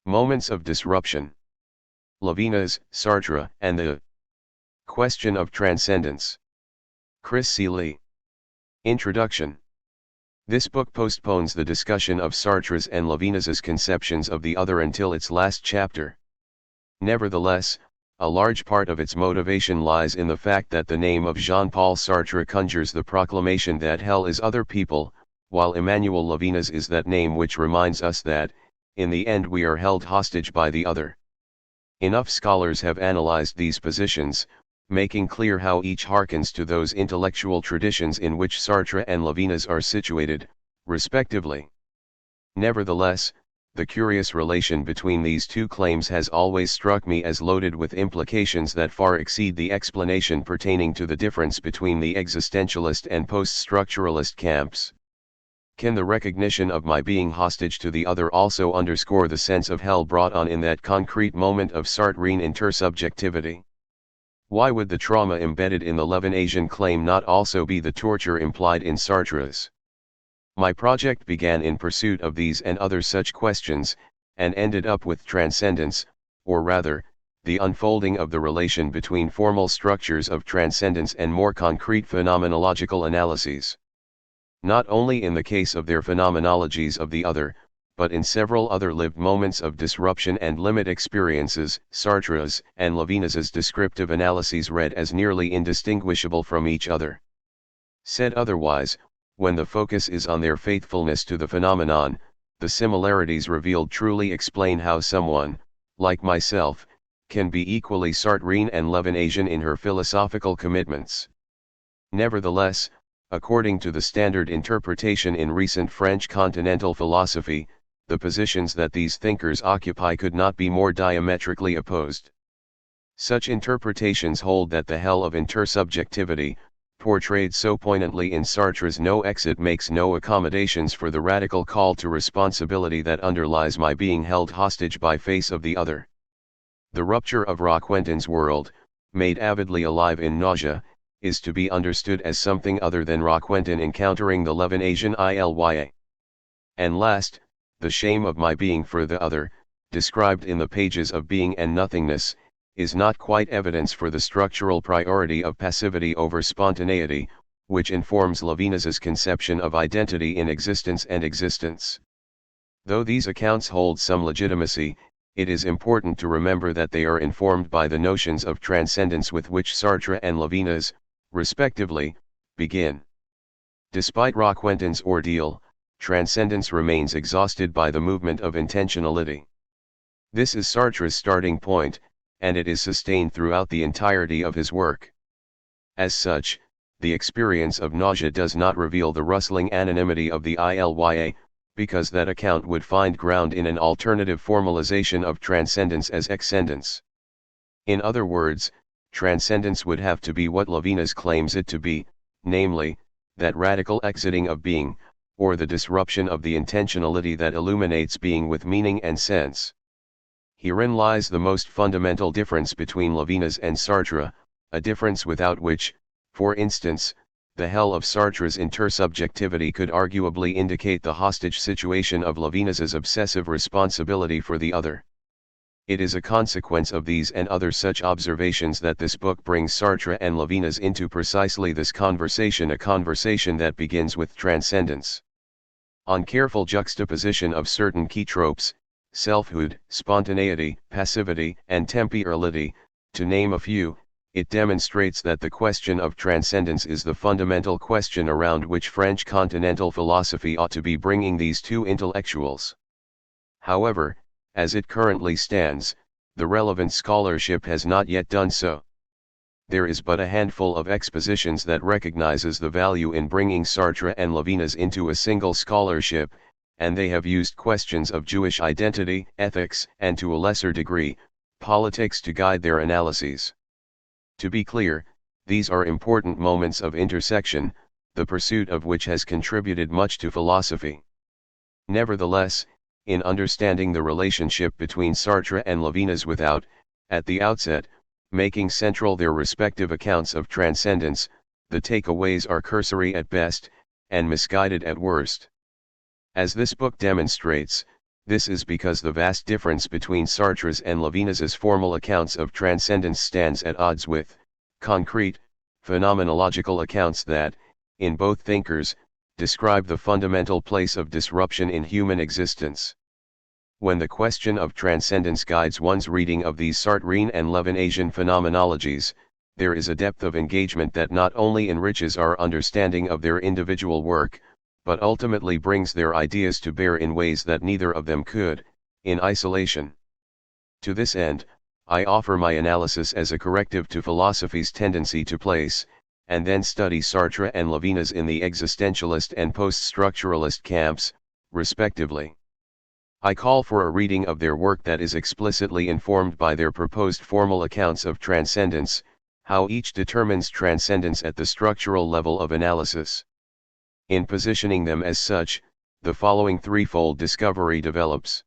Moments of disruption. Levinas, Sartre, and the question of transcendence. Chris C. Lee. Introduction. This book postpones the discussion of Sartre's and Levinas's conceptions of the other until its last chapter. Nevertheless, a large part of its motivation lies in the fact that the name of Jean-Paul Sartre conjures the proclamation that hell is other people, while Emmanuel Levinas is that name which reminds us that, in the end, we are held hostage by the other. Enough scholars have analyzed these positions, making clear how each harkens to those intellectual traditions in which Sartre and Levinas are situated, respectively. Nevertheless, the curious relation between these two claims has always struck me as loaded with implications that far exceed the explanation pertaining to the difference between the existentialist and post-structuralist camps. Can the recognition of my being hostage to the other also underscore the sense of hell brought on in that concrete moment of Sartrean intersubjectivity? Why would the trauma embedded in the Levinasian claim not also be the torture implied in Sartre's? My project began in pursuit of these and other such questions, and ended up with Transcendence, or rather, the unfolding of the relation between formal structures of transcendence and more concrete phenomenological analyses. Not only in the case of their phenomenologies of the other, but in several other lived moments of disruption and limit experiences, Sartre's and Levinas's descriptive analyses read as nearly indistinguishable from each other. Said otherwise, when the focus is on their faithfulness to the phenomenon, the similarities revealed truly explain how someone, like myself, can be equally Sartrean and Levinasian in her philosophical commitments. Nevertheless, according to the standard interpretation in recent French continental philosophy, the positions that these thinkers occupy could not be more diametrically opposed. Such interpretations hold that the hell of intersubjectivity, portrayed so poignantly in Sartre's No Exit, makes no accommodations for the radical call to responsibility that underlies my being held hostage by face of the other. The rupture of Raquentin's world, made avidly alive in nausea, is to be understood as something other than Raquentin encountering the Levinasian Ilya. And last, the shame of my being for the other, described in the pages of Being and Nothingness, is not quite evidence for the structural priority of passivity over spontaneity, which informs Levinas's conception of identity in existence and existence. Though these accounts hold some legitimacy, it is important to remember that they are informed by the notions of transcendence with which Sartre and Levinas, respectively, begin. Despite Raquentin's ordeal, transcendence remains exhausted by the movement of intentionality. This is Sartre's starting point, and it is sustained throughout the entirety of his work. As such, the experience of nausea does not reveal the rustling anonymity of the Ilya, because that account would find ground in an alternative formalization of transcendence as excendence. In other words, transcendence would have to be what Levinas claims it to be, namely, that radical exiting of being, or the disruption of the intentionality that illuminates being with meaning and sense. Herein lies the most fundamental difference between Levinas and Sartre, a difference without which, for instance, the hell of Sartre's intersubjectivity could arguably indicate the hostage situation of Levinas's obsessive responsibility for the other. It is a consequence of these and other such observations that this book brings Sartre and Levinas into precisely this conversation, a conversation that begins with transcendence. On careful juxtaposition of certain key tropes, selfhood, spontaneity, passivity, and temporality, to name a few, it demonstrates that the question of transcendence is the fundamental question around which French continental philosophy ought to be bringing these two intellectuals. However, as it currently stands, the relevant scholarship has not yet done so. There is but a handful of expositions that recognizes the value in bringing Sartre and Levinas into a single scholarship, and they have used questions of Jewish identity, ethics, and to a lesser degree, politics to guide their analyses. To be clear, these are important moments of intersection, the pursuit of which has contributed much to philosophy. Nevertheless, in understanding the relationship between Sartre and Levinas without, at the outset, making central their respective accounts of transcendence, the takeaways are cursory at best, and misguided at worst. As this book demonstrates, This is because the vast difference between Sartre's and Levinas's formal accounts of transcendence stands at odds with concrete, phenomenological accounts that, in both thinkers, describe the fundamental place of disruption in human existence. When the question of transcendence guides one's reading of these Sartrean and Levinasian phenomenologies, there is a depth of engagement that not only enriches our understanding of their individual work, but ultimately brings their ideas to bear in ways that neither of them could, in isolation. To this end, I offer my analysis as a corrective to philosophy's tendency to place, and then study Sartre and Levinas in the existentialist and post-structuralist camps, respectively. I call for a reading of their work that is explicitly informed by their proposed formal accounts of transcendence, how each determines transcendence at the structural level of analysis. In positioning them as such, the following threefold discovery develops.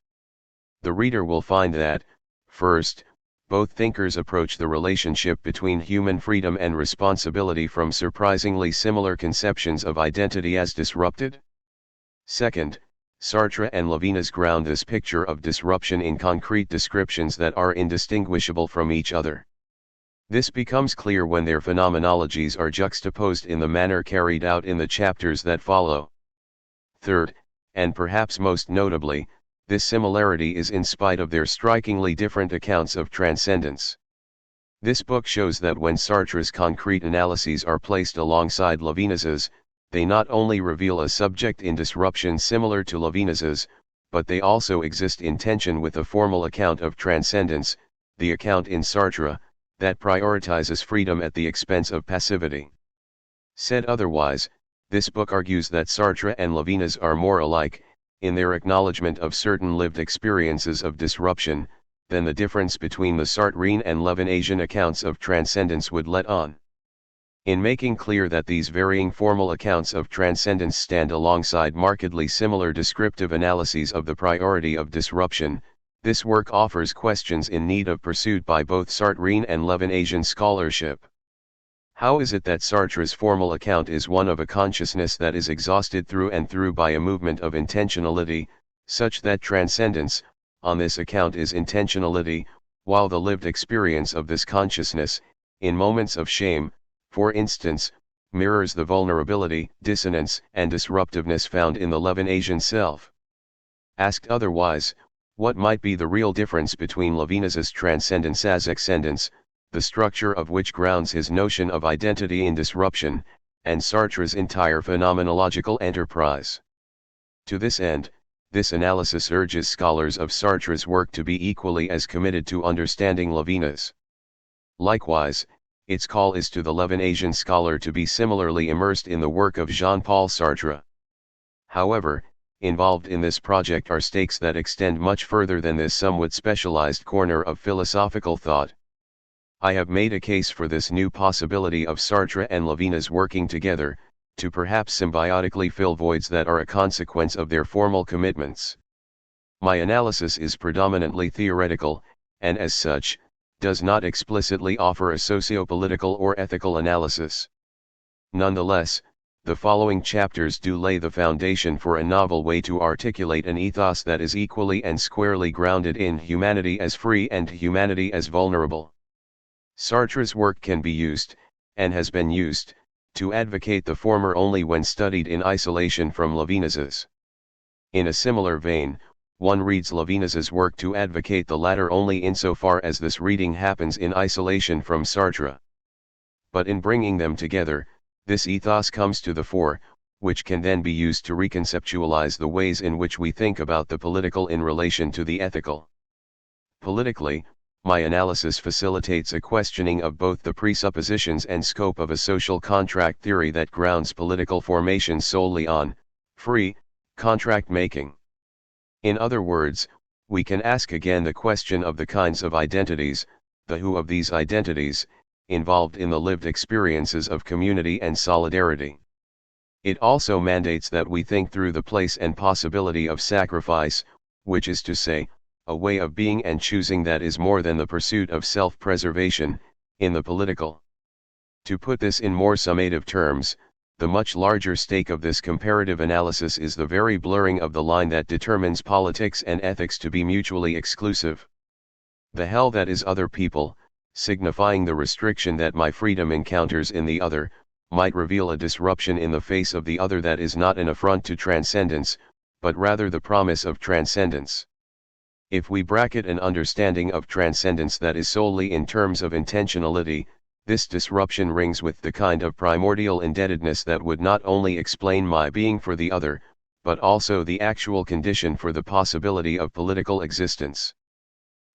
The reader will find that, first, both thinkers approach the relationship between human freedom and responsibility from surprisingly similar conceptions of identity as disrupted. Second, Sartre and Levinas ground this picture of disruption in concrete descriptions that are indistinguishable from each other. This becomes clear when their phenomenologies are juxtaposed in the manner carried out in the chapters that follow. Third, and perhaps most notably, this similarity is in spite of their strikingly different accounts of transcendence. This book shows that when Sartre's concrete analyses are placed alongside Levinas's, they not only reveal a subject in disruption similar to Levinas's, but they also exist in tension with a formal account of transcendence, the account in Sartre, that prioritizes freedom at the expense of passivity. Said otherwise, this book argues that Sartre and Levinas are more alike, in their acknowledgement of certain lived experiences of disruption, than the difference between the Sartrean and Levinasian accounts of transcendence would let on. In making clear that these varying formal accounts of transcendence stand alongside markedly similar descriptive analyses of the priority of disruption, this work offers questions in need of pursuit by both Sartrean and Levinasian scholarship. How is it that Sartre's formal account is one of a consciousness that is exhausted through and through by a movement of intentionality, such that transcendence, on this account is intentionality, while the lived experience of this consciousness, in moments of shame, for instance, mirrors the vulnerability, dissonance, and disruptiveness found in the Levinasian self? Asked otherwise, what might be the real difference between Levinas's transcendence as ascendence, the structure of which grounds his notion of identity in disruption, and Sartre's entire phenomenological enterprise? To this end, this analysis urges scholars of Sartre's work to be equally as committed to understanding Levinas. Likewise, its call is to the Levinasian scholar to be similarly immersed in the work of Jean-Paul Sartre. However, involved in this project are stakes that extend much further than this somewhat specialized corner of philosophical thought. I have made a case for this new possibility of Sartre and Levinas working together, to perhaps symbiotically fill voids that are a consequence of their formal commitments. My analysis is predominantly theoretical, and as such, does not explicitly offer a socio-political or ethical analysis. Nonetheless, the following chapters do lay the foundation for a novel way to articulate an ethos that is equally and squarely grounded in humanity as free and humanity as vulnerable. Sartre's work can be used, and has been used, to advocate the former only when studied in isolation from Levinas's. In a similar vein, one reads Levinas's work to advocate the latter only insofar as this reading happens in isolation from Sartre. But in bringing them together, this ethos comes to the fore, which can then be used to reconceptualize the ways in which we think about the political in relation to the ethical. Politically, my analysis facilitates a questioning of both the presuppositions and scope of a social contract theory that grounds political formation solely on free contract making. In other words, we can ask again the question of the kinds of identities, the who of these identities, involved in the lived experiences of community and solidarity. It also mandates that we think through the place and possibility of sacrifice, which is to say, a way of being and choosing that is more than the pursuit of self-preservation, in the political. To put this in more summative terms, The much larger stake of this comparative analysis is the very blurring of the line that determines politics and ethics to be mutually exclusive. The hell that is other people, signifying the restriction that my freedom encounters in the other, might reveal a disruption in the face of the other that is not an affront to transcendence, but rather the promise of transcendence. If we bracket an understanding of transcendence that is solely in terms of intentionality, this disruption rings with the kind of primordial indebtedness that would not only explain my being for the other, but also the actual condition for the possibility of political existence.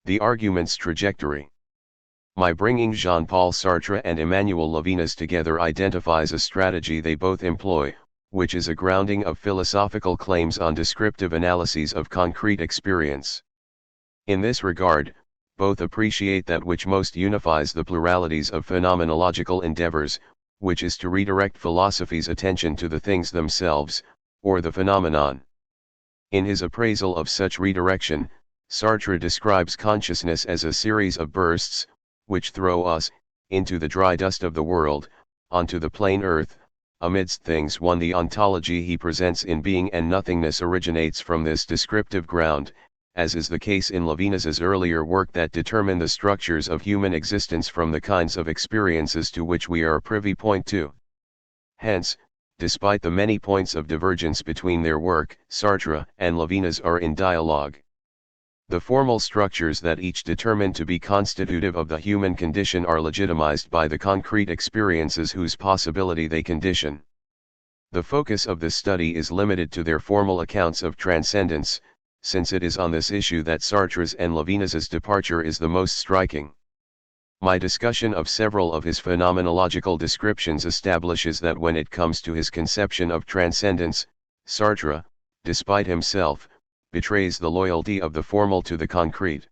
The argument's trajectory. My bringing Jean-Paul Sartre and Emmanuel Levinas together identifies a strategy they both employ, which is a grounding of philosophical claims on descriptive analyses of concrete experience. In this regard, both appreciate that which most unifies the pluralities of phenomenological endeavors, which is to redirect philosophy's attention to the things themselves, or the phenomenon. In his appraisal of such redirection, Sartre describes consciousness as a series of bursts, which throw us, into the dry dust of the world, onto the plain earth, amidst things. One, the ontology he presents in being and nothingness originates from this descriptive ground, as is the case in Levinas's earlier work that determine the structures of human existence from the kinds of experiences to which we are privy. Point 2. Hence, despite the many points of divergence between their work, Sartre and Levinas are in dialogue. The formal structures that each determine to be constitutive of the human condition are legitimized by the concrete experiences whose possibility they condition. The focus of this study is limited to their formal accounts of transcendence, since it is on this issue that Sartre's and Levinas's departure is the most striking. My discussion of several of his phenomenological descriptions establishes that when it comes to his conception of transcendence, Sartre, despite himself, betrays the loyalty of the formal to the concrete.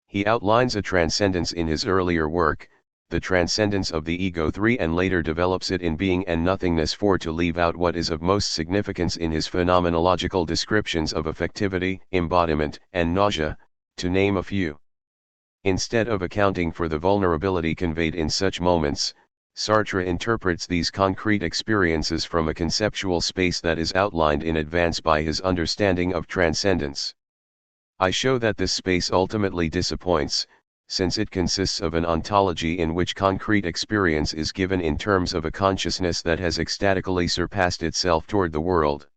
He outlines a transcendence in his earlier work, the transcendence of the ego 3, and later develops it in being and nothingness 4, to leave out what is of most significance in his phenomenological descriptions of affectivity, embodiment, and nausea, to name a few. Instead of accounting for the vulnerability conveyed in such moments, Sartre interprets these concrete experiences from a conceptual space that is outlined in advance by his understanding of transcendence. I show that this space ultimately disappoints, since it consists of an ontology in which concrete experience is given in terms of a consciousness that has ecstatically surpassed itself toward the world.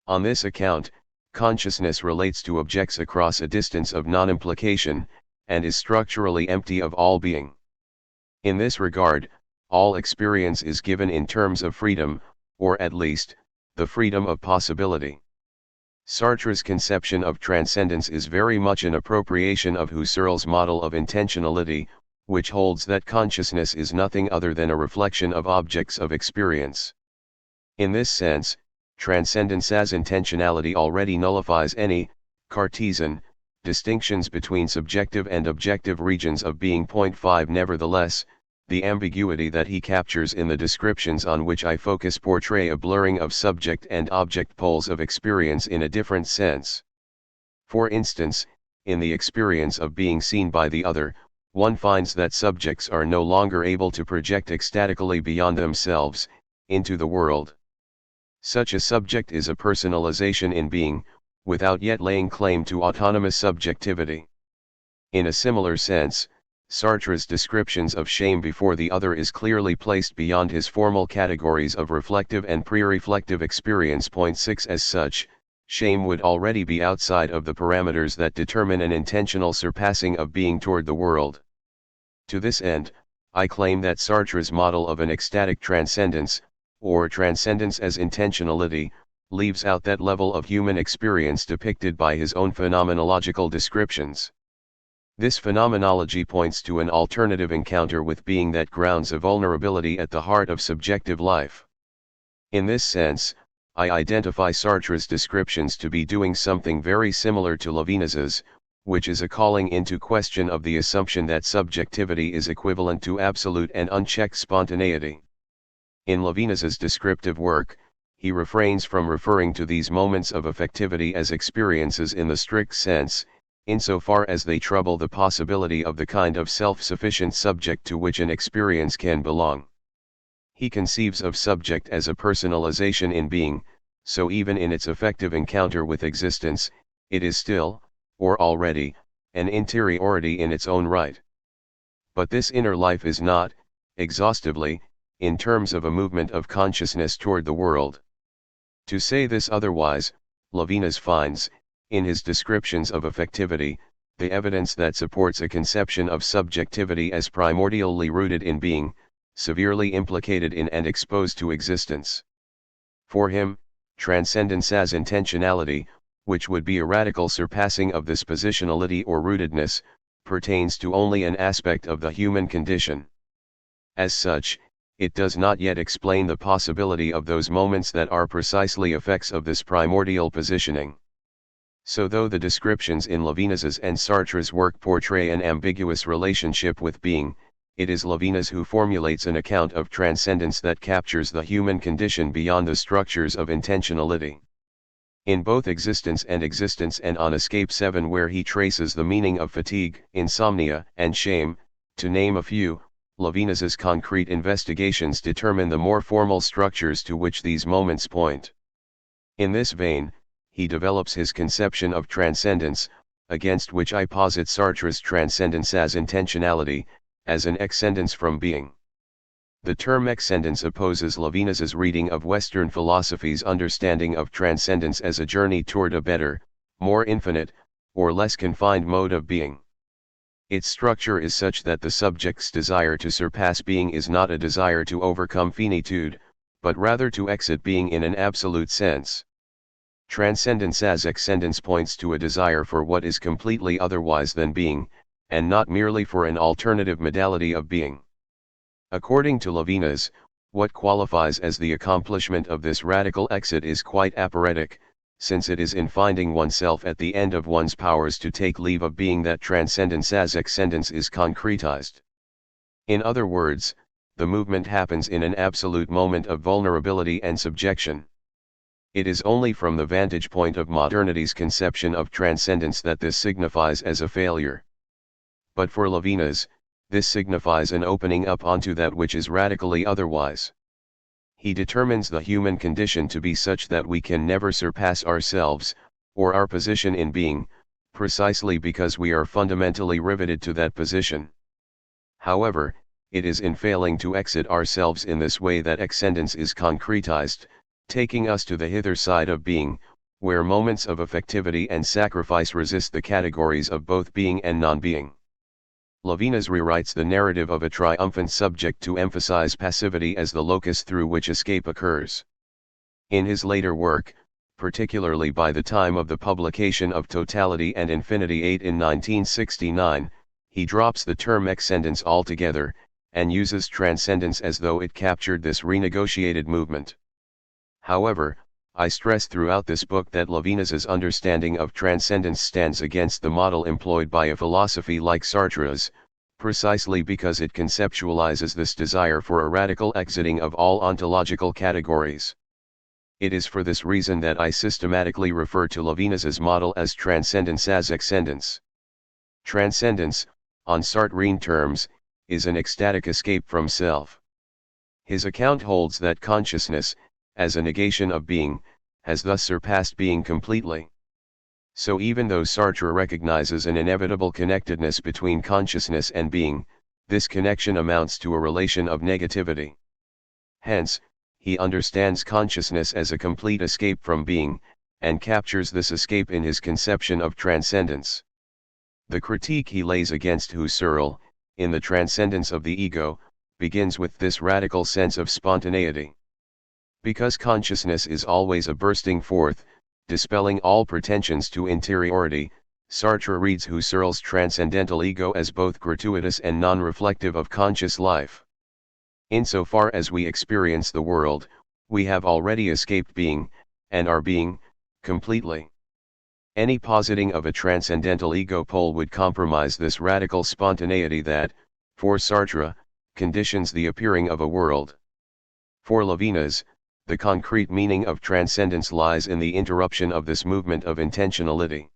On this account, consciousness relates to objects across a distance of non-implication, and is structurally empty of all being. In this regard, all experience is given in terms of freedom, or at least, the freedom of possibility. Sartre's conception of transcendence is very much an appropriation of Husserl's model of intentionality, which holds that consciousness is nothing other than a reflection of objects of experience. In this sense, transcendence as intentionality already nullifies any Cartesian distinctions between subjective and objective regions of being. Point 5. Nevertheless, the ambiguity that he captures in the descriptions on which I focus portray a blurring of subject and object poles of experience in a different sense. For instance, in the experience of being seen by the other, one finds that subjects are no longer able to project ecstatically beyond themselves, into the world. Such a subject is a personalization in being, without yet laying claim to autonomous subjectivity. In a similar sense, Sartre's descriptions of shame before the other is clearly placed beyond his formal categories of reflective and pre-reflective experience. Point 6. As such, shame would already be outside of the parameters that determine an intentional surpassing of being toward the world. To this end, I claim that Sartre's model of an ecstatic transcendence, or transcendence as intentionality, leaves out that level of human experience depicted by his own phenomenological descriptions. This phenomenology points to an alternative encounter with being that grounds a vulnerability at the heart of subjective life. In this sense, I identify Sartre's descriptions to be doing something very similar to Levinas's, which is a calling into question of the assumption that subjectivity is equivalent to absolute and unchecked spontaneity. In Levinas's descriptive work, he refrains from referring to these moments of affectivity as experiences in the strict sense, insofar as they trouble the possibility of the kind of self-sufficient subject to which an experience can belong. He conceives of subject as a personalization in being, so even in its effective encounter with existence, it is still, or already, an interiority in its own right. But this inner life is not, exhaustively, in terms of a movement of consciousness toward the world. To say this otherwise, Levinas finds, in his descriptions of affectivity, the evidence that supports a conception of subjectivity as primordially rooted in being, severely implicated in and exposed to existence. For him, transcendence as intentionality, which would be a radical surpassing of this positionality or rootedness, pertains to only an aspect of the human condition. As such, it does not yet explain the possibility of those moments that are precisely effects of this primordial positioning. So though the descriptions in Levinas's and Sartre's work portray an ambiguous relationship with being, it is Levinas who formulates an account of transcendence that captures the human condition beyond the structures of intentionality. In both Existence and On Escape 7, where he traces the meaning of fatigue, insomnia, and shame, to name a few, Levinas's concrete investigations determine the more formal structures to which these moments point. In this vein, he develops his conception of transcendence, against which I posit Sartre's transcendence as intentionality, as an excendence from being. The term excendence opposes Levinas's reading of Western philosophy's understanding of transcendence as a journey toward a better, more infinite, or less confined mode of being. Its structure is such that the subject's desire to surpass being is not a desire to overcome finitude, but rather to exit being in an absolute sense. Transcendence as excendence points to a desire for what is completely otherwise than being, and not merely for an alternative modality of being. According to Levinas, what qualifies as the accomplishment of this radical exit is quite aporetic, since it is in finding oneself at the end of one's powers to take leave of being that transcendence as excendence is concretized. In other words, the movement happens in an absolute moment of vulnerability and subjection. It is only from the vantage point of modernity's conception of transcendence that this signifies as a failure. But for Levinas, this signifies an opening up onto that which is radically otherwise. He determines the human condition to be such that we can never surpass ourselves, or our position in being, precisely because we are fundamentally riveted to that position. However, it is in failing to exit ourselves in this way that excendence is concretized, taking us to the hither side of being, where moments of affectivity and sacrifice resist the categories of both being and non-being. Levinas rewrites the narrative of a triumphant subject to emphasize passivity as the locus through which escape occurs. In his later work, particularly by the time of the publication of Totality and Infinity 8 in 1969, he drops the term excendence altogether, and uses transcendence as though it captured this renegotiated movement. However, I stress throughout this book that Levinas's understanding of transcendence stands against the model employed by a philosophy like Sartre's, precisely because it conceptualizes this desire for a radical exiting of all ontological categories. It is for this reason that I systematically refer to Levinas's model as transcendence as excendence. Transcendence, on Sartrean terms, is an ecstatic escape from self. His account holds that consciousness, as a negation of being, has thus surpassed being completely. So even though Sartre recognizes an inevitable connectedness between consciousness and being, this connection amounts to a relation of negativity. Hence, he understands consciousness as a complete escape from being, and captures this escape in his conception of transcendence. The critique he lays against Husserl, in the transcendence of the ego, begins with this radical sense of spontaneity. Because consciousness is always a bursting forth, dispelling all pretensions to interiority, Sartre reads Husserl's transcendental ego as both gratuitous and non-reflective of conscious life. Insofar as we experience the world, we have already escaped being, and are being, completely. Any positing of a transcendental ego pole would compromise this radical spontaneity that, for Sartre, conditions the appearing of a world. For Levinas, the concrete meaning of transcendence lies in the interruption of this movement of intentionality.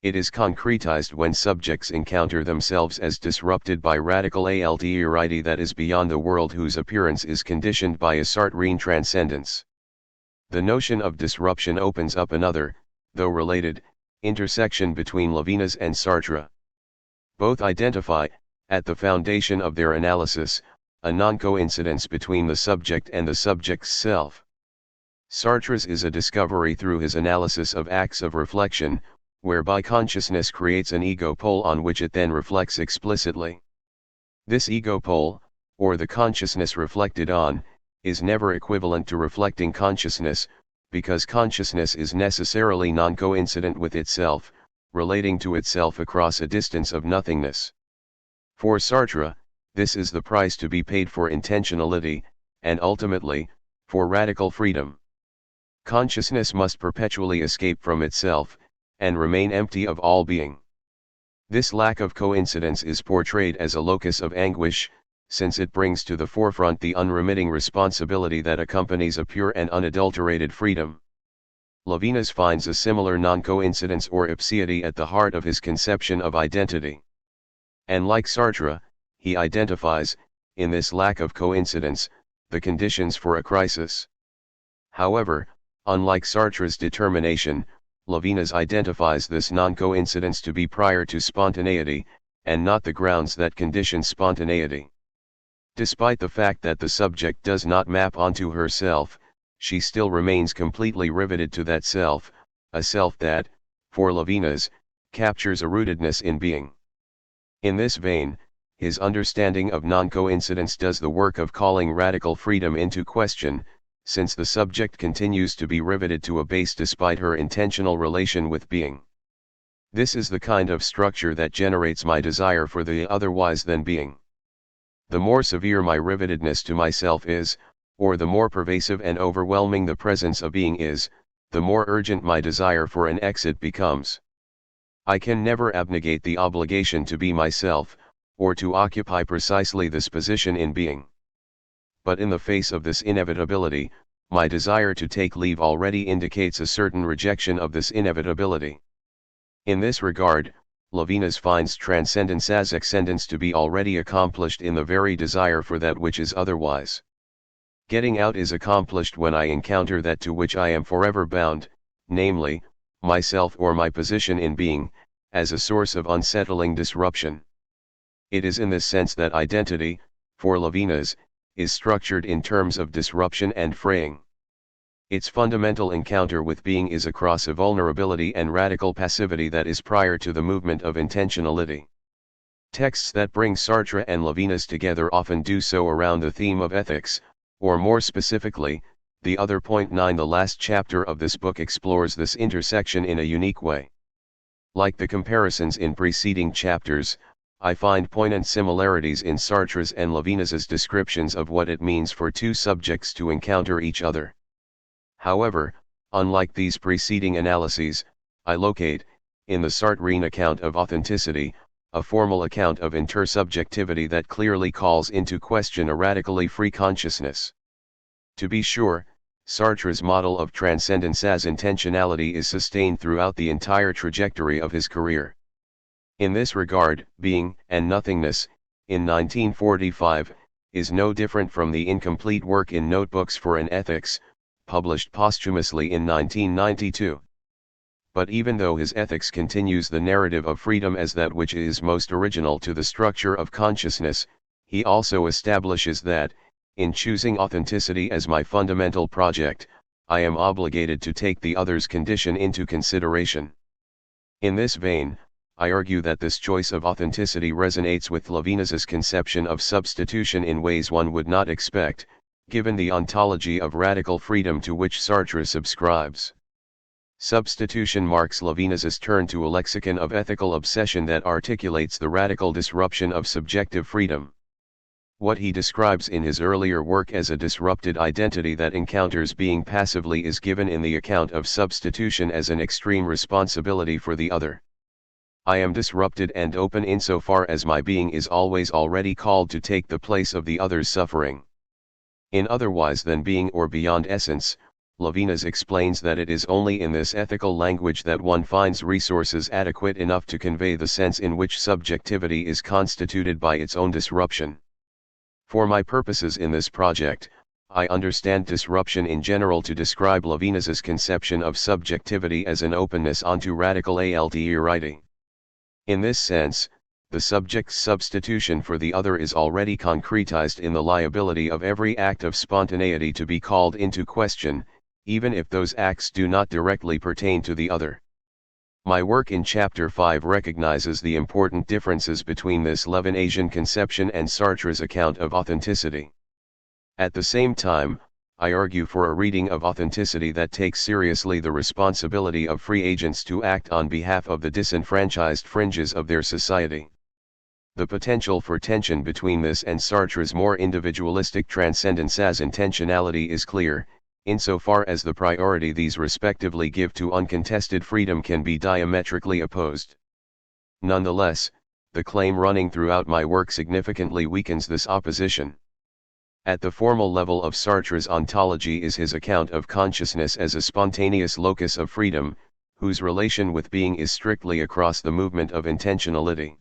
It is concretized when subjects encounter themselves as disrupted by radical alterity that is beyond the world, whose appearance is conditioned by a Sartrean transcendence. The notion of disruption opens up another, though related, intersection between Levinas and Sartre. Both identify, at the foundation of their analysis, a non-coincidence between the subject and the subject's self. Sartre's is a discovery through his analysis of acts of reflection, whereby consciousness creates an ego pole on which it then reflects explicitly. This ego pole, or the consciousness reflected on, is never equivalent to reflecting consciousness, because consciousness is necessarily non-coincident with itself, relating to itself across a distance of nothingness. For Sartre, this is the price to be paid for intentionality, and ultimately, for radical freedom. Consciousness must perpetually escape from itself, and remain empty of all being. This lack of coincidence is portrayed as a locus of anguish, since it brings to the forefront the unremitting responsibility that accompanies a pure and unadulterated freedom. Levinas finds a similar non-coincidence or ipseity at the heart of his conception of identity. And like Sartre, he identifies, in this lack of coincidence, the conditions for a crisis. However, unlike Sartre's determination, Levinas identifies this non-coincidence to be prior to spontaneity, and not the grounds that condition spontaneity. Despite the fact that the subject does not map onto herself, she still remains completely riveted to that self, a self that, for Levinas, captures a rootedness in being. In this vein, his understanding of non-coincidence does the work of calling radical freedom into question, since the subject continues to be riveted to a base despite her intentional relation with being. This is the kind of structure that generates my desire for the otherwise than being. The more severe my rivetedness to myself is, or the more pervasive and overwhelming the presence of being is, the more urgent my desire for an exit becomes. I can never abnegate the obligation to be myself, or to occupy precisely this position in being. But in the face of this inevitability, my desire to take leave already indicates a certain rejection of this inevitability. In this regard, Levinas finds transcendence as ascendance to be already accomplished in the very desire for that which is otherwise. Getting out is accomplished when I encounter that to which I am forever bound, namely, myself or my position in being, as a source of unsettling disruption. It is in this sense that identity, for Levinas, is structured in terms of disruption and fraying. Its fundamental encounter with being is across a vulnerability and radical passivity that is prior to the movement of intentionality. Texts that bring Sartre and Levinas together often do so around the theme of ethics, or more specifically, the other point 9. The last chapter of this book explores this intersection in a unique way. Like the comparisons in preceding chapters, I find poignant similarities in Sartre's and Levinas's descriptions of what it means for two subjects to encounter each other. However, unlike these preceding analyses, I locate, in the Sartrean account of authenticity, a formal account of intersubjectivity that clearly calls into question a radically free consciousness. To be sure, Sartre's model of transcendence as intentionality is sustained throughout the entire trajectory of his career. In this regard, Being and Nothingness, in 1945, is no different from the incomplete work in Notebooks for an Ethics, published posthumously in 1992. But even though his ethics continues the narrative of freedom as that which is most original to the structure of consciousness, he also establishes that, in choosing authenticity as my fundamental project, I am obligated to take the other's condition into consideration. In this vein, I argue that this choice of authenticity resonates with Levinas's conception of substitution in ways one would not expect, given the ontology of radical freedom to which Sartre subscribes. Substitution marks Levinas's turn to a lexicon of ethical obsession that articulates the radical disruption of subjective freedom. What he describes in his earlier work as a disrupted identity that encounters being passively is given in the account of substitution as an extreme responsibility for the other. I am disrupted and open insofar as my being is always already called to take the place of the other's suffering. In otherwise than being or beyond essence, Levinas explains that it is only in this ethical language that one finds resources adequate enough to convey the sense in which subjectivity is constituted by its own disruption. For my purposes in this project, I understand disruption in general to describe Levinas's conception of subjectivity as an openness onto radical alterity. In this sense, the subject's substitution for the other is already concretized in the liability of every act of spontaneity to be called into question, even if those acts do not directly pertain to the other. My work in Chapter 5 recognizes the important differences between this Levinasian conception and Sartre's account of authenticity. At the same time, I argue for a reading of authenticity that takes seriously the responsibility of free agents to act on behalf of the disenfranchised fringes of their society. The potential for tension between this and Sartre's more individualistic transcendence as intentionality is clear, insofar as the priority these respectively give to uncontested freedom can be diametrically opposed. Nonetheless, the claim running throughout my work significantly weakens this opposition. At the formal level of Sartre's ontology is his account of consciousness as a spontaneous locus of freedom, whose relation with being is strictly across the movement of intentionality.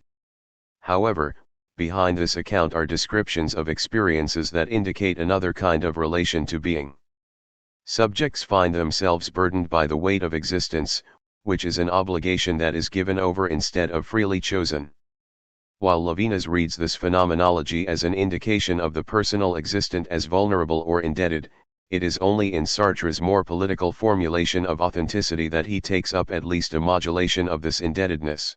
However, behind this account are descriptions of experiences that indicate another kind of relation to being. Subjects find themselves burdened by the weight of existence, which is an obligation that is given over instead of freely chosen. While Levinas reads this phenomenology as an indication of the personal existent as vulnerable or indebted, it is only in Sartre's more political formulation of authenticity that he takes up at least a modulation of this indebtedness.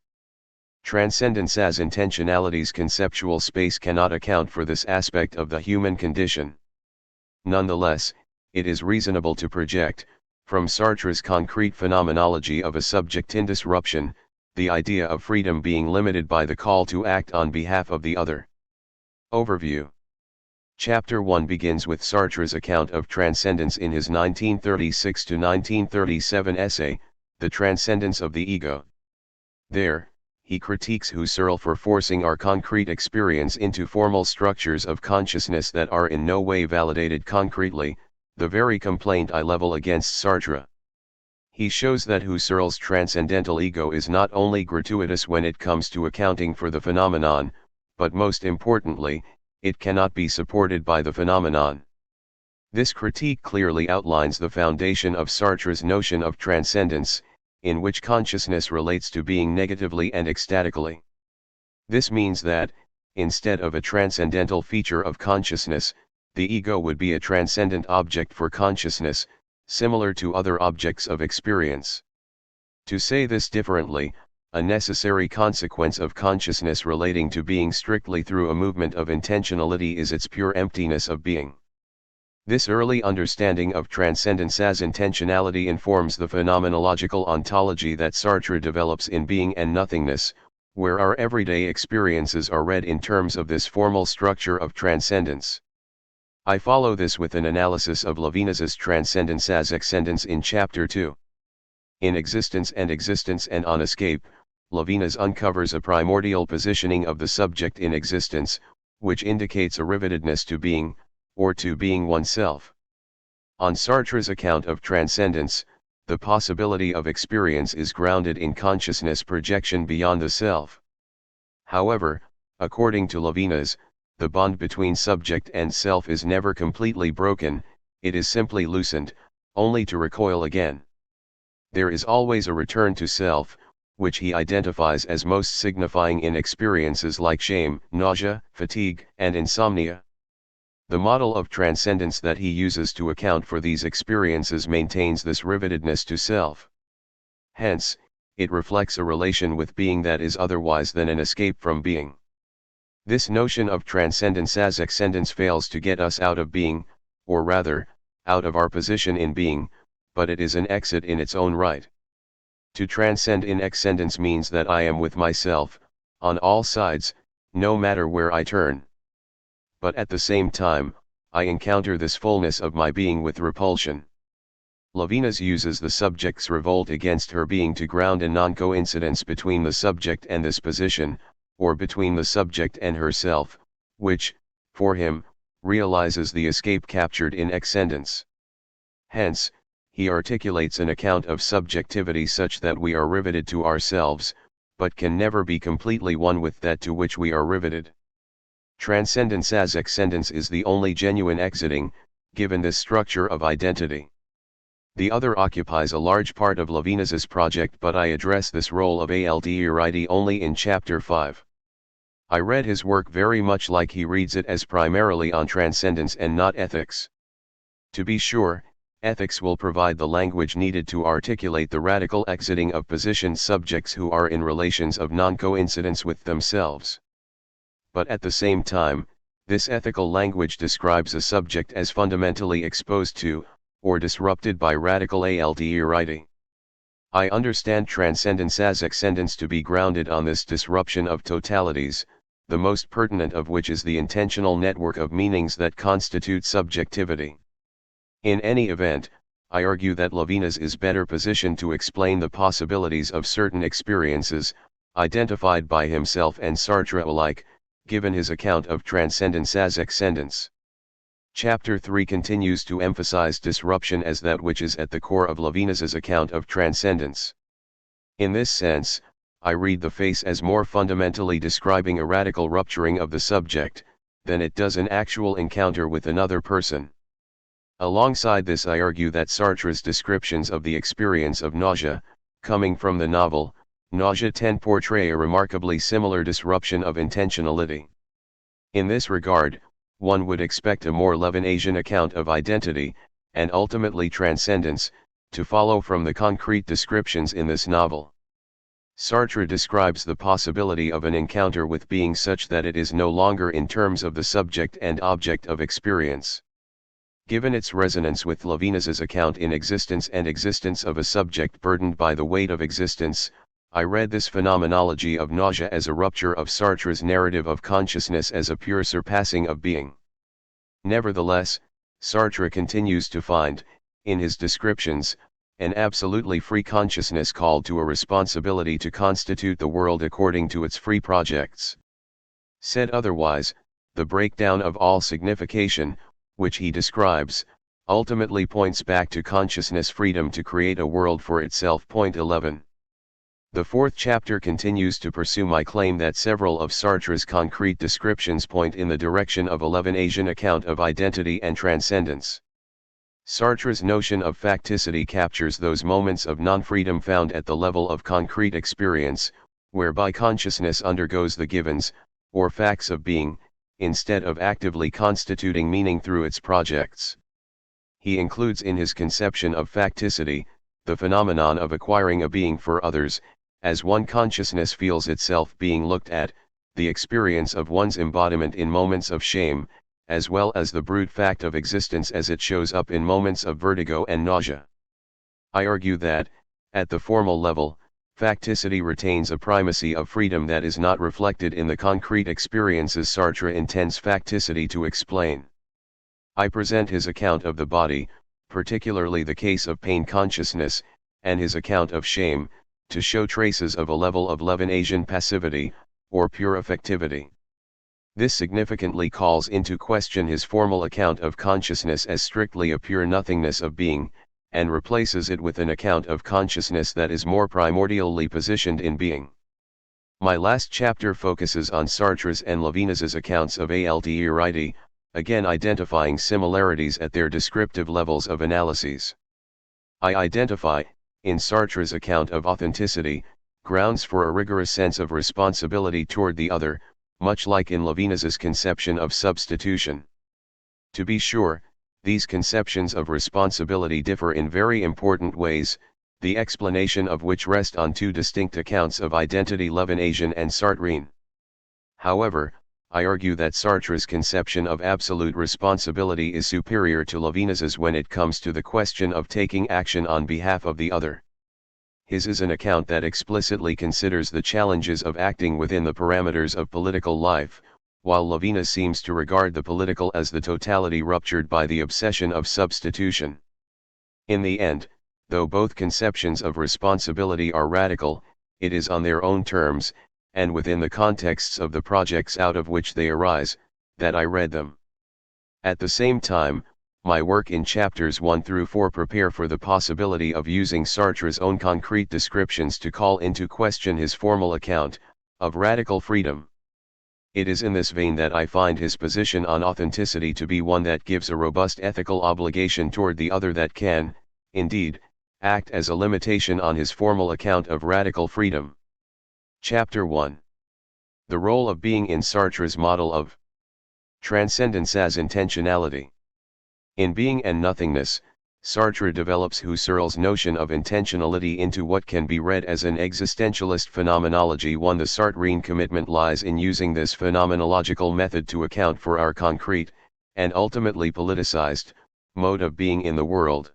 Transcendence as intentionality's conceptual space cannot account for this aspect of the human condition. Nonetheless, it is reasonable to project, from Sartre's concrete phenomenology of a subject in disruption, the idea of freedom being limited by the call to act on behalf of the other. Overview. Chapter 1 begins with Sartre's account of transcendence in his 1936-1937 essay, The Transcendence of the Ego. There, he critiques Husserl for forcing our concrete experience into formal structures of consciousness that are in no way validated concretely, the very complaint I level against Sartre. He shows that Husserl's transcendental ego is not only gratuitous when it comes to accounting for the phenomenon, but most importantly, it cannot be supported by the phenomenon. This critique clearly outlines the foundation of Sartre's notion of transcendence, in which consciousness relates to being negatively and ecstatically. This means that, instead of a transcendental feature of consciousness, the ego would be a transcendent object for consciousness, similar to other objects of experience. To say this differently, a necessary consequence of consciousness relating to being strictly through a movement of intentionality is its pure emptiness of being. This early understanding of transcendence as intentionality informs the phenomenological ontology that Sartre develops in Being and Nothingness, where our everyday experiences are read in terms of this formal structure of transcendence. I follow this with an analysis of Levinas's transcendence as excendence in Chapter 2. In Existence and on Escape, Levinas uncovers a primordial positioning of the subject in existence, which indicates a rivetedness to being, or to being oneself. On Sartre's account of transcendence, the possibility of experience is grounded in consciousness projection beyond the self. However, according to Levinas, the bond between subject and self is never completely broken, it is simply loosened, only to recoil again. There is always a return to self, which he identifies as most signifying in experiences like shame, nausea, fatigue, and insomnia. The model of transcendence that he uses to account for these experiences maintains this rivetedness to self. Hence, it reflects a relation with being that is otherwise than an escape from being. This notion of transcendence as excendence fails to get us out of being, or rather, out of our position in being, but it is an exit in its own right. To transcend in excendence means that I am with myself, on all sides, no matter where I turn. But at the same time, I encounter this fullness of my being with repulsion. Levinas uses the subject's revolt against her being to ground a non-coincidence between the subject and this position, or between the subject and herself, which, for him, realizes the escape captured in excendence. Hence, he articulates an account of subjectivity such that we are riveted to ourselves, but can never be completely one with that to which we are riveted. Transcendence as excendence is the only genuine exiting, given this structure of identity. The other occupies a large part of Levinas's project, but I address this role of THIRD only in chapter 5. I read his work very much like he reads it, as primarily on transcendence and not ethics. To be sure, ethics will provide the language needed to articulate the radical exiting of positioned subjects who are in relations of non-coincidence with themselves. But at the same time, this ethical language describes a subject as fundamentally exposed to, or disrupted by radical THIRD. I understand transcendence as excendence to be grounded on this disruption of totalities, the most pertinent of which is the intentional network of meanings that constitute subjectivity. In any event, I argue that Levinas is better positioned to explain the possibilities of certain experiences, identified by himself and Sartre alike, given his account of transcendence as excendence. Chapter 3 continues to emphasize disruption as that which is at the core of Levinas's account of transcendence. In this sense, I read the face as more fundamentally describing a radical rupturing of the subject, than it does an actual encounter with another person. Alongside this, I argue that Sartre's descriptions of the experience of nausea, coming from the novel, Nausea 10, portray a remarkably similar disruption of intentionality. In this regard, one would expect a more Levinasian account of identity, and ultimately transcendence, to follow from the concrete descriptions in this novel. Sartre describes the possibility of an encounter with being such that it is no longer in terms of the subject and object of experience. Given its resonance with Levinas's account in existence and existence of a subject burdened by the weight of existence, I read this phenomenology of nausea as a rupture of Sartre's narrative of consciousness as a pure surpassing of being. Nevertheless, Sartre continues to find, in his descriptions, an absolutely free consciousness called to a responsibility to constitute the world according to its free projects. Said otherwise, the breakdown of all signification, which he describes, ultimately points back to consciousness' freedom to create a world for itself. 11. The fourth chapter continues to pursue my claim that several of Sartre's concrete descriptions point in the direction of a Levinasian account of identity and transcendence. Sartre's notion of facticity captures those moments of non-freedom found at the level of concrete experience, whereby consciousness undergoes the givens, or facts of being, instead of actively constituting meaning through its projects. He includes in his conception of facticity, the phenomenon of acquiring a being for others, as one consciousness feels itself being looked at, the experience of one's embodiment in moments of shame, as well as the brute fact of existence as it shows up in moments of vertigo and nausea. I argue that, at the formal level, facticity retains a primacy of freedom that is not reflected in the concrete experiences Sartre intends facticity to explain. I present his account of the body, particularly the case of pain consciousness, and his account of shame, to show traces of a level of Levinasian passivity, or pure affectivity. This significantly calls into question his formal account of consciousness as strictly a pure nothingness of being, and replaces it with an account of consciousness that is more primordially positioned in being. My last chapter focuses on Sartre's and Levinas's accounts of THIRD, again identifying similarities at their descriptive levels of analyses. I identify, in Sartre's account of authenticity, grounds for a rigorous sense of responsibility toward the other, much like in Levinas's conception of substitution. To be sure, these conceptions of responsibility differ in very important ways, the explanation of which rest on two distinct accounts of identity, Levinasian and Sartrean. However, I argue that Sartre's conception of absolute responsibility is superior to Levinas's when it comes to the question of taking action on behalf of the other. His is an account that explicitly considers the challenges of acting within the parameters of political life, while Levinas seems to regard the political as the totality ruptured by the obsession of substitution. In the end, though both conceptions of responsibility are radical, it is on their own terms, and within the contexts of the projects out of which they arise, that I read them. At the same time, my work in chapters 1 through 4 prepare for the possibility of using Sartre's own concrete descriptions to call into question his formal account of radical freedom. It is in this vein that I find his position on authenticity to be one that gives a robust ethical obligation toward the other that can, indeed, act as a limitation on his formal account of radical freedom. Chapter 1. The role of being in Sartre's model of transcendence as intentionality. In Being and Nothingness, Sartre develops Husserl's notion of intentionality into what can be read as an existentialist phenomenology. The Sartrean commitment lies in using this phenomenological method to account for our concrete, and ultimately politicized, mode of being in the world.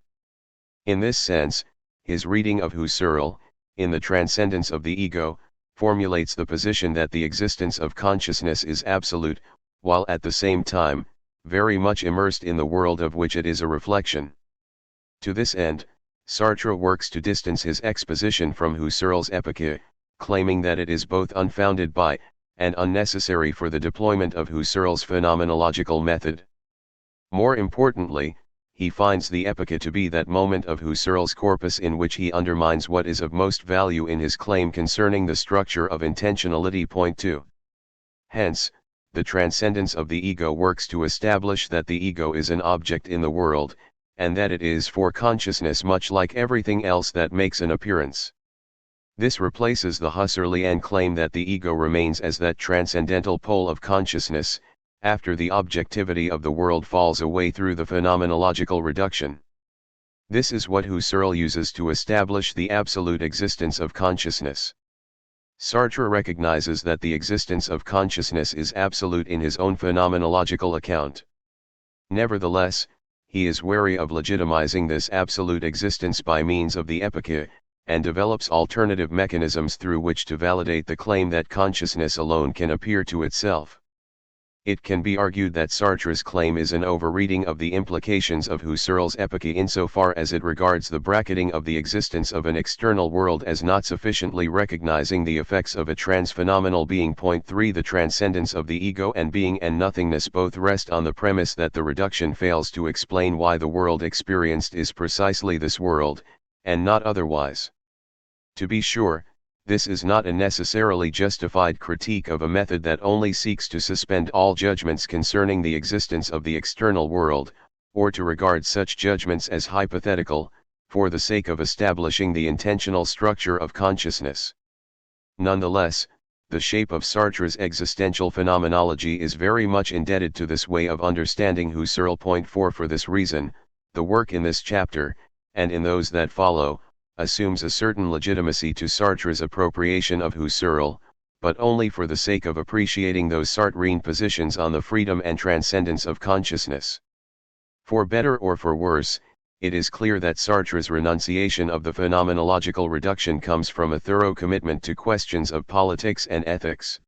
In this sense, his reading of Husserl, in The Transcendence of the Ego, formulates the position that the existence of consciousness is absolute, while at the same time, very much immersed in the world of which it is a reflection. To this end, Sartre works to distance his exposition from Husserl's epicure, claiming that it is both unfounded by, and unnecessary for the deployment of Husserl's phenomenological method. More importantly, he finds the epicure to be that moment of Husserl's corpus in which he undermines what is of most value in his claim concerning the structure of intentionality. Point 2. Hence, the transcendence of the ego works to establish that the ego is an object in the world, and that it is for consciousness much like everything else that makes an appearance. This replaces the Husserlian claim that the ego remains as that transcendental pole of consciousness, after the objectivity of the world falls away through the phenomenological reduction. This is what Husserl uses to establish the absolute existence of consciousness. Sartre recognizes that the existence of consciousness is absolute in his own phenomenological account. Nevertheless, he is wary of legitimizing this absolute existence by means of the epicure, and develops alternative mechanisms through which to validate the claim that consciousness alone can appear to itself. It can be argued that Sartre's claim is an overreading of the implications of Husserl's epicure insofar as it regards the bracketing of the existence of an external world as not sufficiently recognizing the effects of a transphenomenal being. Point 3. The transcendence of the ego and being and nothingness both rest on the premise that the reduction fails to explain why the world experienced is precisely this world, and not otherwise. To be sure, this is not a necessarily justified critique of a method that only seeks to suspend all judgments concerning the existence of the external world, or to regard such judgments as hypothetical, for the sake of establishing the intentional structure of consciousness. Nonetheless, the shape of Sartre's existential phenomenology is very much indebted to this way of understanding Husserl. Point 4. For this reason, the work in this chapter, and in those that follow, assumes a certain legitimacy to Sartre's appropriation of Husserl, but only for the sake of appreciating those Sartrean positions on the freedom and transcendence of consciousness. For better or for worse, it is clear that Sartre's renunciation of the phenomenological reduction comes from a thorough commitment to questions of politics and ethics.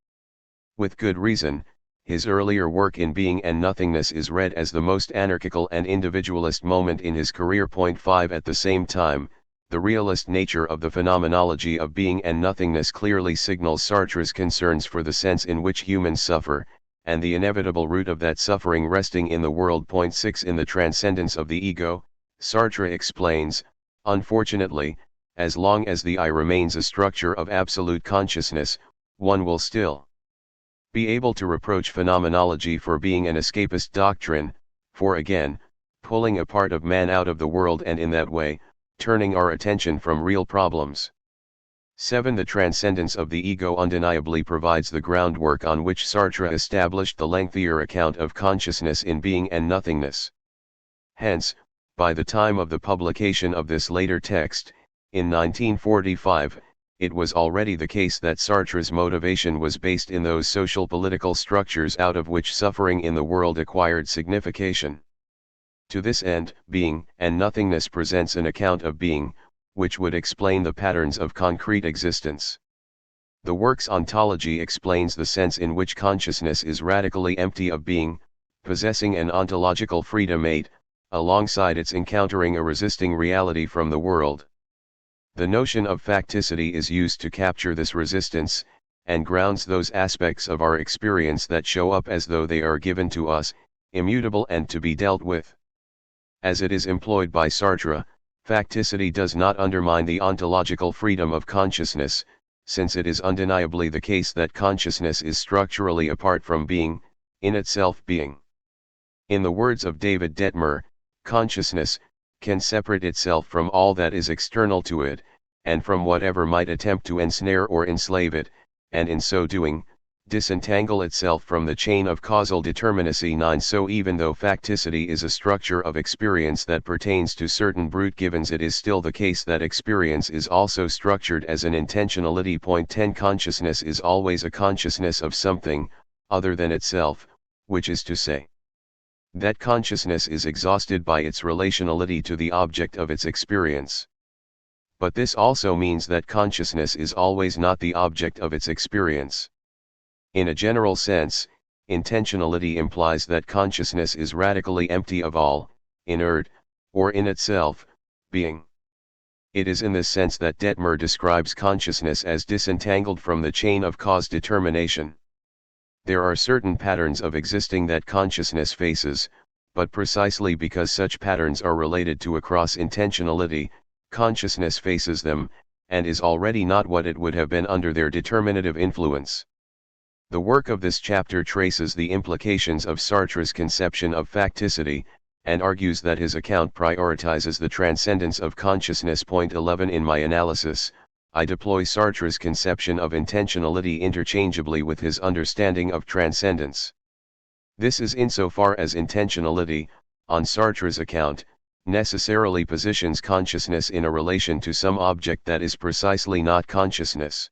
With good reason, his earlier work in Being and Nothingness is read as the most anarchical and individualist moment in his career. Point 5. At the same time, the realist nature of the phenomenology of being and nothingness clearly signals Sartre's concerns for the sense in which humans suffer, and the inevitable root of that suffering resting in the world. Point 6. In The Transcendence of the Ego, Sartre explains, unfortunately, as long as the I remains a structure of absolute consciousness, one will still be able to reproach phenomenology for being an escapist doctrine, for again, pulling a part of man out of the world and in that way, turning our attention from real problems. 7. The transcendence of the ego undeniably provides the groundwork on which Sartre established the lengthier account of consciousness in Being and Nothingness. Hence, by the time of the publication of this later text, in 1945, it was already the case that Sartre's motivation was based in those social political structures out of which suffering in the world acquired signification. To this end, Being and Nothingness presents an account of being, which would explain the patterns of concrete existence. The work's ontology explains the sense in which consciousness is radically empty of being, possessing an ontological freedom 8, alongside its encountering a resisting reality from the world. The notion of facticity is used to capture this resistance, and grounds those aspects of our experience that show up as though they are given to us, immutable and to be dealt with. As it is employed by Sartre, facticity does not undermine the ontological freedom of consciousness, since it is undeniably the case that consciousness is structurally apart from being, in itself being. In the words of David Detmer, consciousness can separate itself from all that is external to it, and from whatever might attempt to ensnare or enslave it, and in so doing, disentangle itself from the chain of causal determinacy. 9 So even though facticity is a structure of experience that pertains to certain brute givens, it is still the case that experience is also structured as an intentionality. 10 Consciousness is always a consciousness of something, other than itself, which is to say, that consciousness is exhausted by its relationality to the object of its experience. But this also means that consciousness is always not the object of its experience. In a general sense, intentionality implies that consciousness is radically empty of all, inert, or in itself, being. It is in this sense that Detmer describes consciousness as disentangled from the chain of cause determination. There are certain patterns of existing that consciousness faces, but precisely because such patterns are related to a cross-intentionality, consciousness faces them, and is already not what it would have been under their determinative influence. The work of this chapter traces the implications of Sartre's conception of facticity, and argues that his account prioritizes the transcendence of consciousness. 11 In my analysis, I deploy Sartre's conception of intentionality interchangeably with his understanding of transcendence. This is insofar as intentionality, on Sartre's account, necessarily positions consciousness in a relation to some object that is precisely not consciousness.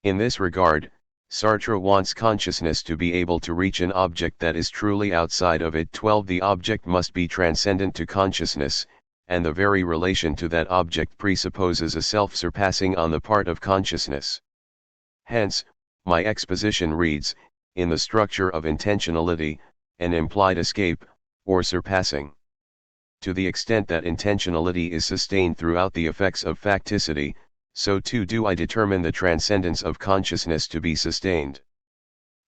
In this regard, Sartre wants consciousness to be able to reach an object that is truly outside of it. 12 The object must be transcendent to consciousness, and the very relation to that object presupposes a self-surpassing on the part of consciousness. Hence, my exposition reads, in the structure of intentionality, an implied escape, or surpassing. To the extent that intentionality is sustained throughout the effects of facticity, so too do I determine the transcendence of consciousness to be sustained.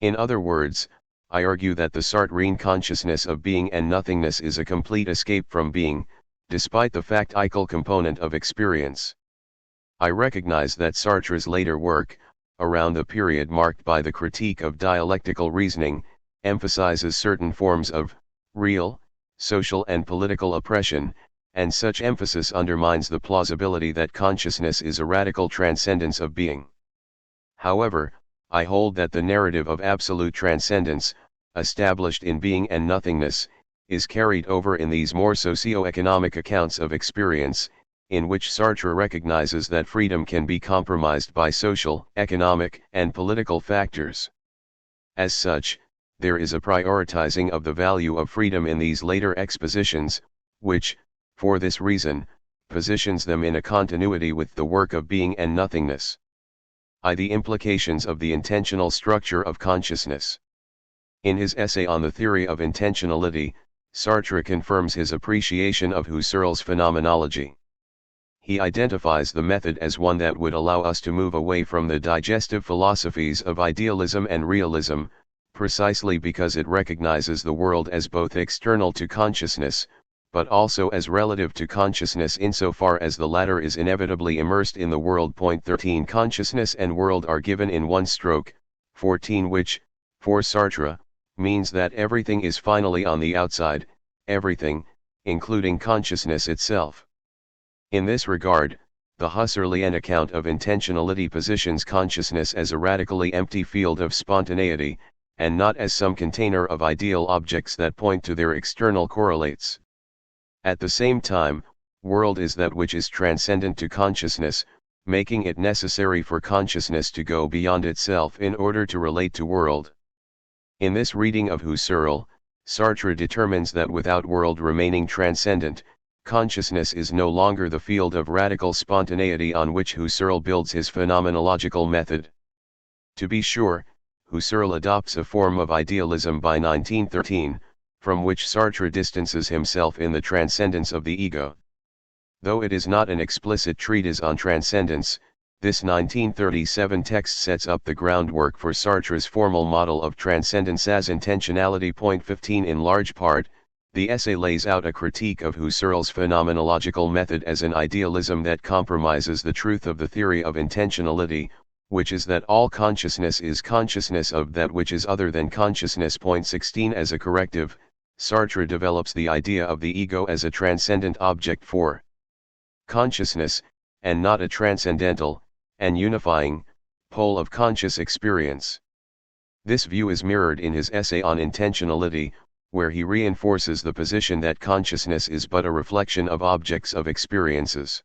In other words, I argue that the Sartrean consciousness of being and nothingness is a complete escape from being, despite the factical component of experience. I recognize that Sartre's later work, around the period marked by the critique of dialectical reasoning, emphasizes certain forms of real, social and political oppression, and such emphasis undermines the plausibility that consciousness is a radical transcendence of being. However, I hold that the narrative of absolute transcendence, established in being and nothingness, is carried over in these more socio-economic accounts of experience, in which Sartre recognizes that freedom can be compromised by social, economic, and political factors. As such, there is a prioritizing of the value of freedom in these later expositions, which, for this reason, positions them in a continuity with the work of being and nothingness. The implications of the intentional structure of consciousness. In his essay on the theory of intentionality, Sartre confirms his appreciation of Husserl's phenomenology. He identifies the method as one that would allow us to move away from the digestive philosophies of idealism and realism, precisely because it recognizes the world as both external to consciousness, but also as relative to consciousness insofar as the latter is inevitably immersed in the world. 13 Consciousness and world are given in one stroke. 14 Which, for Sartre, means that everything is finally on the outside, everything, including consciousness itself. In this regard, the Husserlian account of intentionality positions consciousness as a radically empty field of spontaneity, and not as some container of ideal objects that point to their external correlates. At the same time, world is that which is transcendent to consciousness, making it necessary for consciousness to go beyond itself in order to relate to world. In this reading of Husserl, Sartre determines that without world remaining transcendent, consciousness is no longer the field of radical spontaneity on which Husserl builds his phenomenological method. To be sure, Husserl adopts a form of idealism by 1913, from which Sartre distances himself in the Transcendence of the Ego. Though it is not an explicit treatise on transcendence, this 1937 text sets up the groundwork for Sartre's formal model of transcendence as intentionality. 15 In large part, The essay lays out a critique of Husserl's phenomenological method as an idealism that compromises the truth of the theory of intentionality, which is that all consciousness is consciousness of that which is other than consciousness. 16 As a corrective, Sartre develops the idea of the ego as a transcendent object for consciousness, and not a transcendental, and unifying, pole of conscious experience. This view is mirrored in his essay on intentionality, where he reinforces the position that consciousness is but a reflection of objects of experiences.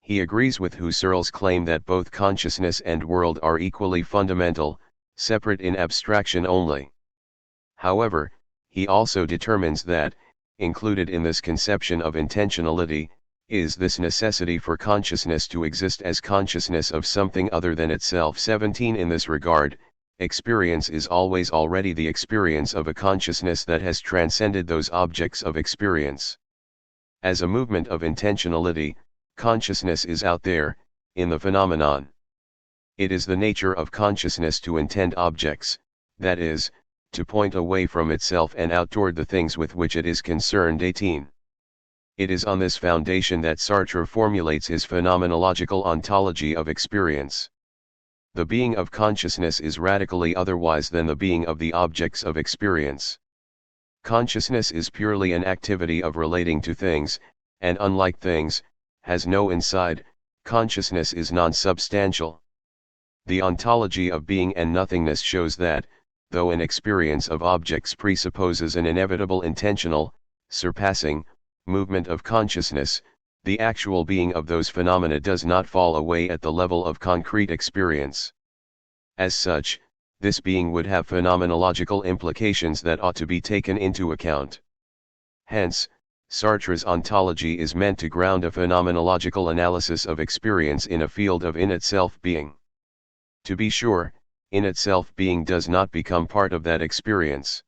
He agrees with Husserl's claim that both consciousness and world are equally fundamental, separate in abstraction only. However, he also determines that, included in this conception of intentionality, is this necessity for consciousness to exist as consciousness of something other than itself. 17 In this regard, experience is always already the experience of a consciousness that has transcended those objects of experience. As a movement of intentionality, consciousness is out there, in the phenomenon. It is the nature of consciousness to intend objects, that is, to point away from itself and out toward the things with which it is concerned. 18. It is on this foundation that Sartre formulates his phenomenological ontology of experience. The being of consciousness is radically otherwise than the being of the objects of experience. Consciousness is purely an activity of relating to things, and unlike things, has no inside. Consciousness is non-substantial. The ontology of being and nothingness shows that, though an experience of objects presupposes an inevitable intentional, surpassing, movement of consciousness, the actual being of those phenomena does not fall away at the level of concrete experience. As such, this being would have phenomenological implications that ought to be taken into account. Hence, Sartre's ontology is meant to ground a phenomenological analysis of experience in a field of in-itself being. To be sure, in-itself being does not become part of that experience.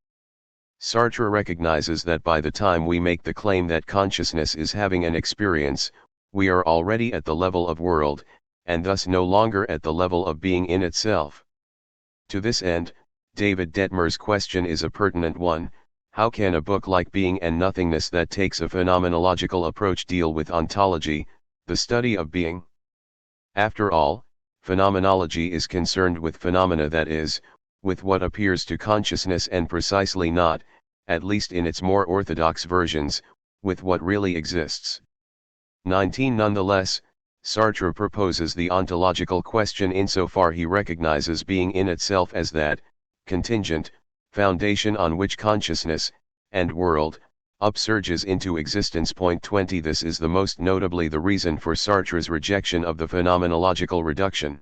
Sartre recognizes that by the time we make the claim that consciousness is having an experience, we are already at the level of world, and thus no longer at the level of being in itself. To this end, David Detmer's question is a pertinent one: how can a book like Being and Nothingness that takes a phenomenological approach deal with ontology, the study of being? After all, phenomenology is concerned with phenomena, that is, with what appears to consciousness, and precisely not, at least in its more orthodox versions, with what really exists. 19 Nonetheless, Sartre proposes the ontological question insofar he recognizes being in itself as that contingent foundation on which consciousness and world upsurges into existence. 20 This is the most notably the reason for Sartre's rejection of the phenomenological reduction.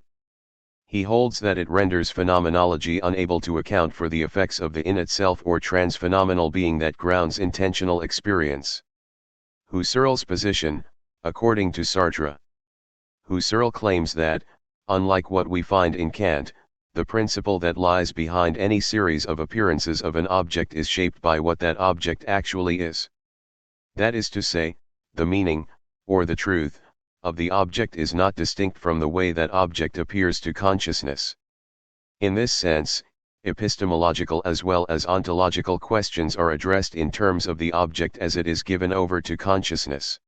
He holds that it renders phenomenology unable to account for the effects of the in-itself or trans-phenomenal being that grounds intentional experience. Husserl's position, according to Sartre. Husserl claims that, unlike what we find in Kant, the principle that lies behind any series of appearances of an object is shaped by what that object actually is. That is to say, the meaning, or the truth, of the object is not distinct from the way that object appears to consciousness. In this sense, epistemological as well as ontological questions are addressed in terms of the object as it is given over to consciousness.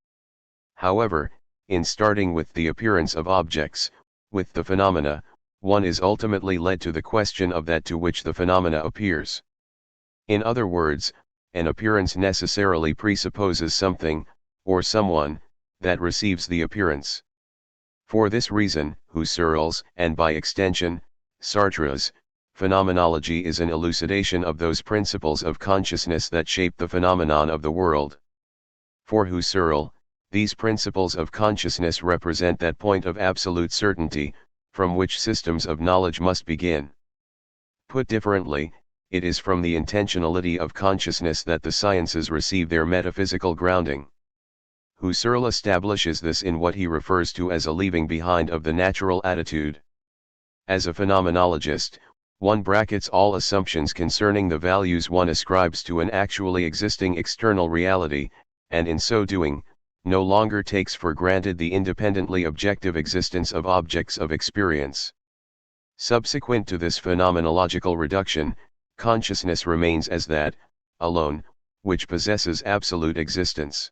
However, in starting with the appearance of objects, with the phenomena, one is ultimately led to the question of that to which the phenomena appears. In other words, an appearance necessarily presupposes something, or someone, that receives the appearance. For this reason, Husserl's, and by extension, Sartre's, phenomenology is an elucidation of those principles of consciousness that shape the phenomenon of the world. For Husserl, these principles of consciousness represent that point of absolute certainty, from which systems of knowledge must begin. Put differently, it is from the intentionality of consciousness that the sciences receive their metaphysical grounding. Husserl establishes this in what he refers to as a leaving behind of the natural attitude. As a phenomenologist, one brackets all assumptions concerning the values one ascribes to an actually existing external reality, and in so doing, no longer takes for granted the independently objective existence of objects of experience. Subsequent to this phenomenological reduction, consciousness remains as that, alone, which possesses absolute existence.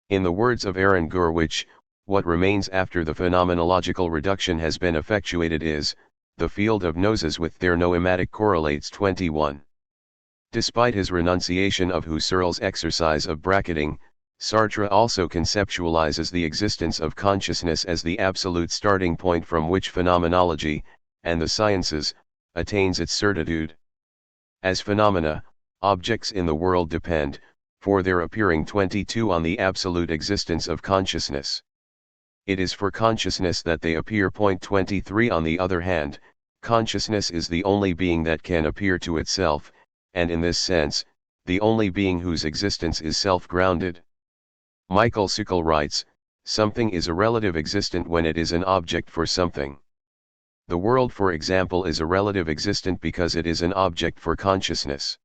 In the words of Aaron Gurwitch, what remains after the phenomenological reduction has been effectuated is, the field of noses with their noematic correlates 21. Despite his renunciation of Husserl's exercise of bracketing, Sartre also conceptualizes the existence of consciousness as the absolute starting point from which phenomenology, and the sciences, attains its certitude. As phenomena, objects in the world depend, for their appearing 22 on the absolute existence of consciousness. It is for consciousness that they appear. 23 On the other hand, consciousness is the only being that can appear to itself, and in this sense, the only being whose existence is self-grounded. Michael Sukal writes, something is a relative existent when it is an object for something. The world, for example, is a relative existent because it is an object for consciousness.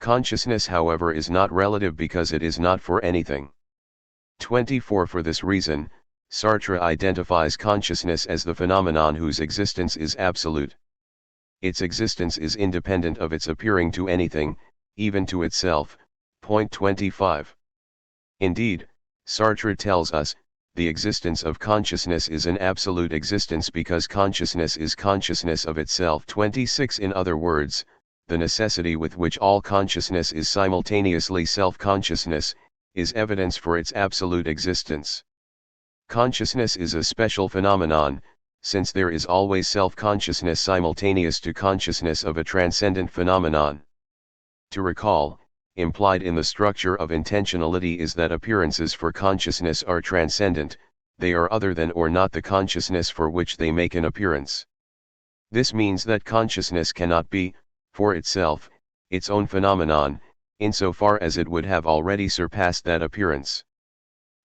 Consciousness, however, is not relative because it is not for anything. 24 For this reason, Sartre identifies consciousness as the phenomenon whose existence is absolute. Its existence is independent of its appearing to anything, even to itself. 25. Indeed, Sartre tells us, the existence of consciousness is an absolute existence because consciousness is consciousness of itself. 26 In other words, the necessity with which all consciousness is simultaneously self-consciousness, is evidence for its absolute existence. Consciousness is a special phenomenon, since there is always self-consciousness simultaneous to consciousness of a transcendent phenomenon. To recall, implied in the structure of intentionality is that appearances for consciousness are transcendent, they are other than or not the consciousness for which they make an appearance. This means that consciousness cannot be, for itself, its own phenomenon, insofar as it would have already surpassed that appearance.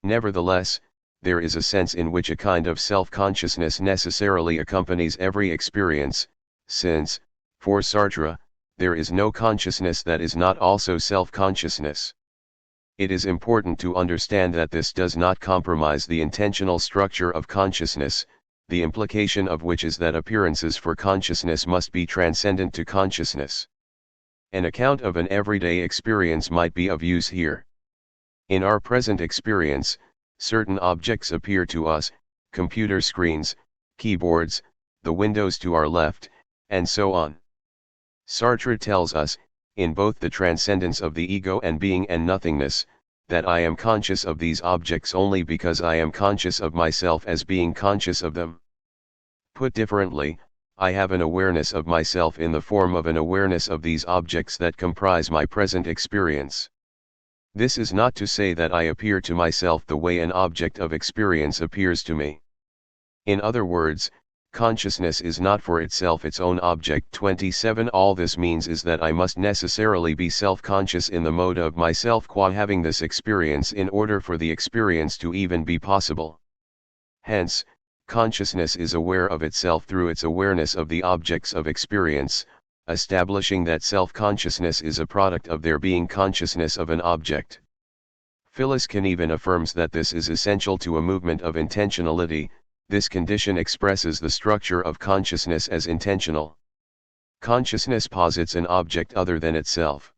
Nevertheless, there is a sense in which a kind of self-consciousness necessarily accompanies every experience, since, for Sartre, there is no consciousness that is not also self-consciousness. It is important to understand that this does not compromise the intentional structure of consciousness, the implication of which is that appearances for consciousness must be transcendent to consciousness. An account of an everyday experience might be of use here. In our present experience, certain objects appear to us, computer screens, keyboards, the windows to our left, and so on. Sartre tells us, in both the transcendence of the ego and being and nothingness, that I am conscious of these objects only because I am conscious of myself as being conscious of them. Put differently, I have an awareness of myself in the form of an awareness of these objects that comprise my present experience. This is not to say that I appear to myself the way an object of experience appears to me. In other words, consciousness is not for itself its own object. 27 All this means is that I must necessarily be self-conscious in the mode of myself qua having this experience in order for the experience to even be possible. Hence, consciousness is aware of itself through its awareness of the objects of experience, establishing that self-consciousness is a product of their being consciousness of an object. Phyllis Knieven affirms that this is essential to a movement of intentionality. This condition expresses the structure of consciousness as intentional. Consciousness posits an object other than itself.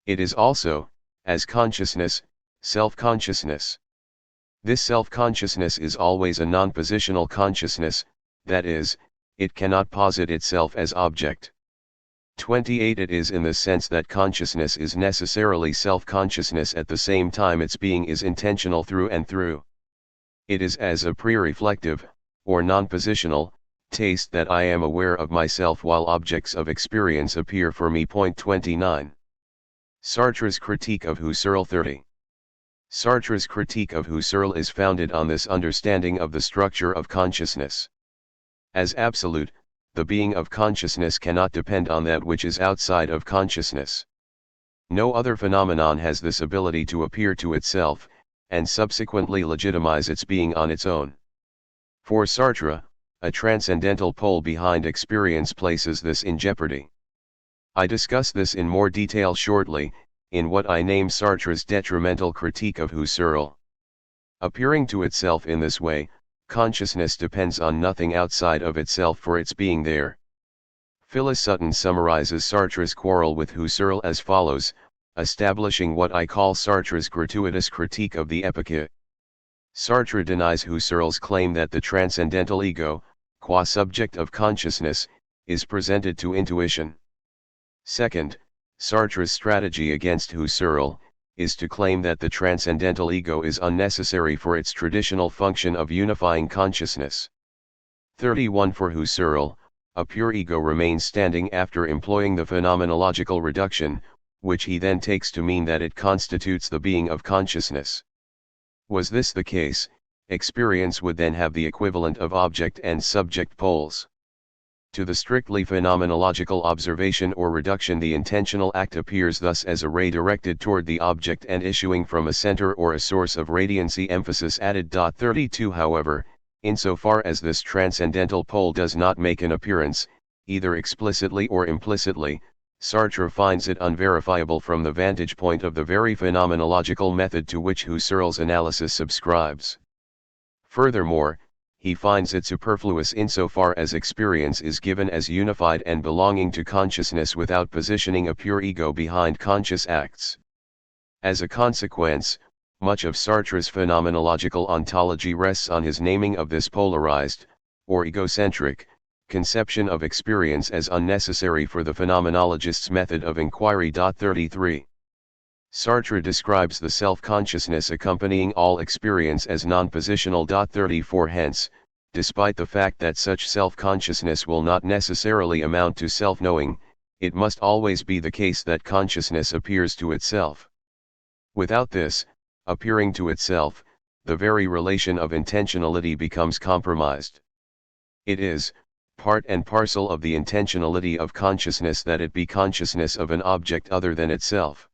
It is also, as consciousness, self-consciousness. This self-consciousness is always a non-positional consciousness, that is, it cannot posit itself as object. 28 It is in the sense that consciousness is necessarily self-consciousness at the same time its being is intentional through and through. It is as a pre-reflective, or non-positional, taste that I am aware of myself while objects of experience appear for me. 29. Sartre's critique of Husserl. 30. Sartre's critique of Husserl is founded on this understanding of the structure of consciousness. As absolute, the being of consciousness cannot depend on that which is outside of consciousness. No other phenomenon has this ability to appear to itself, and subsequently legitimize its being on its own. For Sartre, a transcendental pole behind experience places this in jeopardy. I discuss this in more detail shortly, in what I name Sartre's detrimental critique of Husserl. Appearing to itself in this way, consciousness depends on nothing outside of itself for its being there. Phyllis Sutton summarizes Sartre's quarrel with Husserl as follows: establishing what I call Sartre's gratuitous critique of the epoche. Sartre denies Husserl's claim that the transcendental ego, qua subject of consciousness, is presented to intuition. Second, Sartre's strategy against Husserl is to claim that the transcendental ego is unnecessary for its traditional function of unifying consciousness. 31 For Husserl, a pure ego remains standing after employing the phenomenological reduction, which he then takes to mean that it constitutes the being of consciousness. Was this the case, experience would then have the equivalent of object and subject poles. To the strictly phenomenological observation or reduction, the intentional act appears thus as a ray directed toward the object and issuing from a center or a source of radiancy. Emphasis added. 32 However, insofar as this transcendental pole does not make an appearance, either explicitly or implicitly, Sartre finds it unverifiable from the vantage point of the very phenomenological method to which Husserl's analysis subscribes. Furthermore, he finds it superfluous insofar as experience is given as unified and belonging to consciousness without positioning a pure ego behind conscious acts. As a consequence, much of Sartre's phenomenological ontology rests on his naming of this polarized, or egocentric, conception of experience as unnecessary for the phenomenologist's method of inquiry. 33. Sartre describes the self-consciousness accompanying all experience as non-positional. 34 Hence, despite the fact that such self-consciousness will not necessarily amount to self-knowing, it must always be the case that consciousness appears to itself. Without this, appearing to itself, the very relation of intentionality becomes compromised. It is, part and parcel of the intentionality of consciousness that it be consciousness of an object other than itself.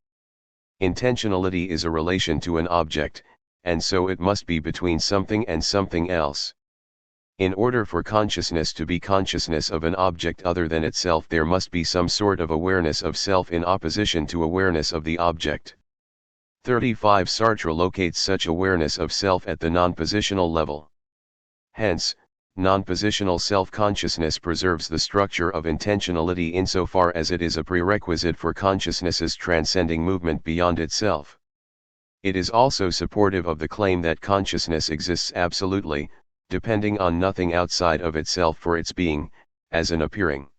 Intentionality is a relation to an object, and so it must be between something and something else. In order for consciousness to be consciousness of an object other than itself, there must be some sort of awareness of self in opposition to awareness of the object. 35 Sartre locates such awareness of self at the non-positional level. Hence, non-positional self-consciousness preserves the structure of intentionality insofar as it is a prerequisite for consciousness's transcending movement beyond itself. It is also supportive of the claim that consciousness exists absolutely, depending on nothing outside of itself for its being, as an appearing.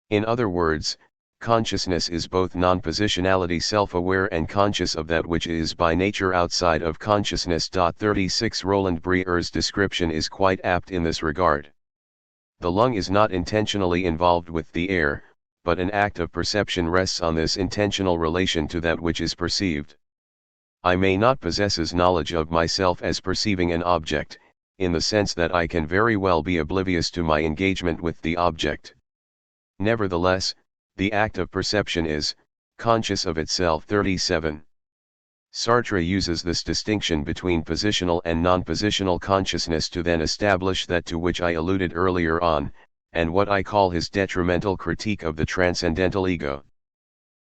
In other words, consciousness is both non-positionality, self-aware and conscious of that which is by nature outside of consciousness. 36 Roland Brier's description is quite apt in this regard. The lung is not intentionally involved with the air, but an act of perception rests on this intentional relation to that which is perceived. I may not possess knowledge of myself as perceiving an object, in the sense that I can very well be oblivious to my engagement with the object. Nevertheless, the act of perception is conscious of itself. 37. Sartre uses this distinction between positional and non-positional consciousness to then establish that to which I alluded earlier on, and what I call his detrimental critique of the transcendental ego.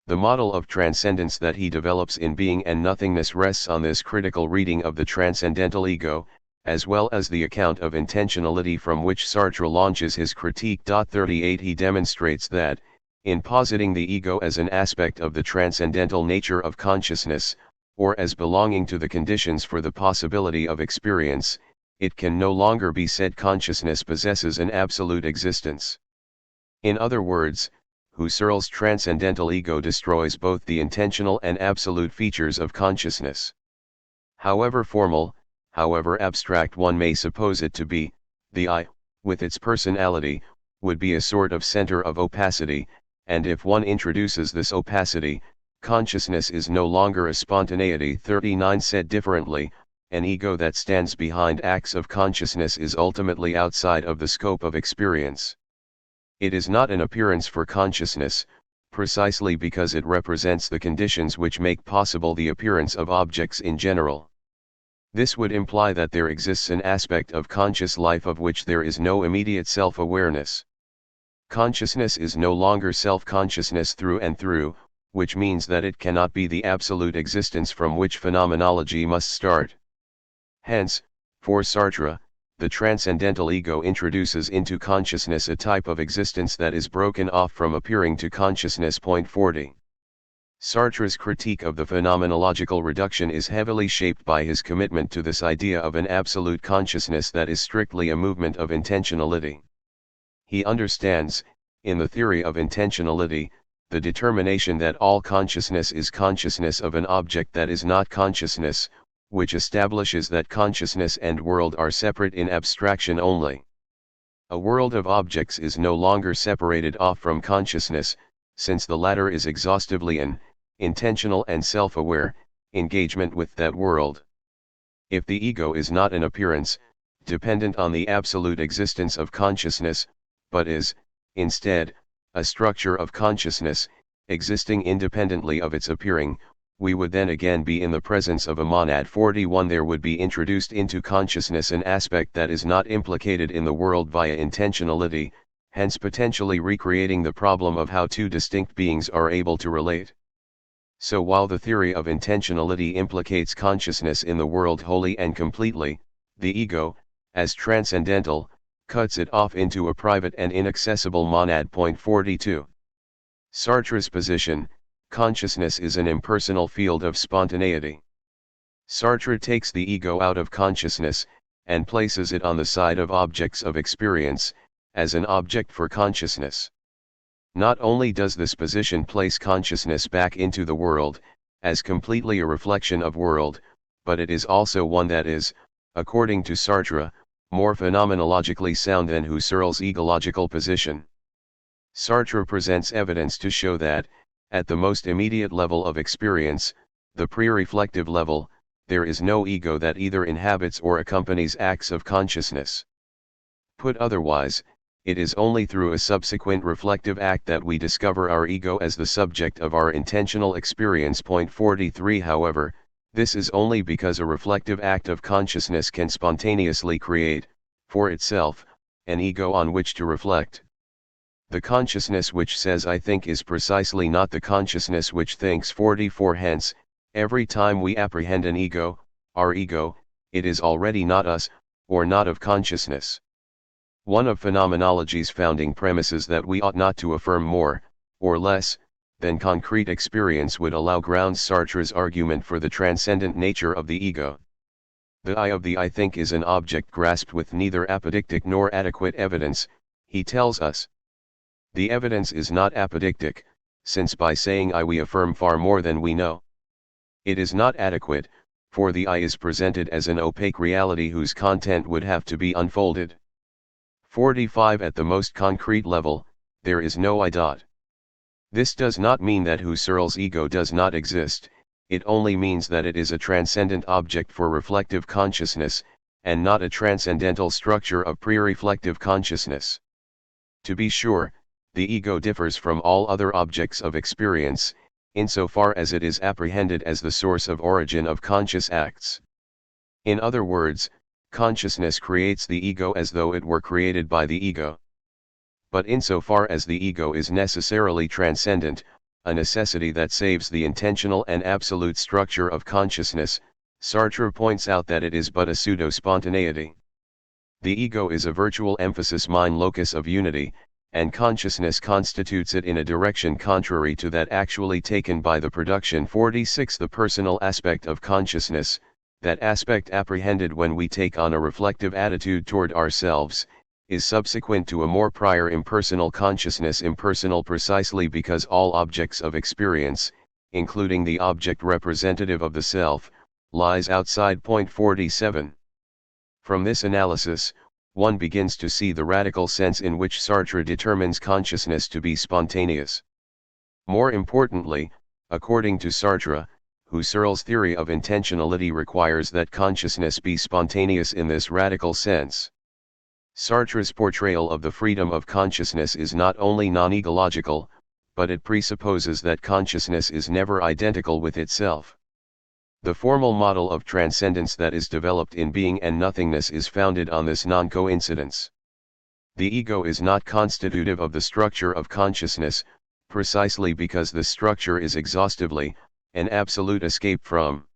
The model of transcendence that he develops in Being and Nothingness rests on this critical reading of the transcendental ego, as well as the account of intentionality from which Sartre launches his critique. 38 He demonstrates that, in positing the ego as an aspect of the transcendental nature of consciousness, or as belonging to the conditions for the possibility of experience, it can no longer be said consciousness possesses an absolute existence. In other words, Husserl's transcendental ego destroys both the intentional and absolute features of consciousness. However formal, however abstract one may suppose it to be, the I, with its personality, would be a sort of center of opacity, and if one introduces this opacity, consciousness is no longer a spontaneity. 39 Said differently, an ego that stands behind acts of consciousness is ultimately outside of the scope of experience. It is not an appearance for consciousness, precisely because it represents the conditions which make possible the appearance of objects in general. This would imply that there exists an aspect of conscious life of which there is no immediate self-awareness. Consciousness is no longer self-consciousness through and through, which means that it cannot be the absolute existence from which phenomenology must start. Hence, for Sartre, the transcendental ego introduces into consciousness a type of existence that is broken off from appearing to consciousness. 40. Sartre's critique of the phenomenological reduction is heavily shaped by his commitment to this idea of an absolute consciousness that is strictly a movement of intentionality. He understands, in the theory of intentionality, the determination that all consciousness is consciousness of an object that is not consciousness, which establishes that consciousness and world are separate in abstraction only. A world of objects is no longer separated off from consciousness, since the latter is exhaustively an intentional and self-aware engagement with that world. If the ego is not an appearance, dependent on the absolute existence of consciousness, but is, instead, a structure of consciousness, existing independently of its appearing, we would then again be in the presence of a monad. 41 There would be introduced into consciousness an aspect that is not implicated in the world via intentionality, hence potentially recreating the problem of how two distinct beings are able to relate. So while the theory of intentionality implicates consciousness in the world wholly and completely, the ego, as transcendental, cuts it off into a private and inaccessible monad. 42. Sartre's position: consciousness is an impersonal field of spontaneity. Sartre takes the ego out of consciousness, and places it on the side of objects of experience, as an object for consciousness. Not only does this position place consciousness back into the world, as completely a reflection of world, but it is also one that is, according to Sartre, more phenomenologically sound than Husserl's egological position. Sartre presents evidence to show that, at the most immediate level of experience, the pre-reflective level, there is no ego that either inhabits or accompanies acts of consciousness. Put otherwise, it is only through a subsequent reflective act that we discover our ego as the subject of our intentional experience. 43 However, this is only because a reflective act of consciousness can spontaneously create, for itself, an ego on which to reflect. The consciousness which says I think is precisely not the consciousness which thinks. 44 Hence, every time we apprehend an ego, our ego, it is already not us, or not of consciousness. One of phenomenology's founding premises that we ought not to affirm more, or less, than concrete experience would allow grounds Sartre's argument for the transcendent nature of the ego. The I of the I think is an object grasped with neither apodictic nor adequate evidence, he tells us. The evidence is not apodictic, since by saying I we affirm far more than we know. It is not adequate, for the I is presented as an opaque reality whose content would have to be unfolded. 45 At the most concrete level, there is no I. This does not mean that Husserl's ego does not exist, it only means that it is a transcendent object for reflective consciousness, and not a transcendental structure of pre-reflective consciousness. To be sure, the ego differs from all other objects of experience, insofar as it is apprehended as the source of origin of conscious acts. In other words, consciousness creates the ego as though it were created by the ego. But insofar as the ego is necessarily transcendent, a necessity that saves the intentional and absolute structure of consciousness, Sartre points out that it is but a pseudo-spontaneity. The ego is a virtual emphasis mind locus of unity, and consciousness constitutes it in a direction contrary to that actually taken by the production. 46 The personal aspect of consciousness, that aspect apprehended when we take on a reflective attitude toward ourselves, is subsequent to a more prior impersonal consciousness, impersonal precisely because all objects of experience, including the object representative of the self, lies outside. 47. From this analysis, one begins to see the radical sense in which Sartre determines consciousness to be spontaneous. More importantly, according to Sartre, Husserl's theory of intentionality requires that consciousness be spontaneous in this radical sense. Sartre's portrayal of the freedom of consciousness is not only non-egological, but it presupposes that consciousness is never identical with itself. The formal model of transcendence that is developed in being and nothingness is founded on this non-coincidence. The ego is not constitutive of the structure of consciousness, precisely because this structure is exhaustively, an absolute escape from.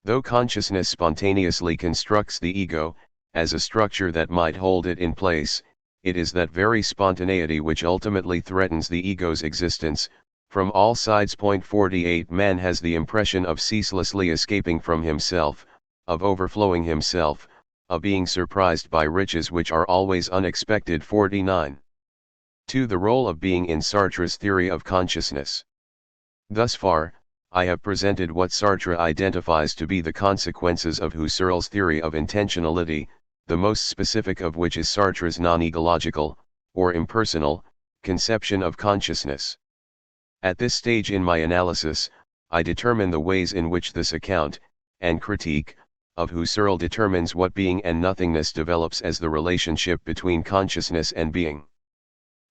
Though consciousness spontaneously constructs the ego, as a structure that might hold it in place, it is that very spontaneity which ultimately threatens the ego's existence, From all sides. 48 Man has the impression of ceaselessly escaping from himself, of overflowing himself, of being surprised by riches which are always unexpected. 49. 2. The role of being in Sartre's theory of consciousness. Thus far, I have presented what Sartre identifies to be the consequences of Husserl's theory of intentionality, the most specific of which is Sartre's non-egological, or impersonal, conception of consciousness. At this stage in my analysis, I determine the ways in which this account, and critique, of Husserl determines what being and nothingness develops as the relationship between consciousness and being.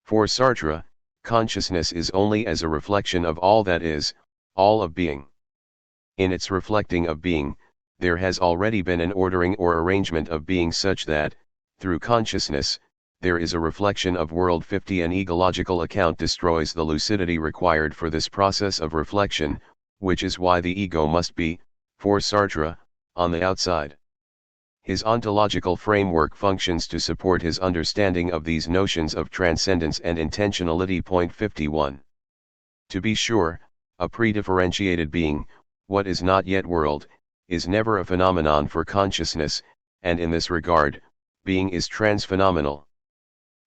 For Sartre, consciousness is only as a reflection of all that is, all of being. In its reflecting of being, there has already been an ordering or arrangement of being such that, through consciousness, there is a reflection of world. 50. An egological account destroys the lucidity required for this process of reflection, which is why the ego must be, for Sartre, on the outside. His ontological framework functions to support his understanding of these notions of transcendence and intentionality. 51. To be sure, a pre-differentiated being, what is not yet world, is never a phenomenon for consciousness, and in this regard, being is transphenomenal.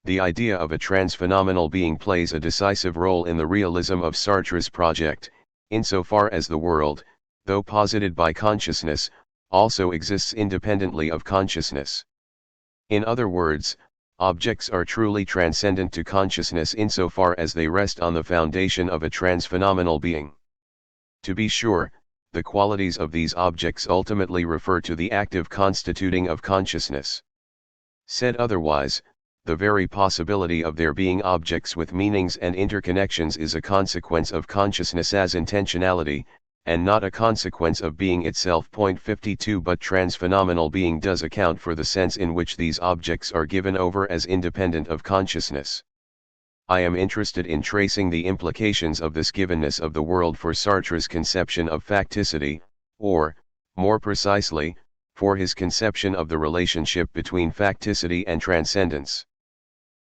The idea of a transphenomenal being plays a decisive role in the realism of Sartre's project, insofar as the world, though posited by consciousness, also exists independently of consciousness. In other words, objects are truly transcendent to consciousness insofar as they rest on the foundation of a transphenomenal being. To be sure, the qualities of these objects ultimately refer to the active constituting of consciousness. Said otherwise, the very possibility of there being objects with meanings and interconnections is a consequence of consciousness as intentionality, and not a consequence of being itself. 52. But transphenomenal being does account for the sense in which these objects are given over as independent of consciousness. I am interested in tracing the implications of this givenness of the world for Sartre's conception of facticity, or, more precisely, for his conception of the relationship between facticity and transcendence.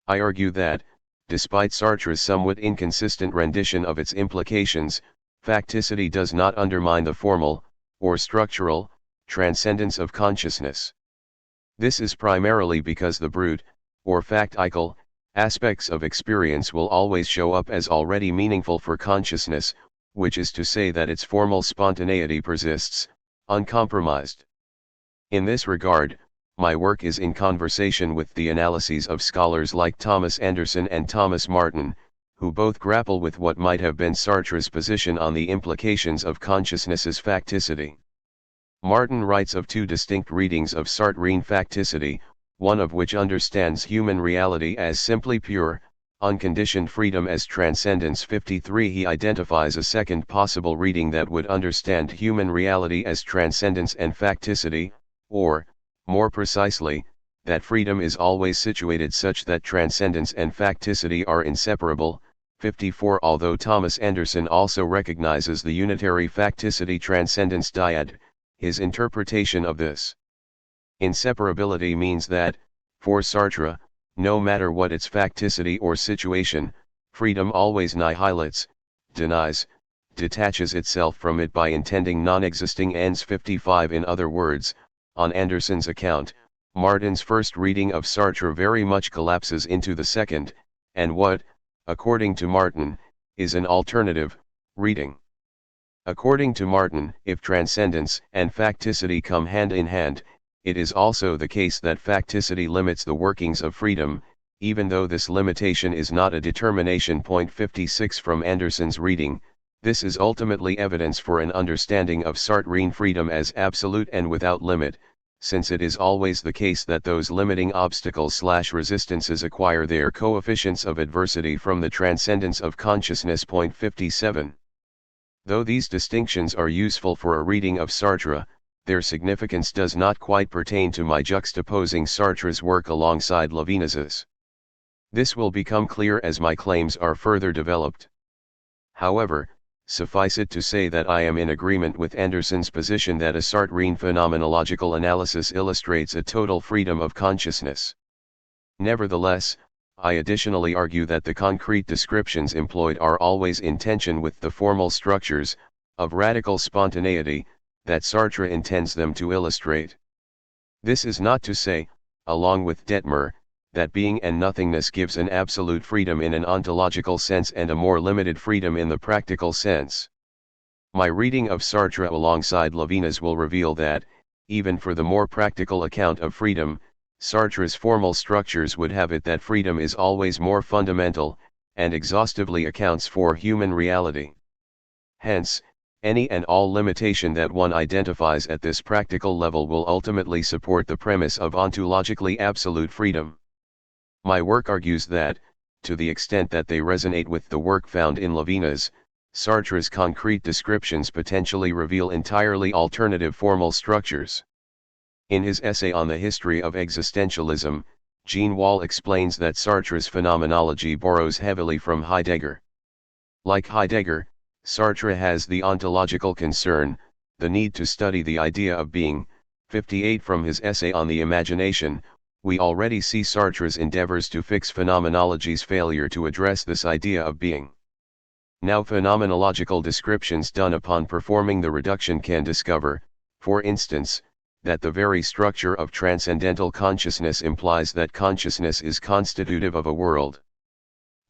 I argue that, despite Sartre's somewhat inconsistent rendition of its implications, facticity does not undermine the formal, or structural, transcendence of consciousness. This is primarily because the brute, or factical, aspects of experience will always show up as already meaningful for consciousness, which is to say that its formal spontaneity persists, uncompromised. In this regard, my work is in conversation with the analyses of scholars like Thomas Anderson and Thomas Martin, who both grapple with what might have been Sartre's position on the implications of consciousness's facticity. Martin writes of two distinct readings of Sartrean facticity, one of which understands human reality as simply pure, unconditioned freedom as transcendence. 53. He identifies a second possible reading that would understand human reality as transcendence and facticity, or, more precisely, that freedom is always situated such that transcendence and facticity are inseparable. 54. Although Thomas Anderson also recognizes the unitary facticity-transcendence dyad, his interpretation of this inseparability means that, for Sartre, no matter what its facticity or situation, freedom always annihilates, denies, detaches itself from it by intending non-existing ends. 55. In other words, on Anderson's account, Martin's first reading of Sartre very much collapses into the second, and what, according to Martin, is an alternative reading. According to Martin, if transcendence and facticity come hand in hand, it is also the case that facticity limits the workings of freedom, even though this limitation is not a determination. 56. From Anderson's reading, this is ultimately evidence for an understanding of Sartrean freedom as absolute and without limit, since it is always the case that those limiting obstacles/resistances acquire their coefficients of adversity from the transcendence of consciousness. 57. Though these distinctions are useful for a reading of Sartre, their significance does not quite pertain to my juxtaposing Sartre's work alongside Levinas's. This will become clear as my claims are further developed. However, suffice it to say that I am in agreement with Anderson's position that a Sartrean phenomenological analysis illustrates a total freedom of consciousness. Nevertheless, I additionally argue that the concrete descriptions employed are always in tension with the formal structures, of radical spontaneity, that Sartre intends them to illustrate. This is not to say, along with Detmer, that being and nothingness gives an absolute freedom in an ontological sense and a more limited freedom in the practical sense. My reading of Sartre alongside Levinas will reveal that, even for the more practical account of freedom, Sartre's formal structures would have it that freedom is always more fundamental, and exhaustively accounts for human reality. Hence, any and all limitation that one identifies at this practical level will ultimately support the premise of ontologically absolute freedom. My work argues that, to the extent that they resonate with the work found in Levinas, Sartre's concrete descriptions potentially reveal entirely alternative formal structures. In his essay on the history of existentialism, Jean Wall explains that Sartre's phenomenology borrows heavily from Heidegger. Like Heidegger, Sartre has the ontological concern, the need to study the idea of being. 58 From his essay on the imagination, we already see Sartre's endeavors to fix phenomenology's failure to address this idea of being. Now phenomenological descriptions done upon performing the reduction can discover, for instance, that the very structure of transcendental consciousness implies that consciousness is constitutive of a world.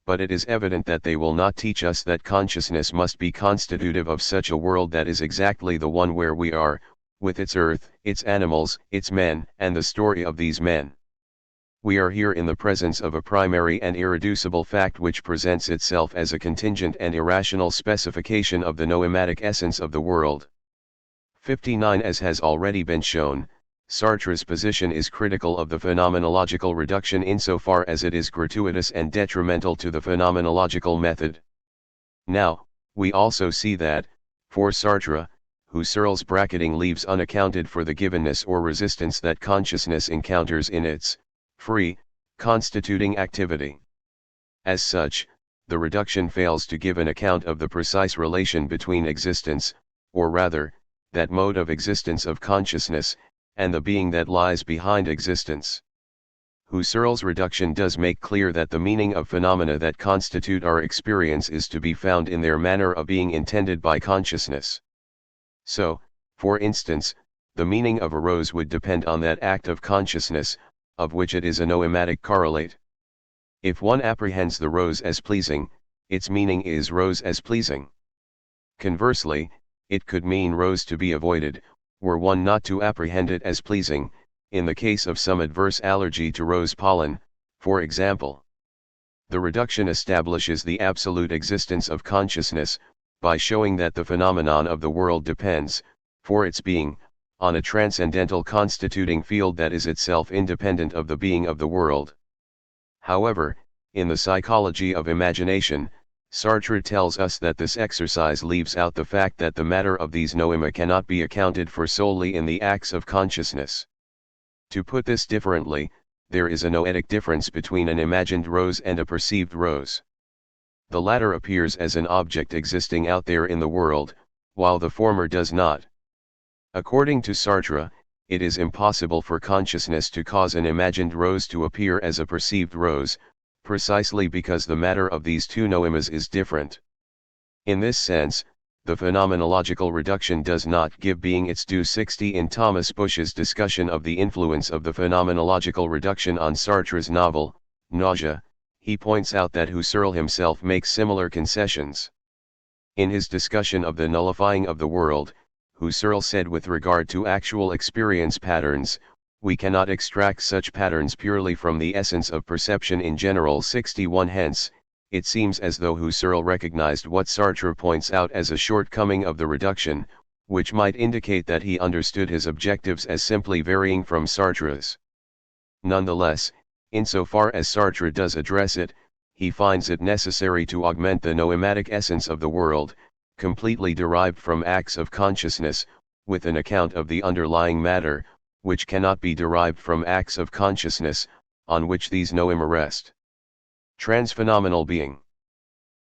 But it is evident that they will not teach us that consciousness must be constitutive of such a world that is exactly the one where we are, with its earth, its animals, its men, and the story of these men. We are here in the presence of a primary and irreducible fact which presents itself as a contingent and irrational specification of the noematic essence of the world. 59 As has already been shown, Sartre's position is critical of the phenomenological reduction insofar as it is gratuitous and detrimental to the phenomenological method. Now, we also see that, for Sartre, Husserl's bracketing leaves unaccounted for the givenness or resistance that consciousness encounters in its free, constituting activity. As such, the reduction fails to give an account of the precise relation between existence, or rather, that mode of existence of consciousness, and the being that lies behind existence. Husserl's reduction does make clear that the meaning of phenomena that constitute our experience is to be found in their manner of being intended by consciousness. So, for instance, the meaning of a rose would depend on that act of consciousness, of which it is a noematic correlate. If one apprehends the rose as pleasing, its meaning is rose as pleasing. Conversely, it could mean rose to be avoided, were one not to apprehend it as pleasing, in the case of some adverse allergy to rose pollen, for example. The reduction establishes the absolute existence of consciousness, by showing that the phenomenon of the world depends, for its being, on a transcendental constituting field that is itself independent of the being of the world. However, in the psychology of imagination, Sartre tells us that this exercise leaves out the fact that the matter of these noema cannot be accounted for solely in the acts of consciousness. To put this differently, there is a noetic difference between an imagined rose and a perceived rose. The latter appears as an object existing out there in the world, while the former does not. According to Sartre, it is impossible for consciousness to cause an imagined rose to appear as a perceived rose, precisely because the matter of these two noemas is different. In this sense, the phenomenological reduction does not give being its due. 60 In Thomas Bush's discussion of the influence of the phenomenological reduction on Sartre's novel, Nausea, he points out that Husserl himself makes similar concessions. In his discussion of the nullifying of the world, Husserl said with regard to actual experience patterns, we cannot extract such patterns purely from the essence of perception in general. 61 Hence, it seems as though Husserl recognized what Sartre points out as a shortcoming of the reduction, which might indicate that he understood his objectives as simply varying from Sartre's. Nonetheless, insofar as Sartre does address it, he finds it necessary to augment the noematic essence of the world, completely derived from acts of consciousness, with an account of the underlying matter, which cannot be derived from acts of consciousness, on which these noema rest. Transphenomenal being.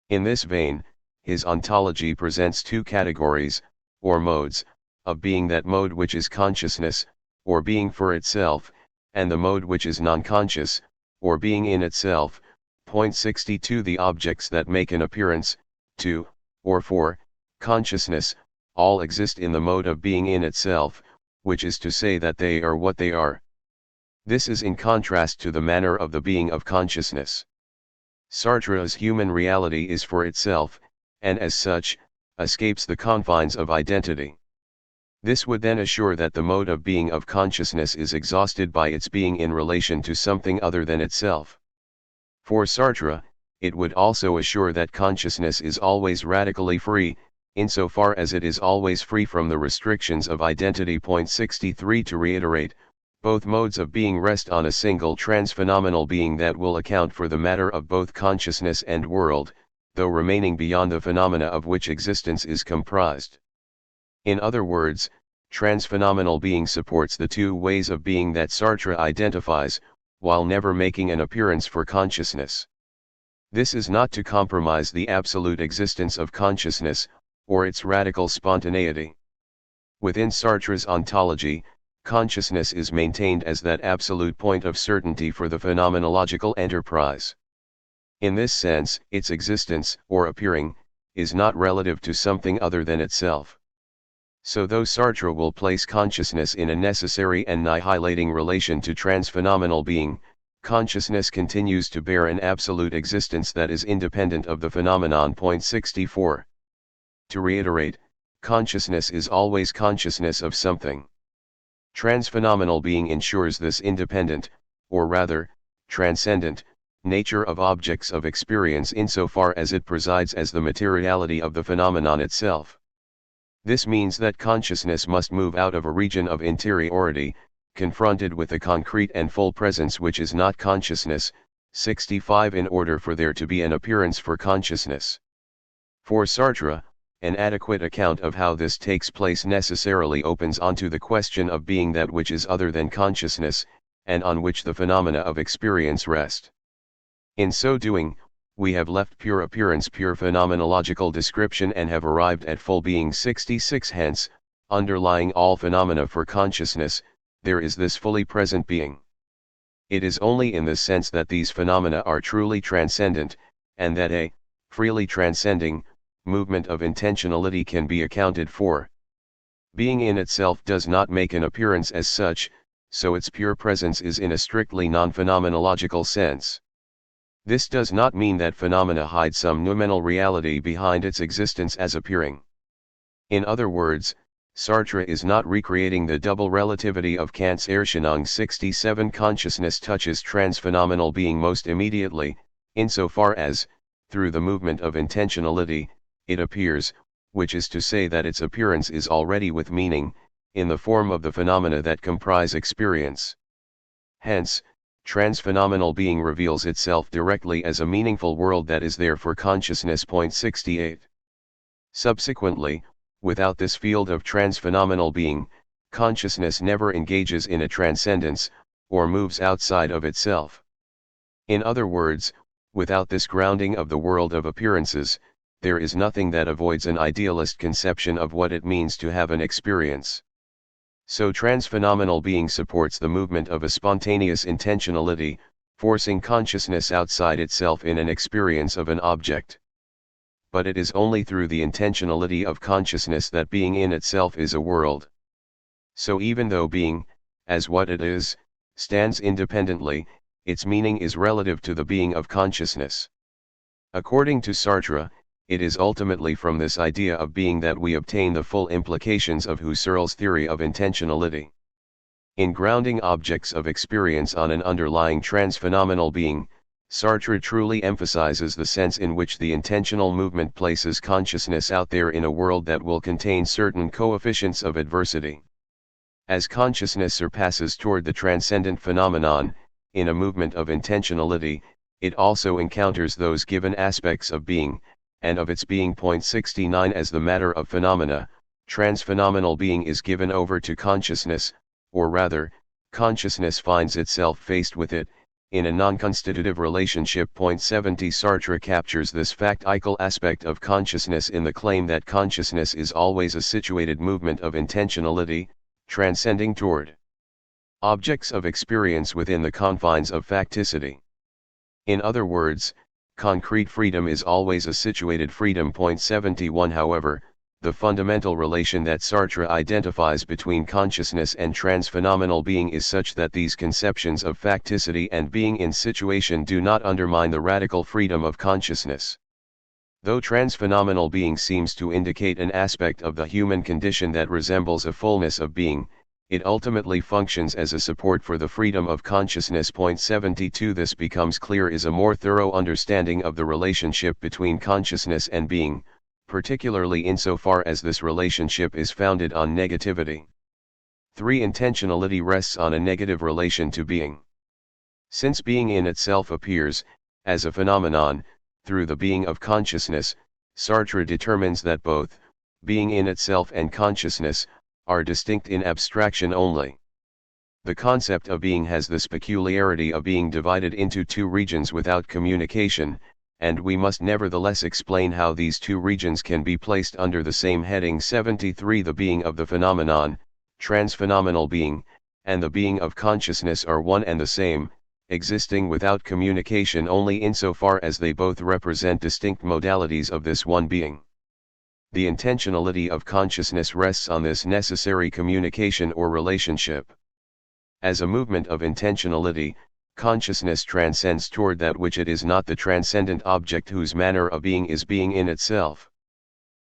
In this vein, his ontology presents two categories, or modes, of being: that mode which is consciousness, or being for itself, and the mode which is non-conscious, or being in itself, Point 62. The objects that make an appearance, to, or for, consciousness, all exist in the mode of being in itself, which is to say that they are what they are. This is in contrast to the manner of the being of consciousness. Sartre's human reality is for itself, and as such, escapes the confines of identity. This would then assure that the mode of being of consciousness is exhausted by its being in relation to something other than itself. For Sartre, it would also assure that consciousness is always radically free, insofar as it is always free from the restrictions of identity. Point 63. To reiterate, both modes of being rest on a single transphenomenal being that will account for the matter of both consciousness and world, though remaining beyond the phenomena of which existence is comprised. In other words, transphenomenal being supports the two ways of being that Sartre identifies, while never making an appearance for consciousness. This is not to compromise the absolute existence of consciousness, or its radical spontaneity. Within Sartre's ontology, consciousness is maintained as that absolute point of certainty for the phenomenological enterprise. In this sense, its existence, or appearing, is not relative to something other than itself. So though Sartre will place consciousness in a necessary and annihilating relation to transphenomenal being, consciousness continues to bear an absolute existence that is independent of the phenomenon. Point 64. To reiterate, consciousness is always consciousness of something. Transphenomenal being ensures this independent, or rather, transcendent, nature of objects of experience insofar as it presides as the materiality of the phenomenon itself. This means that consciousness must move out of a region of interiority, confronted with a concrete and full presence which is not consciousness. 65. In order for there to be an appearance for consciousness. For Sartre, an adequate account of how this takes place necessarily opens onto the question of being that which is other than consciousness, and on which the phenomena of experience rest. In so doing, we have left pure appearance, pure phenomenological description, and have arrived at full being. 66. Hence, underlying all phenomena for consciousness, there is this fully present being. It is only in the sense that these phenomena are truly transcendent, and that a freely transcending movement of intentionality can be accounted for. Being in itself does not make an appearance as such, so its pure presence is in a strictly non-phenomenological sense. This does not mean that phenomena hide some noumenal reality behind its existence as appearing. In other words, Sartre is not recreating the double relativity of Kant's Erscheinung. 67. Consciousness touches transphenomenal being most immediately, insofar as, through the movement of intentionality, it appears, which is to say that its appearance is already with meaning, in the form of the phenomena that comprise experience. Hence, transphenomenal being reveals itself directly as a meaningful world that is there for consciousness. Point 68. Subsequently, without this field of transphenomenal being, consciousness never engages in a transcendence, or moves outside of itself. In other words, without this grounding of the world of appearances, there is nothing that avoids an idealist conception of what it means to have an experience. So transphenomenal being supports the movement of a spontaneous intentionality, forcing consciousness outside itself in an experience of an object. But it is only through the intentionality of consciousness that being in itself is a world. So even though being, as what it is, stands independently, its meaning is relative to the being of consciousness. According to Sartre, it is ultimately from this idea of being that we obtain the full implications of Husserl's theory of intentionality. In grounding objects of experience on an underlying transphenomenal being, Sartre truly emphasizes the sense in which the intentional movement places consciousness out there in a world that will contain certain coefficients of adversity. As consciousness surpasses toward the transcendent phenomenon, in a movement of intentionality, it also encounters those given aspects of being, and of its being. Point 69. As the matter of phenomena, transphenomenal being is given over to consciousness, or rather, consciousness finds itself faced with it, in a non-constitutive relationship. Point 70. Sartre captures this factical aspect of consciousness in the claim that consciousness is always a situated movement of intentionality, transcending toward objects of experience within the confines of facticity. In other words, concrete freedom is always a situated freedom. 71 However, the fundamental relation that Sartre identifies between consciousness and transphenomenal being is such that these conceptions of facticity and being in situation do not undermine the radical freedom of consciousness. Though transphenomenal being seems to indicate an aspect of the human condition that resembles a fullness of being, it ultimately functions as a support for the freedom of consciousness. 72 This becomes clear is a more thorough understanding of the relationship between consciousness and being, particularly insofar as this relationship is founded on negativity. 3. Intentionality rests on a negative relation to being. Since being in itself appears, as a phenomenon, through the being of consciousness, Sartre determines that both, being in itself and consciousness, are distinct in abstraction only. The concept of being has this peculiarity of being divided into two regions without communication, and we must nevertheless explain how these two regions can be placed under the same heading. 73 The being of the phenomenon, transphenomenal being, and the being of consciousness are one and the same, existing without communication only insofar as they both represent distinct modalities of this one being. The intentionality of consciousness rests on this necessary communication or relationship. As a movement of intentionality, consciousness transcends toward that which it is not, the transcendent object whose manner of being is being in itself.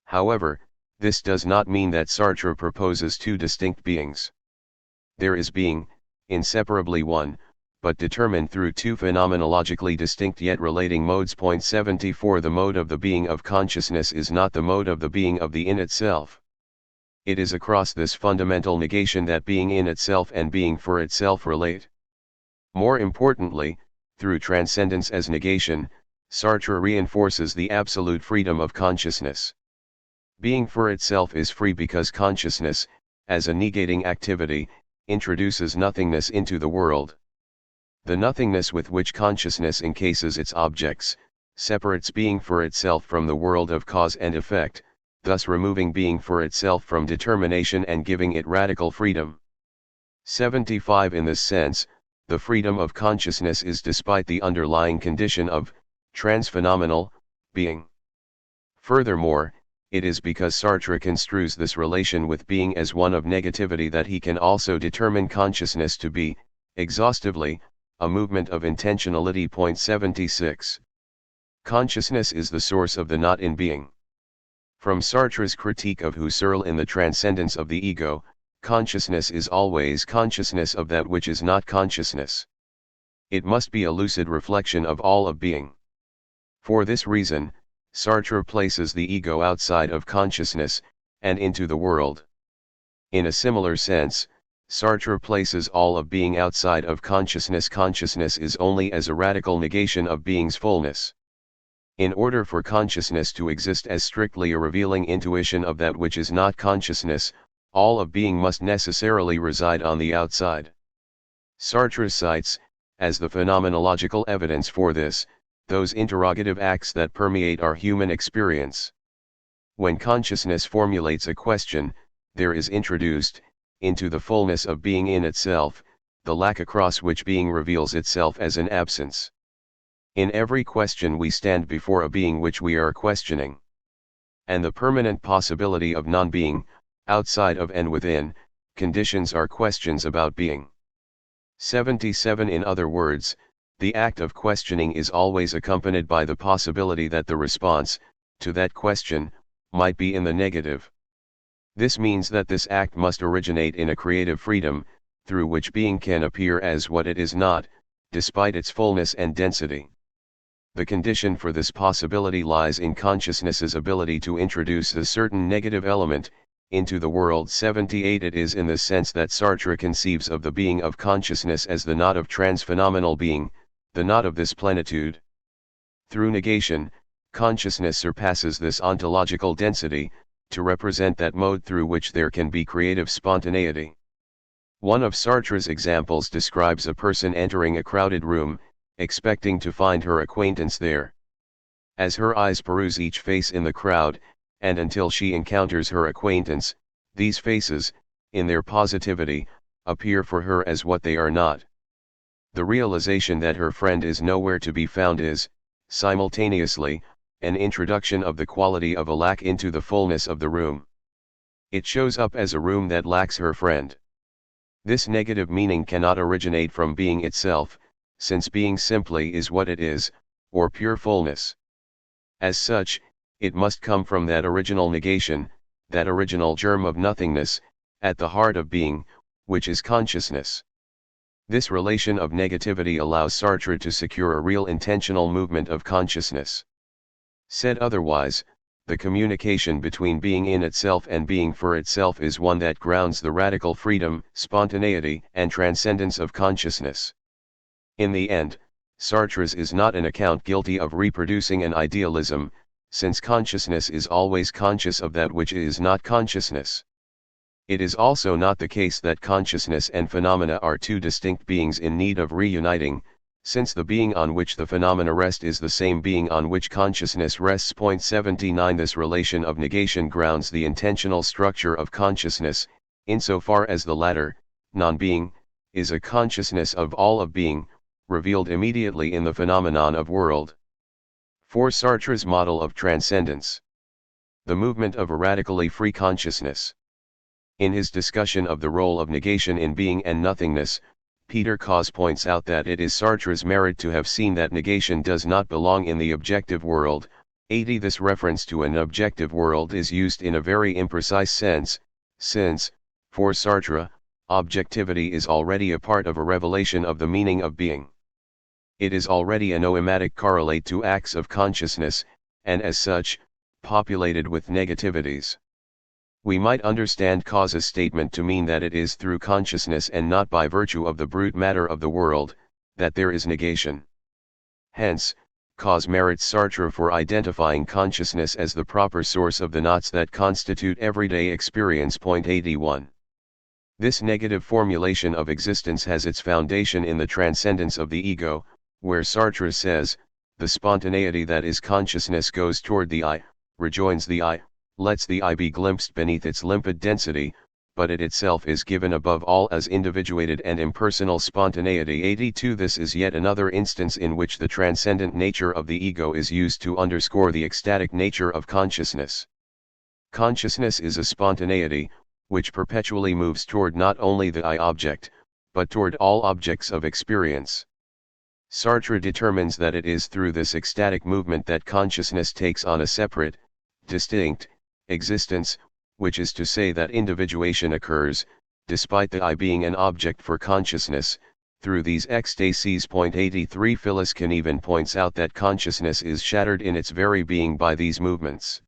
However, this does not mean that Sartre proposes two distinct beings. There is being, inseparably one, but determined through two phenomenologically distinct yet relating modes. 74 The mode of the being of consciousness is not the mode of the being of the in itself. It is across this fundamental negation that being in itself and being for itself relate. More importantly, through transcendence as negation, Sartre reinforces the absolute freedom of consciousness. Being for itself is free because consciousness, as a negating activity, introduces nothingness into the world. The nothingness with which consciousness encases its objects, separates being for itself from the world of cause and effect, thus removing being for itself from determination and giving it radical freedom. 75 In this sense, the freedom of consciousness is despite the underlying condition of transphenomenal being. Furthermore, it is because Sartre construes this relation with being as one of negativity that he can also determine consciousness to be, exhaustively, a movement of intentionality. 76. Consciousness is the source of the not in being. From Sartre's critique of Husserl in the Transcendence of the Ego, consciousness is always consciousness of that which is not consciousness. It must be a lucid reflection of all of being. For this reason, Sartre places the ego outside of consciousness, and into the world. In a similar sense, Sartre places all of being outside of consciousness. Consciousness is only as a radical negation of being's fullness. In order for consciousness to exist as strictly a revealing intuition of that which is not consciousness, all of being must necessarily reside on the outside. Sartre cites, as the phenomenological evidence for this, those interrogative acts that permeate our human experience. When consciousness formulates a question, there is introduced, into the fullness of being in itself, the lack across which being reveals itself as an absence. In every question we stand before a being which we are questioning. And the permanent possibility of non-being, outside of and within, conditions our questions about being. 77 In other words, the act of questioning is always accompanied by the possibility that the response, to that question, might be in the negative. This means that this act must originate in a creative freedom, through which being can appear as what it is not, despite its fullness and density. The condition for this possibility lies in consciousness's ability to introduce a certain negative element into the world. 78 It is in this sense that Sartre conceives of the being of consciousness as the not of transphenomenal being, the not of this plenitude. Through negation, consciousness surpasses this ontological density, to represent that mode through which there can be creative spontaneity. One of Sartre's examples describes a person entering a crowded room, expecting to find her acquaintance there. As her eyes peruse each face in the crowd, and until she encounters her acquaintance, these faces, in their positivity, appear for her as what they are not. The realization that her friend is nowhere to be found is, simultaneously, an introduction of the quality of a lack into the fullness of the room. It shows up as a room that lacks her friend. This negative meaning cannot originate from being itself, since being simply is what it is, or pure fullness. As such, it must come from that original negation, that original germ of nothingness, at the heart of being, which is consciousness. This relation of negativity allows Sartre to secure a real intentional movement of consciousness. Said otherwise, the communication between being in itself and being for itself is one that grounds the radical freedom, spontaneity, and transcendence of consciousness. In the end, Sartre's is not an account guilty of reproducing an idealism, since consciousness is always conscious of that which is not consciousness. It is also not the case that consciousness and phenomena are two distinct beings in need of reuniting, since the being on which the phenomena rest is the same being on which consciousness rests. 79 This relation of negation grounds the intentional structure of consciousness, insofar as the latter, non-being, is a consciousness of all of being, revealed immediately in the phenomenon of world. For Sartre's model of transcendence, the movement of a radically free consciousness. In his discussion of the role of negation in being and nothingness, Peter Cause points out that it is Sartre's merit to have seen that negation does not belong in the objective world. 80 This reference to an objective world is used in a very imprecise sense, since, for Sartre, objectivity is already a part of a revelation of the meaning of being. It is already a noematic correlate to acts of consciousness, and as such, populated with negativities. We might understand Cause's statement to mean that it is through consciousness and not by virtue of the brute matter of the world, that there is negation. Hence, Cause merits Sartre for identifying consciousness as the proper source of the knots that constitute everyday experience. 81. This negative formulation of existence has its foundation in the transcendence of the ego, where Sartre says, the spontaneity that is consciousness goes toward the I, rejoins the I, lets the I be glimpsed beneath its limpid density, but it itself is given above all as individuated and impersonal spontaneity. 82 This is yet another instance in which the transcendent nature of the ego is used to underscore the ecstatic nature of consciousness. Consciousness is a spontaneity, which perpetually moves toward not only the I object, but toward all objects of experience. Sartre determines that it is through this ecstatic movement that consciousness takes on a separate, distinct, existence, which is to say that individuation occurs, despite the I being an object for consciousness, through these ecstasies. 83 Phyllis Knieven points out that consciousness is shattered in its very being by these movements.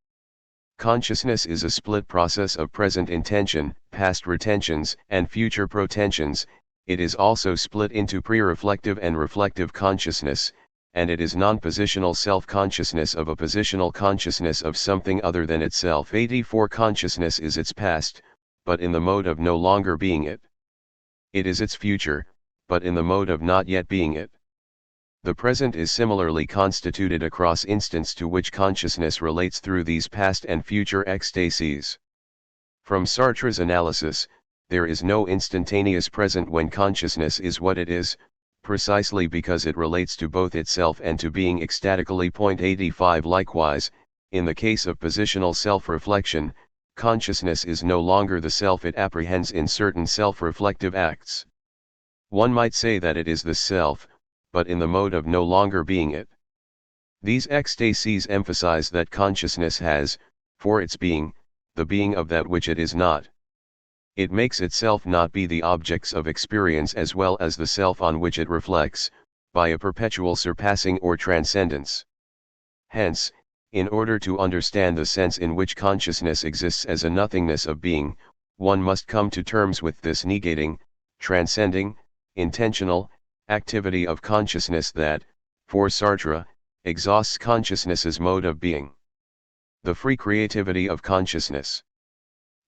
Consciousness is a split process of present intention, past retentions, and future protensions. It is also split into pre-reflective and reflective consciousness, and it is non-positional self-consciousness of a positional consciousness of something other than itself. 84 Consciousness is its past, but in the mode of no longer being it. It is its future, but in the mode of not yet being it. The present is similarly constituted across instants to which consciousness relates through these past and future ecstasies. From Sartre's analysis, there is no instantaneous present when consciousness is what it is, precisely because it relates to both itself and to being ecstatically. 85 Likewise, in the case of positional self-reflection, consciousness is no longer the self it apprehends in certain self-reflective acts. One might say that it is the self, but in the mode of no longer being it. These ecstasies emphasize that consciousness has, for its being, the being of that which it is not. It makes itself not be the objects of experience as well as the self on which it reflects, by a perpetual surpassing or transcendence. Hence, in order to understand the sense in which consciousness exists as a nothingness of being, one must come to terms with this negating, transcending, intentional, activity of consciousness that, for Sartre, exhausts consciousness's mode of being. The free creativity of consciousness.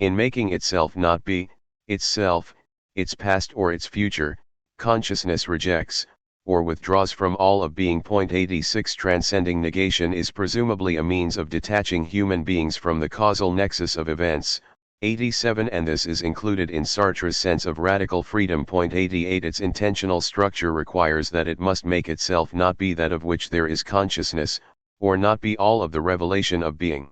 In making itself not be, itself, its past or its future, consciousness rejects, or withdraws from all of being. 86 Transcending negation is presumably a means of detaching human beings from the causal nexus of events. 87 And this is included in Sartre's sense of radical freedom. 88 Its intentional structure requires that it must make itself not be that of which there is consciousness, or not be all of the revelation of being.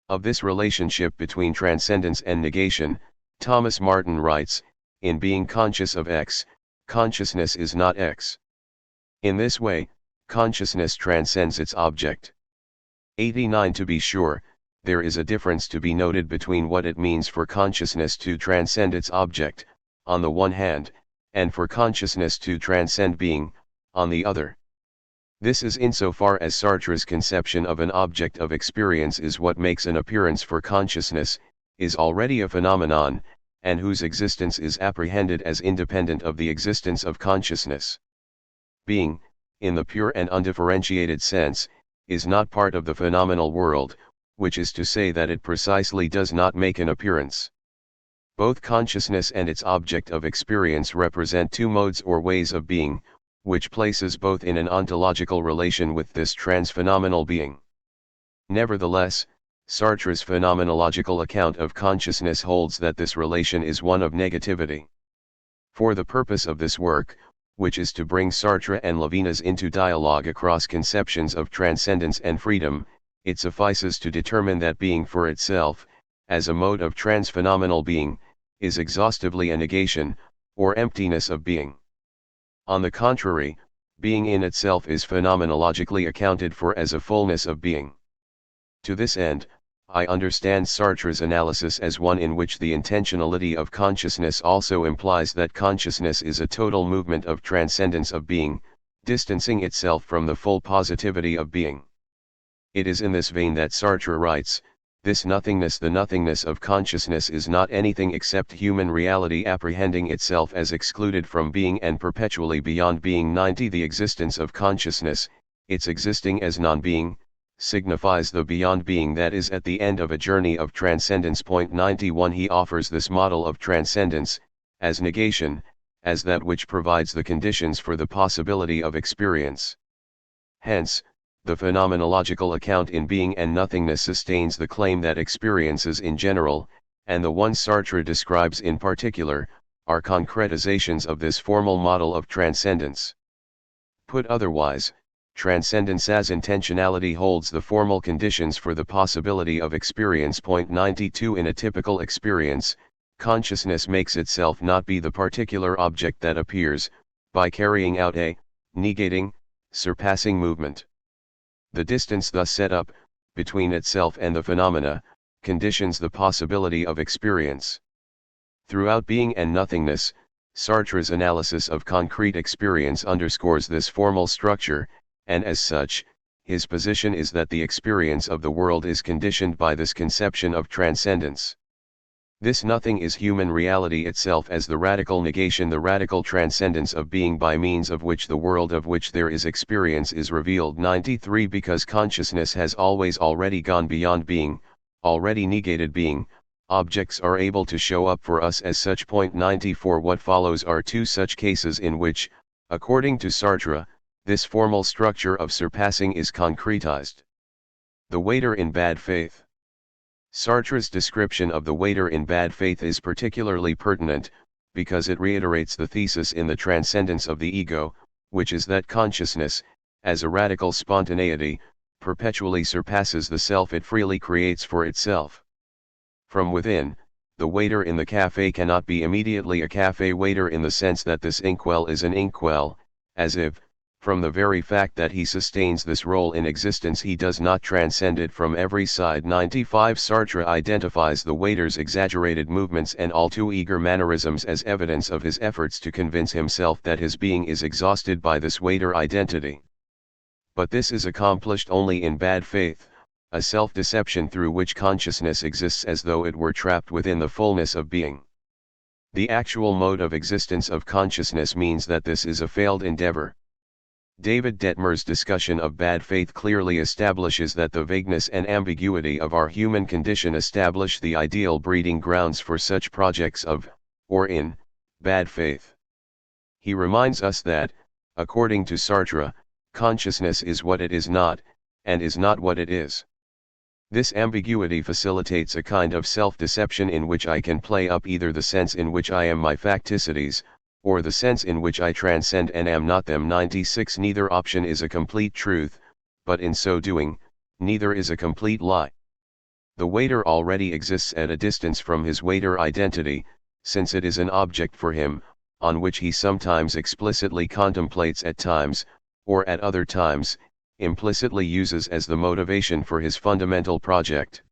Of this relationship between transcendence and negation, Thomas Martin writes, in being conscious of X, consciousness is not X. In this way, consciousness transcends its object. 89 To be sure, there is a difference to be noted between what it means for consciousness to transcend its object, on the one hand, and for consciousness to transcend being, on the other. This is insofar as Sartre's conception of an object of experience is what makes an appearance for consciousness, is already a phenomenon, and whose existence is apprehended as independent of the existence of consciousness. Being, in the pure and undifferentiated sense, is not part of the phenomenal world, which is to say that it precisely does not make an appearance. Both consciousness and its object of experience represent two modes or ways of being, which places both in an ontological relation with this trans-phenomenal being. Nevertheless, Sartre's phenomenological account of consciousness holds that this relation is one of negativity. For the purpose of this work, which is to bring Sartre and Levinas into dialogue across conceptions of transcendence and freedom, it suffices to determine that being for itself, as a mode of trans-phenomenal being, is exhaustively a negation, or emptiness of being. On the contrary, being in itself is phenomenologically accounted for as a fullness of being. To this end, I understand Sartre's analysis as one in which the intentionality of consciousness also implies that consciousness is a total movement of transcendence of being, distancing itself from the full positivity of being. It is in this vein that Sartre writes, this nothingness, the nothingness of consciousness, is not anything except human reality apprehending itself as excluded from being and perpetually beyond being. 90 The existence of consciousness, its existing as non-being, signifies the beyond being that is at the end of a journey of transcendence. 91 He offers this model of transcendence, as negation, as that which provides the conditions for the possibility of experience. Hence, the phenomenological account in being and nothingness sustains the claim that experiences in general, and the ones Sartre describes in particular, are concretizations of this formal model of transcendence. Put otherwise, transcendence as intentionality holds the formal conditions for the possibility of experience. 92 In a typical experience, consciousness makes itself not be the particular object that appears, by carrying out a, negating, surpassing movement. The distance thus set up, between itself and the phenomena, conditions the possibility of experience. Throughout being and nothingness, Sartre's analysis of concrete experience underscores this formal structure, and as such, his position is that the experience of the world is conditioned by this conception of transcendence. This nothing is human reality itself as the radical negation, the radical transcendence of being by means of which the world of which there is experience is revealed. 93 Because consciousness has already gone beyond being, already negated being, objects are able to show up for us as such. 94 What follows are two such cases in which, according to Sartre, this formal structure of surpassing is concretized. The waiter in bad faith. Sartre's description of the waiter in bad faith is particularly pertinent, because it reiterates the thesis in the Transcendence of the Ego, which is that consciousness, as a radical spontaneity, perpetually surpasses the self it freely creates for itself. From within, the waiter in the cafe cannot be immediately a cafe waiter in the sense that this inkwell is an inkwell, as if, from the very fact that he sustains this role in existence, he does not transcend it from every side. 95 Sartre identifies the waiter's exaggerated movements and all too eager mannerisms as evidence of his efforts to convince himself that his being is exhausted by this waiter identity. But this is accomplished only in bad faith, a self-deception through which consciousness exists as though it were trapped within the fullness of being. The actual mode of existence of consciousness means that this is a failed endeavor. David Detmer's discussion of bad faith clearly establishes that the vagueness and ambiguity of our human condition establish the ideal breeding grounds for such projects of, or in, bad faith. He reminds us that, according to Sartre, consciousness is what it is not, and is not what it is. This ambiguity facilitates a kind of self-deception in which I can play up either the sense in which I am my facticities, or the sense in which I transcend and am not them. 96 Neither option is a complete truth, but in so doing, neither is a complete lie. The waiter already exists at a distance from his waiter identity, since it is an object for him, on which he sometimes explicitly contemplates at times, or at other times, implicitly uses as the motivation for his fundamental project.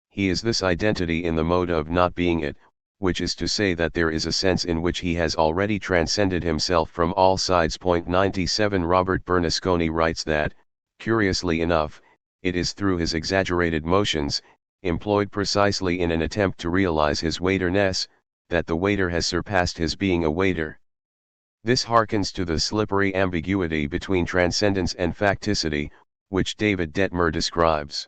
He is this identity in the mode of not being it, which is to say that there is a sense in which he has already transcended himself from all sides. 97 Robert Bernasconi writes that, curiously enough, it is through his exaggerated motions, employed precisely in an attempt to realize his waiterness, that the waiter has surpassed his being a waiter. This harkens to the slippery ambiguity between transcendence and facticity, which David Detmer describes.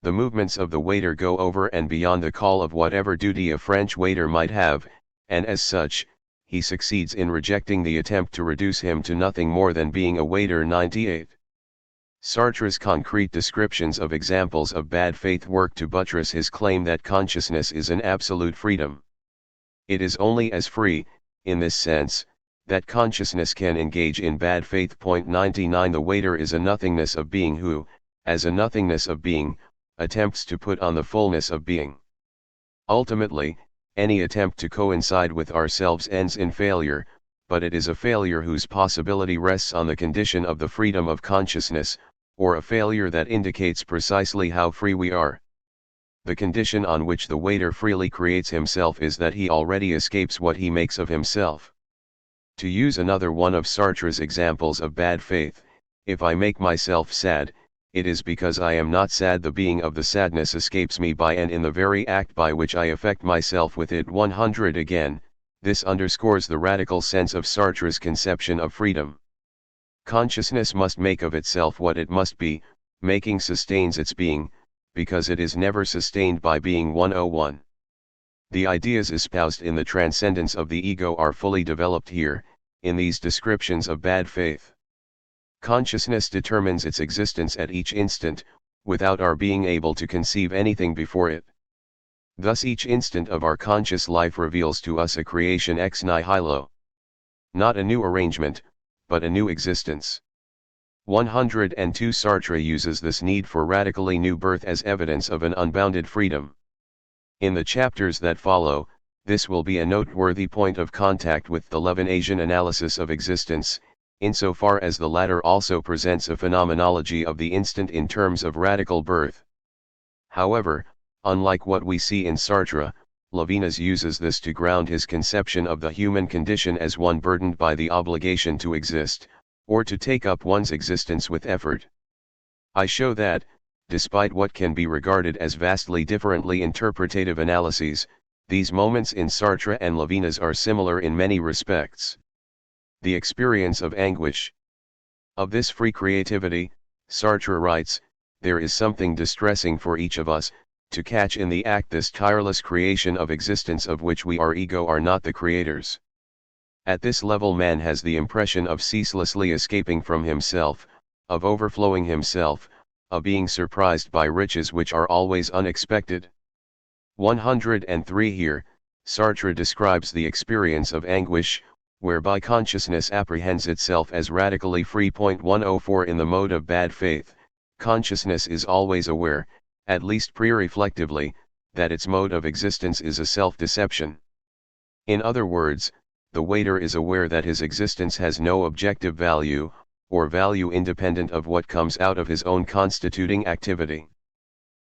The movements of the waiter go over and beyond the call of whatever duty a French waiter might have, and as such, he succeeds in rejecting the attempt to reduce him to nothing more than being a waiter. 98. Sartre's concrete descriptions of examples of bad faith work to buttress his claim that consciousness is an absolute freedom. It is only as free, in this sense, that consciousness can engage in bad faith. 99 The waiter is a nothingness of being who, as a nothingness of being, attempts to put on the fullness of being. Ultimately, any attempt to coincide with ourselves ends in failure, but it is a failure whose possibility rests on the condition of the freedom of consciousness, or a failure that indicates precisely how free we are. The condition on which the waiter freely creates himself is that he already escapes what he makes of himself. To use another one of Sartre's examples of bad faith, if I make myself sad, it is because I am not sad. The being of the sadness escapes me by and in the very act by which I affect myself with it. 100 Again, this underscores the radical sense of Sartre's conception of freedom. Consciousness must make of itself what it must be, making sustains its being, because it is never sustained by being. 101. The ideas espoused in the transcendence of the ego are fully developed here, in these descriptions of bad faith. Consciousness determines its existence at each instant, without our being able to conceive anything before it. Thus each instant of our conscious life reveals to us a creation ex nihilo. Not a new arrangement, but a new existence. 102 Sartre uses this need for radically new birth as evidence of an unbounded freedom. In the chapters that follow, this will be a noteworthy point of contact with the Levinasian analysis of existence, insofar as the latter also presents a phenomenology of the instant in terms of radical birth. However, unlike what we see in Sartre, Levinas uses this to ground his conception of the human condition as one burdened by the obligation to exist, or to take up one's existence with effort. I show that, despite what can be regarded as vastly differently interpretative analyses, these moments in Sartre and Levinas are similar in many respects. The experience of anguish. Of this free creativity, Sartre writes, there is something distressing for each of us, to catch in the act this tireless creation of existence of which we ego are not the creators. At this level man has the impression of ceaselessly escaping from himself, of overflowing himself, of being surprised by riches which are always unexpected. 103 Here, Sartre describes the experience of anguish, whereby consciousness apprehends itself as radically free. 104 In the mode of bad faith, consciousness is always aware, at least pre-reflectively, that its mode of existence is a self-deception. In other words, the waiter is aware that his existence has no objective value, or value independent of what comes out of his own constituting activity.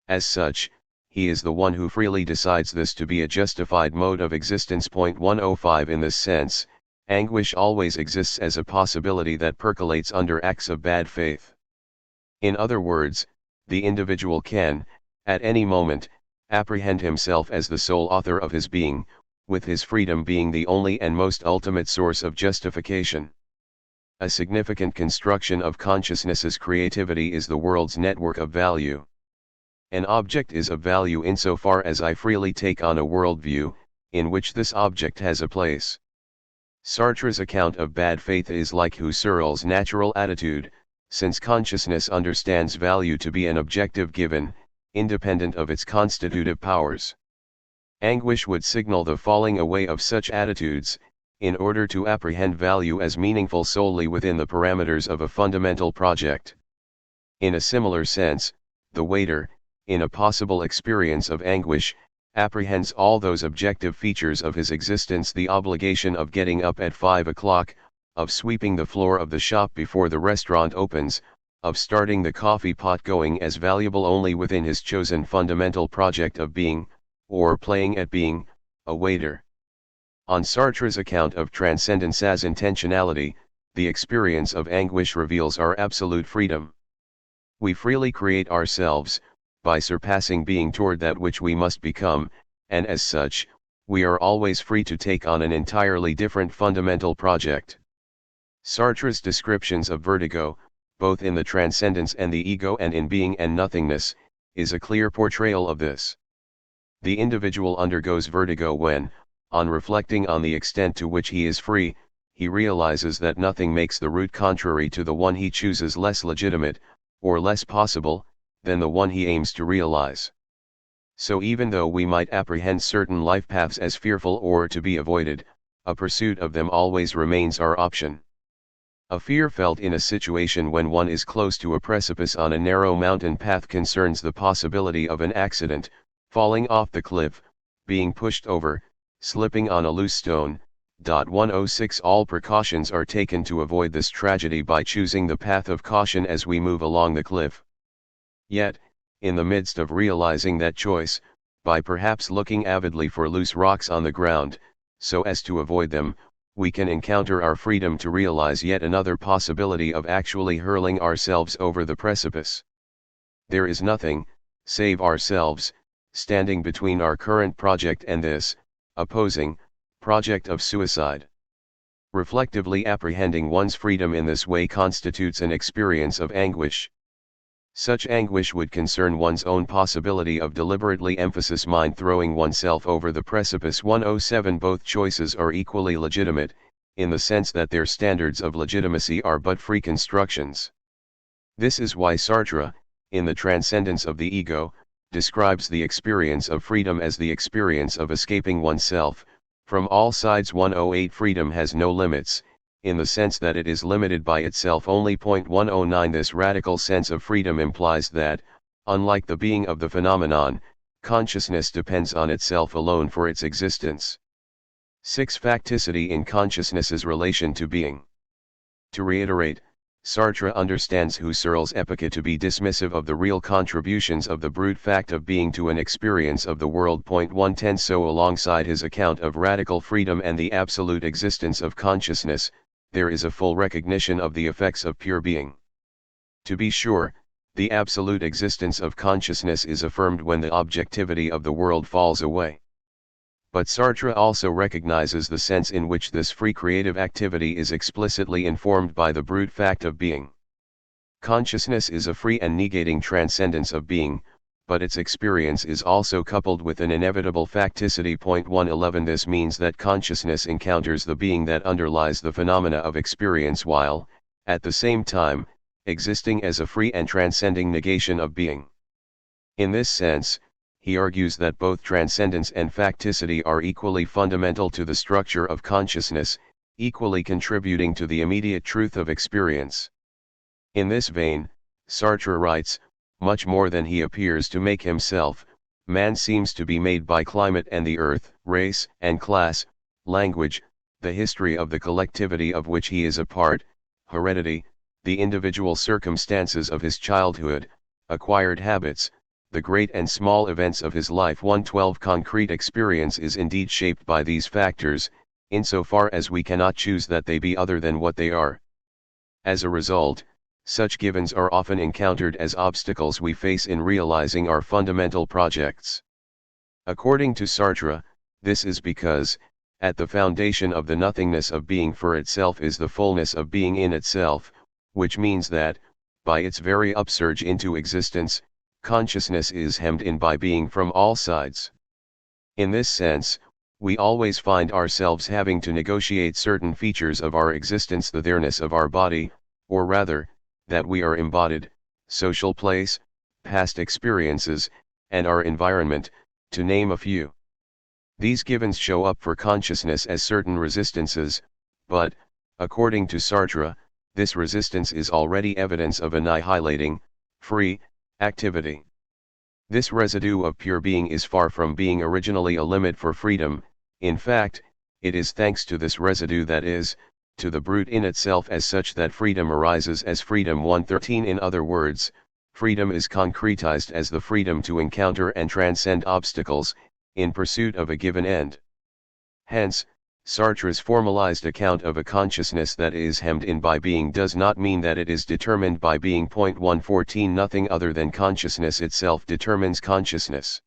As such, he is the one who freely decides this to be a justified mode of existence. 105 In this sense, anguish always exists as a possibility that percolates under acts of bad faith. In other words, the individual can, at any moment, apprehend himself as the sole author of his being, with his freedom being the only and most ultimate source of justification. A significant construction of consciousness's creativity is the world's network of value. An object is of value insofar as I freely take on a worldview, in which this object has a place. Sartre's account of bad faith is like Husserl's natural attitude, since consciousness understands value to be an objective given, independent of its constitutive powers. Anguish would signal the falling away of such attitudes, in order to apprehend value as meaningful solely within the parameters of a fundamental project. In a similar sense, the waiter, in a possible experience of anguish, apprehends all those objective features of his existence: the obligation of getting up at 5 o'clock, of sweeping the floor of the shop before the restaurant opens, of starting the coffee pot going, as valuable only within his chosen fundamental project of being, or playing at being, a waiter. On Sartre's account of transcendence as intentionality, the experience of anguish reveals our absolute freedom. We freely create ourselves, by surpassing being toward that which we must become, and as such, we are always free to take on an entirely different fundamental project. Sartre's descriptions of vertigo, both in the Transcendence and the ego and in being and nothingness, is a clear portrayal of this. The individual undergoes vertigo when, on reflecting on the extent to which he is free, he realizes that nothing makes the route contrary to the one he chooses less legitimate, or less possible, than the one he aims to realize. So even though we might apprehend certain life paths as fearful or to be avoided, a pursuit of them always remains our option. A fear felt in a situation when one is close to a precipice on a narrow mountain path concerns the possibility of an accident, falling off the cliff, being pushed over, slipping on a loose stone. 106 All precautions are taken to avoid this tragedy by choosing the path of caution as we move along the cliff. Yet, in the midst of realizing that choice, by perhaps looking avidly for loose rocks on the ground, so as to avoid them, we can encounter our freedom to realize yet another possibility of actually hurling ourselves over the precipice. There is nothing, save ourselves, standing between our current project and this, opposing, project of suicide. Reflectively apprehending one's freedom in this way constitutes an experience of anguish. Such anguish would concern one's own possibility of deliberately emphasis mind throwing oneself over the precipice. 107 Both choices are equally legitimate, in the sense that their standards of legitimacy are but free constructions. This is why Sartre, in the Transcendence of the Ego, describes the experience of freedom as the experience of escaping oneself, from all sides. 108 Freedom has no limits, in the sense that it is limited by itself only. 109 This radical sense of freedom implies that, unlike the being of the phenomenon, consciousness depends on itself alone for its existence. 6. Facticity in consciousness's relation to being. To reiterate, Sartre understands Husserl's epicure to be dismissive of the real contributions of the brute fact of being to an experience of the world. 110 So alongside his account of radical freedom and the absolute existence of consciousness, there is a full recognition of the effects of pure being. To be sure, the absolute existence of consciousness is affirmed when the objectivity of the world falls away. But Sartre also recognizes the sense in which this free creative activity is explicitly informed by the brute fact of being. Consciousness is a free and negating transcendence of being, but its experience is also coupled with an inevitable facticity. 111 This means that consciousness encounters the being that underlies the phenomena of experience while, at the same time, existing as a free and transcending negation of being. In this sense, he argues that both transcendence and facticity are equally fundamental to the structure of consciousness, equally contributing to the immediate truth of experience. In this vein, Sartre writes, much more than he appears to make himself, man seems to be made by climate and the earth, race and class, language, the history of the collectivity of which he is a part, heredity, the individual circumstances of his childhood, acquired habits, the great and small events of his life. 112 Concrete experience is indeed shaped by these factors, insofar as we cannot choose that they be other than what they are. As a result, such givens are often encountered as obstacles we face in realizing our fundamental projects. According to Sartre, this is because, at the foundation of the nothingness of being for itself is the fullness of being in itself, which means that, by its very upsurge into existence, consciousness is hemmed in by being from all sides. In this sense, we always find ourselves having to negotiate certain features of our existence: the there-ness of our body, or rather, that we are embodied, social place, past experiences, and our environment, to name a few. These givens show up for consciousness as certain resistances, but, according to Sartre, this resistance is already evidence of annihilating, free, activity. This residue of pure being is far from being originally a limit for freedom. In fact, it is thanks to this residue that is, to the brute in itself as such that freedom arises as freedom. 113. In other words, freedom is concretized as the freedom to encounter and transcend obstacles, in pursuit of a given end. Hence, Sartre's formalized account of a consciousness that is hemmed in by being does not mean that it is determined by being. 114. Nothing other than consciousness itself determines consciousness.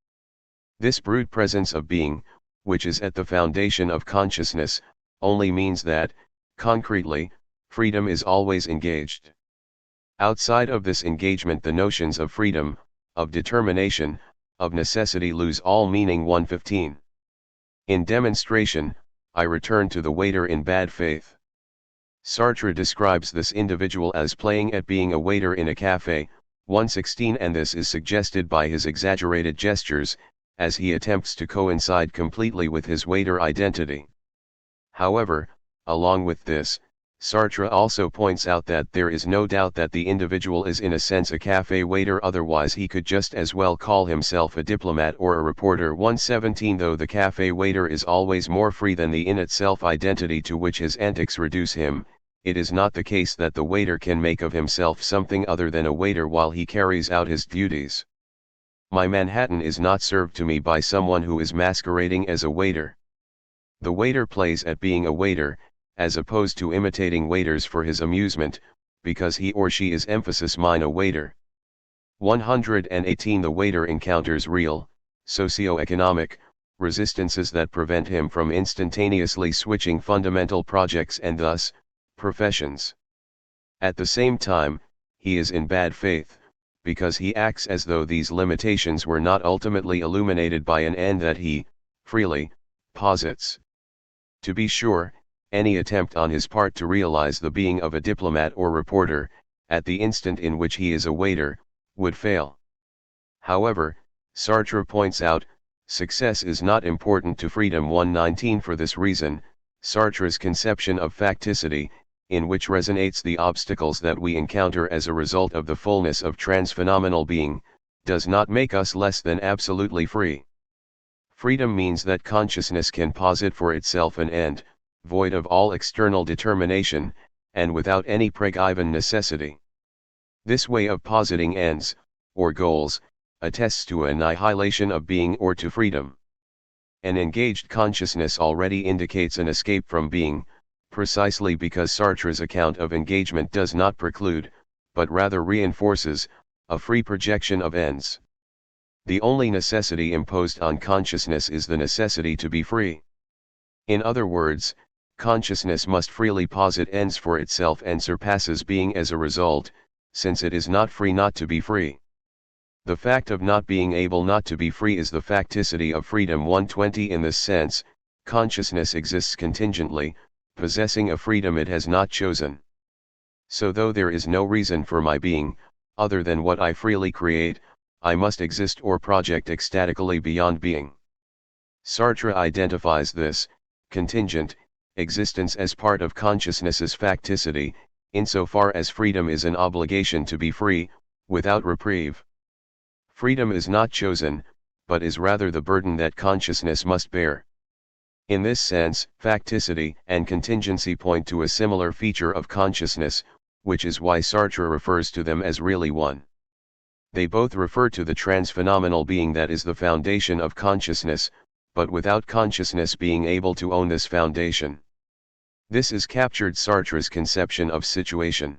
This brute presence of being, which is at the foundation of consciousness, only means that, concretely, freedom is always engaged. Outside of this engagement the notions of freedom, of determination, of necessity lose all meaning. 115. In demonstration, I return to the waiter in bad faith. Sartre describes this individual as playing at being a waiter in a cafe. 116. And this is suggested by his exaggerated gestures, as he attempts to coincide completely with his waiter identity. However, along with this, Sartre also points out that there is no doubt that the individual is in a sense a cafe waiter, otherwise he could just as well call himself a diplomat or a reporter. 117. Though the cafe waiter is always more free than the in itself identity to which his antics reduce him, it is not the case that the waiter can make of himself something other than a waiter while he carries out his duties. My Manhattan is not served to me by someone who is masquerading as a waiter. The waiter plays at being a waiter, as opposed to imitating waiters for his amusement, because he or she is emphasis mine a waiter. 118. The waiter encounters real, socio-economic, resistances that prevent him from instantaneously switching fundamental projects and thus, professions. At the same time, he is in bad faith, because he acts as though these limitations were not ultimately illuminated by an end that he, freely, posits. To be sure, any attempt on his part to realize the being of a diplomat or reporter, at the instant in which he is a waiter, would fail. However, Sartre points out, success is not important to freedom. 119. For this reason, Sartre's conception of facticity, in which resonates the obstacles that we encounter as a result of the fullness of transphenomenal being, does not make us less than absolutely free. Freedom means that consciousness can posit for itself an end, void of all external determination, and without any pre-given necessity. This way of positing ends, or goals, attests to annihilation of being or to freedom. An engaged consciousness already indicates an escape from being, precisely because Sartre's account of engagement does not preclude, but rather reinforces, a free projection of ends. The only necessity imposed on consciousness is the necessity to be free. In other words, consciousness must freely posit ends for itself and surpasses being as a result, since it is not free not to be free. The fact of not being able not to be free is the facticity of freedom. 120. In this sense, consciousness exists contingently, possessing a freedom it has not chosen. So though there is no reason for my being, other than what I freely create, I must exist or project ecstatically beyond being. Sartre identifies this, contingent, existence as part of consciousness's facticity, insofar as freedom is an obligation to be free, without reprieve. Freedom is not chosen, but is rather the burden that consciousness must bear. In this sense, facticity and contingency point to a similar feature of consciousness, which is why Sartre refers to them as really one. They both refer to the transphenomenal being that is the foundation of consciousness, but without consciousness being able to own this foundation. This is captured Sartre's conception of situation.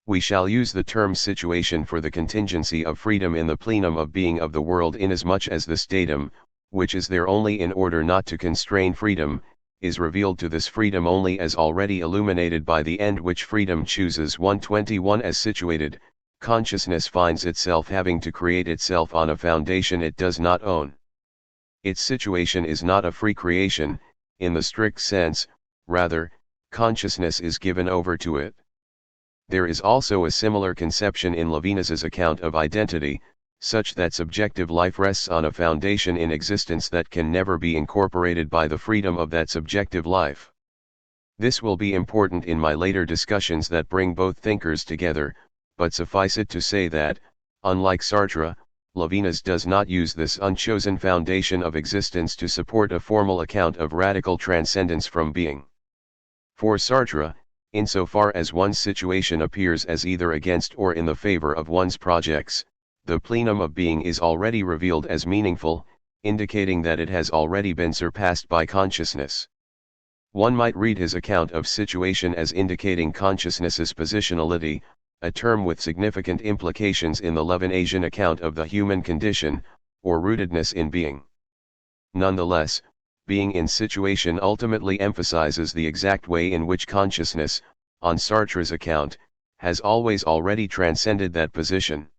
We shall use the term situation for the contingency of freedom in the plenum of being of the world, inasmuch as this datum, which is there only in order not to constrain freedom, is revealed to this freedom only as already illuminated by the end which freedom chooses. 121. As situated, consciousness finds itself having to create itself on a foundation it does not own. Its situation is not a free creation, in the strict sense, rather, consciousness is given over to it. There is also a similar conception in Levinas's account of identity, such that subjective life rests on a foundation in existence that can never be incorporated by the freedom of that subjective life. This will be important in my later discussions that bring both thinkers together, but suffice it to say that, unlike Sartre, Levinas does not use this unchosen foundation of existence to support a formal account of radical transcendence from being. For Sartre, insofar as one's situation appears as either against or in the favor of one's projects, the plenum of being is already revealed as meaningful, indicating that it has already been surpassed by consciousness. One might read his account of situation as indicating consciousness's positionality, a term with significant implications in the Levinasian account of the human condition, or rootedness in being. Nonetheless, being in situation ultimately emphasizes the exact way in which consciousness, on Sartre's account, has always already transcended that position.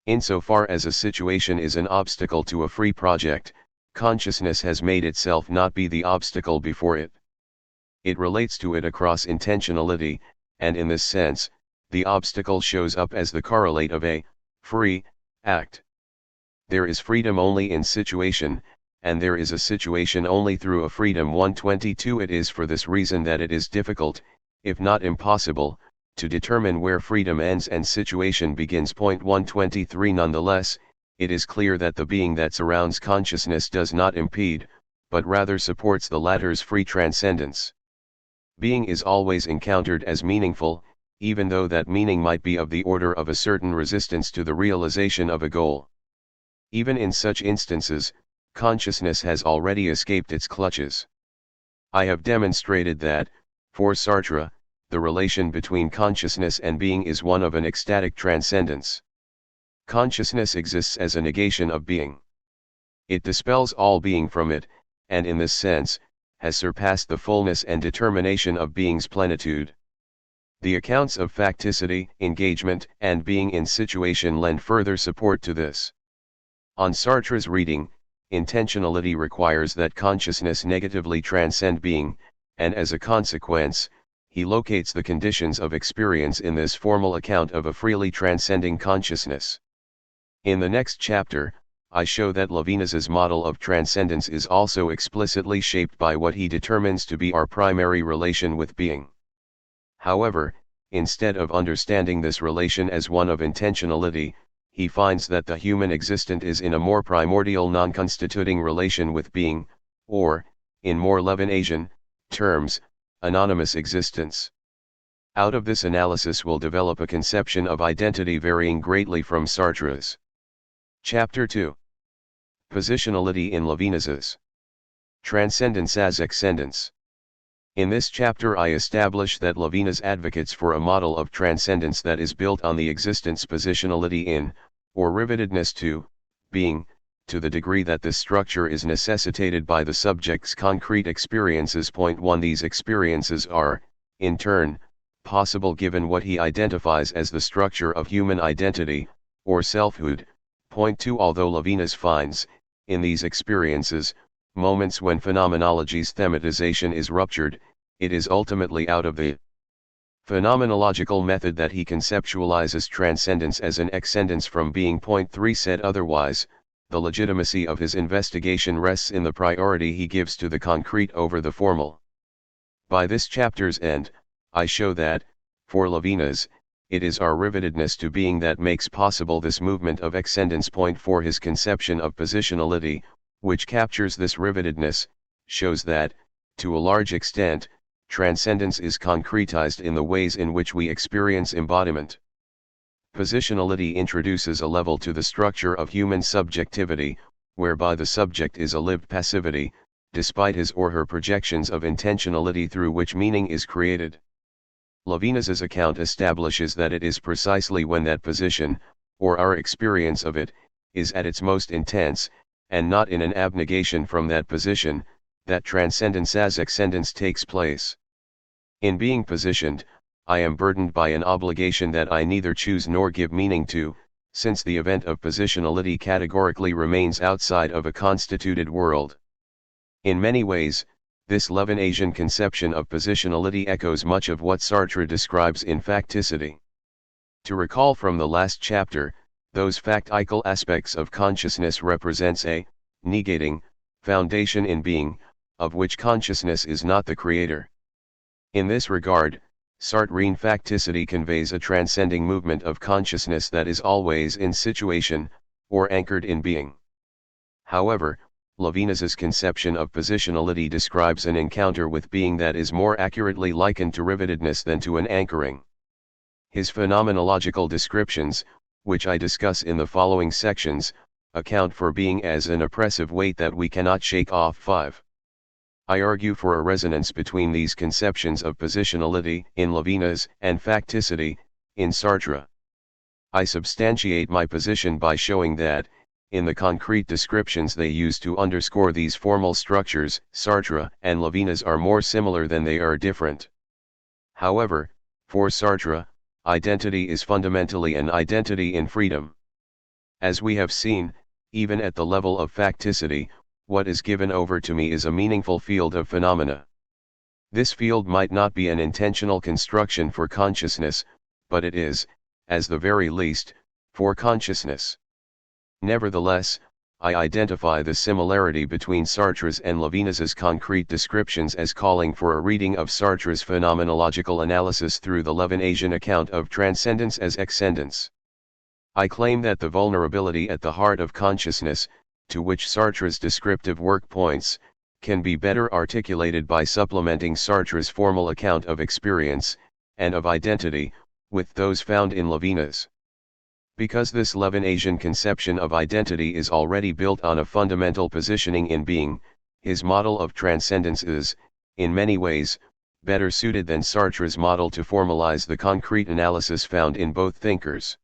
Insofar as a situation is an obstacle to a free project, consciousness has made itself not be the obstacle before it. It relates to it across intentionality, and in this sense, the obstacle shows up as the correlate of a free act. There is freedom only in situation, and there is a situation only through a freedom. 122 It is for this reason that it is difficult, if not impossible, to determine where freedom ends and situation begins. 123 Nonetheless, it is clear that the being that surrounds consciousness does not impede, but rather supports the latter's free transcendence. Being is always encountered as meaningful, even though that meaning might be of the order of a certain resistance to the realization of a goal. Even in such instances, consciousness has already escaped its clutches. I have demonstrated that, for Sartre, the relation between consciousness and being is one of an ecstatic transcendence. Consciousness exists as a negation of being. It dispels all being from it, and in this sense, has surpassed the fullness and determination of being's plenitude. The accounts of facticity, engagement, and being in situation lend further support to this. On Sartre's reading, intentionality requires that consciousness negatively transcend being, and as a consequence, he locates the conditions of experience in this formal account of a freely transcending consciousness. In the next chapter, I show that Levinas's model of transcendence is also explicitly shaped by what he determines to be our primary relation with being. However, instead of understanding this relation as one of intentionality, he finds that the human existent is in a more primordial non-constituting relation with being, or, in more Levinasian terms, anonymous existence. Out of this analysis will develop a conception of identity varying greatly from Sartre's. Chapter 2. Positionality in Levinas's Transcendence as Excendence. In this chapter I establish that Levinas advocates for a model of transcendence that is built on the existence positionality in, or rivetedness to, being, to the degree that this structure is necessitated by the subject's concrete experiences. 1 These experiences are, in turn, possible given what he identifies as the structure of human identity, or selfhood. 2 Although Levinas finds, in these experiences, moments when phenomenology's thematization is ruptured, it is ultimately out of the phenomenological method that he conceptualizes transcendence as an excendence from being. 3 Said otherwise, the legitimacy of his investigation rests in the priority he gives to the concrete over the formal. By this chapter's end, I show that, for Levinas, it is our rivetedness to being that makes possible this movement of excendence. 4 His conception of positionality, which captures this rivetedness, shows that, to a large extent, transcendence is concretized in the ways in which we experience embodiment. Positionality introduces a level to the structure of human subjectivity, whereby the subject is a lived passivity, despite his or her projections of intentionality through which meaning is created. Levinas's account establishes that it is precisely when that position, or our experience of it, is at its most intense, and not in an abnegation from that position, that transcendence as excendence takes place. In being positioned, I am burdened by an obligation that I neither choose nor give meaning to, since the event of positionality categorically remains outside of a constituted world. In many ways, this Levinasian conception of positionality echoes much of what Sartre describes in facticity. To recall from the last chapter, those factical aspects of consciousness represents a negating foundation in being, of which consciousness is not the creator. In this regard, Sartrean facticity conveys a transcending movement of consciousness that is always in situation, or anchored in being. However, Levinas's conception of positionality describes an encounter with being that is more accurately likened to rivetedness than to an anchoring. His phenomenological descriptions, which I discuss in the following sections, account for being as an oppressive weight that we cannot shake off. 5. I argue for a resonance between these conceptions of positionality in Levinas and facticity in Sartre. I substantiate my position by showing that, in the concrete descriptions they use to underscore these formal structures, Sartre and Levinas are more similar than they are different. However, for Sartre, identity is fundamentally an identity in freedom. As we have seen, even at the level of facticity, what is given over to me is a meaningful field of phenomena. This field might not be an intentional construction for consciousness, but it is, as the very least, for consciousness. Nevertheless, I identify the similarity between Sartre's and Levinas's concrete descriptions as calling for a reading of Sartre's phenomenological analysis through the Levinasian account of transcendence as excendence. I claim that the vulnerability at the heart of consciousness, to which Sartre's descriptive work points, can be better articulated by supplementing Sartre's formal account of experience, and of identity, with those found in Levinas. Because this Levinasian conception of identity is already built on a fundamental positioning in being, his model of transcendence is, in many ways, better suited than Sartre's model to formalize the concrete analysis found in both thinkers.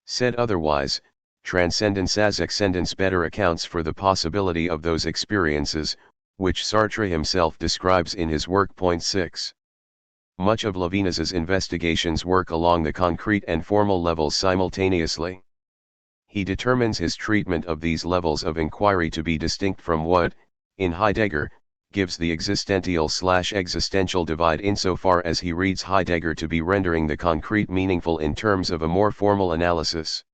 Said otherwise, transcendence as excendence better accounts for the possibility of those experiences, which Sartre himself describes in his work. Point 6. Much of Levinas's investigations work along the concrete and formal levels simultaneously. He determines his treatment of these levels of inquiry to be distinct from what, in Heidegger, gives the existential divide insofar as he reads Heidegger to be rendering the concrete meaningful in terms of a more formal analysis.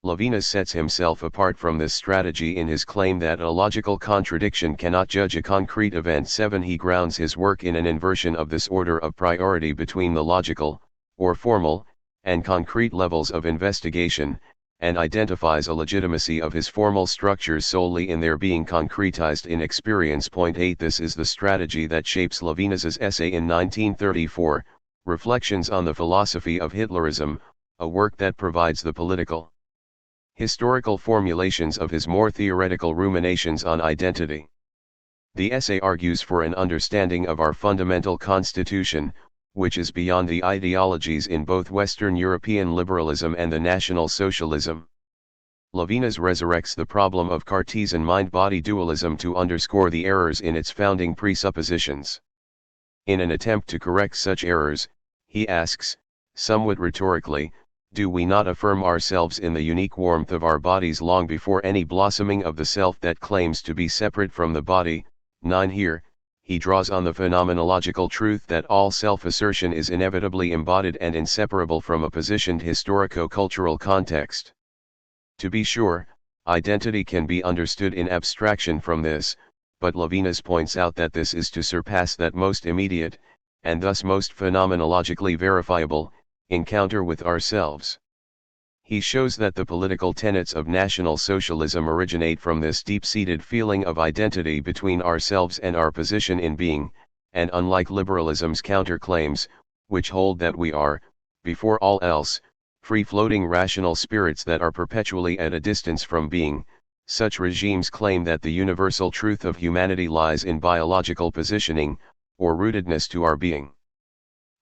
Levinas sets himself apart from this strategy in his claim that a logical contradiction cannot judge a concrete event. 7. He grounds his work in an inversion of this order of priority between the logical, or formal, and concrete levels of investigation, and identifies a legitimacy of his formal structures solely in their being concretized in experience. Point 8. This is the strategy that shapes Levinas's essay in 1934, Reflections on the Philosophy of Hitlerism, a work that provides the political historical formulations of his more theoretical ruminations on identity. The essay argues for an understanding of our fundamental constitution, which is beyond the ideologies in both Western European liberalism and the National Socialism. Levinas resurrects the problem of Cartesian mind-body dualism to underscore the errors in its founding presuppositions. In an attempt to correct such errors, he asks, somewhat rhetorically, do we not affirm ourselves in the unique warmth of our bodies long before any blossoming of the self that claims to be separate from the body? 9. Here, he draws on the phenomenological truth that all self-assertion is inevitably embodied and inseparable from a positioned historico-cultural context. To be sure, identity can be understood in abstraction from this, but Levinas points out that this is to surpass that most immediate, and thus most phenomenologically verifiable, encounter with ourselves. He shows that the political tenets of National Socialism originate from this deep-seated feeling of identity between ourselves and our position in being, and unlike liberalism's counterclaims, which hold that we are, before all else, free-floating rational spirits that are perpetually at a distance from being, such regimes claim that the universal truth of humanity lies in biological positioning, or rootedness to our being.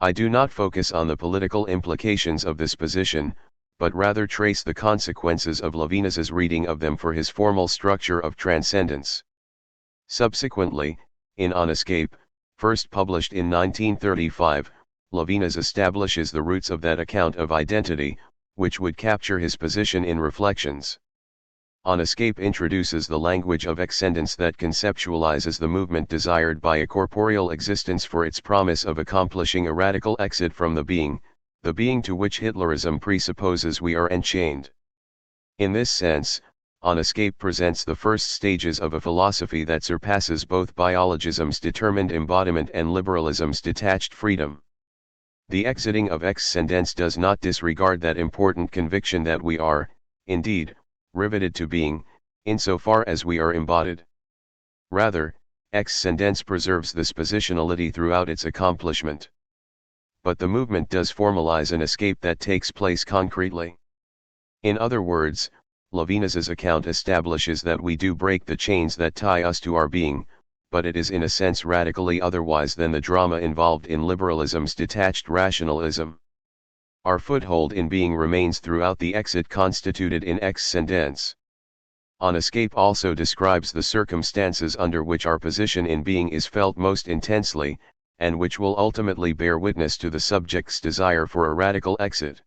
I do not focus on the political implications of this position, but rather trace the consequences of Levinas's reading of them for his formal structure of transcendence. Subsequently, in On Escape, first published in 1935, Levinas establishes the roots of that account of identity, which would capture his position in Reflections. On Escape introduces the language of excendence that conceptualizes the movement desired by a corporeal existence for its promise of accomplishing a radical exit from the being to which Hitlerism presupposes we are enchained. In this sense, On Escape presents the first stages of a philosophy that surpasses both biologism's determined embodiment and liberalism's detached freedom. The exiting of Transcendence does not disregard that important conviction that we are, indeed, riveted to being, insofar as we are embodied. Rather, Transcendence preserves this positionality throughout its accomplishment. But the movement does formalize an escape that takes place concretely. In other words, Levinas's account establishes that we do break the chains that tie us to our being, but it is in a sense radically otherwise than the drama involved in liberalism's detached rationalism. Our foothold in being remains throughout the exit constituted in Transcendence. On Escape also describes the circumstances under which our position in being is felt most intensely, and which will ultimately bear witness to the subject's desire for a radical exit.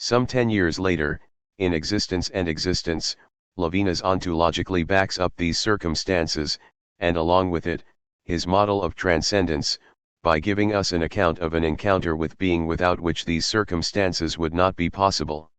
Some 10 years later, in Existence and Existence, Levinas ontologically backs up these circumstances, and along with it, his model of transcendence, by giving us an account of an encounter with being without which these circumstances would not be possible.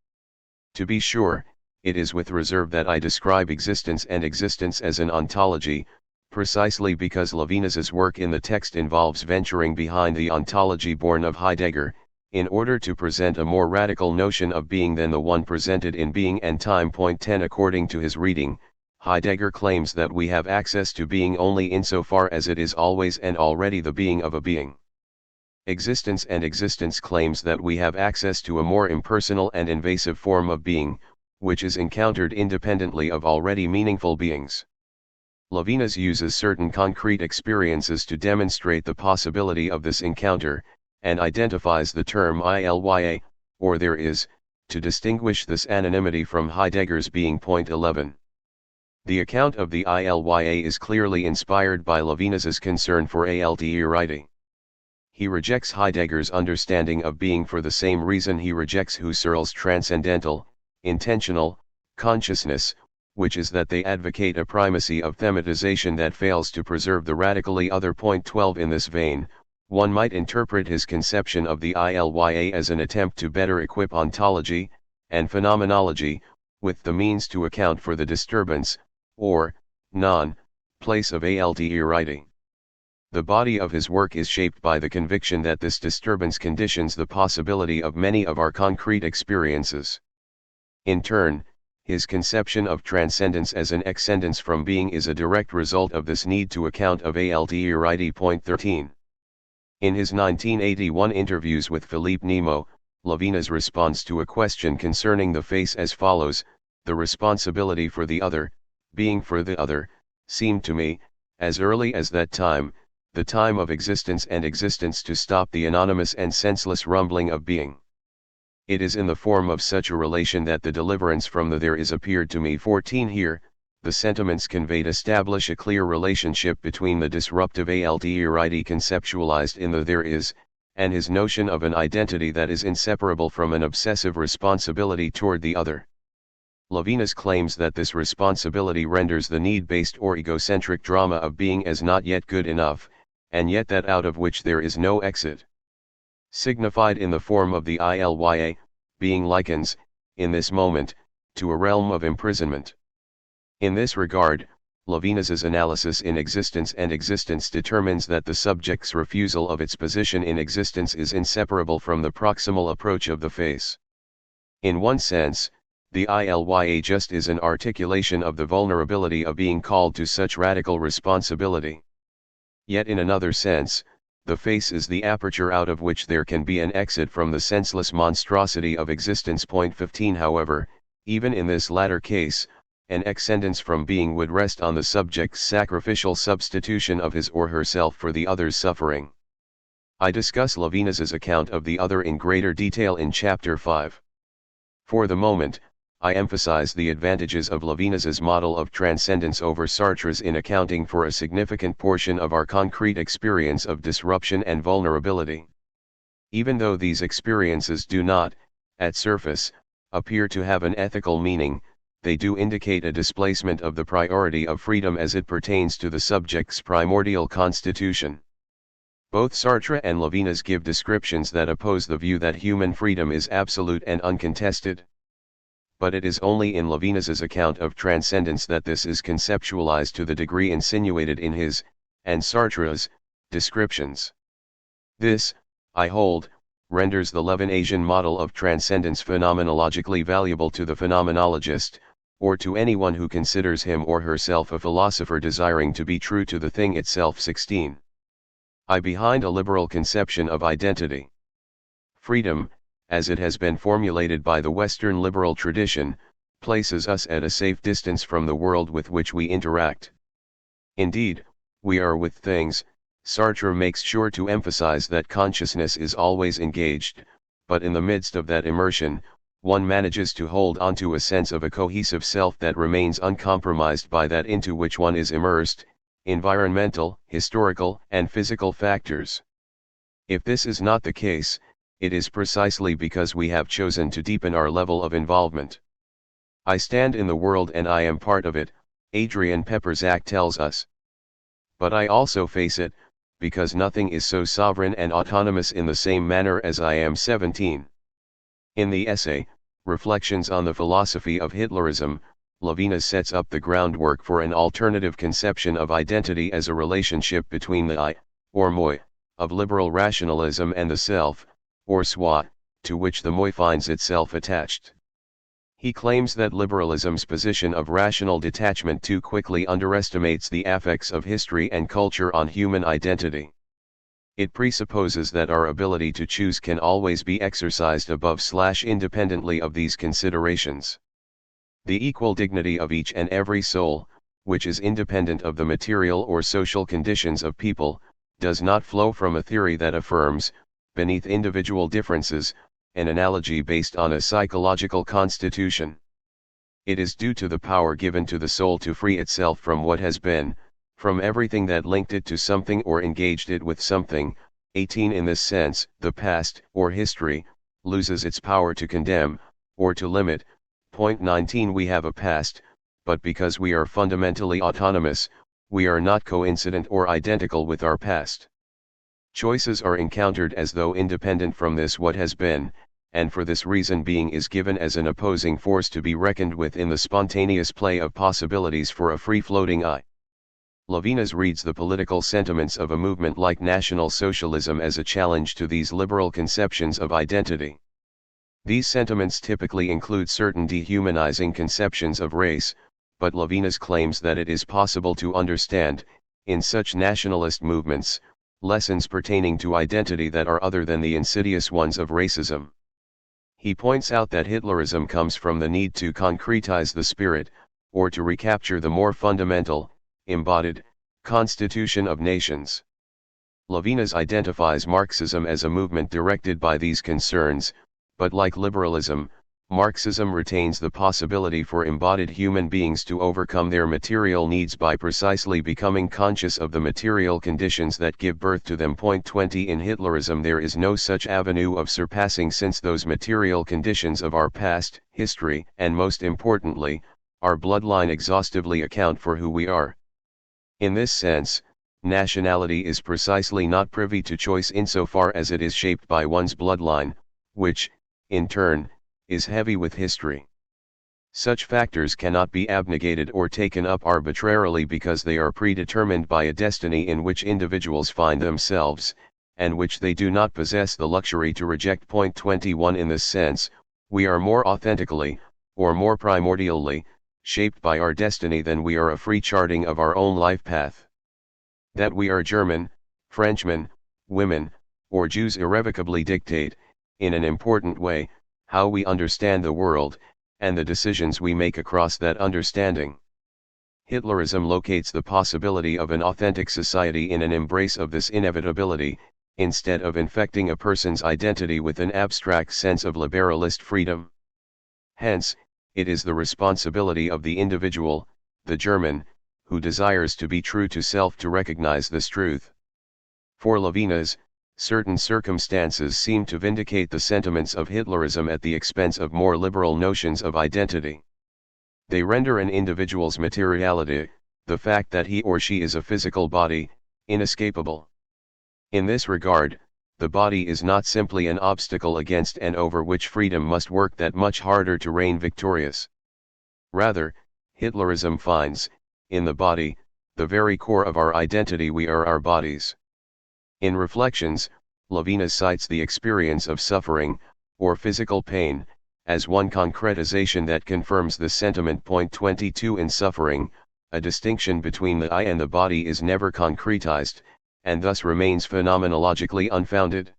To be sure, it is with reserve that I describe Existence and Existence as an ontology, precisely because Levinas's work in the text involves venturing behind the ontology born of Heidegger, in order to present a more radical notion of being than the one presented in Being and Time. 10 According to his reading, Heidegger claims that we have access to being only insofar as it is always and already the being of a being. Existence and Existence claims that we have access to a more impersonal and invasive form of being, which is encountered independently of already meaningful beings. Levinas uses certain concrete experiences to demonstrate the possibility of this encounter, and identifies the term ilya, or there is, to distinguish this anonymity from Heidegger's being. 11. The account of the ilya is clearly inspired by Levinas's concern for THIRD. He rejects Heidegger's understanding of being for the same reason he rejects Husserl's transcendental, intentional, consciousness, which is that they advocate a primacy of thematization that fails to preserve the radically other. 12 In this vein, one might interpret his conception of the ilya as an attempt to better equip ontology, and phenomenology, with the means to account for the disturbance, or, place of THIRD. The body of his work is shaped by the conviction that this disturbance conditions the possibility of many of our concrete experiences. In turn, his conception of transcendence as an excendence from being is a direct result of this need to account of THIRD. 13. In his 1981 interviews with Philippe Nemo, Levinas responds to a question concerning the face as follows: the responsibility for the other, being for the other, seemed to me, as early as that time, the time of existence and existence to stop the anonymous and senseless rumbling of being. It is in the form of such a relation that the deliverance from the there is appeared to me. 14 Here, the sentiments conveyed establish a clear relationship between the disruptive THIRD conceptualized in the there is, and his notion of an identity that is inseparable from an obsessive responsibility toward the other. Levinas claims that this responsibility renders the need-based or egocentric drama of being as not yet good enough, and yet that out of which there is no exit. Signified in the form of the ilya, being likens, in this moment, to a realm of imprisonment. In this regard, Levinas's analysis in Existence and Existence determines that the subject's refusal of its position in existence is inseparable from the proximal approach of the face. In one sense, the ilya just is an articulation of the vulnerability of being called to such radical responsibility. Yet in another sense, the face is the aperture out of which there can be an exit from the senseless monstrosity of existence. 15 However, even in this latter case, an excendence from being would rest on the subject's sacrificial substitution of his or herself for the other's suffering. I discuss Levinas's account of the other in greater detail in Chapter 5. For the moment, I emphasize the advantages of Levinas's model of transcendence over Sartre's in accounting for a significant portion of our concrete experience of disruption and vulnerability. Even though these experiences do not, at surface, appear to have an ethical meaning, they do indicate a displacement of the priority of freedom as it pertains to the subject's primordial constitution. Both Sartre and Levinas give descriptions that oppose the view that human freedom is absolute and uncontested. but it is only in Levinas's account of transcendence that this is conceptualized to the degree insinuated in his, and Sartre's, descriptions. This, I hold, renders the Levinasian model of transcendence phenomenologically valuable to the phenomenologist, or to anyone who considers him or herself a philosopher desiring to be true to the thing itself. 16. I behind a liberal conception of identity. Freedom, as it has been formulated by the Western liberal tradition, places us at a safe distance from the world with which we interact. Indeed, we are with things. Sartre makes sure to emphasize that consciousness is always engaged, but in the midst of that immersion, one manages to hold onto a sense of a cohesive self that remains uncompromised by that into which one is immersed, environmental, historical, and physical factors. If this is not the case, it is precisely because we have chosen to deepen our level of involvement. I stand in the world and I am part of it, Adrian Pepperzak tells us. But I also face it, because nothing is so sovereign and autonomous in the same manner as I am. 17. In the essay, Reflections on the Philosophy of Hitlerism, Levinas sets up the groundwork for an alternative conception of identity as a relationship between the I, or moi, of liberal rationalism and the self, or soi, to which the moi finds itself attached. He claims that liberalism's position of rational detachment too quickly underestimates the effects of history and culture on human identity. It presupposes that our ability to choose can always be exercised above/independently of these considerations. The equal dignity of each and every soul, which is independent of the material or social conditions of people, does not flow from a theory that affirms, beneath individual differences, an analogy based on a psychological constitution. It is due to the power given to the soul to free itself from what has been, from everything that linked it to something or engaged it with something. 18. In this sense, the past, or history, loses its power to condemn, or to limit. Point 19. We have a past, but because we are fundamentally autonomous, we are not coincident or identical with our past. Choices are encountered as though independent from this what has been, and for this reason being is given as an opposing force to be reckoned with in the spontaneous play of possibilities for a free-floating I. Levinas reads the political sentiments of a movement like National Socialism as a challenge to these liberal conceptions of identity. These sentiments typically include certain dehumanizing conceptions of race, but Levinas claims that it is possible to understand, in such nationalist movements, lessons pertaining to identity that are other than the insidious ones of racism. He points out that Hitlerism comes from the need to concretize the spirit, or to recapture the more fundamental, embodied, constitution of nations. Levinas identifies Marxism as a movement directed by these concerns, but like liberalism, Marxism retains the possibility for embodied human beings to overcome their material needs by precisely becoming conscious of the material conditions that give birth to them. Point 20. In Hitlerism there is no such avenue of surpassing, since those material conditions of our past, history, and most importantly, our bloodline exhaustively account for who we are. In this sense, nationality is precisely not privy to choice insofar as it is shaped by one's bloodline, which, in turn, is heavy with history. Such factors cannot be abnegated or taken up arbitrarily because they are predetermined by a destiny in which individuals find themselves, and which they do not possess the luxury to reject. Point 21. In this sense, we are more authentically, or more primordially, shaped by our destiny than we are a free charting of our own life path. That we are German, Frenchmen, women, or Jews irrevocably dictate, in an important way, how we understand the world, and the decisions we make across that understanding. Hitlerism locates the possibility of an authentic society in an embrace of this inevitability, instead of infecting a person's identity with an abstract sense of liberalist freedom. Hence, it is the responsibility of the individual, the German, who desires to be true to self to recognize this truth. For Levinas, certain circumstances seem to vindicate the sentiments of Hitlerism at the expense of more liberal notions of identity. They render an individual's materiality, the fact that he or she is a physical body, inescapable. In this regard, the body is not simply an obstacle against and over which freedom must work that much harder to reign victorious. Rather, Hitlerism finds, in the body, the very core of our identity. We are our bodies. In Reflections, Levinas cites the experience of suffering, or physical pain, as one concretization that confirms the sentiment. Point 22 In suffering, a distinction between the I and the body is never concretized, and thus remains phenomenologically unfounded.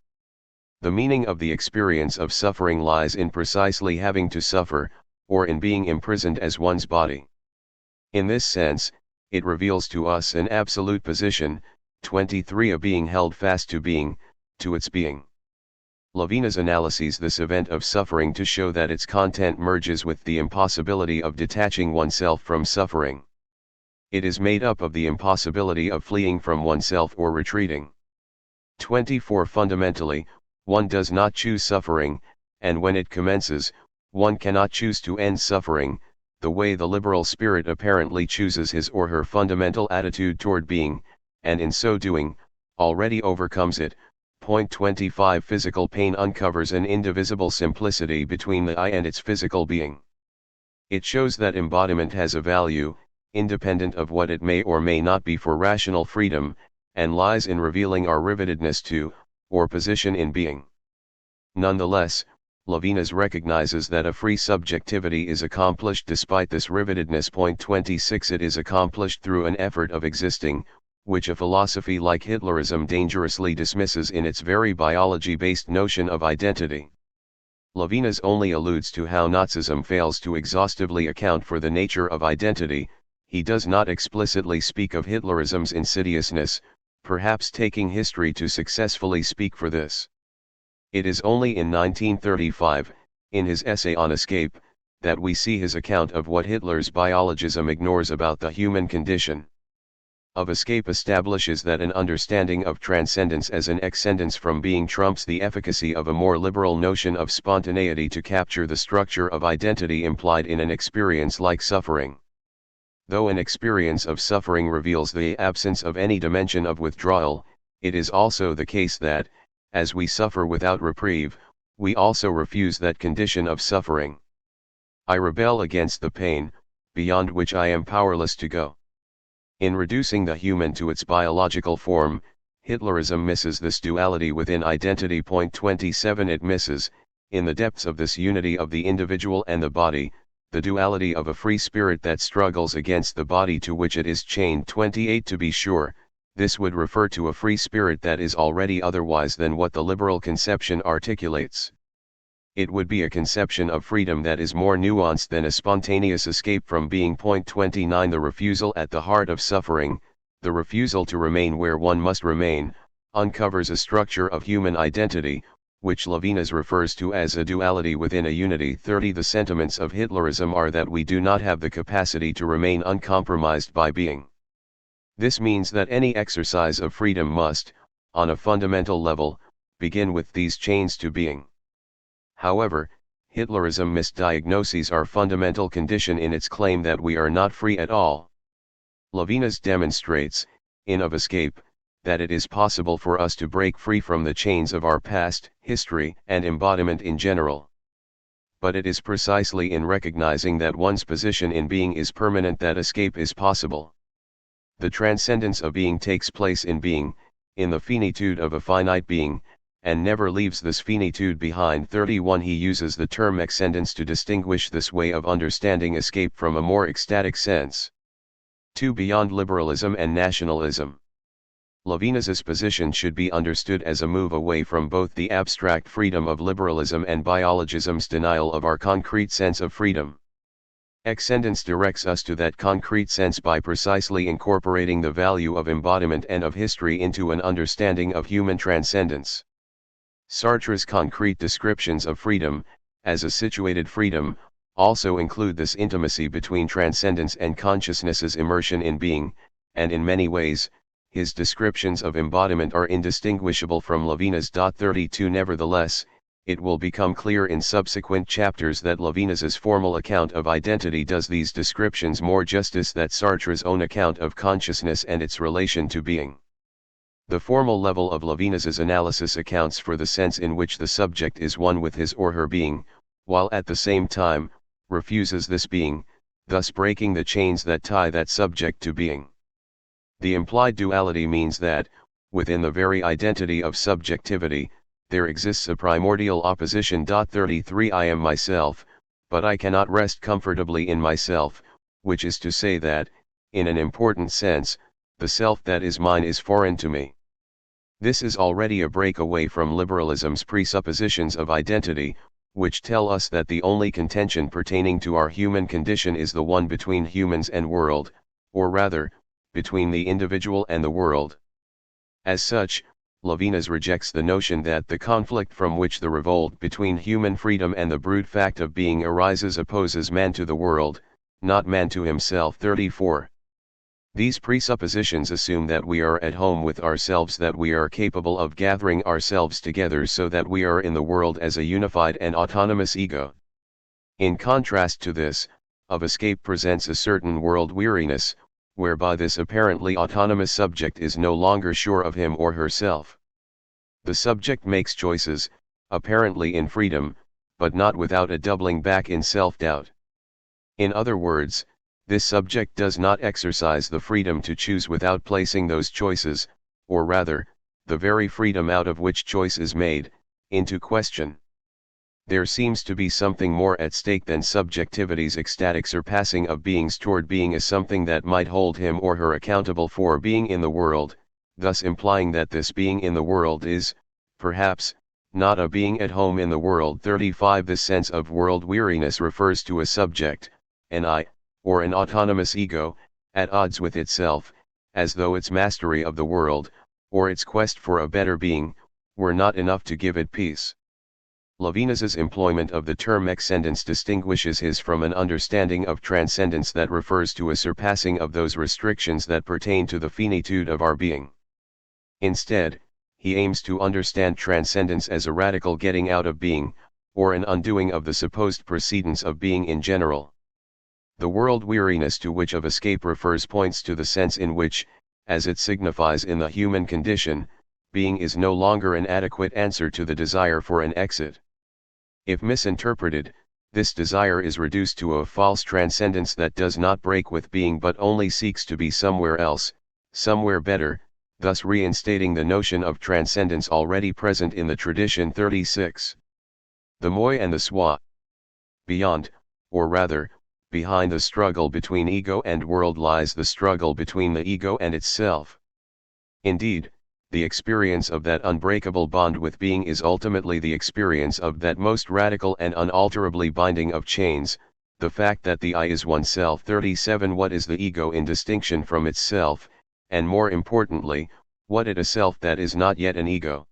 The meaning of the experience of suffering lies in precisely having to suffer, or in being imprisoned as one's body. In this sense, it reveals to us an absolute position, 23 a being held fast to being, to its being. Levinas analyses this event of suffering to show that its content merges with the impossibility of detaching oneself from suffering. It is made up of the impossibility of fleeing from oneself or retreating. 24 Fundamentally, one does not choose suffering, and when it commences, one cannot choose to end suffering, the way the liberal spirit apparently chooses his or her fundamental attitude toward being, and in so doing, already overcomes it. Point 25 Physical pain uncovers an indivisible simplicity between the I and its physical being. It shows that embodiment has a value, independent of what it may or may not be for rational freedom, and lies in revealing our rivetedness to, or position in being. Nonetheless, Levinas recognizes that a free subjectivity is accomplished despite this rivetedness. Point 26 It is accomplished through an effort of existing, which a philosophy like Hitlerism dangerously dismisses in its very biology-based notion of identity. Levinas only alludes to how Nazism fails to exhaustively account for the nature of identity. He does not explicitly speak of Hitlerism's insidiousness, perhaps taking history to successfully speak for this. It is only in 1935, in his essay on escape, that we see his account of what Hitler's biologism ignores about the human condition. Of escape establishes that an understanding of transcendence as an excendence from being trumps the efficacy of a more liberal notion of spontaneity to capture the structure of identity implied in an experience like suffering. Though an experience of suffering reveals the absence of any dimension of withdrawal, it is also the case that, as we suffer without reprieve, we also refuse that condition of suffering. I rebel against the pain, beyond which I am powerless to go. In reducing the human to its biological form, Hitlerism misses this duality within identity. Point 27 It misses, in the depths of this unity of the individual and the body, the duality of a free spirit that struggles against the body to which it is chained. 28 To be sure, this would refer to a free spirit that is already otherwise than what the liberal conception articulates. It would be a conception of freedom that is more nuanced than a spontaneous escape from being. Point 29 The refusal at the heart of suffering, the refusal to remain where one must remain, uncovers a structure of human identity, which Levinas refers to as a duality within a unity. 30 The sentiments of Hitlerism are that we do not have the capacity to remain uncompromised by being. This means that any exercise of freedom must, on a fundamental level, begin with these chains to being. However, Hitlerism misdiagnoses our fundamental condition in its claim that we are not free at all. Levinas demonstrates, in Of Escape, that it is possible for us to break free from the chains of our past, history, and embodiment in general. But it is precisely in recognizing that one's position in being is permanent that escape is possible. The transcendence of being takes place in being, in the finitude of a finite being, and never leaves this finitude behind. 31 He uses the term excendence to distinguish this way of understanding escape from a more ecstatic sense. 2 Beyond liberalism and nationalism. Levinas's position should be understood as a move away from both the abstract freedom of liberalism and biologism's denial of our concrete sense of freedom. Excendence directs us to that concrete sense by precisely incorporating the value of embodiment and of history into an understanding of human transcendence. Sartre's concrete descriptions of freedom, as a situated freedom, also include this intimacy between transcendence and consciousness's immersion in being, and in many ways, his descriptions of embodiment are indistinguishable from Levinas. 32 Nevertheless, it will become clear in subsequent chapters that Levinas's formal account of identity does these descriptions more justice than Sartre's own account of consciousness and its relation to being. The formal level of Levinas's analysis accounts for the sense in which the subject is one with his or her being, while at the same time, refuses this being, thus breaking the chains that tie that subject to being. The implied duality means that, within the very identity of subjectivity, there exists a primordial opposition. 33 I am myself, but I cannot rest comfortably in myself, which is to say that, in an important sense, the self that is mine is foreign to me. This is already a break away from liberalism's presuppositions of identity, which tell us that the only contention pertaining to our human condition is the one between humans and world, or rather, between the individual and the world. As such, Levinas rejects the notion that the conflict from which the revolt between human freedom and the brute fact of being arises opposes man to the world, not man to himself. 34. These presuppositions assume that we are at home with ourselves, that we are capable of gathering ourselves together so that we are in the world as a unified and autonomous ego. In contrast to this, of escape presents a certain world weariness, whereby this apparently autonomous subject is no longer sure of him or herself. The subject makes choices, apparently in freedom, but not without a doubling back in self-doubt. In other words, this subject does not exercise the freedom to choose without placing those choices, or rather, the very freedom out of which choice is made, into question. There seems to be something more at stake than subjectivity's ecstatic surpassing of beings toward being as something that might hold him or her accountable for being in the world, thus implying that this being in the world is, perhaps, not a being at home in the world. 35 This sense of world weariness refers to a subject, an I, or an autonomous ego, at odds with itself, as though its mastery of the world, or its quest for a better being, were not enough to give it peace. Levinas's employment of the term transcendence distinguishes his from an understanding of transcendence that refers to a surpassing of those restrictions that pertain to the finitude of our being. Instead, he aims to understand transcendence as a radical getting out of being, or an undoing of the supposed precedence of being in general. The world weariness to which of escape refers points to the sense in which, as it signifies in the human condition, being is no longer an adequate answer to the desire for an exit. If misinterpreted, this desire is reduced to a false transcendence that does not break with being but only seeks to be somewhere else, somewhere better, thus reinstating the notion of transcendence already present in the tradition. 36. The moi and the soi. Beyond, or rather, behind the struggle between ego and world lies the struggle between the ego and itself. Indeed, the experience of that unbreakable bond with being is ultimately the experience of that most radical and unalterably binding of chains, the fact that the I is oneself. 37 What is the ego in distinction from itself, and more importantly, what is a self that is not yet an ego?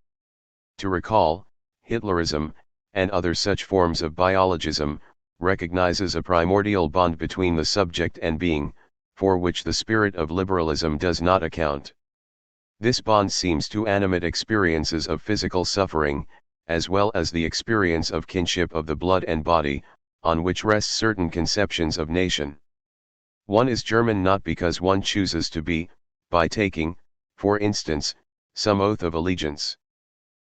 To recall, Hitlerism, and other such forms of biologism, recognizes a primordial bond between the subject and being, for which the spirit of liberalism does not account. This bond seems to animate experiences of physical suffering, as well as the experience of kinship of the blood and body, on which rest certain conceptions of nation. One is German not because one chooses to be, by taking, for instance, some oath of allegiance.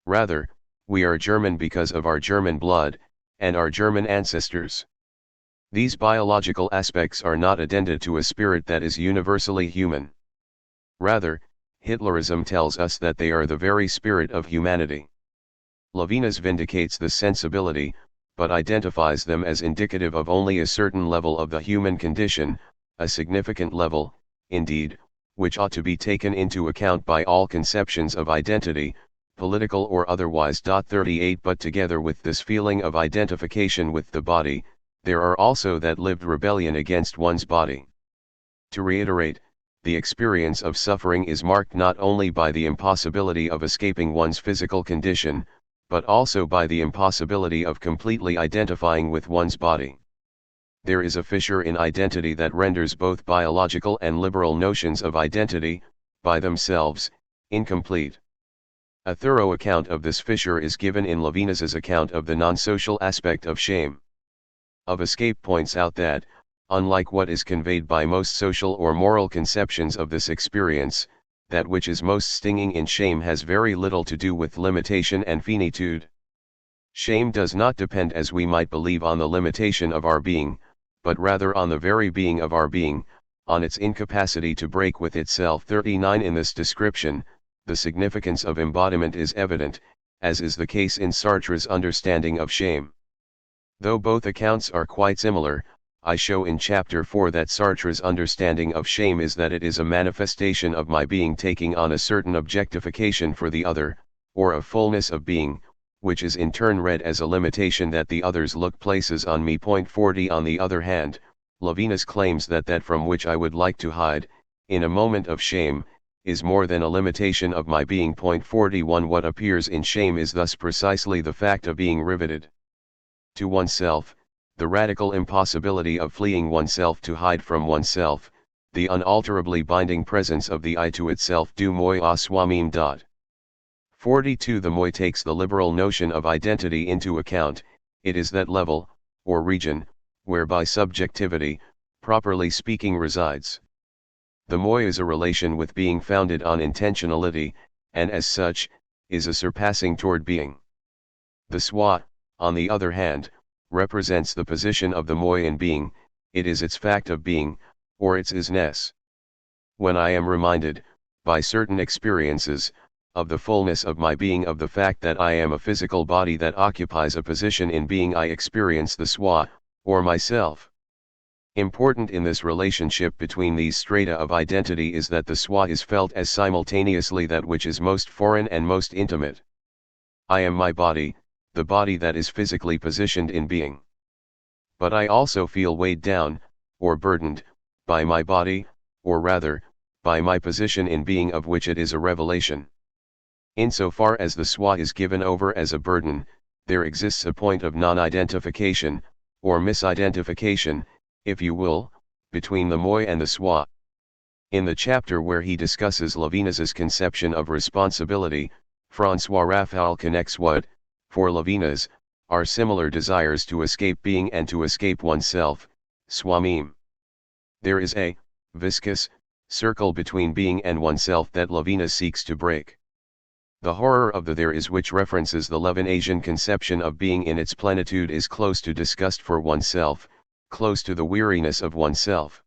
Rather, we are German because of our German blood, and our German ancestors. These biological aspects are not addenda to a spirit that is universally human. Rather, Hitlerism tells us that they are the very spirit of humanity. Levinas vindicates this sensibility, but identifies them as indicative of only a certain level of the human condition, a significant level, indeed, which ought to be taken into account by all conceptions of identity, political or otherwise. 38 But together with this feeling of identification with the body, there are also that lived rebellion against one's body. To reiterate, the experience of suffering is marked not only by the impossibility of escaping one's physical condition, but also by the impossibility of completely identifying with one's body. There is a fissure in identity that renders both biological and liberal notions of identity, by themselves, incomplete. A thorough account of this fissure is given in Levinas's account of the non-social aspect of shame. Of escape points out that, unlike what is conveyed by most social or moral conceptions of this experience, that which is most stinging in shame has very little to do with limitation and finitude. Shame does not depend as we might believe on the limitation of our being, but rather on the very being of our being, on its incapacity to break with itself. 39 In this description, the significance of embodiment is evident, as is the case in Sartre's understanding of shame. Though both accounts are quite similar, I show in chapter 4 that Sartre's understanding of shame is that it is a manifestation of my being taking on a certain objectification for the other, or a fullness of being, which is in turn read as a limitation that the other's look places on me. 40 On the other hand, Levinas claims that from which I would like to hide, in a moment of shame, is more than a limitation of my being. 41 What appears in shame is thus precisely the fact of being riveted to oneself, the radical impossibility of fleeing oneself to hide from oneself, the unalterably binding presence of the I to itself. Du moi à soi-même. 42 The moi takes the liberal notion of identity into account. It is that level, or region, whereby subjectivity, properly speaking, resides. The moi is a relation with being founded on intentionality, and as such, is a surpassing toward being. The soi, on the other hand, represents the position of the moi in being. It is its fact of being, or its isness. When I am reminded, by certain experiences, of the fullness of my being, of the fact that I am a physical body that occupies a position in being, I experience the soi, or myself. Important in this relationship between these strata of identity is that the soi is felt as simultaneously that which is most foreign and most intimate. I am my body, the body that is physically positioned in being. But I also feel weighed down, or burdened, by my body, or rather, by my position in being, of which it is a revelation. Insofar as the soi is given over as a burden, there exists a point of non-identification, or misidentification, if you will, between the moi and the soi. In the chapter where he discusses Levinas's conception of responsibility, François Raphael connects what, for Levinas, are similar desires to escape being and to escape oneself, soi-même. There is a viscous circle between being and oneself that Levinas seeks to break. The horror of the there is, which references the Levinasian conception of being in its plenitude, is close to disgust for oneself, close to the weariness of oneself.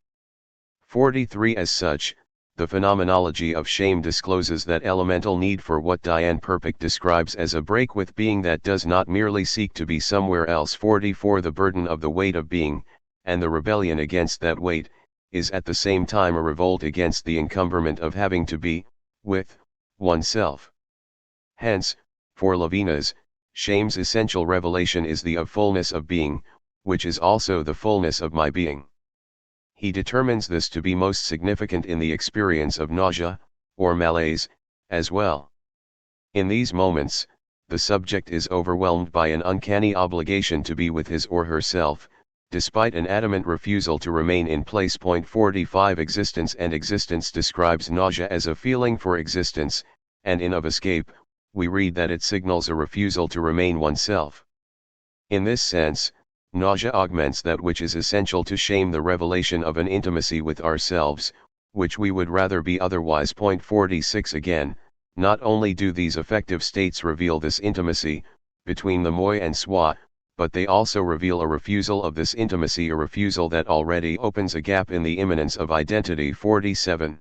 43 As such, the phenomenology of shame discloses that elemental need for what Diane Perpick describes as a break with being that does not merely seek to be somewhere else. 44 The burden of the weight of being, and the rebellion against that weight, is at the same time a revolt against the encumberment of having to be, with, oneself. Hence, for Levinas, shame's essential revelation is the of fullness of being, which is also the fullness of my being. He determines this to be most significant in the experience of nausea, or malaise, as well. In these moments, the subject is overwhelmed by an uncanny obligation to be with his or herself, despite an adamant refusal to remain in place. 45 Existence and existence describes nausea as a feeling for existence, and in Of Escape, we read that it signals a refusal to remain oneself. In this sense, nausea augments that which is essential to shame, the revelation of an intimacy with ourselves, which we would rather be otherwise. 46 Again, not only do these affective states reveal this intimacy, between the moi and soi, but they also reveal a refusal of this intimacy, a refusal that already opens a gap in the immanence of identity. 47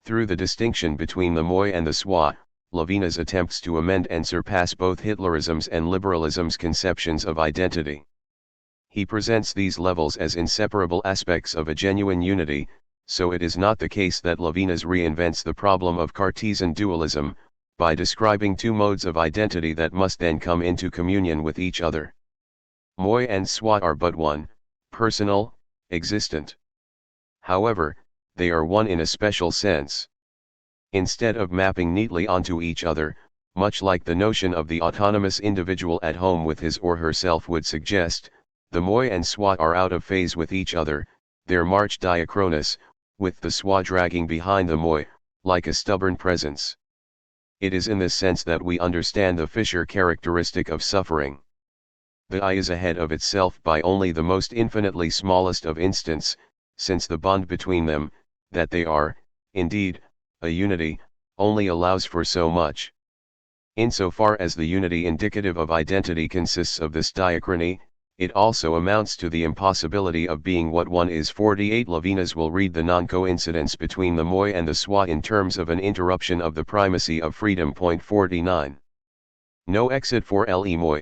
Through the distinction between the moi and the soi, Levinas attempts to amend and surpass both Hitlerism's and liberalism's conceptions of identity. He presents these levels as inseparable aspects of a genuine unity, so it is not the case that Levinas reinvents the problem of Cartesian dualism, by describing two modes of identity that must then come into communion with each other. Moi and soi are but one, personal, existent. However, they are one in a special sense. Instead of mapping neatly onto each other, much like the notion of the autonomous individual at home with his or herself would suggest, the moi and soi are out of phase with each other, their march diachronous, with the soi dragging behind the moi, like a stubborn presence. It is in this sense that we understand the Fisher characteristic of suffering. The I is ahead of itself by only the most infinitely smallest of instants, since the bond between them, that they are, indeed, a unity, only allows for so much. Insofar as the unity indicative of identity consists of this diachrony, it also amounts to the impossibility of being what one is. 48 Levinas will read the non-coincidence between the moi and the soi in terms of an interruption of the primacy of freedom. 49. No exit for le moi.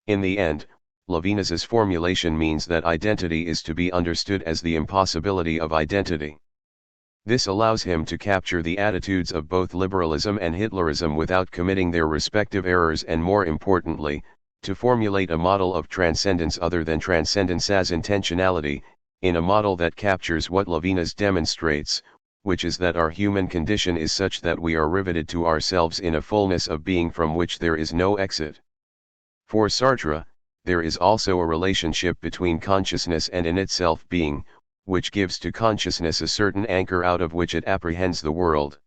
In the end, Levinas's formulation means that identity is to be understood as the impossibility of identity. This allows him to capture the attitudes of both liberalism and Hitlerism without committing their respective errors, and more importantly, to formulate a model of transcendence other than transcendence as intentionality, in a model that captures what Levinas demonstrates, which is that our human condition is such that we are riveted to ourselves in a fullness of being from which there is no exit. For Sartre, there is also a relationship between consciousness and in itself being, which gives to consciousness a certain anchor out of which it apprehends the world.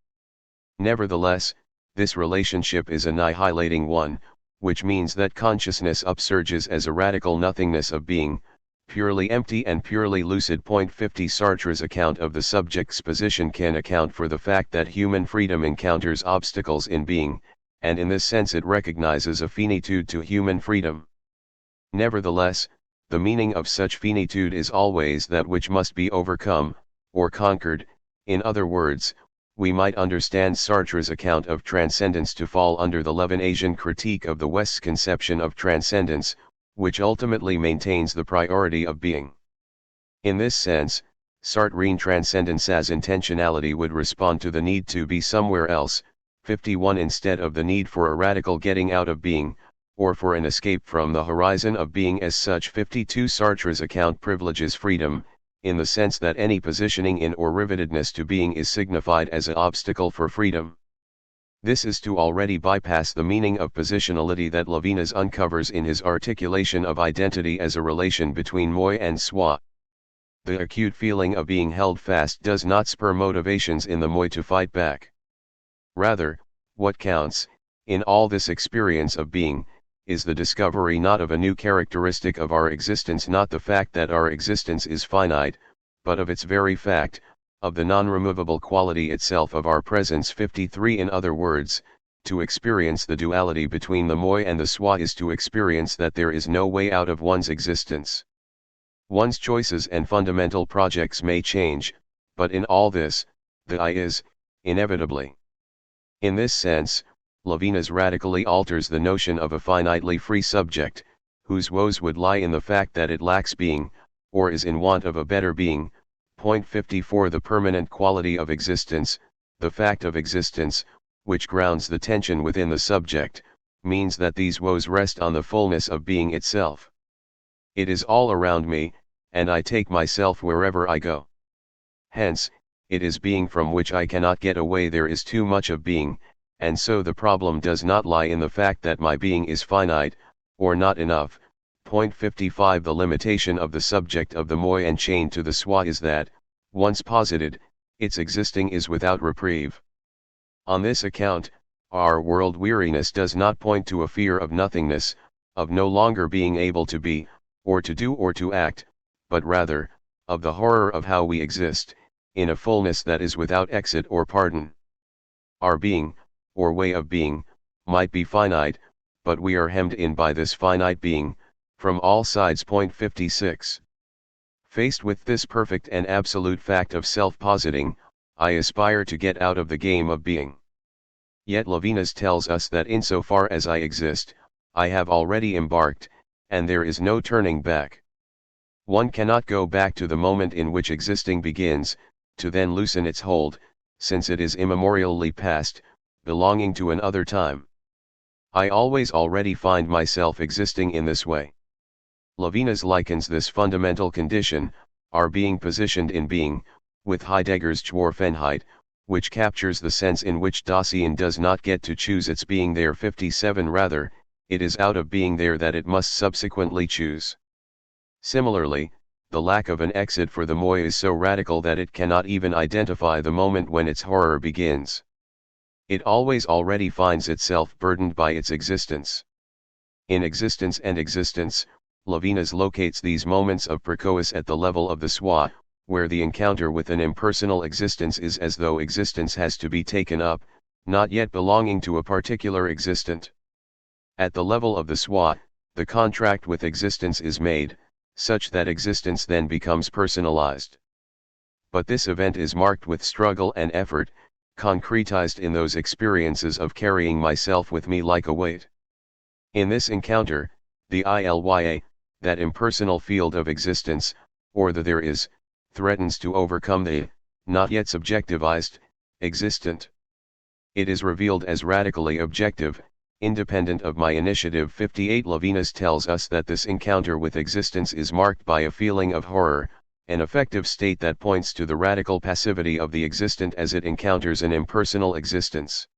Nevertheless, this relationship is a annihilating one, which means that consciousness upsurges as a radical nothingness of being, purely empty and purely lucid. 50 Sartre's account of the subject's position can account for the fact that human freedom encounters obstacles in being, and in this sense it recognizes a finitude to human freedom. Nevertheless, the meaning of such finitude is always that which must be overcome, or conquered. In other words, we might understand Sartre's account of transcendence to fall under the Levinasian critique of the West's conception of transcendence, which ultimately maintains the priority of being. In this sense, Sartrean transcendence as intentionality would respond to the need to be somewhere else, 51, instead of the need for a radical getting out of being, or for an escape from the horizon of being as such. 52 Sartre's account privileges freedom, in the sense that any positioning in or rivetedness to being is signified as an obstacle for freedom. This is to already bypass the meaning of positionality that Levinas uncovers in his articulation of identity as a relation between moi and soi. The acute feeling of being held fast does not spur motivations in the moi to fight back. Rather, what counts, in all this experience of being, is the discovery not of a new characteristic of our existence, not the fact that our existence is finite, but of its very fact, of the non-removable quality itself of our presence. 53 In other words, to experience the duality between the moi and the soi is to experience that there is no way out of one's existence. One's choices and fundamental projects may change, but in all this, the I is, inevitably. In this sense, Levinas radically alters the notion of a finitely free subject, whose woes would lie in the fact that it lacks being, or is in want of a better being. 54 The permanent quality of existence, the fact of existence, which grounds the tension within the subject, means that these woes rest on the fullness of being itself. It is all around me, and I take myself wherever I go. Hence, it is being from which I cannot get away. There is too much of being, and so the problem does not lie in the fact that my being is finite, or not enough. 55 The limitation of the subject of the moi and chained to the soi is that, once posited, its existing is without reprieve. On this account, our world weariness does not point to a fear of nothingness, of no longer being able to be, or to do or to act, but rather, of the horror of how we exist, in a fullness that is without exit or pardon. Our being, or way of being, might be finite, but we are hemmed in by this finite being, from all sides. 56. Faced with this perfect and absolute fact of self-positing, I aspire to get out of the game of being. Yet Levinas tells us that insofar as I exist, I have already embarked, and there is no turning back. One cannot go back to the moment in which existing begins, to then loosen its hold, since it is immemorially past, belonging to an other time. I always already find myself existing in this way. Levinas likens this fundamental condition, our being positioned in being, with Heidegger's Zworfenheit, which captures the sense in which Dasein does not get to choose its being there. 57 Rather, it is out of being there that it must subsequently choose. Similarly, the lack of an exit for the moi is so radical that it cannot even identify the moment when its horror begins. It always already finds itself burdened by its existence. In Existence and Existence, Levinas locates these moments of praecois at the level of the soi, where the encounter with an impersonal existence is as though existence has to be taken up, not yet belonging to a particular existent. At the level of the swa, the contract with existence is made, such that existence then becomes personalized. But this event is marked with struggle and effort, concretized in those experiences of carrying myself with me like a weight. In this encounter, the ILYA, that impersonal field of existence, or the there is, threatens to overcome the, not yet subjectivized, existent. It is revealed as radically objective, independent of my initiative. 58 Levinas tells us that this encounter with existence is marked by a feeling of horror, an affective state that points to the radical passivity of the existent as it encounters an impersonal existence.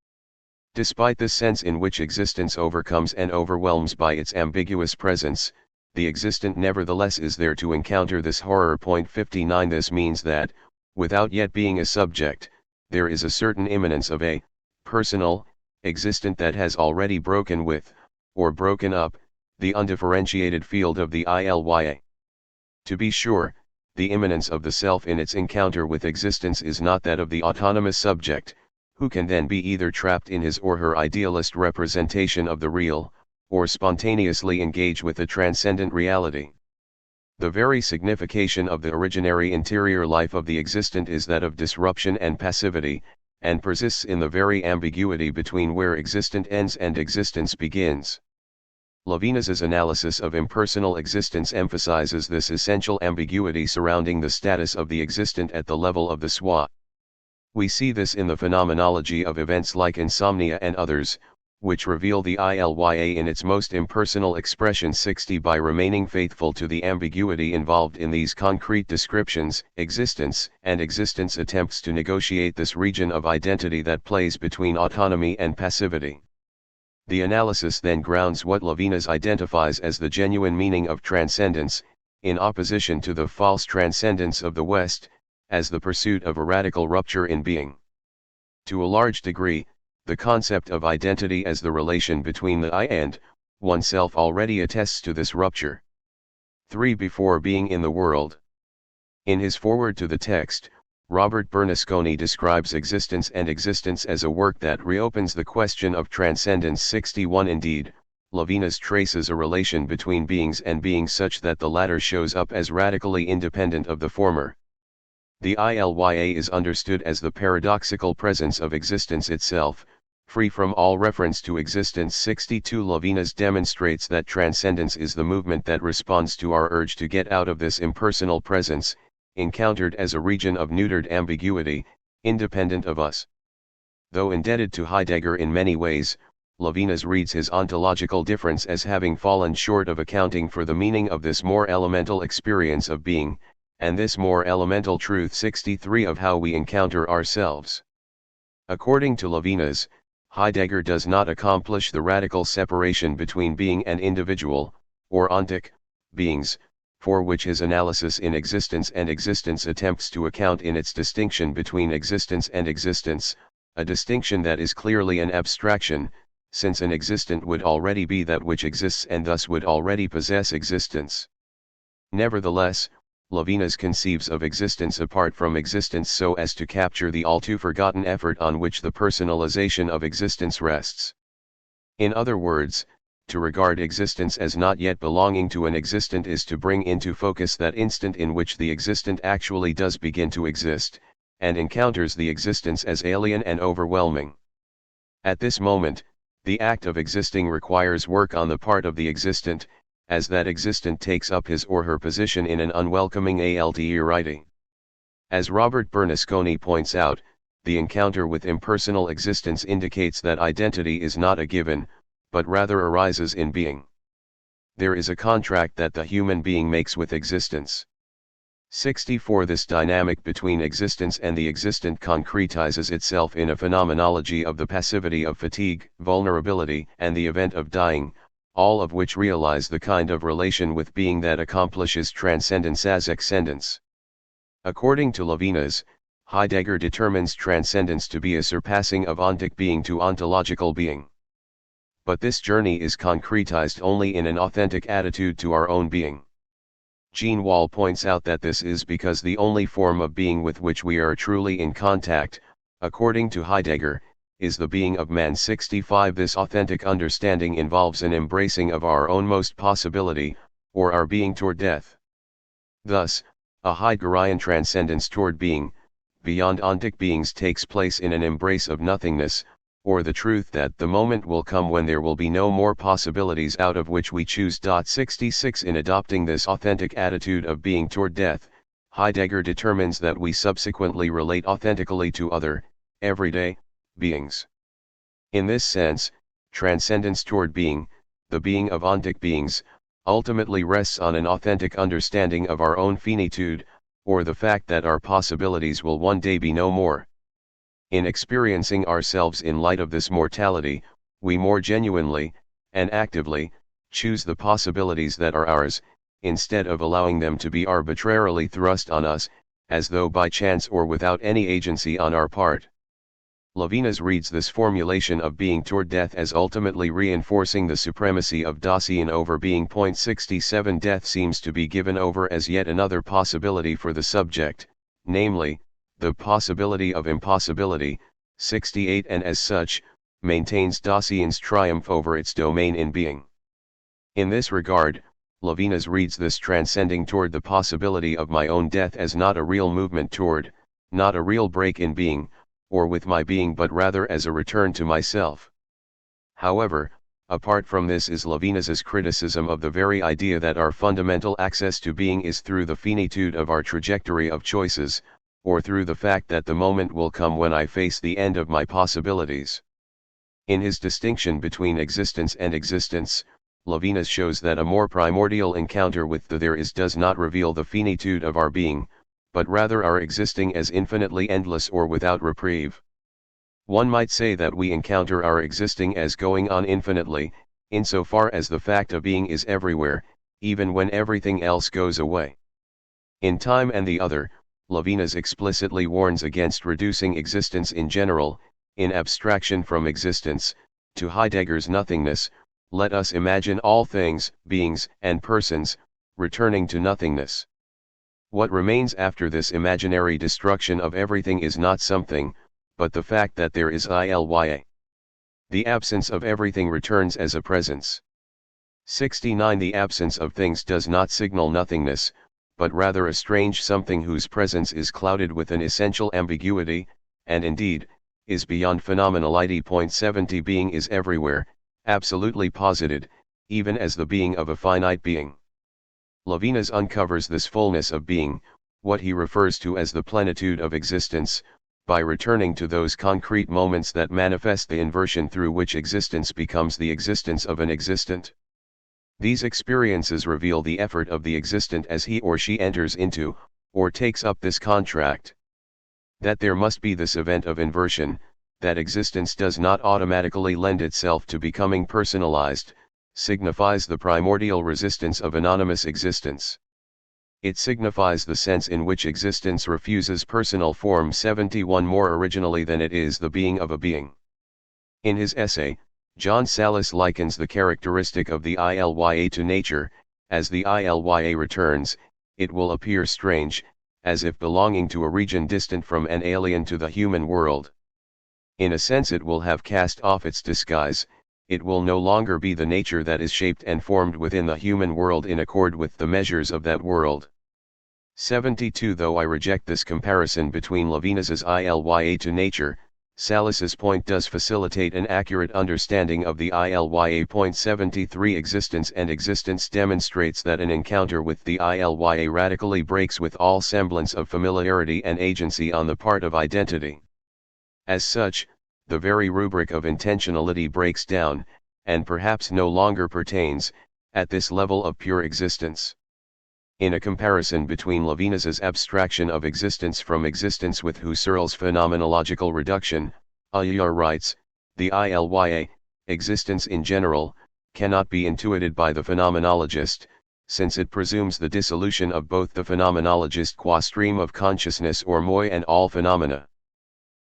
Despite this sense in which existence overcomes and overwhelms by its ambiguous presence, the existent nevertheless is there to encounter this horror. 59 This means that, without yet being a subject, there is a certain immanence of a personal existent that has already broken with, or broken up, the undifferentiated field of the ILYA. To be sure, the immanence of the self in its encounter with existence is not that of the autonomous subject, who can then be either trapped in his or her idealist representation of the real, or spontaneously engage with the transcendent reality. The very signification of the originary interior life of the existent is that of disruption and passivity, and persists in the very ambiguity between where existent ends and existence begins. Levinas's analysis of impersonal existence emphasizes this essential ambiguity surrounding the status of the existent at the level of the swa. We see this in the phenomenology of events like insomnia and others, which reveal the ILYA in its most impersonal expression. 60 By remaining faithful to the ambiguity involved in these concrete descriptions, existence and existence attempts to negotiate this region of identity that plays between autonomy and passivity. The analysis then grounds what Levinas identifies as the genuine meaning of transcendence, in opposition to the false transcendence of the West, as the pursuit of a radical rupture in being. To a large degree, the concept of identity as the relation between the I and oneself already attests to this rupture. 3 Before being in the world. In his foreword to the text, Robert Bernasconi describes existence and existence as a work that reopens the question of transcendence. 61 Indeed, Levinas traces a relation between beings and being such that the latter shows up as radically independent of the former. The ILYA is understood as the paradoxical presence of existence itself, free from all reference to existence. 62 Levinas demonstrates that transcendence is the movement that responds to our urge to get out of this impersonal presence, encountered as a region of neutered ambiguity, independent of us. Though indebted to Heidegger in many ways, Levinas reads his ontological difference as having fallen short of accounting for the meaning of this more elemental experience of being, and this more elemental truth. 63 Of how we encounter ourselves. According to Levinas, Heidegger does not accomplish the radical separation between being and individual, or ontic, beings, for which his analysis in existence and existence attempts to account in its distinction between existence and existence, a distinction that is clearly an abstraction, since an existent would already be that which exists and thus would already possess existence. Nevertheless, Levinas conceives of existence apart from existence so as to capture the all-too-forgotten effort on which the personalization of existence rests. In other words, to regard existence as not yet belonging to an existent is to bring into focus that instant in which the existent actually does begin to exist, and encounters the existence as alien and overwhelming. At this moment, the act of existing requires work on the part of the existent, as that existent takes up his or her position in an unwelcoming alterity. As Robert Bernasconi points out, the encounter with impersonal existence indicates that identity is not a given, but rather arises in being. There is a contract that the human being makes with existence. 64 This dynamic between existence and the existent concretizes itself in a phenomenology of the passivity of fatigue, vulnerability, and the event of dying, all of which realize the kind of relation with being that accomplishes transcendence as excendence. According to Levinas, Heidegger determines transcendence to be a surpassing of ontic being to ontological being. But this journey is concretized only in an authentic attitude to our own being. Jean Wall points out that this is because the only form of being with which we are truly in contact, according to Heidegger, is the being of man. 65. This authentic understanding involves an embracing of our own most possibility, or our being toward death. Thus, a Heideggerian transcendence toward being, beyond ontic beings takes place in an embrace of nothingness, or the truth that the moment will come when there will be no more possibilities out of which we choose. 66. In adopting this authentic attitude of being toward death, Heidegger determines that we subsequently relate authentically to other, everyday, beings. In this sense, transcendence toward being, the being of ontic beings, ultimately rests on an authentic understanding of our own finitude, or the fact that our possibilities will one day be no more. In experiencing ourselves in light of this mortality, we more genuinely, and actively, choose the possibilities that are ours, instead of allowing them to be arbitrarily thrust on us, as though by chance or without any agency on our part. Levinas reads this formulation of being toward death as ultimately reinforcing the supremacy of Dasein over being. 67. Death seems to be given over as yet another possibility for the subject, namely, the possibility of impossibility. 68. And as such, maintains Dasein's triumph over its domain in being. In this regard, Levinas reads this transcending toward the possibility of my own death as not a real movement toward, not a real break in being, or with my being, but rather as a return to myself. However, apart from this is Levinas's criticism of the very idea that our fundamental access to being is through the finitude of our trajectory of choices, or through the fact that the moment will come when I face the end of my possibilities. In his distinction between existence and existence, Levinas shows that a more primordial encounter with the there is does not reveal the finitude of our being, but rather our existing as infinitely endless or without reprieve. One might say that we encounter our existing as going on infinitely, insofar as the fact of being is everywhere, even when everything else goes away. In Time and the Other, Levinas explicitly warns against reducing existence in general, in abstraction from existence, to Heidegger's nothingness. Let us imagine all things, beings, and persons, returning to nothingness. What remains after this imaginary destruction of everything is not something, but the fact that there is ILYA. The absence of everything returns as a presence. 69. The absence of things does not signal nothingness, but rather a strange something whose presence is clouded with an essential ambiguity, and indeed, is beyond phenomenality. 70. Being is everywhere, absolutely posited, even as the being of a finite being. Levinas uncovers this fullness of being, what he refers to as the plenitude of existence, by returning to those concrete moments that manifest the inversion through which existence becomes the existence of an existent. These experiences reveal the effort of the existent as he or she enters into, or takes up this contract. That there must be this event of inversion, that existence does not automatically lend itself to becoming personalized, signifies the primordial resistance of anonymous existence. It signifies the sense in which existence refuses personal form. 71. More originally than it is the being of a being. In his essay, John Sallis likens the characteristic of the ILYA to nature. As the ILYA returns, it will appear strange, as if belonging to a region distant from and alien to the human world. In a sense it will have cast off its disguise, it will no longer be the nature that is shaped and formed within the human world in accord with the measures of that world. 72. Though I reject this comparison between Levinas's ILYA to nature, Sallis's point does facilitate an accurate understanding of the ILYA. 73. Existence and existence demonstrates that an encounter with the ILYA radically breaks with all semblance of familiarity and agency on the part of identity. As such, the very rubric of intentionality breaks down, and perhaps no longer pertains, at this level of pure existence. In a comparison between Levinas's abstraction of existence from existence with Husserl's phenomenological reduction, Ayar writes, the ILYA, existence in general, cannot be intuited by the phenomenologist, since it presumes the dissolution of both the phenomenologist qua stream of consciousness or moi and all phenomena.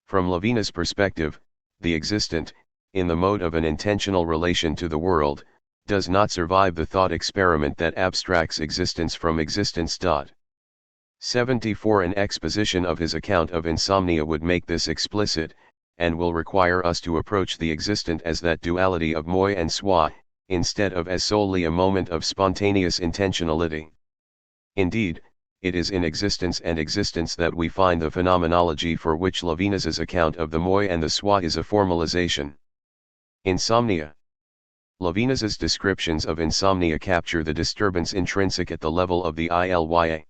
From Levinas' perspective, the existent, in the mode of an intentional relation to the world, does not survive the thought experiment that abstracts existence from existence. 74 An exposition of his account of insomnia would make this explicit, and will require us to approach the existent as that duality of moi and soi, instead of as solely a moment of spontaneous intentionality. Indeed, it is in existence and existence that we find the phenomenology for which Levinas's account of the moi and the soi is a formalization. Insomnia. Levinas's descriptions of insomnia capture the disturbance intrinsic at the level of the ILYA.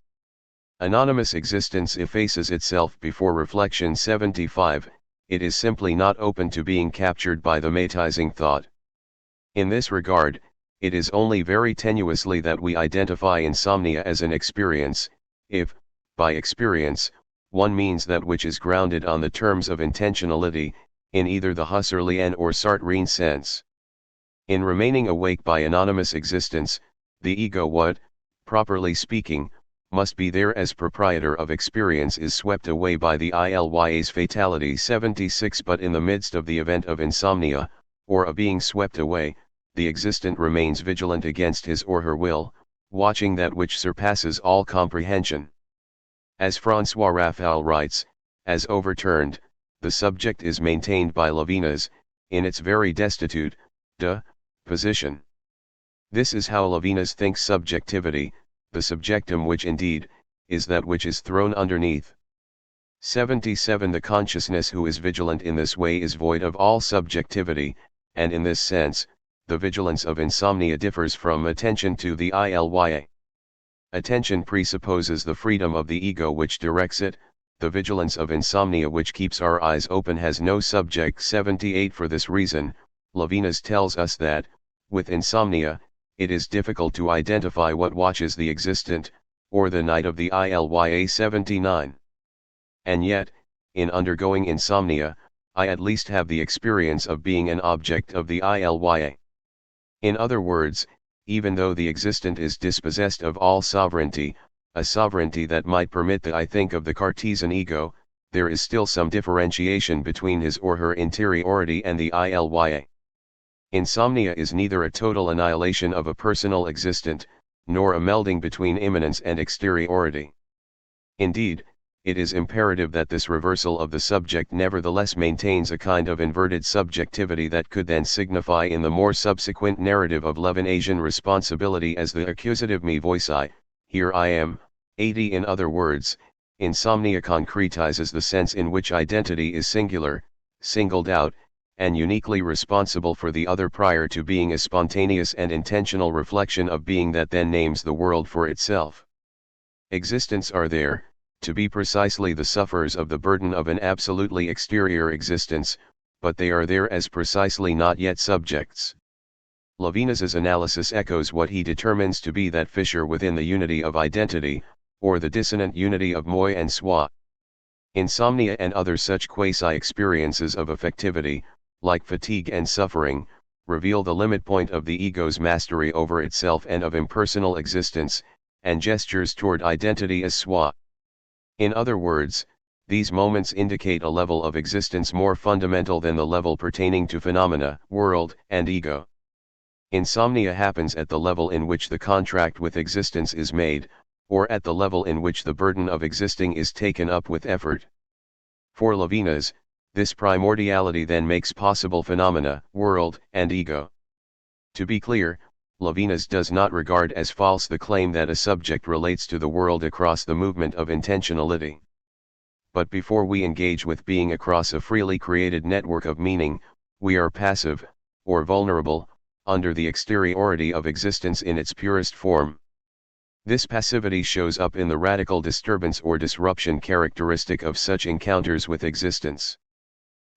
Anonymous existence effaces itself before reflection. 75 It is simply not open to being captured by the matizing thought. In this regard, it is only very tenuously that we identify insomnia as an experience, if, by experience, one means that which is grounded on the terms of intentionality, in either the Husserlian or Sartrean sense. In remaining awake by anonymous existence, the ego, what, properly speaking, must be there as proprietor of experience, is swept away by the ILYA's fatality. 76 But in the midst of the event of insomnia, or a being swept away, the existent remains vigilant against his or her will, watching that which surpasses all comprehension. As François Raphael writes, as overturned, the subject is maintained by Levinas, in its very destitute, position. This is how Levinas thinks subjectivity, the subjectum, which indeed, is that which is thrown underneath. 77 The consciousness who is vigilant in this way is void of all subjectivity, and in this sense, the vigilance of insomnia differs from attention to the ILYA. Attention presupposes the freedom of the ego which directs it, the vigilance of insomnia which keeps our eyes open has no subject. 78 For this reason, Levinas tells us that, with insomnia, it is difficult to identify what watches the existent, or the night of the ILYA. 79 And yet, in undergoing insomnia, I at least have the experience of being an object of the ILYA. In other words, even though the existent is dispossessed of all sovereignty, a sovereignty that might permit the I think of the Cartesian ego, there is still some differentiation between his or her interiority and the ILYA. Insomnia is neither a total annihilation of a personal existent, nor a melding between immanence and exteriority. Indeed, it is imperative that this reversal of the subject nevertheless maintains a kind of inverted subjectivity that could then signify in the more subsequent narrative of Levinasian responsibility as the accusative me voici, here I am. 80 In other words, insomnia concretizes the sense in which identity is singular, singled out, and uniquely responsible for the other prior to being a spontaneous and intentional reflection of being that then names the world for itself. Existents are there, to be precisely the sufferers of the burden of an absolutely exterior existence, but they are there as precisely not yet subjects. Levinas's analysis echoes what he determines to be that fissure within the unity of identity, or the dissonant unity of moi and soi. Insomnia and other such quasi-experiences of affectivity, like fatigue and suffering, reveal the limit point of the ego's mastery over itself and of impersonal existence, and gestures toward identity as soi. In other words, these moments indicate a level of existence more fundamental than the level pertaining to phenomena, world, and ego. Insomnia happens at the level in which the contract with existence is made, or at the level in which the burden of existing is taken up with effort. For Levinas, this primordiality then makes possible phenomena, world, and ego. To be clear, Levinas does not regard as false the claim that a subject relates to the world across the movement of intentionality. But before we engage with being across a freely created network of meaning, we are passive, or vulnerable, under the exteriority of existence in its purest form. This passivity shows up in the radical disturbance or disruption characteristic of such encounters with existence.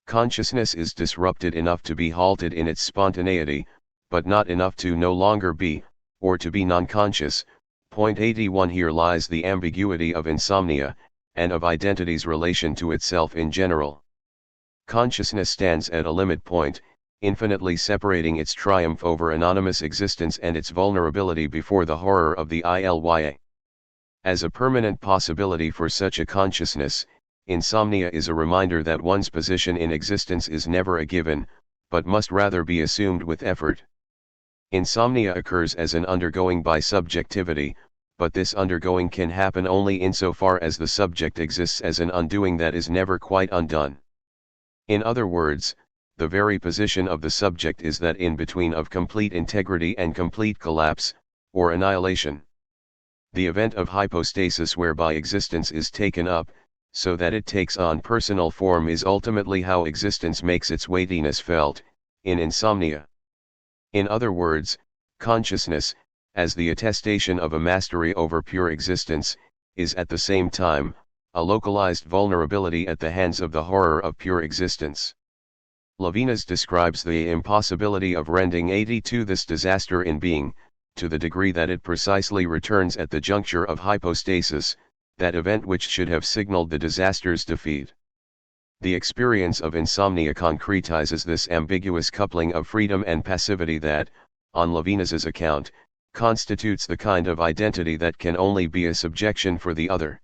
Consciousness is disrupted enough to be halted in its spontaneity, but not enough to no longer be, or to be non-conscious. Point 81 Here lies the ambiguity of insomnia, and of identity's relation to itself in general. Consciousness stands at a limit point, infinitely separating its triumph over anonymous existence and its vulnerability before the horror of the ILYA. As a permanent possibility for such a consciousness, insomnia is a reminder that one's position in existence is never a given, but must rather be assumed with effort. Insomnia occurs as an undergoing by subjectivity, but this undergoing can happen only insofar as the subject exists as an undoing that is never quite undone. In other words, the very position of the subject is that in between of complete integrity and complete collapse, or annihilation. The event of hypostasis whereby existence is taken up, so that it takes on personal form is ultimately how existence makes its weightiness felt, in insomnia. In other words, consciousness, as the attestation of a mastery over pure existence, is at the same time, a localized vulnerability at the hands of the horror of pure existence. Levinas describes the impossibility of rending 82 this disaster in being, to the degree that it precisely returns at the juncture of hypostasis, that event which should have signaled the disaster's defeat. The experience of insomnia concretizes this ambiguous coupling of freedom and passivity that, on Levinas's account, constitutes the kind of identity that can only be a subjection for the other.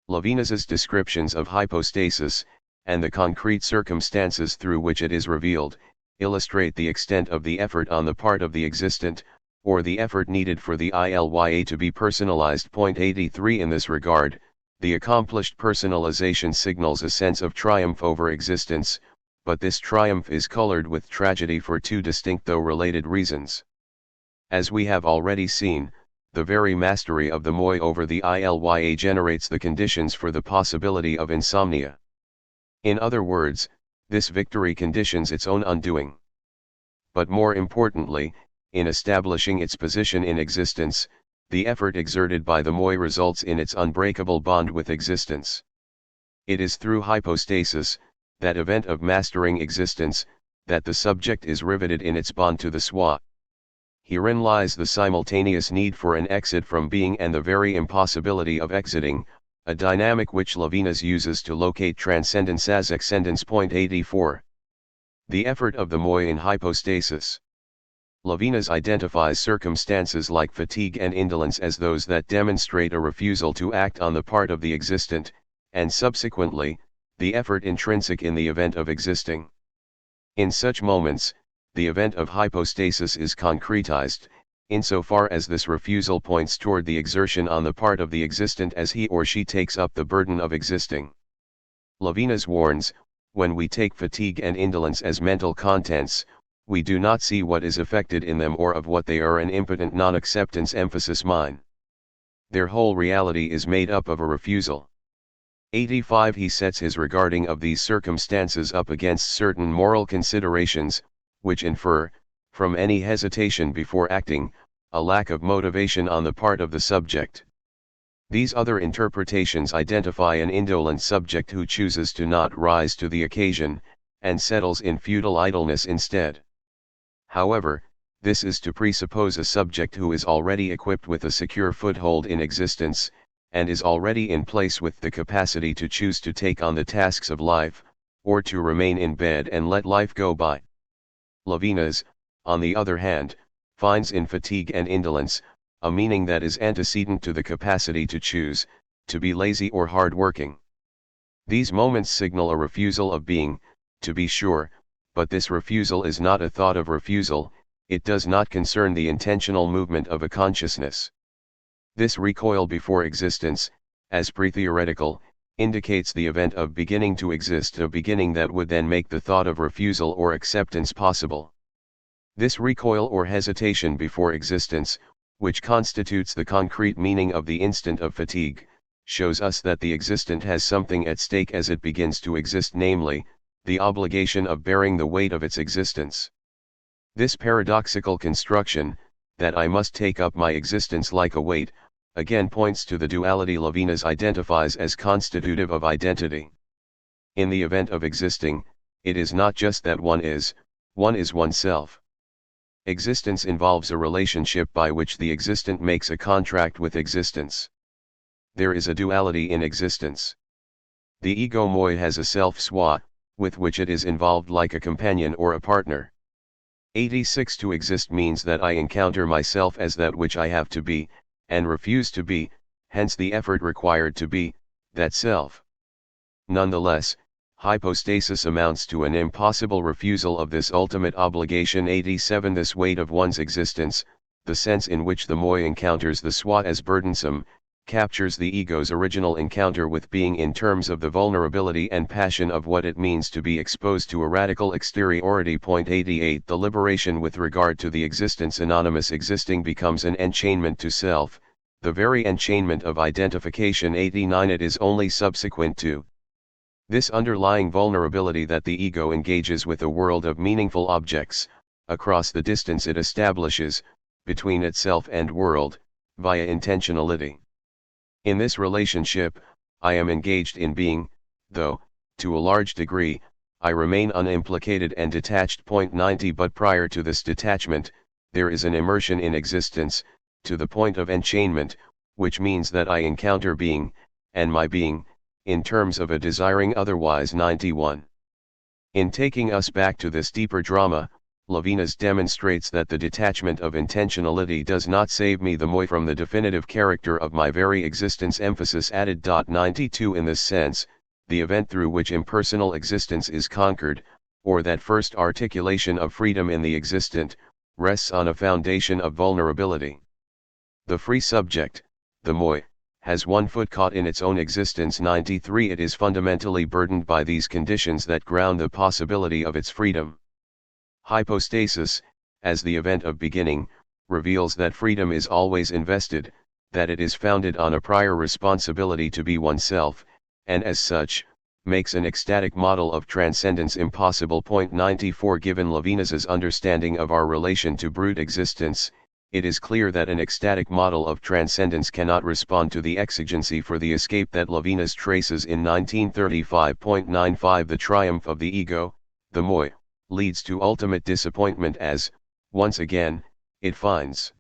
Levinas's descriptions of hypostasis, and the concrete circumstances through which it is revealed, illustrate the extent of the effort on the part of the existent, or the effort needed for the ILYA to be personalized. 83 In this regard, the accomplished personalization signals a sense of triumph over existence, but this triumph is colored with tragedy for two distinct though related reasons. As we have already seen, the very mastery of the moi over the ILYA generates the conditions for the possibility of insomnia. In other words, this victory conditions its own undoing. But more importantly, in establishing its position in existence, the effort exerted by the moi results in its unbreakable bond with existence. It is through hypostasis, that event of mastering existence, that the subject is riveted in its bond to the soi. Herein lies the simultaneous need for an exit from being and the very impossibility of exiting, a dynamic which Levinas uses to locate transcendence as excendence. 84. The effort of the moi in hypostasis. Levinas identifies circumstances like fatigue and indolence as those that demonstrate a refusal to act on the part of the existent, and subsequently, the effort intrinsic in the event of existing. In such moments, the event of hypostasis is concretized, insofar as this refusal points toward the exertion on the part of the existent as he or she takes up the burden of existing. Levinas warns, when we take fatigue and indolence as mental contents, we do not see what is affected in them or of what they are an impotent non-acceptance emphasis mine. Their whole reality is made up of a refusal. 85 He sets his regarding of these circumstances up against certain moral considerations, which infer, from any hesitation before acting, a lack of motivation on the part of the subject. These other interpretations identify an indolent subject who chooses to not rise to the occasion, and settles in futile idleness instead. However, this is to presuppose a subject who is already equipped with a secure foothold in existence, and is already in place with the capacity to choose to take on the tasks of life, or to remain in bed and let life go by. Levinas, on the other hand, finds in fatigue and indolence, a meaning that is antecedent to the capacity to choose, to be lazy or hard-working. These moments signal a refusal of being, to be sure, but this refusal is not a thought of refusal, it does not concern the intentional movement of a consciousness. This recoil before existence, as pre-theoretical, indicates the event of beginning to exist, a beginning that would then make the thought of refusal or acceptance possible. This recoil or hesitation before existence, which constitutes the concrete meaning of the instant of fatigue, shows us that the existent has something at stake as it begins to exist, namely, the obligation of bearing the weight of its existence. This paradoxical construction, that I must take up my existence like a weight, again points to the duality Levinas identifies as constitutive of identity. In the event of existing, it is not just that one is oneself. Existence involves a relationship by which the existent makes a contract with existence. There is a duality in existence. The ego moi has a self-soi, with which it is involved like a companion or a partner. 86 To exist means that I encounter myself as that which I have to be, and refuse to be, hence the effort required to be, that self. Nonetheless, Hypostasis amounts to an impossible refusal of this ultimate obligation. 87 This weight of one's existence, the sense in which the moi encounters the swa as burdensome, captures the ego's original encounter with being in terms of the vulnerability and passion of what it means to be exposed to a radical exteriority. 88 The liberation with regard to the existence anonymous existing becomes an enchainment to self, the very enchainment of identification. 89 It is only subsequent to this underlying vulnerability that the ego engages with a world of meaningful objects, across the distance it establishes, between itself and world, via intentionality. In this relationship, I am engaged in being, though, to a large degree, I remain unimplicated and detached. 90 But prior to this detachment, there is an immersion in existence, to the point of enchainment, which means that I encounter being, and my being, in terms of a desiring otherwise. 91. In taking us back to this deeper drama, Levinas demonstrates that the detachment of intentionality does not save me the moi from the definitive character of my very existence. Emphasis added. 92 In this sense, the event through which impersonal existence is conquered, or that first articulation of freedom in the existent, rests on a foundation of vulnerability. The free subject, the moi, has one foot caught in its own existence. 93 It is fundamentally burdened by these conditions that ground the possibility of its freedom. Hypostasis, as the event of beginning, reveals that freedom is always invested, that it is founded on a prior responsibility to be oneself, and as such, makes an ecstatic model of transcendence impossible. 94 Given Levinas's understanding of our relation to brute existence, it is clear that an ecstatic model of transcendence cannot respond to the exigency for the escape that Levinas traces in 1935.95. The triumph of the ego, the moi, leads to ultimate disappointment as, once again, it finds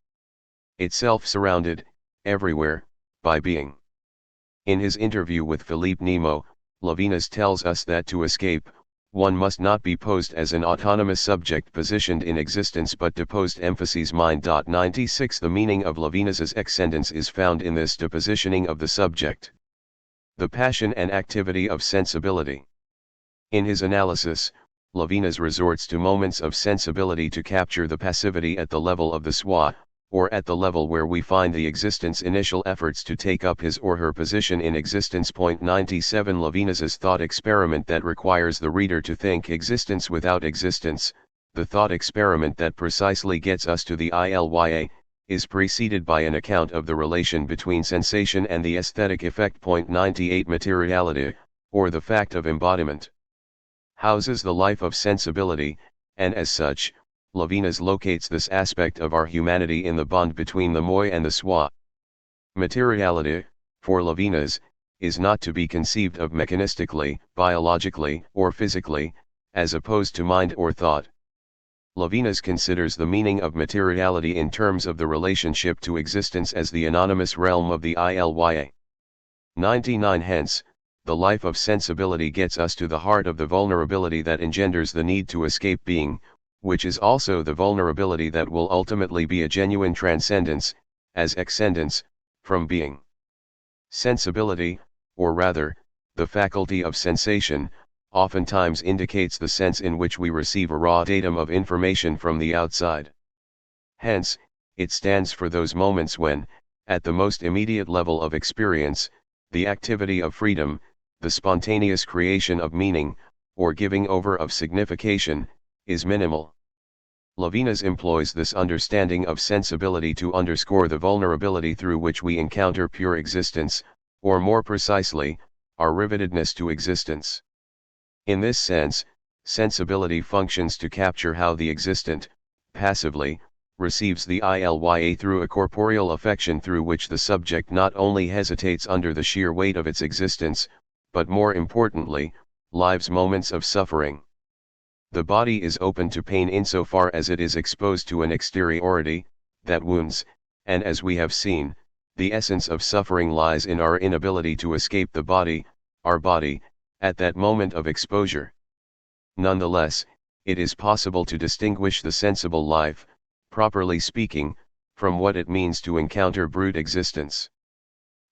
itself surrounded, everywhere, by being. In his interview with Philippe Nemo, Levinas tells us that to escape, one must not be posed as an autonomous subject positioned in existence but deposed. Emphases mind. 96 The meaning of Levinas's excendence is found in this depositioning of the subject. The passion and activity of sensibility. In his analysis, Levinas resorts to moments of sensibility to capture the passivity at the level of the swa, or at the level where we find the existent's initial efforts to take up his or her position in existence. 97 Levinas's thought experiment that requires the reader to think existence without existence, the thought experiment that precisely gets us to the ILYA, is preceded by an account of the relation between sensation and the aesthetic effect. 98 Materiality, or the fact of embodiment, houses the life of sensibility, and as such, Levinas locates this aspect of our humanity in the bond between the moi and the swa. Materiality, for Levinas, is not to be conceived of mechanistically, biologically, or physically, as opposed to mind or thought. Levinas considers the meaning of materiality in terms of the relationship to existence as the anonymous realm of the ILYA. 99 Hence, the life of sensibility gets us to the heart of the vulnerability that engenders the need to escape being, which is also the vulnerability that will ultimately be a genuine transcendence, as excendence, from being. Sensibility, or rather, the faculty of sensation, oftentimes indicates the sense in which we receive a raw datum of information from the outside. Hence, it stands for those moments when, at the most immediate level of experience, the activity of freedom, the spontaneous creation of meaning, or giving over of signification, is minimal. Levinas employs this understanding of sensibility to underscore the vulnerability through which we encounter pure existence, or more precisely, our rivetedness to existence. In this sense, sensibility functions to capture how the existent, passively, receives the ILYA through a corporeal affection through which the subject not only hesitates under the sheer weight of its existence, but more importantly, lives moments of suffering. The body is open to pain insofar as it is exposed to an exteriority, that wounds, and as we have seen, the essence of suffering lies in our inability to escape the body, our body, at that moment of exposure. Nonetheless, it is possible to distinguish the sensible life, properly speaking, from what it means to encounter brute existence.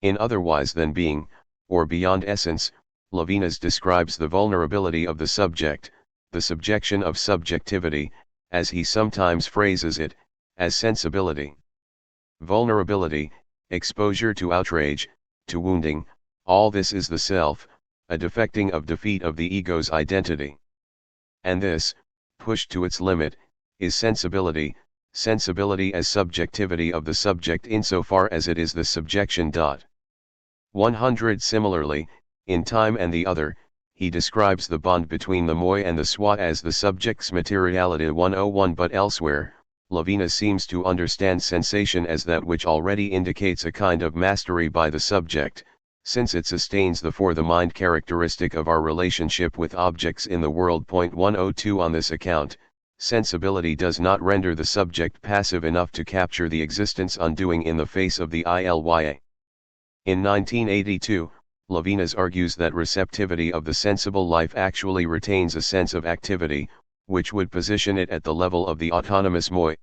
In otherwise than being, or beyond essence, Levinas describes the vulnerability of the subject, the subjection of subjectivity, as he sometimes phrases it, as sensibility. Vulnerability, exposure to outrage, to wounding, all this is the self, a defecting of defeat of the ego's identity. And this, pushed to its limit, is sensibility, sensibility as subjectivity of the subject insofar as it is the subjection. 100 Similarly, in Time and the Other, he describes the bond between the moi and the soi as the subject's materiality. 101 But elsewhere, Levinas seems to understand sensation as that which already indicates a kind of mastery by the subject, since it sustains the for the mind characteristic of our relationship with objects in the world. 102 On this account, sensibility does not render the subject passive enough to capture the existence undoing in the face of the ILYA. In 1982, Levinas argues that receptivity of the sensible life actually retains a sense of activity, which would position it at the level of the autonomous moi.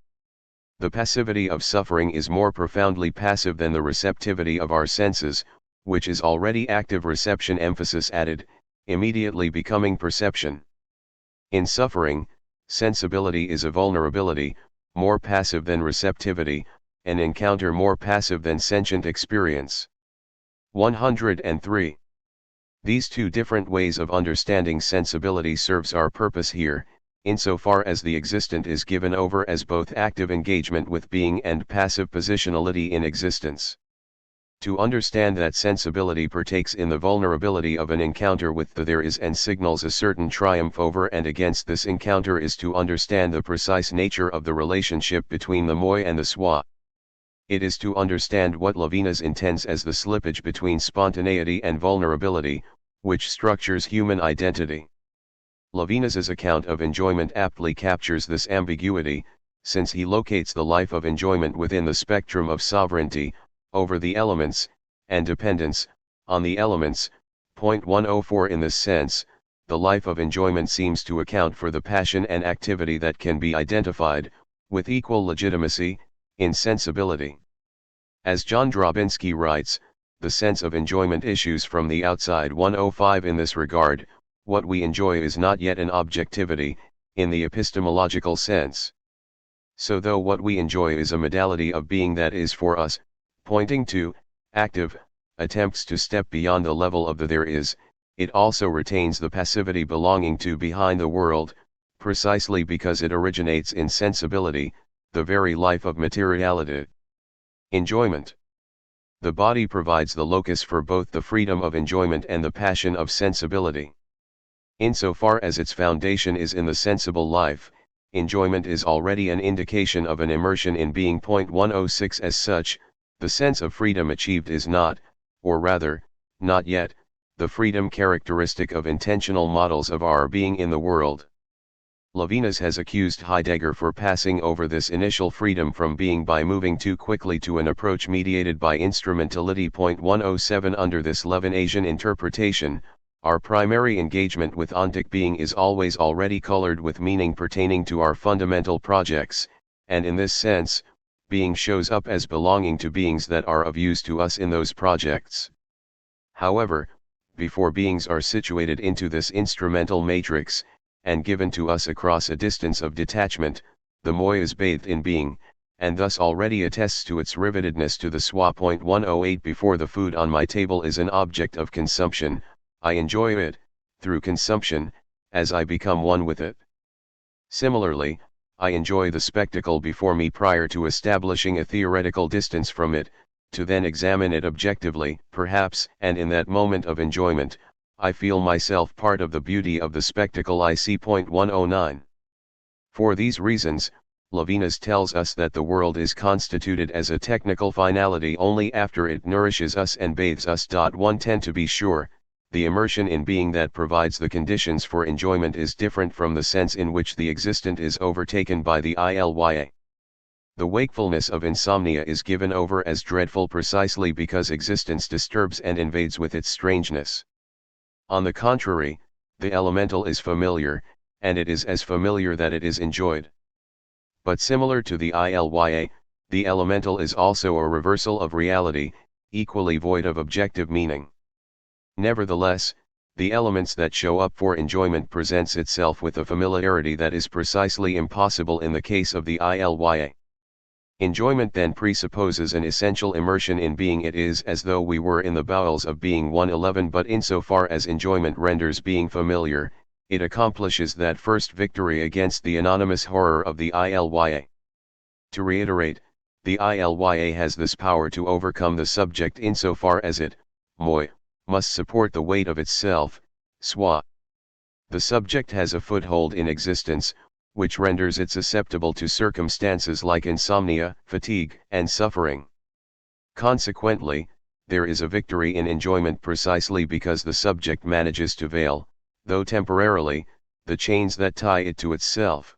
The passivity of suffering is more profoundly passive than the receptivity of our senses, which is already active. Reception emphasis added, immediately becoming perception. In suffering, sensibility is a vulnerability, more passive than receptivity, an encounter more passive than sentient experience. 103. These two different ways of understanding sensibility serves our purpose here, insofar as the existent is given over as both active engagement with being and passive positionality in existence. To understand that sensibility partakes in the vulnerability of an encounter with the there is and signals a certain triumph over and against this encounter is to understand the precise nature of the relationship between the moi and the soi. It is to understand what Levinas intends as the slippage between spontaneity and vulnerability, which structures human identity. Levinas's account of enjoyment aptly captures this ambiguity, since he locates the life of enjoyment within the spectrum of sovereignty, over the elements, and dependence, on the elements. 104 In this sense, the life of enjoyment seems to account for the passion and activity that can be identified, with equal legitimacy, in sensibility. As John Drobinski writes, the sense of enjoyment issues from the outside. 105 In this regard, what we enjoy is not yet an objectivity, in the epistemological sense. So though what we enjoy is a modality of being that is for us, pointing to, active, attempts to step beyond the level of the there is, it also retains the passivity belonging to behind the world, precisely because it originates in sensibility, the very life of materiality. Enjoyment. The body provides the locus for both the freedom of enjoyment and the passion of sensibility. Insofar as its foundation is in the sensible life, enjoyment is already an indication of an immersion in being. 106 As such, the sense of freedom achieved is not, or rather, not yet, the freedom characteristic of intentional models of our being in the world. Levinas has accused Heidegger for passing over this initial freedom from being by moving too quickly to an approach mediated by instrumentality. 107 Under this Levinasian interpretation, our primary engagement with ontic being is always already colored with meaning pertaining to our fundamental projects, and in this sense, being shows up as belonging to beings that are of use to us in those projects. However, before beings are situated into this instrumental matrix, and given to us across a distance of detachment, the moi is bathed in being, and thus already attests to its rivetedness to the soi. 108 Before the food on my table is an object of consumption, I enjoy it, through consumption, as I become one with it. Similarly, I enjoy the spectacle before me prior to establishing a theoretical distance from it, to then examine it objectively, perhaps, and in that moment of enjoyment, I feel myself part of the beauty of the spectacle I see. 109. For these reasons, Levinas tells us that the world is constituted as a technical finality only after it nourishes us and bathes us. 110 To be sure, the immersion in being that provides the conditions for enjoyment is different from the sense in which the existent is overtaken by the ILYA. The wakefulness of insomnia is given over as dreadful precisely because existence disturbs and invades with its strangeness. On the contrary, the elemental is familiar, and it is as familiar that it is enjoyed. But similar to the ILYA, the elemental is also a reversal of reality, equally void of objective meaning. Nevertheless, the elements that show up for enjoyment presents itself with a familiarity that is precisely impossible in the case of the ILYA. Enjoyment then presupposes an essential immersion in being. It is as though we were in the bowels of being 111, but insofar as enjoyment renders being familiar, it accomplishes that first victory against the anonymous horror of the ILYA. To reiterate, the ILYA has this power to overcome the subject insofar as it, moi, must support the weight of itself, soi. The subject has a foothold in existence, which renders it susceptible to circumstances like insomnia, fatigue, and suffering. Consequently, there is a victory in enjoyment precisely because the subject manages to veil, though temporarily, the chains that tie it to itself.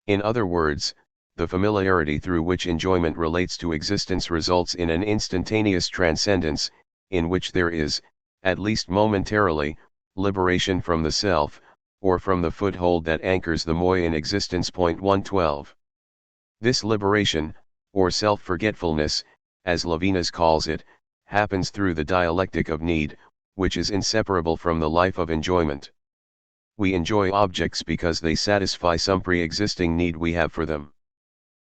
In other words, the familiarity through which enjoyment relates to existence results in an instantaneous transcendence, in which there is, at least momentarily, liberation from the self, or from the foothold that anchors the moi in existence. 112. This liberation, or self-forgetfulness, as Levinas calls it, happens through the dialectic of need, which is inseparable from the life of enjoyment. We enjoy objects because they satisfy some pre-existing need we have for them.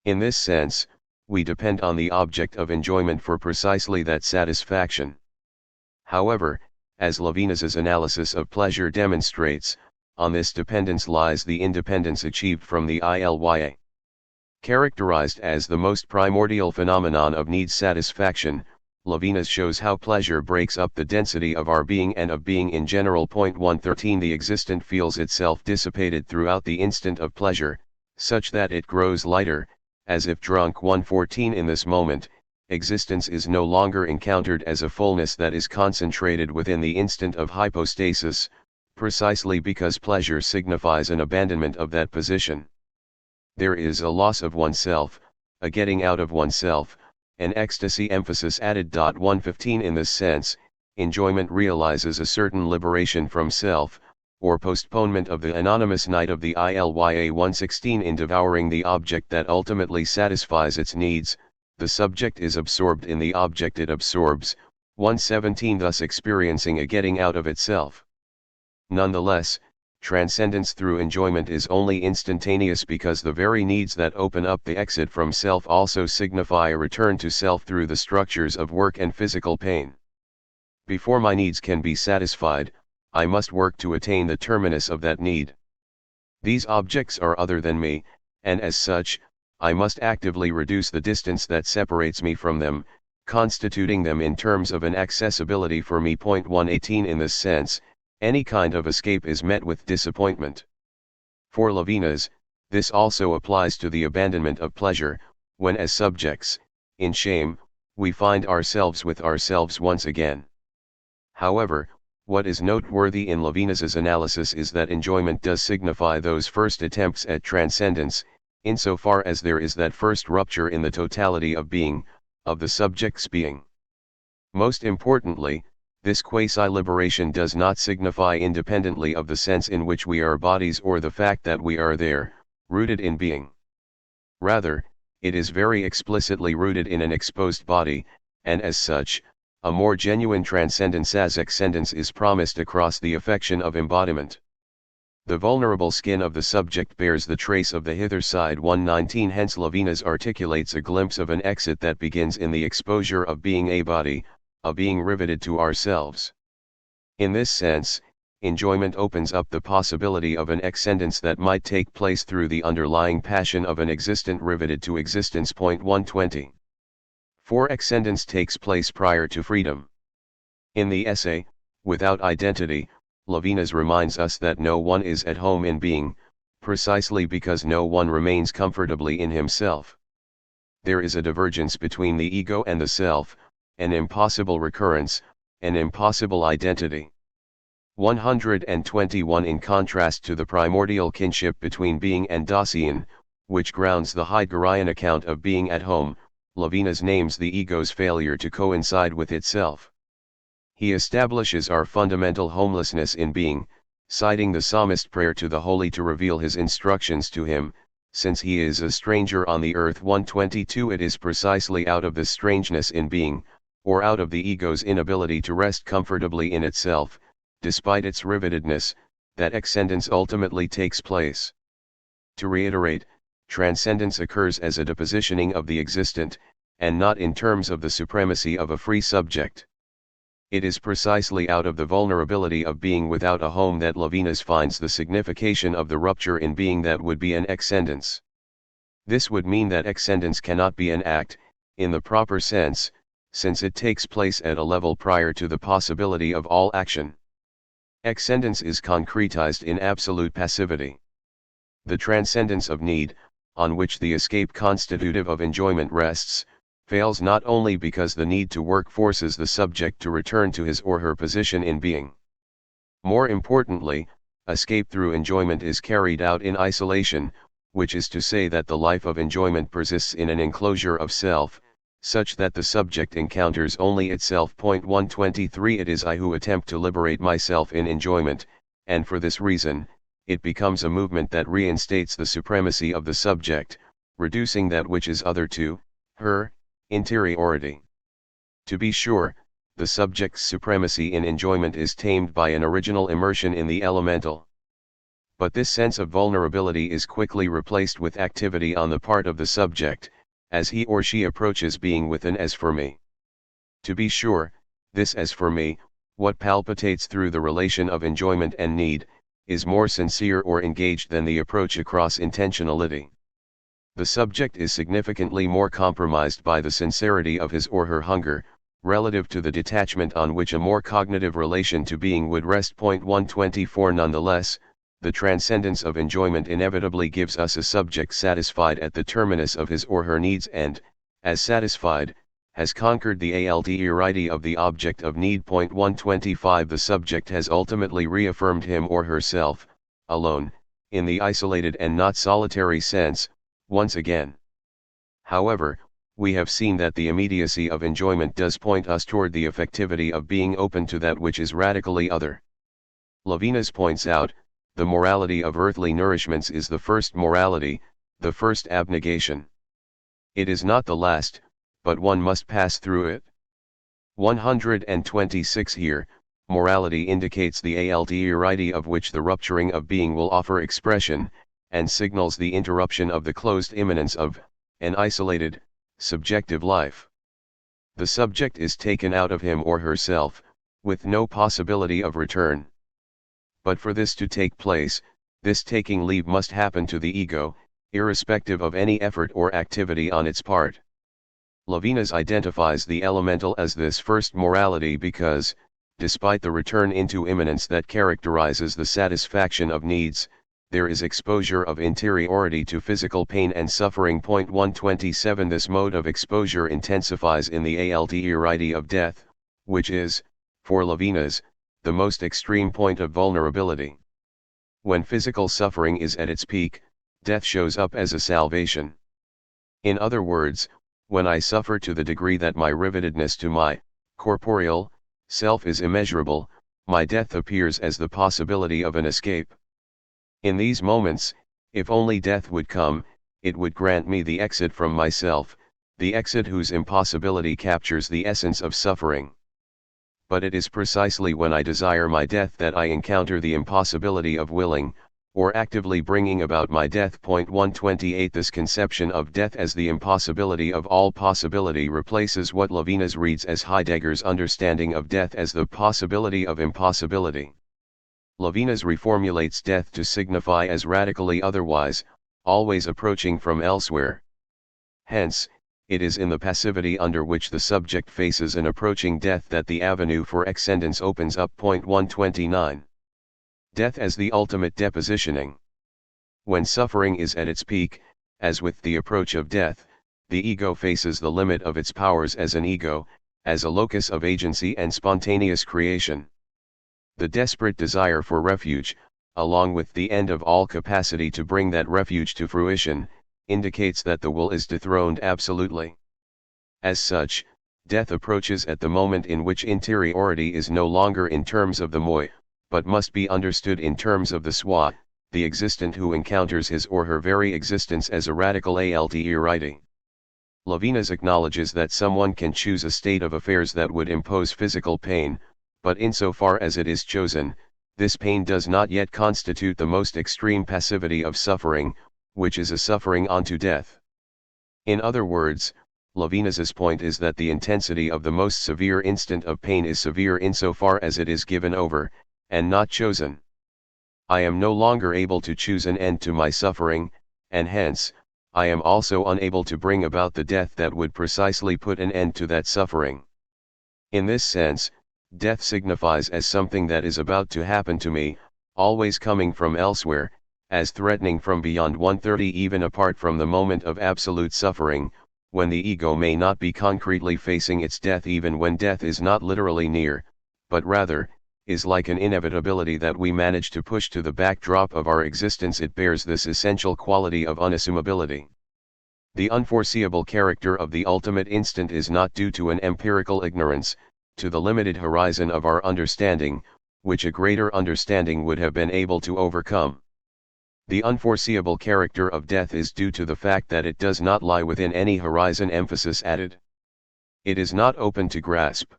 In this sense, we depend on the object of enjoyment for precisely that satisfaction. However, as Levinas's analysis of pleasure demonstrates, on this dependence lies the independence achieved from the ILYA. Characterized as the most primordial phenomenon of need satisfaction, Levinas shows how pleasure breaks up the density of our being and of being in general. 113 The existent feels itself dissipated throughout the instant of pleasure, such that it grows lighter, as if drunk. 114 In this moment, existence is no longer encountered as a fullness that is concentrated within the instant of hypostasis, precisely because pleasure signifies an abandonment of that position. There is a loss of oneself, a getting out of oneself, an ecstasy emphasis added. 115 In this sense, enjoyment realizes a certain liberation from self, or postponement of the anonymous night of the ILYA. 116 In devouring the object that ultimately satisfies its needs, the subject is absorbed in the object it absorbs. 117 Thus experiencing a getting out of itself. Nonetheless, transcendence through enjoyment is only instantaneous because the very needs that open up the exit from self also signify a return to self through the structures of work and physical pain. Before my needs can be satisfied, I must work to attain the terminus of that need. These objects are other than me, and as such, I must actively reduce the distance that separates me from them, constituting them in terms of an accessibility for me. 118 In this sense, any kind of escape is met with disappointment. For Levinas, this also applies to the abandonment of pleasure, when as subjects, in shame, we find ourselves with ourselves once again. However, what is noteworthy in Levinas's analysis is that enjoyment does signify those first attempts at transcendence, insofar as there is that first rupture in the totality of being, of the subject's being. Most importantly, this quasi-liberation does not signify independently of the sense in which we are bodies or the fact that we are there, rooted in being. Rather, it is very explicitly rooted in an exposed body, and as such, a more genuine transcendence as excendence is promised across the affection of embodiment. The vulnerable skin of the subject bears the trace of the hither side. 119 Hence Levinas articulates a glimpse of an exit that begins in the exposure of being a body, a being riveted to ourselves. In this sense, enjoyment opens up the possibility of an excendence that might take place through the underlying passion of an existent riveted to existence. 120. For excendence takes place prior to freedom. In the essay, Without Identity, Levinas reminds us that no one is at home in being, precisely because no one remains comfortably in himself. There is a divergence between the ego and the self, an impossible recurrence, an impossible identity. 121 In contrast to the primordial kinship between being and Dasein, which grounds the Heideggerian account of being at home, Levinas names the ego's failure to coincide with itself. He establishes our fundamental homelessness in being, citing the psalmist prayer to the Holy to reveal his instructions to him, since he is a stranger on the earth. 122 It is precisely out of this strangeness in being, or out of the ego's inability to rest comfortably in itself, despite its rivetedness, that ascendance ultimately takes place. To reiterate, transcendence occurs as a depositioning of the existent, and not in terms of the supremacy of a free subject. It is precisely out of the vulnerability of being without a home that Levinas finds the signification of the rupture in being that would be an ascendance. This would mean that ascendance cannot be an act, in the proper sense, since it takes place at a level prior to the possibility of all action. Ascendance is concretized in absolute passivity. The transcendence of need, on which the escape constitutive of enjoyment rests, fails not only because the need to work forces the subject to return to his or her position in being. More importantly, escape through enjoyment is carried out in isolation, which is to say that the life of enjoyment persists in an enclosure of self, such that the subject encounters only itself. 123 It is I who attempt to liberate myself in enjoyment, and for this reason, it becomes a movement that reinstates the supremacy of the subject, reducing that which is other to her interiority. To be sure, the subject's supremacy in enjoyment is tamed by an original immersion in the elemental. But this sense of vulnerability is quickly replaced with activity on the part of the subject, as he or she approaches being with an as for me. To be sure, this as for me, what palpitates through the relation of enjoyment and need, is more sincere or engaged than the approach across intentionality. The subject is significantly more compromised by the sincerity of his or her hunger, relative to the detachment on which a more cognitive relation to being would rest. 124 Nonetheless, the transcendence of enjoyment inevitably gives us a subject satisfied at the terminus of his or her needs and, as satisfied, has conquered the alterity of the object of need. 125 The subject has ultimately reaffirmed him or herself, alone, in the isolated and not solitary sense, once again. However, we have seen that the immediacy of enjoyment does point us toward the effectivity of being open to that which is radically other. Levinas points out, the morality of earthly nourishments is the first morality, the first abnegation. It is not the last, but one must pass through it. 126 Here, morality indicates the alterity of which the rupturing of being will offer expression, and signals the interruption of the closed immanence of an isolated, subjective life. The subject is taken out of him or herself, with no possibility of return. But for this to take place, this taking leave must happen to the ego, irrespective of any effort or activity on its part. Levinas identifies the elemental as this first morality because, despite the return into immanence that characterizes the satisfaction of needs, there is exposure of interiority to physical pain and suffering. 127 This mode of exposure intensifies in the alterity of death, which is, for Levinas, the most extreme point of vulnerability. When physical suffering is at its peak, death shows up as a salvation. In other words, when I suffer to the degree that my rivetedness to my corporeal self is immeasurable, my death appears as the possibility of an escape. In these moments, if only death would come, it would grant me the exit from myself, the exit whose impossibility captures the essence of suffering. But it is precisely when I desire my death that I encounter the impossibility of willing, or actively bringing about my death. 128 This conception of death as the impossibility of all possibility replaces what Levinas reads as Heidegger's understanding of death as the possibility of impossibility. Levinas reformulates death to signify as radically otherwise, always approaching from elsewhere. Hence, it is in the passivity under which the subject faces an approaching death that the avenue for ascendance opens up. 129 Death as the ultimate depositioning. When suffering is at its peak, as with the approach of death, the ego faces the limit of its powers as an ego, as a locus of agency and spontaneous creation. The desperate desire for refuge, along with the end of all capacity to bring that refuge to fruition, indicates that the will is dethroned absolutely. As such, death approaches at the moment in which interiority is no longer in terms of the moi, but must be understood in terms of the soi, the existent who encounters his or her very existence as a radical alterity. Levinas acknowledges that someone can choose a state of affairs that would impose physical pain, but insofar as it is chosen, this pain does not yet constitute the most extreme passivity of suffering, which is a suffering unto death. In other words, Levinas's point is that the intensity of the most severe instant of pain is severe insofar as it is given over, and not chosen. I am no longer able to choose an end to my suffering, and hence, I am also unable to bring about the death that would precisely put an end to that suffering. In this sense, death signifies as something that is about to happen to me, always coming from elsewhere, as threatening from beyond 130 even apart from the moment of absolute suffering, when the ego may not be concretely facing its death even when death is not literally near, but rather, is like an inevitability that we manage to push to the backdrop of our existence. It bears this essential quality of unassumability. The unforeseeable character of the ultimate instant is not due to an empirical ignorance, to the limited horizon of our understanding, which a greater understanding would have been able to overcome. The unforeseeable character of death is due to the fact that it does not lie within any horizon. Emphasis added. It is not open to grasp.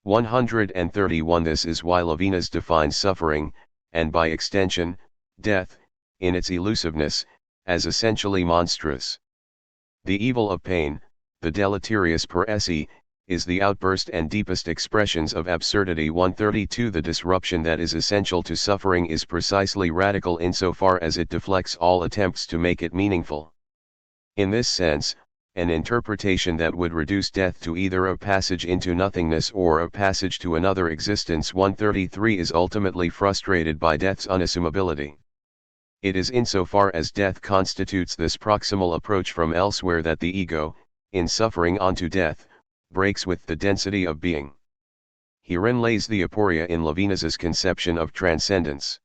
131. This is why Levinas defines suffering, and by extension, death, in its elusiveness, as essentially monstrous. The evil of pain, the deleterious per se, is the outburst and deepest expressions of absurdity. 132. The disruption that is essential to suffering is precisely radical insofar as it deflects all attempts to make it meaningful. In this sense, an interpretation that would reduce death to either a passage into nothingness or a passage to another existence 133 is ultimately frustrated by death's unassumability. It is insofar as death constitutes this proximal approach from elsewhere that the ego, in suffering unto death, breaks with the density of being. Herein lays the aporia in Levinas's conception of transcendence.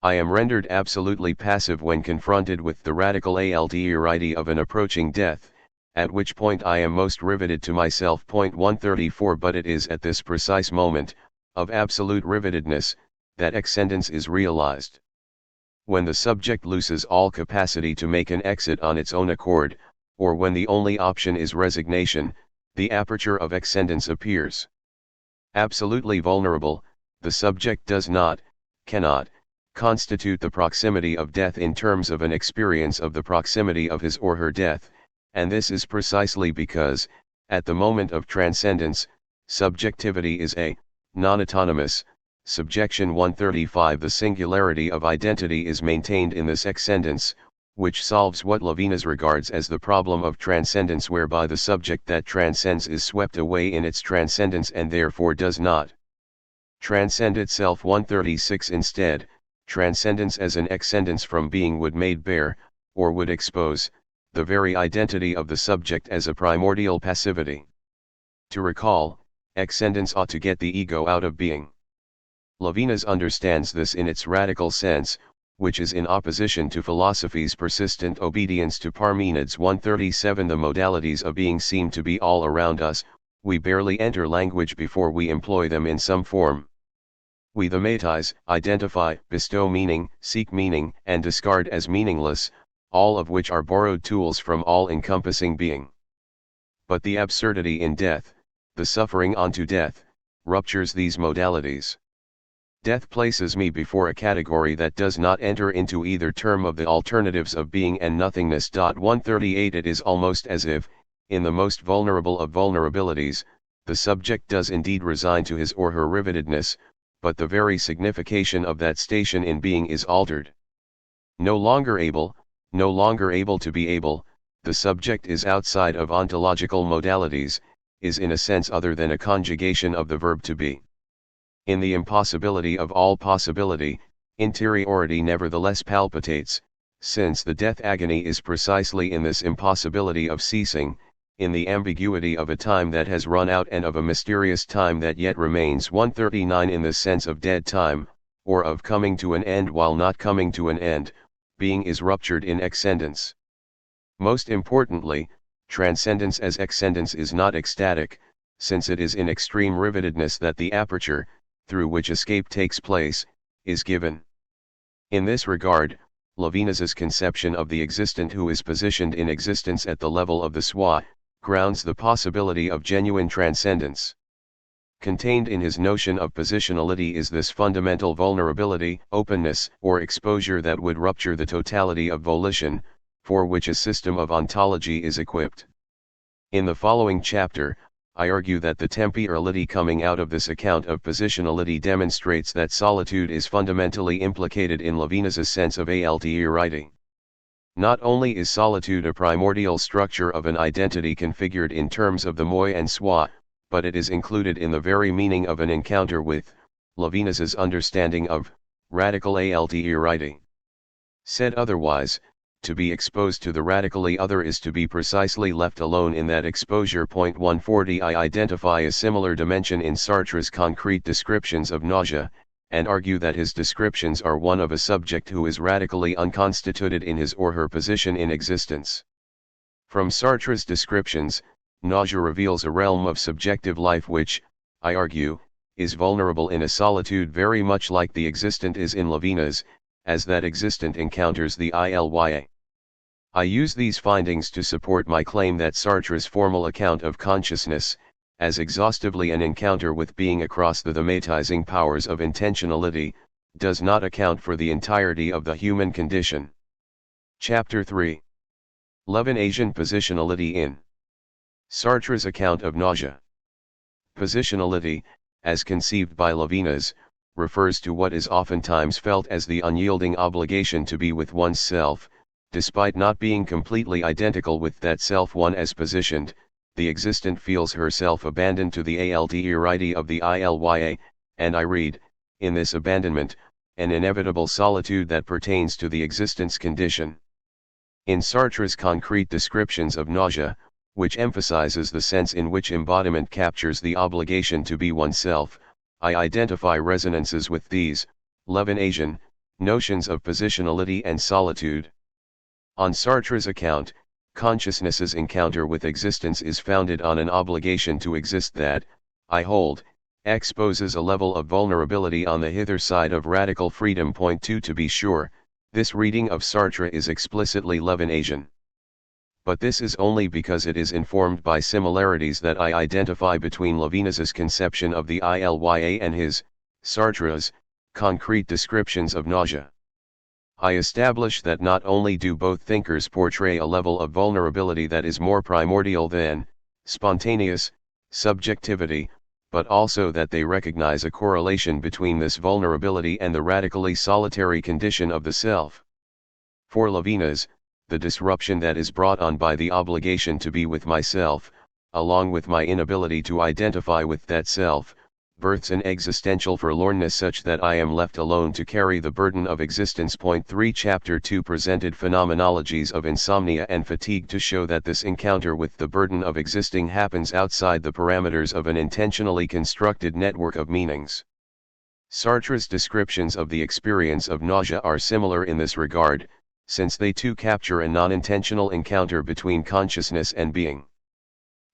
I am rendered absolutely passive when confronted with the radical alterity of an approaching death, at which point I am most riveted to myself. 134 But it is at this precise moment, of absolute rivetedness, that excendence is realized. When the subject loses all capacity to make an exit on its own accord, or when the only option is resignation, the aperture of excendence appears. Absolutely vulnerable, the subject does not, cannot, constitute the proximity of death in terms of an experience of the proximity of his or her death, and this is precisely because, at the moment of transcendence, subjectivity is a non-autonomous subjection. 135 The singularity of identity is maintained in this excendence, which solves what Levinas regards as the problem of transcendence, whereby the subject that transcends is swept away in its transcendence and therefore does not transcend itself. 136 Instead, transcendence as an excendence from being would made bare, or would expose, the very identity of the subject as a primordial passivity. To recall, excendence ought to get the ego out of being. Levinas understands this in its radical sense, which is in opposition to philosophy's persistent obedience to Parmenides. 137 The modalities of being seem to be all around us, we barely enter language before we employ them in some form. We thematize, identify, bestow meaning, seek meaning, and discard as meaningless, all of which are borrowed tools from all-encompassing being. But the absurdity in death, the suffering unto death, ruptures these modalities. Death places me before a category that does not enter into either term of the alternatives of being and nothingness. 138 It is almost as if, in the most vulnerable of vulnerabilities, the subject does indeed resign to his or her rivetedness, but the very signification of that station in being is altered. No longer able to be able, the subject is outside of ontological modalities, is in a sense other than a conjugation of the verb to be. In the impossibility of all possibility, interiority nevertheless palpitates, since the death agony is precisely in this impossibility of ceasing, in the ambiguity of a time that has run out and of a mysterious time that yet remains. 139 In the sense of dead time, or of coming to an end while not coming to an end, being is ruptured in excendence. Most importantly, transcendence as excendence is not ecstatic, since it is in extreme rivetedness that the aperture, through which escape takes place, is given. In this regard, Levinas's conception of the existent who is positioned in existence at the level of the soi, grounds the possibility of genuine transcendence. Contained in his notion of positionality is this fundamental vulnerability, openness, or exposure that would rupture the totality of volition, for which a system of ontology is equipped. In the following chapter, I argue that the temporality coming out of this account of positionality demonstrates that solitude is fundamentally implicated in Levinas's sense of THIRD. Not only is solitude a primordial structure of an identity configured in terms of the moi and soi, but it is included in the very meaning of an encounter with Levinas's understanding of radical THIRD. Said otherwise, to be exposed to the radically other is to be precisely left alone in that exposure. 140 I identify a similar dimension in Sartre's concrete descriptions of nausea, and argue that his descriptions are one of a subject who is radically unconstituted in his or her position in existence. From Sartre's descriptions, nausea reveals a realm of subjective life which, I argue, is vulnerable in a solitude very much like the existent is in Levinas, as that existent encounters the ILYA. I use these findings to support my claim that Sartre's formal account of consciousness, as exhaustively an encounter with being across the thematizing powers of intentionality, does not account for the entirety of the human condition. Chapter 3. Levinasian Positionality in Sartre's account of nausea. Positionality, as conceived by Levinas, refers to what is oftentimes felt as the unyielding obligation to be with one's self, despite not being completely identical with that self one as positioned. The existent feels herself abandoned to the THIRD of the ILYA, and I read, in this abandonment, an inevitable solitude that pertains to the existence condition. In Sartre's concrete descriptions of nausea, which emphasizes the sense in which embodiment captures the obligation to be oneself, I identify resonances with these, Levinasian, notions of positionality and solitude. On Sartre's account, consciousness's encounter with existence is founded on an obligation to exist that, I hold, exposes a level of vulnerability on the hither side of radical freedom. 2 To be sure, this reading of Sartre is explicitly Levinasian. But this is only because it is informed by similarities that I identify between Levinas's conception of the ILYA and his, Sartre's, concrete descriptions of nausea. I establish that not only do both thinkers portray a level of vulnerability that is more primordial than spontaneous subjectivity, but also that they recognize a correlation between this vulnerability and the radically solitary condition of the self. For Levinas, the disruption that is brought on by the obligation to be with myself, along with my inability to identify with that self, births an existential forlornness such that I am left alone to carry the burden of existence. 3 Chapter 2 presented phenomenologies of insomnia and fatigue to show that this encounter with the burden of existing happens outside the parameters of an intentionally constructed network of meanings. Sartre's descriptions of the experience of nausea are similar in this regard, since they too capture a non-intentional encounter between consciousness and being.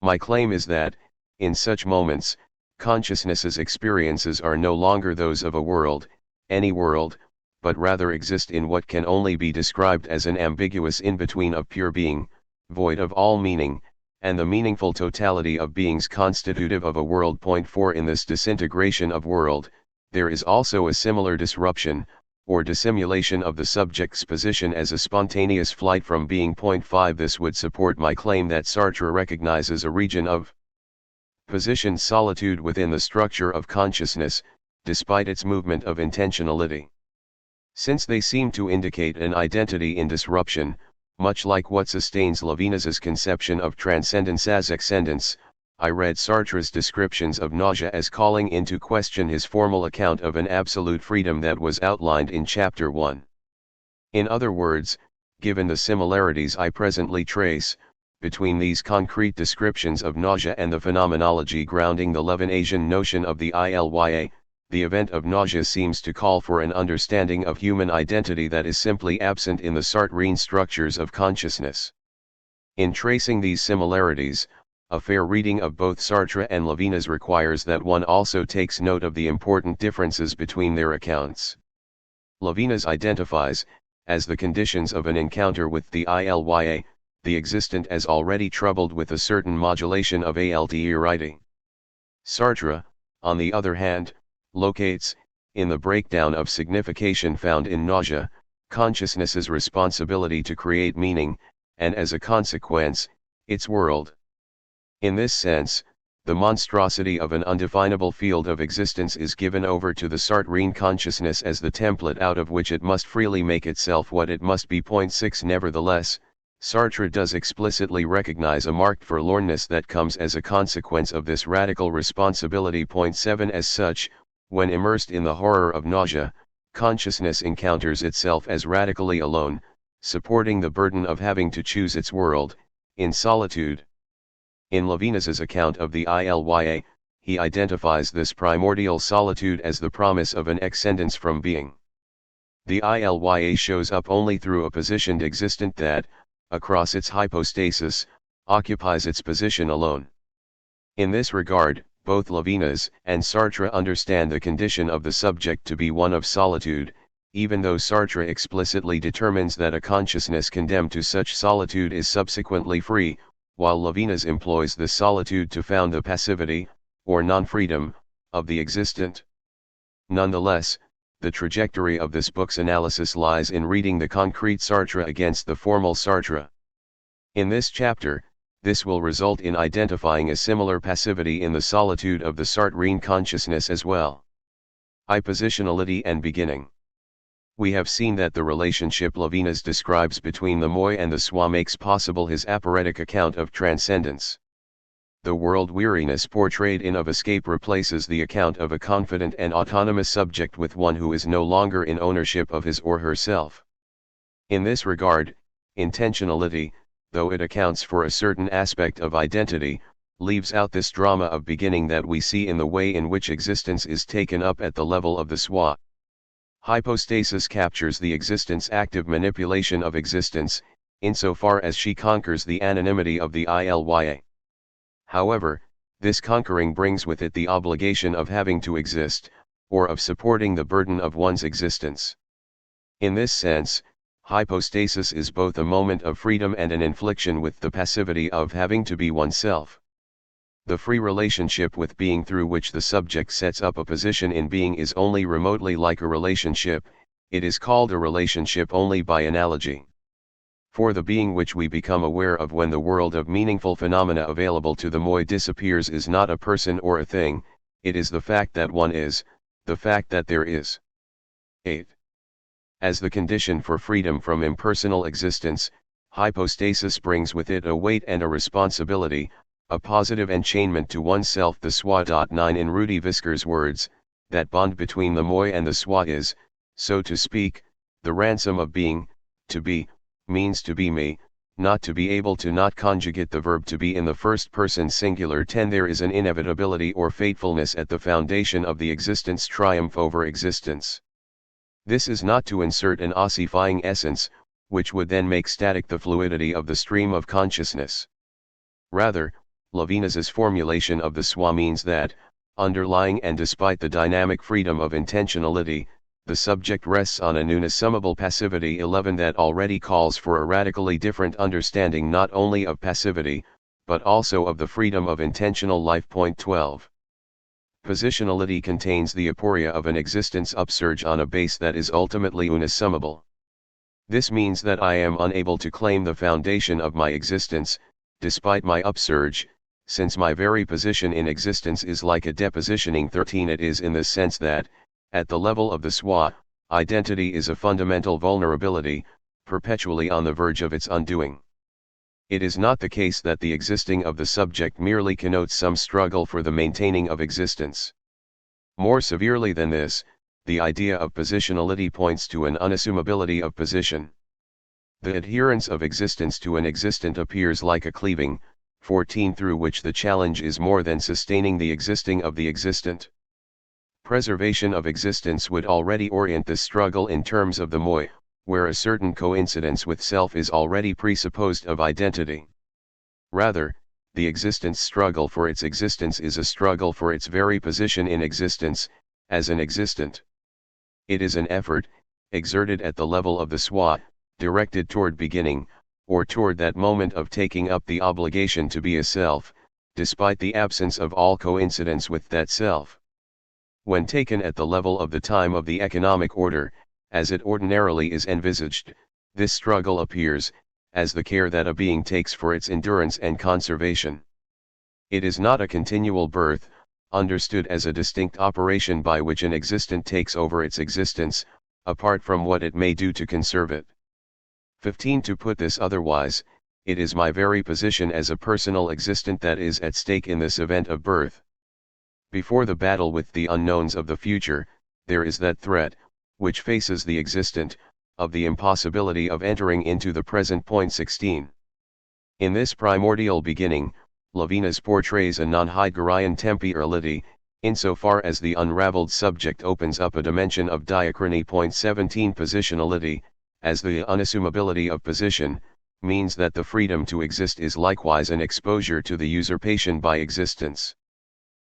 My claim is that, in such moments, consciousness's experiences are no longer those of a world, any world, but rather exist in what can only be described as an ambiguous in-between of pure being, void of all meaning, and the meaningful totality of beings constitutive of a world. 4 In this disintegration of world, there is also a similar disruption, or dissimulation of the subject's position as a spontaneous flight from being. 5 This would support my claim that Sartre recognizes a region of positioned solitude within the structure of consciousness, despite its movement of intentionality. Since they seem to indicate an identity in disruption, much like what sustains Levinas's conception of transcendence as excendence, I read Sartre's descriptions of nausea as calling into question his formal account of an absolute freedom that was outlined in Chapter 1. In other words, given the similarities I presently trace between these concrete descriptions of nausea and the phenomenology grounding the Levinasian notion of the ILYA, the event of nausea seems to call for an understanding of human identity that is simply absent in the Sartrean structures of consciousness. In tracing these similarities, a fair reading of both Sartre and Levinas requires that one also takes note of the important differences between their accounts. Levinas identifies, as the conditions of an encounter with the ILYA, the existent as already troubled with a certain modulation of THIRD. Sartre, on the other hand, locates, in the breakdown of signification found in nausea, consciousness's responsibility to create meaning, and as a consequence, its world. In this sense, the monstrosity of an undefinable field of existence is given over to the Sartrean consciousness as the template out of which it must freely make itself what it must be. 6 Nevertheless, Sartre does explicitly recognize a marked forlornness that comes as a consequence of this radical responsibility. 7 As such, when immersed in the horror of nausea, consciousness encounters itself as radically alone, supporting the burden of having to choose its world, in solitude. In Levinas's account of the ILYA, he identifies this primordial solitude as the promise of an excendence from being. The ILYA shows up only through a positioned existent that, across its hypostasis, occupies its position alone. In this regard, both Levinas and Sartre understand the condition of the subject to be one of solitude, even though Sartre explicitly determines that a consciousness condemned to such solitude is subsequently free, while Levinas employs this solitude to found the passivity, or non-freedom, of the existent. Nonetheless, the trajectory of this book's analysis lies in reading the concrete Sartre against the formal Sartre. In this chapter, this will result in identifying a similar passivity in the solitude of the Sartrean consciousness as well. Positionality and beginning. We have seen that the relationship Levinas describes between the moi and the soi makes possible his aporetic account of transcendence. The world weariness portrayed in Of Escape replaces the account of a confident and autonomous subject with one who is no longer in ownership of his or herself. In this regard, intentionality, though it accounts for a certain aspect of identity, leaves out this drama of beginning that we see in the way in which existence is taken up at the level of the soi. Hypostasis captures the existent's active manipulation of existence, insofar as she conquers the anonymity of the ILYA. However, this conquering brings with it the obligation of having to exist, or of supporting the burden of one's existence. In this sense, hypostasis is both a moment of freedom and an infliction with the passivity of having to be oneself. The free relationship with being through which the subject sets up a position in being is only remotely like a relationship, it is called a relationship only by analogy. For the being which we become aware of when the world of meaningful phenomena available to the moi disappears is not a person or a thing, it is the fact that one is, the fact that there is. 8. As the condition for freedom from impersonal existence, hypostasis brings with it a weight and a responsibility, a positive enchainment to oneself. The soi. 9 In Rudy Visker's words, that bond between the moi and the soi is, so to speak, the ransom of being. To be, means to be me, not to be able to not conjugate the verb to be in the first person singular. 10 There is an inevitability or fatefulness at the foundation of the existence triumph over existence. This is not to insert an ossifying essence, which would then make static the fluidity of the stream of consciousness. Rather, Levinas's formulation of the soi means that, underlying and despite the dynamic freedom of intentionality, the subject rests on an unassumable passivity. 11 That already calls for a radically different understanding not only of passivity, but also of the freedom of intentional life. 12. Positionality contains the aporia of an existence upsurge on a base that is ultimately unassumable. This means that I am unable to claim the foundation of my existence, despite my upsurge, since my very position in existence is like a depositioning. 13 It is in the sense that, at the level of the soi, identity is a fundamental vulnerability, perpetually on the verge of its undoing. It is not the case that the existing of the subject merely connotes some struggle for the maintaining of existence. More severely than this, the idea of positionality points to an unassumability of position. The adherence of existence to an existent appears like a cleaving, 14 through which the challenge is more than sustaining the existing of the existent. Preservation of existence would already orient this struggle in terms of the moi, where a certain coincidence with self is already presupposed of identity. Rather, the existent's struggle for its existence is a struggle for its very position in existence, as an existent. It is an effort, exerted at the level of the soi, directed toward beginning, or toward that moment of taking up the obligation to be a self, despite the absence of all coincidence with that self. When taken at the level of the time of the economic order, as it ordinarily is envisaged, this struggle appears, as the care that a being takes for its endurance and conservation. It is not a continual birth, understood as a distinct operation by which an existent takes over its existence, apart from what it may do to conserve it. 15. To put this otherwise, it is my very position as a personal existent that is at stake in this event of birth. Before the battle with the unknowns of the future, there is that threat, which faces the existent, of the impossibility of entering into the present. 16. In this primordial beginning, Levinas portrays a non-Heideggerian temporality, insofar as the unraveled subject opens up a dimension of diachrony. 17. Positionality, as the unassumability of position, means that the freedom to exist is likewise an exposure to the usurpation by existence.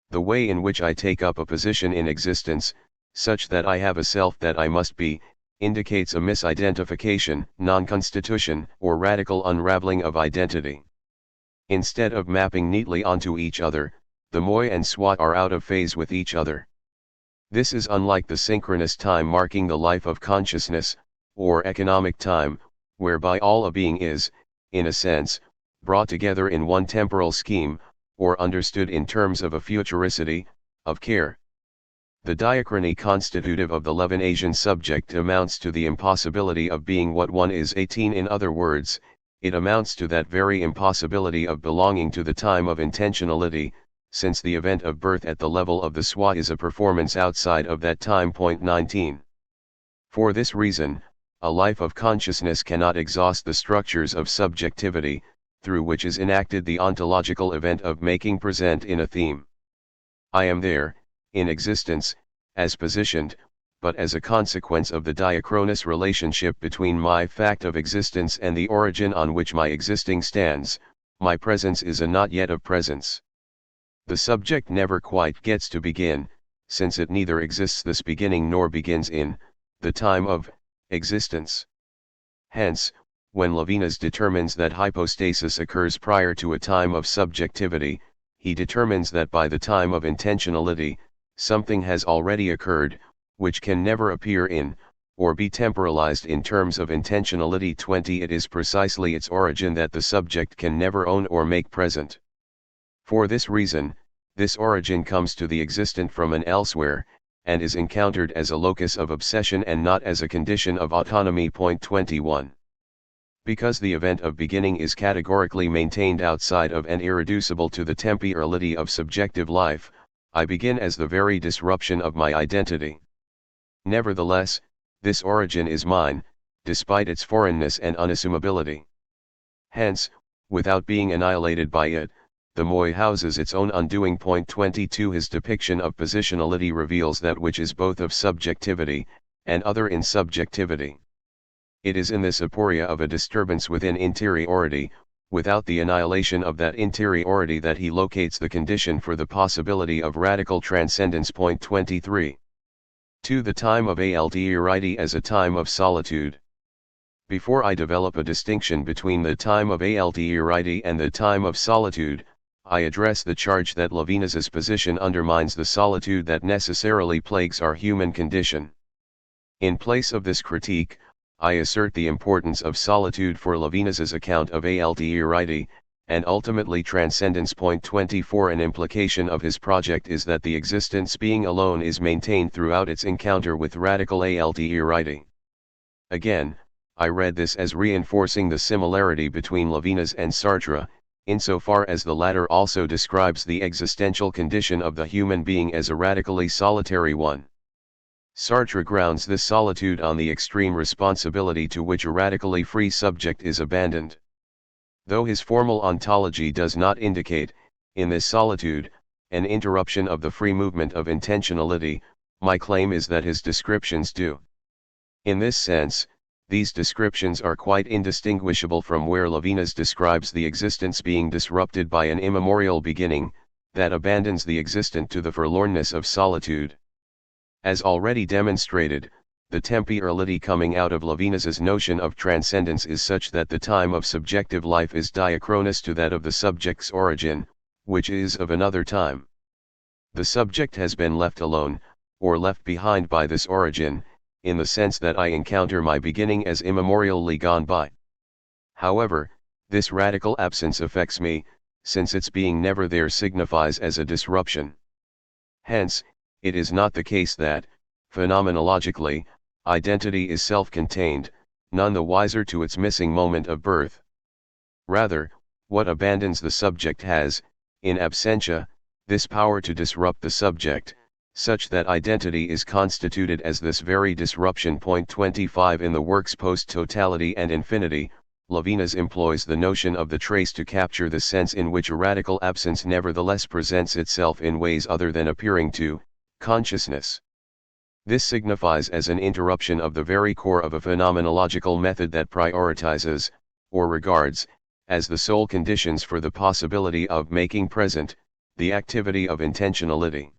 The way in which I take up a position in existence, such that I have a self that I must be, indicates a misidentification, non-constitution, or radical unraveling of identity. Instead of mapping neatly onto each other, the moi and soi are out of phase with each other. This is unlike the synchronous time marking the life of consciousness, or economic time, whereby all a being is, in a sense, brought together in one temporal scheme, or understood in terms of a futuricity, of care. The diachrony constitutive of the Levinasian subject amounts to the impossibility of being what one is. 18. In other words, it amounts to that very impossibility of belonging to the time of intentionality, since the event of birth at the level of the soi is a performance outside of that time. 19. For this reason, a life of consciousness cannot exhaust the structures of subjectivity, through which is enacted the ontological event of making present in a theme. I am there, in existence, as positioned, but as a consequence of the diachronous relationship between my fact of existence and the origin on which my existing stands, my presence is a not yet of presence. The subject never quite gets to begin, since it neither exists this beginning nor begins in the time of existence. Hence, when Levinas determines that hypostasis occurs prior to a time of subjectivity, he determines that by the time of intentionality, something has already occurred, which can never appear in, or be temporalized in terms of intentionality. 20. It is precisely its origin that the subject can never own or make present. For this reason, this origin comes to the existent from an elsewhere, and is encountered as a locus of obsession and not as a condition of autonomy. 21. Because the event of beginning is categorically maintained outside of and irreducible to the temporality of subjective life, I begin as the very disruption of my identity. Nevertheless, this origin is mine, despite its foreignness and unassumability. Hence, without being annihilated by it, the moi houses its own undoing. 22. His depiction of positionality reveals that which is both of subjectivity, and other in subjectivity. It is in this aporia of a disturbance within interiority, without the annihilation of that interiority, that he locates the condition for the possibility of radical transcendence. 23. To the time of THIRD as a time of solitude. Before I develop a distinction between the time of THIRD and the time of solitude, I address the charge that Levinas's position undermines the solitude that necessarily plagues our human condition. In place of this critique, I assert the importance of solitude for Levinas's account of THIRD, and ultimately transcendence. 24. An implication of his project is that the existence being alone is maintained throughout its encounter with radical THIRD. Again, I read this as reinforcing the similarity between Levinas and Sartre, insofar as the latter also describes the existential condition of the human being as a radically solitary one. Sartre grounds this solitude on the extreme responsibility to which a radically free subject is abandoned. Though his formal ontology does not indicate, in this solitude, an interruption of the free movement of intentionality, my claim is that his descriptions do. In this sense, these descriptions are quite indistinguishable from where Levinas describes the existence being disrupted by an immemorial beginning, that abandons the existent to the forlornness of solitude. As already demonstrated, the temporality coming out of Levinas's notion of transcendence is such that the time of subjective life is diachronous to that of the subject's origin, which is of another time. The subject has been left alone, or left behind by this origin, in the sense that I encounter my beginning as immemorially gone by. However, this radical absence affects me, since its being never there signifies as a disruption. Hence, it is not the case that, phenomenologically, identity is self-contained, none the wiser to its missing moment of birth. Rather, what abandons the subject has, in absentia, this power to disrupt the subject, such that identity is constituted as this very disruption. 25 In the works Post-Totality and Infinity, Levinas employs the notion of the trace to capture the sense in which a radical absence nevertheless presents itself in ways other than appearing to consciousness. This signifies as an interruption of the very core of a phenomenological method that prioritizes, or regards, as the sole conditions for the possibility of making present, the activity of intentionality.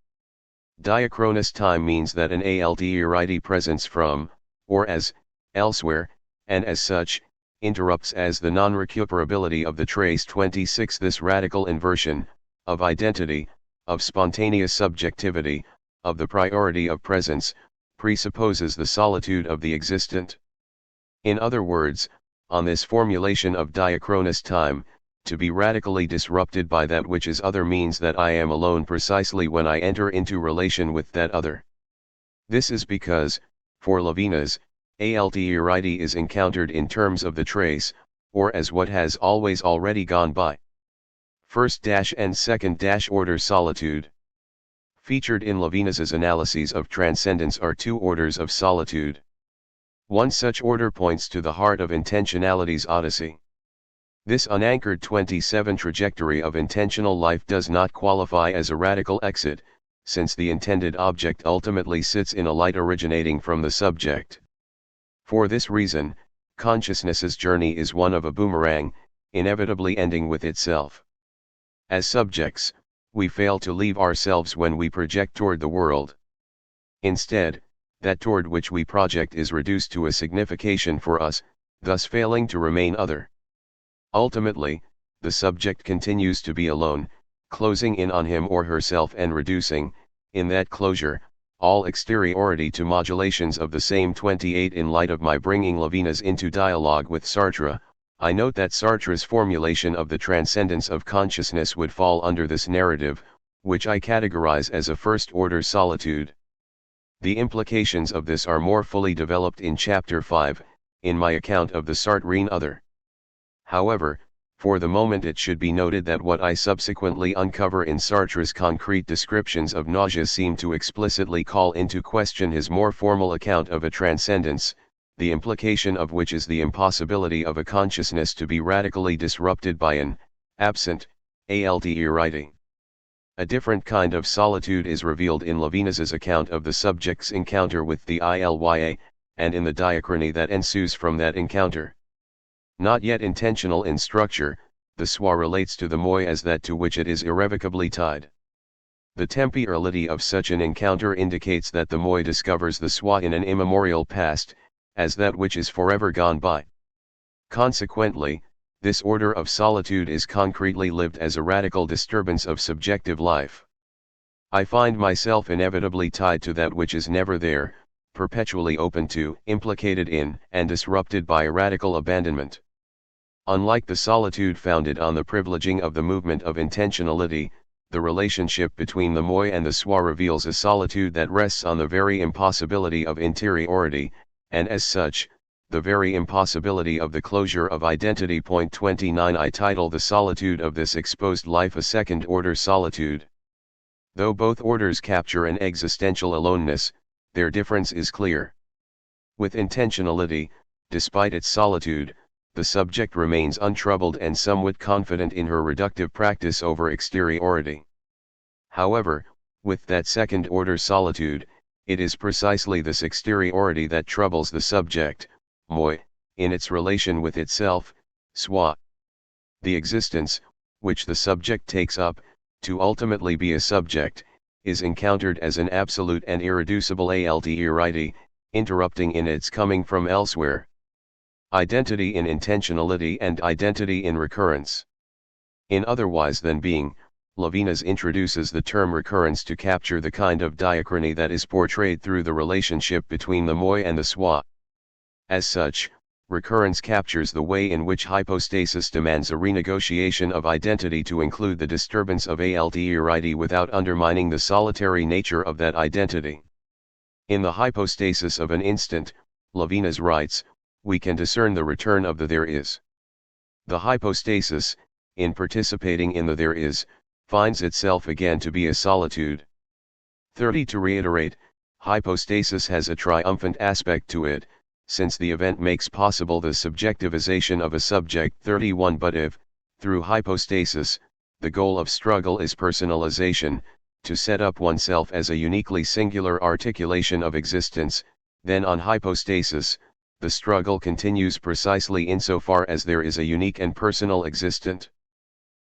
Diachronous time means that an alternate presence from, or as, elsewhere, and as such, interrupts as the non-recuperability of the trace. 26 This radical inversion, of identity, of spontaneous subjectivity, of the priority of presence, presupposes the solitude of the existent. In other words, on this formulation of diachronous time, to be radically disrupted by that which is other means that I am alone precisely when I enter into relation with that other. This is because, for Levinas, alternate is encountered in terms of the trace, or as what has always already gone by. First and second order solitude. Featured in Levinas's analyses of transcendence are two orders of solitude. One such order points to the heart of intentionality's odyssey. This unanchored 27 trajectory of intentional life does not qualify as a radical exit, since the intended object ultimately sits in a light originating from the subject. For this reason, consciousness's journey is one of a boomerang, inevitably ending with itself. As subjects, we fail to leave ourselves when we project toward the world. Instead, that toward which we project is reduced to a signification for us, thus failing to remain other. Ultimately, the subject continues to be alone, closing in on him or herself and reducing, in that closure, all exteriority to modulations of the same. 28 In light of my bringing Levinas into dialogue with Sartre, I note that Sartre's formulation of the transcendence of consciousness would fall under this narrative, which I categorize as a first-order solitude. The implications of this are more fully developed in Chapter 5, in my account of the Sartrean other. However, for the moment it should be noted that what I subsequently uncover in Sartre's concrete descriptions of nausea seem to explicitly call into question his more formal account of a transcendence, the implication of which is the impossibility of a consciousness to be radically disrupted by an absent alternate. A different kind of solitude is revealed in Levinas's account of the subject's encounter with the Ilya, and in the diachrony that ensues from that encounter. Not yet intentional in structure, the soi relates to the moi as that to which it is irrevocably tied. The temporality of such an encounter indicates that the moi discovers the soi in an immemorial past, as that which is forever gone by. Consequently, this order of solitude is concretely lived as a radical disturbance of subjective life. I find myself inevitably tied to that which is never there, perpetually open to, implicated in, and disrupted by a radical abandonment. Unlike the solitude founded on the privileging of the movement of intentionality, the relationship between the moi and the soi reveals a solitude that rests on the very impossibility of interiority, and as such, the very impossibility of the closure of identity. 29 I title the solitude of this exposed life a second-order solitude. Though both orders capture an existential aloneness, their difference is clear. With intentionality, despite its solitude, the subject remains untroubled and somewhat confident in her reductive practice over exteriority. However, with that second-order solitude, it is precisely this exteriority that troubles the subject, moi, in its relation with itself, soi. The existence, which the subject takes up, to ultimately be a subject, is encountered as an absolute and irreducible alternate, interrupting in its coming from elsewhere. Identity in intentionality and identity in recurrence. In otherwise than being, Levinas introduces the term recurrence to capture the kind of diachrony that is portrayed through the relationship between the moi and the soi. As such, recurrence captures the way in which hypostasis demands a renegotiation of identity to include the disturbance of THIRD without undermining the solitary nature of that identity. In the hypostasis of an instant, Levinas writes, we can discern the return of the there is. The hypostasis, in participating in the there is, finds itself again to be a solitude. 30. To reiterate, hypostasis has a triumphant aspect to it, since the event makes possible the subjectivization of a subject. 31. But if, through hypostasis, the goal of struggle is personalization, to set up oneself as a uniquely singular articulation of existence, then on hypostasis, the struggle continues precisely insofar as there is a unique and personal existent.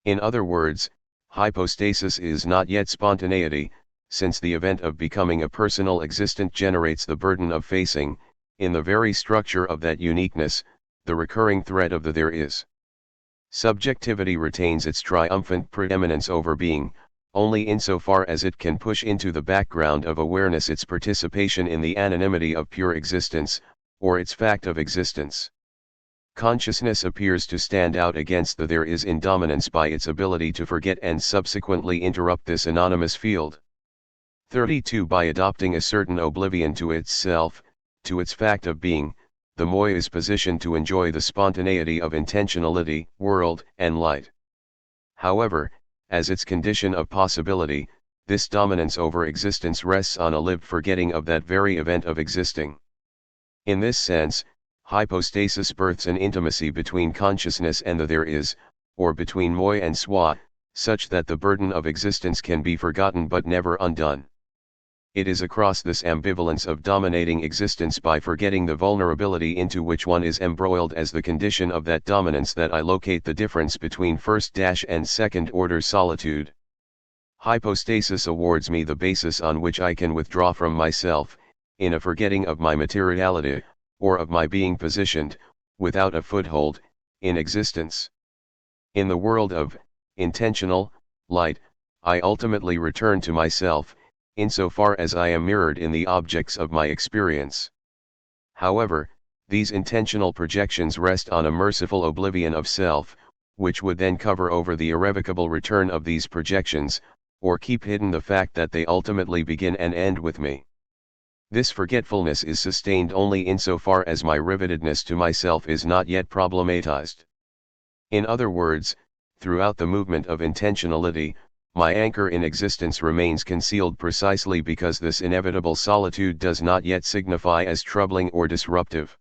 In other words, hypostasis is not yet spontaneity, since the event of becoming a personal existent generates the burden of facing, in the very structure of that uniqueness, the recurring threat of the there is. Subjectivity retains its triumphant preeminence over being, only insofar as it can push into the background of awareness its participation in the anonymity of pure existence, or its fact of existence. Consciousness appears to stand out against the there is in dominance by its ability to forget and subsequently interrupt this anonymous field. 32. By adopting a certain oblivion to itself, to its fact of being, the moi is positioned to enjoy the spontaneity of intentionality, world, and light. However, as its condition of possibility, this dominance over existence rests on a lived forgetting of that very event of existing. In this sense, hypostasis births an intimacy between consciousness and the there is, or between moi and soi, such that the burden of existence can be forgotten but never undone. It is across this ambivalence of dominating existence by forgetting the vulnerability into which one is embroiled as the condition of that dominance that I locate the difference between first- and second-order solitude. Hypostasis awards me the basis on which I can withdraw from myself, in a forgetting of my materiality, or of my being positioned, without a foothold, in existence. In the world of intentional light, I ultimately return to myself, insofar as I am mirrored in the objects of my experience. However, these intentional projections rest on a merciful oblivion of self, which would then cover over the irrevocable return of these projections, or keep hidden the fact that they ultimately begin and end with me. This forgetfulness is sustained only insofar as my rivetedness to myself is not yet problematized. In other words, throughout the movement of intentionality, my anchor in existence remains concealed precisely because this inevitable solitude does not yet signify as troubling or disruptive.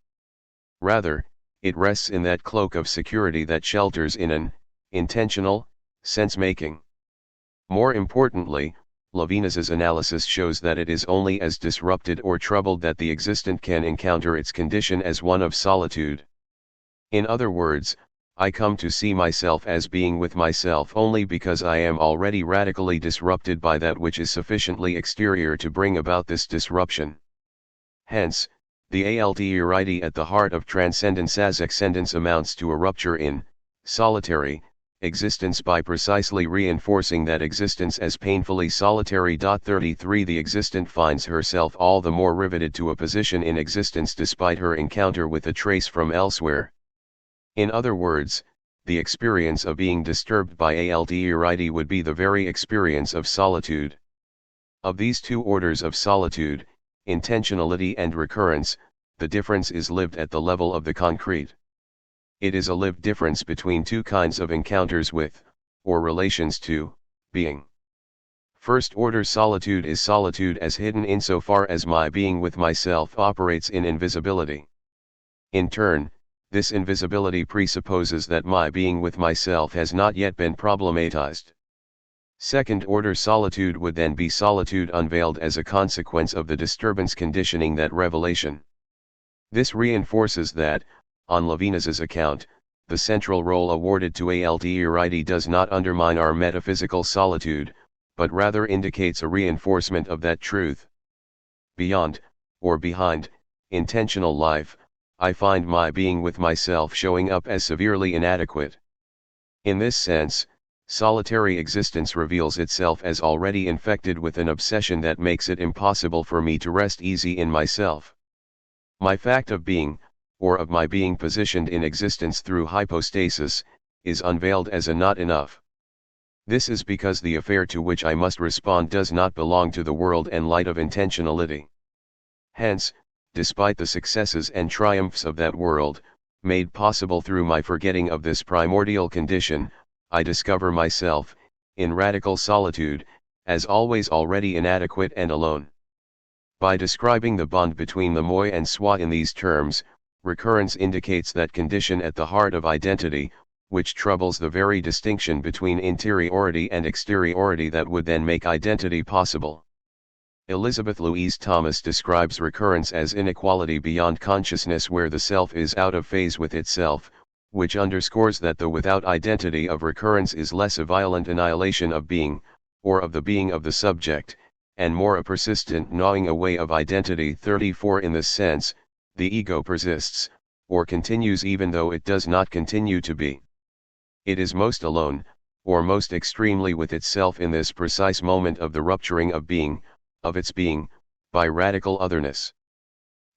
Rather, it rests in that cloak of security that shelters in an intentional sense-making. More importantly, Levinas's analysis shows that it is only as disrupted or troubled that the existent can encounter its condition as one of solitude. In other words, I come to see myself as being with myself only because I am already radically disrupted by that which is sufficiently exterior to bring about this disruption. Hence, the THIRD at the heart of transcendence as excendence amounts to a rupture in solitary existence by precisely reinforcing that existence as painfully solitary. 33 The existent finds herself all the more riveted to a position in existence despite her encounter with a trace from elsewhere. In other words, the experience of being disturbed by THIRD would be the very experience of solitude. Of these two orders of solitude, intentionality and recurrence, the difference is lived at the level of the concrete. It is a lived difference between two kinds of encounters with, or relations to, being. First-order solitude is solitude as hidden insofar as my being with myself operates in invisibility. In turn, this invisibility presupposes that my being with myself has not yet been problematized. Second-order solitude would then be solitude unveiled as a consequence of the disturbance conditioning that revelation. This reinforces that, on Levinas's account, the central role awarded to THIRD does not undermine our metaphysical solitude, but rather indicates a reinforcement of that truth. Beyond, or behind, intentional life, I find my being with myself showing up as severely inadequate. In this sense, Solitary existence reveals itself as already infected with an obsession that makes it impossible for me to rest easy in myself. My fact of being, or of my being positioned in existence through hypostasis, is unveiled as a not enough. This is because the affair to which I must respond does not belong to the world and light of intentionality. Hence, despite the successes and triumphs of that world, made possible through my forgetting of this primordial condition, I discover myself, in radical solitude, as always already inadequate and alone. By describing the bond between the moi and soi in these terms, recurrence indicates that condition at the heart of identity, which troubles the very distinction between interiority and exteriority that would then make identity possible. Elizabeth Louise Thomas describes recurrence as inequality beyond consciousness where the self is out of phase with itself, which underscores that the without identity of recurrence is less a violent annihilation of being, or of the being of the subject, and more a persistent gnawing away of identity. 34 In this sense, the ego persists, or continues even though it does not continue to be. It is most alone, or most extremely with itself in this precise moment of the rupturing of being, of its being, by radical otherness.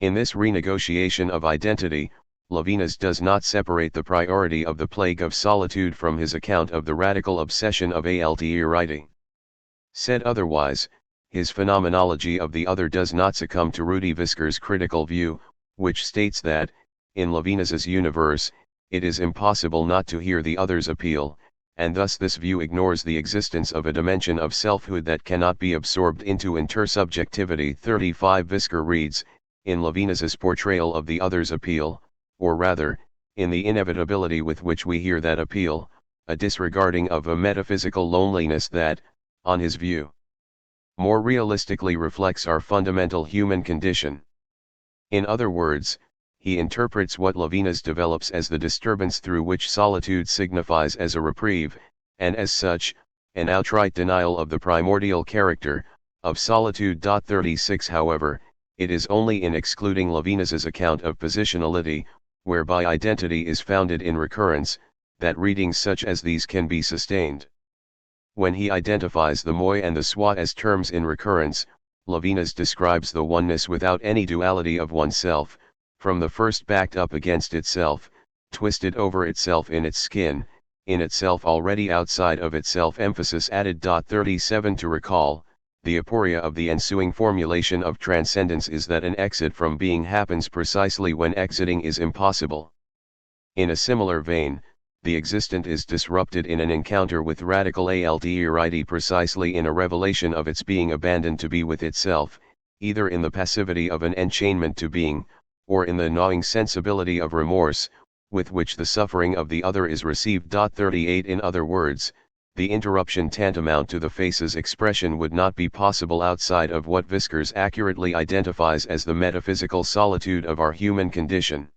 In this renegotiation of identity, Levinas does not separate the priority of the plague of solitude from his account of the radical obsession of THIRD. Said otherwise, his phenomenology of the other does not succumb to Rudi Vischer's critical view, which states that, in Levinas's universe, it is impossible not to hear the other's appeal, and thus this view ignores the existence of a dimension of selfhood that cannot be absorbed into intersubjectivity. 35 Vischer reads, in Levinas's portrayal of the other's appeal, or rather, in the inevitability with which we hear that appeal, a disregarding of a metaphysical loneliness that, on his view, more realistically reflects our fundamental human condition. In other words, he interprets what Levinas develops as the disturbance through which solitude signifies as a reprieve, and as such, an outright denial of the primordial character of solitude. 36 However, it is only in excluding Levinas's account of positionality, whereby identity is founded in recurrence, that readings such as these can be sustained. When he identifies the moi and the soi as terms in recurrence, Levinas describes the oneness without any duality of oneself, from the first backed up against itself, twisted over itself in its skin, in itself already outside of itself. Emphasis added. 37 To recall, the aporia of the ensuing formulation of transcendence is that an exit from being happens precisely when exiting is impossible. In a similar vein, the existent is disrupted in an encounter with radical THIRD precisely in a revelation of its being abandoned to be with itself, either in the passivity of an enchainment to being, or in the gnawing sensibility of remorse, with which the suffering of the other is received. 38 In other words, the interruption tantamount to the face's expression would not be possible outside of what Viskers accurately identifies as the metaphysical solitude of our human condition.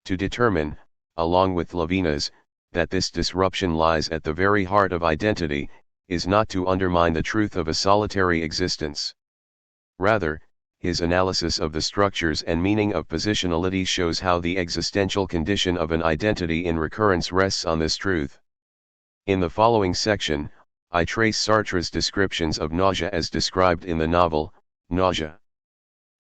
To determine, along with Levinas, that this disruption lies at the very heart of identity, is not to undermine the truth of a solitary existence. Rather, his analysis of the structures and meaning of positionality shows how the existential condition of an identity in recurrence rests on this truth. In the following section, I trace Sartre's descriptions of nausea as described in the novel, Nausea.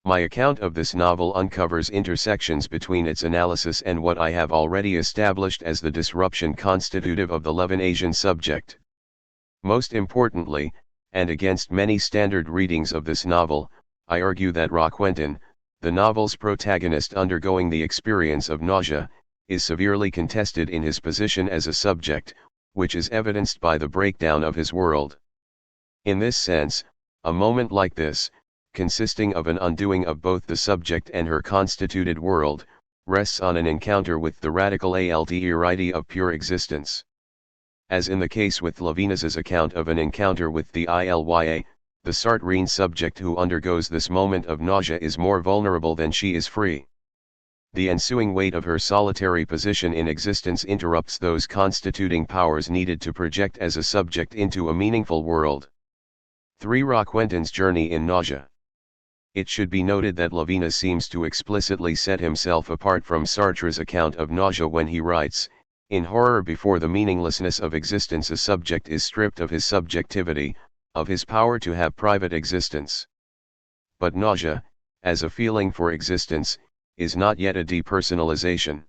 My account of this novel uncovers intersections between its analysis and what I have already established as the disruption constitutive of the Levinasian subject. Most importantly, and against many standard readings of this novel, I argue that Quentin, the novel's protagonist undergoing the experience of nausea, is severely contested in his position as a subject, which is evidenced by the breakdown of his world. In this sense, a moment like this, consisting of an undoing of both the subject and her constituted world, rests on an encounter with the radical THIRD of pure existence. As in the case with Levinas's account of an encounter with the ILYA, the Sartrean subject who undergoes this moment of nausea is more vulnerable than she is free. The ensuing weight of her solitary position in existence interrupts those constituting powers needed to project as a subject into a meaningful world. 3. Quentin's journey in nausea. It should be noted that Levinas seems to explicitly set himself apart from Sartre's account of nausea when he writes, In horror before the meaninglessness of existence, a subject is stripped of his subjectivity, of his power to have private existence. But nausea, as a feeling for existence, is not yet a depersonalization.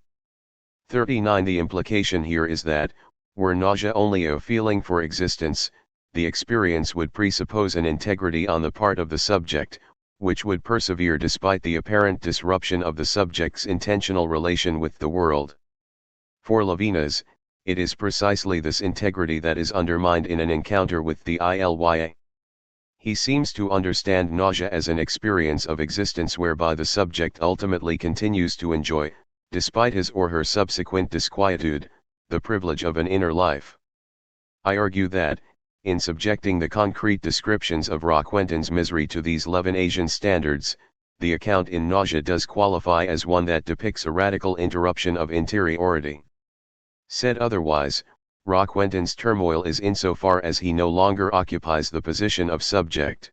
39. The implication here is that, were nausea only a feeling for existence, the experience would presuppose an integrity on the part of the subject, which would persevere despite the apparent disruption of the subject's intentional relation with the world. For Levinas, it is precisely this integrity that is undermined in an encounter with the ILYA. He seems to understand nausea as an experience of existence whereby the subject ultimately continues to enjoy, despite his or her subsequent disquietude, the privilege of an inner life. I argue that, in subjecting the concrete descriptions of Roquentin's misery to these Levinasian standards, the account in Nausea does qualify as one that depicts a radical interruption of interiority. Said otherwise, Roquentin's turmoil is insofar as he no longer occupies the position of subject.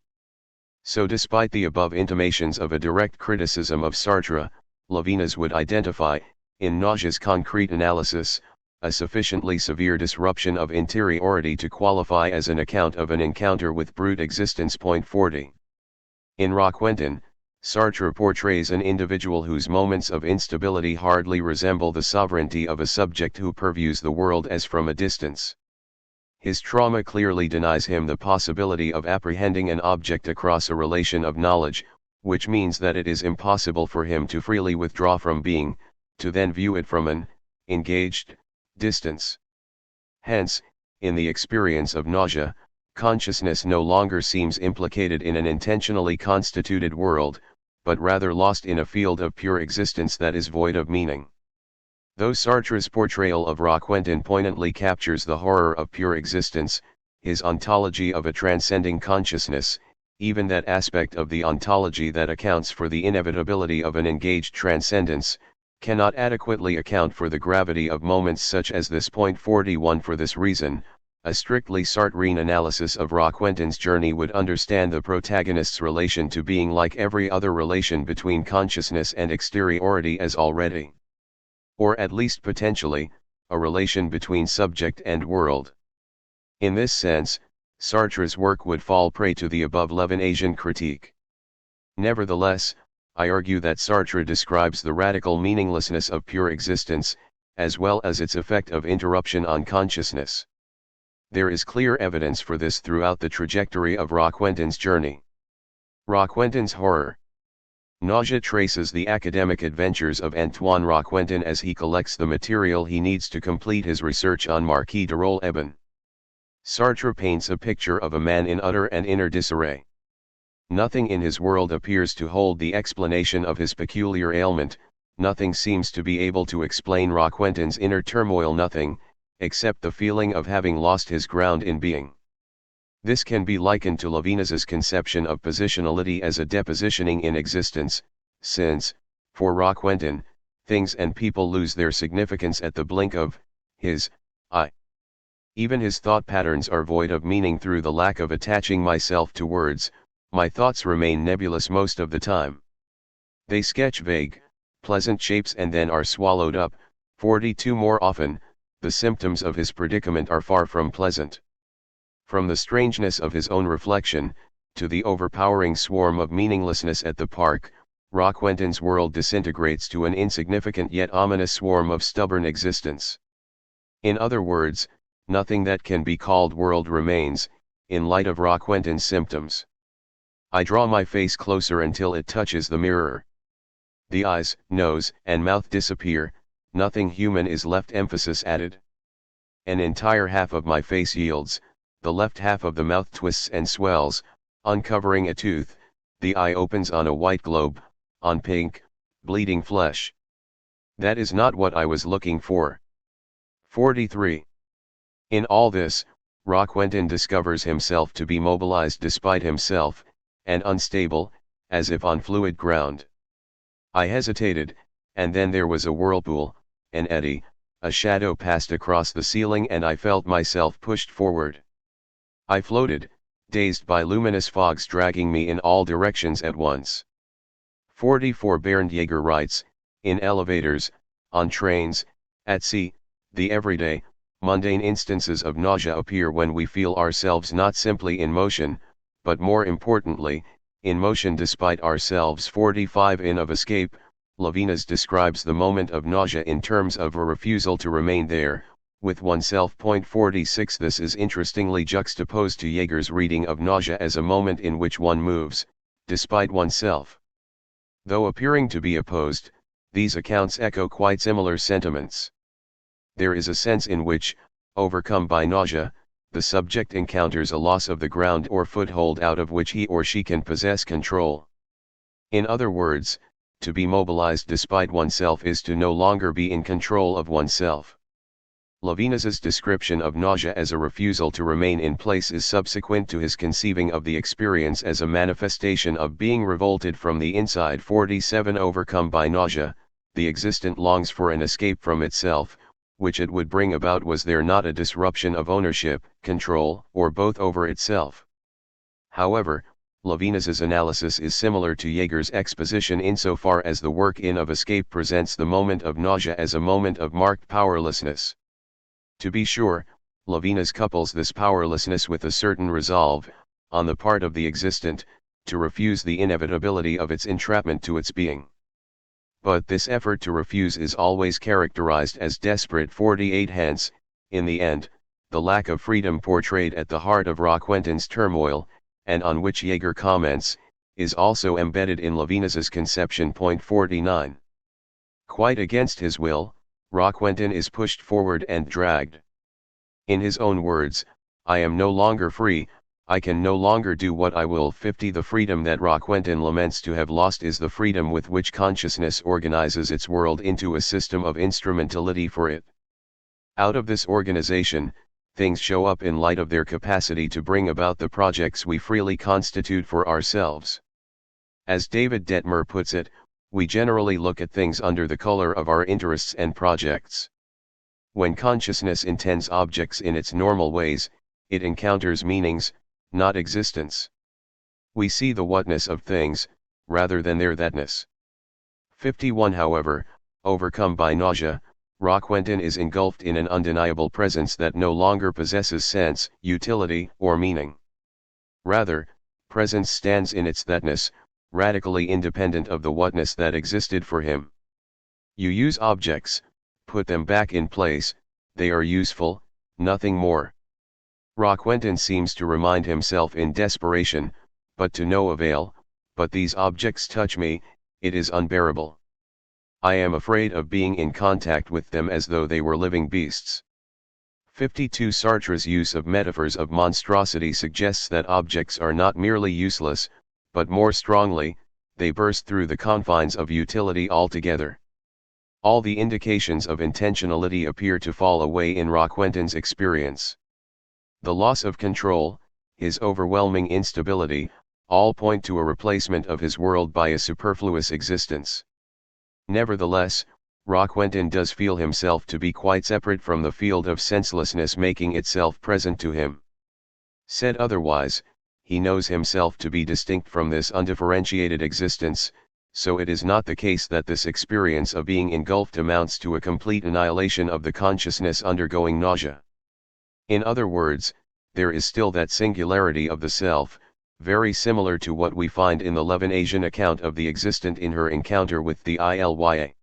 So despite the above intimations of a direct criticism of Sartre, Levinas would identify, in Nausea's concrete analysis, a sufficiently severe disruption of interiority to qualify as an account of an encounter with brute existence. 40. In Roquentin, Sartre portrays an individual whose moments of instability hardly resemble the sovereignty of a subject who purviews the world as from a distance. His trauma clearly denies him the possibility of apprehending an object across a relation of knowledge, which means that it is impossible for him to freely withdraw from being, to then view it from an engaged distance. Hence, in the experience of nausea, consciousness no longer seems implicated in an intentionally constituted world, but rather lost in a field of pure existence that is void of meaning. Though Sartre's portrayal of Roquentin poignantly captures the horror of pure existence, his ontology of a transcending consciousness, even that aspect of the ontology that accounts for the inevitability of an engaged transcendence, cannot adequately account for the gravity of moments such as this. 41. For this reason, a strictly Sartrean analysis of Roquentin's journey would understand the protagonist's relation to being like every other relation between consciousness and exteriority as already, or at least potentially, a relation between subject and world. In this sense, Sartre's work would fall prey to the above Levinasian critique. Nevertheless, I argue that Sartre describes the radical meaninglessness of pure existence, as well as its effect of interruption on consciousness. There is clear evidence for this throughout the trajectory of Roquentin's journey. Roquentin's horror. Nausea traces the academic adventures of Antoine Roquentin as he collects the material he needs to complete his research on Marquis de Rolle-Eben. Sartre paints a picture of a man in utter and inner disarray. Nothing in his world appears to hold the explanation of his peculiar ailment, nothing seems to be able to explain Roquentin's inner turmoil, nothing, except the feeling of having lost his ground in being. This can be likened to Levinas's conception of positionality as a depositioning in existence, since, for Roquentin, things and people lose their significance at the blink of his eye. Even his thought patterns are void of meaning through the lack of attaching myself to words. My thoughts remain nebulous most of the time. They sketch vague, pleasant shapes and then are swallowed up. 42. More often, the symptoms of his predicament are far from pleasant. From the strangeness of his own reflection, to the overpowering swarm of meaninglessness at the park, Roquentin's world disintegrates to an insignificant yet ominous swarm of stubborn existence. In other words, nothing that can be called world remains, in light of Roquentin's symptoms. I draw my face closer until it touches the mirror. The eyes, nose, and mouth disappear, nothing human is left. Emphasis added. An entire half of my face yields, the left half of the mouth twists and swells, uncovering a tooth, the eye opens on a white globe, on pink, bleeding flesh. That is not what I was looking for. 43. In all this, Roquentin discovers himself to be mobilized despite himself, and unstable, as if on fluid ground. I hesitated, and then there was a whirlpool, an eddy, a shadow passed across the ceiling and I felt myself pushed forward. I floated, dazed by luminous fogs dragging me in all directions at once. 44. Bernd Jaeger writes, in elevators, on trains, at sea, The everyday, mundane instances of nausea appear when we feel ourselves not simply in motion, but more importantly, in motion despite ourselves. 45 In Of Escape, Levinas describes the moment of nausea in terms of a refusal to remain there, with oneself. 46 This is interestingly juxtaposed to Jaeger's reading of nausea as a moment in which one moves, despite oneself. Though appearing to be opposed, these accounts echo quite similar sentiments. There is a sense in which, overcome by nausea, the subject encounters a loss of the ground or foothold out of which he or she can possess control. In other words, to be mobilized despite oneself is to no longer be in control of oneself. Levinas's description of nausea as a refusal to remain in place is subsequent to his conceiving of the experience as a manifestation of being revolted from the inside. 47 Overcome by nausea, the existent longs for an escape from itself, which it would bring about. Was there not a disruption of ownership, control, or both over itself? However, Levinas's analysis is similar to Jaeger's exposition insofar as the work In Of Escape presents the moment of nausea as a moment of marked powerlessness. To be sure, Levinas couples this powerlessness with a certain resolve, on the part of the existent, to refuse the inevitability of its entrapment to its being. But this effort to refuse is always characterized as desperate. 48 Hence, in the end, the lack of freedom portrayed at the heart of Roquentin's turmoil, and on which Jaeger comments, is also embedded in Levinas's conception. 49 Quite against his will, Roquentin is pushed forward and dragged. In his own words, I am no longer free, I can no longer do what I will. 50 The freedom that Roquentin laments to have lost is the freedom with which consciousness organizes its world into a system of instrumentality for it. Out of this organization, things show up in light of their capacity to bring about the projects we freely constitute for ourselves. As David Detmer puts it, we generally look at things under the color of our interests and projects. When consciousness intends objects in its normal ways, it encounters meanings, not existence. We see the whatness of things, rather than their thatness. 51 However, overcome by nausea, Roquentin is engulfed in an undeniable presence that no longer possesses sense, utility, or meaning. Rather, presence stands in its thatness, radically independent of the whatness that existed for him. You use objects, put them back in place, they are useful, nothing more. Roquentin seems to remind himself in desperation, but to no avail, but these objects touch me, it is unbearable. I am afraid of being in contact with them as though they were living beasts. 52 Sartre's use of metaphors of monstrosity suggests that objects are not merely useless, but more strongly, they burst through the confines of utility altogether. All the indications of intentionality appear to fall away in Roquentin's experience. The loss of control, his overwhelming instability, all point to a replacement of his world by a superfluous existence. Nevertheless, Roquentin does feel himself to be quite separate from the field of senselessness making itself present to him. Said otherwise, he knows himself to be distinct from this undifferentiated existence, so it is not the case that this experience of being engulfed amounts to a complete annihilation of the consciousness undergoing nausea. In other words, there is still that singularity of the self, very similar to what we find in the Levinasian account of the existent in her encounter with the Ilya.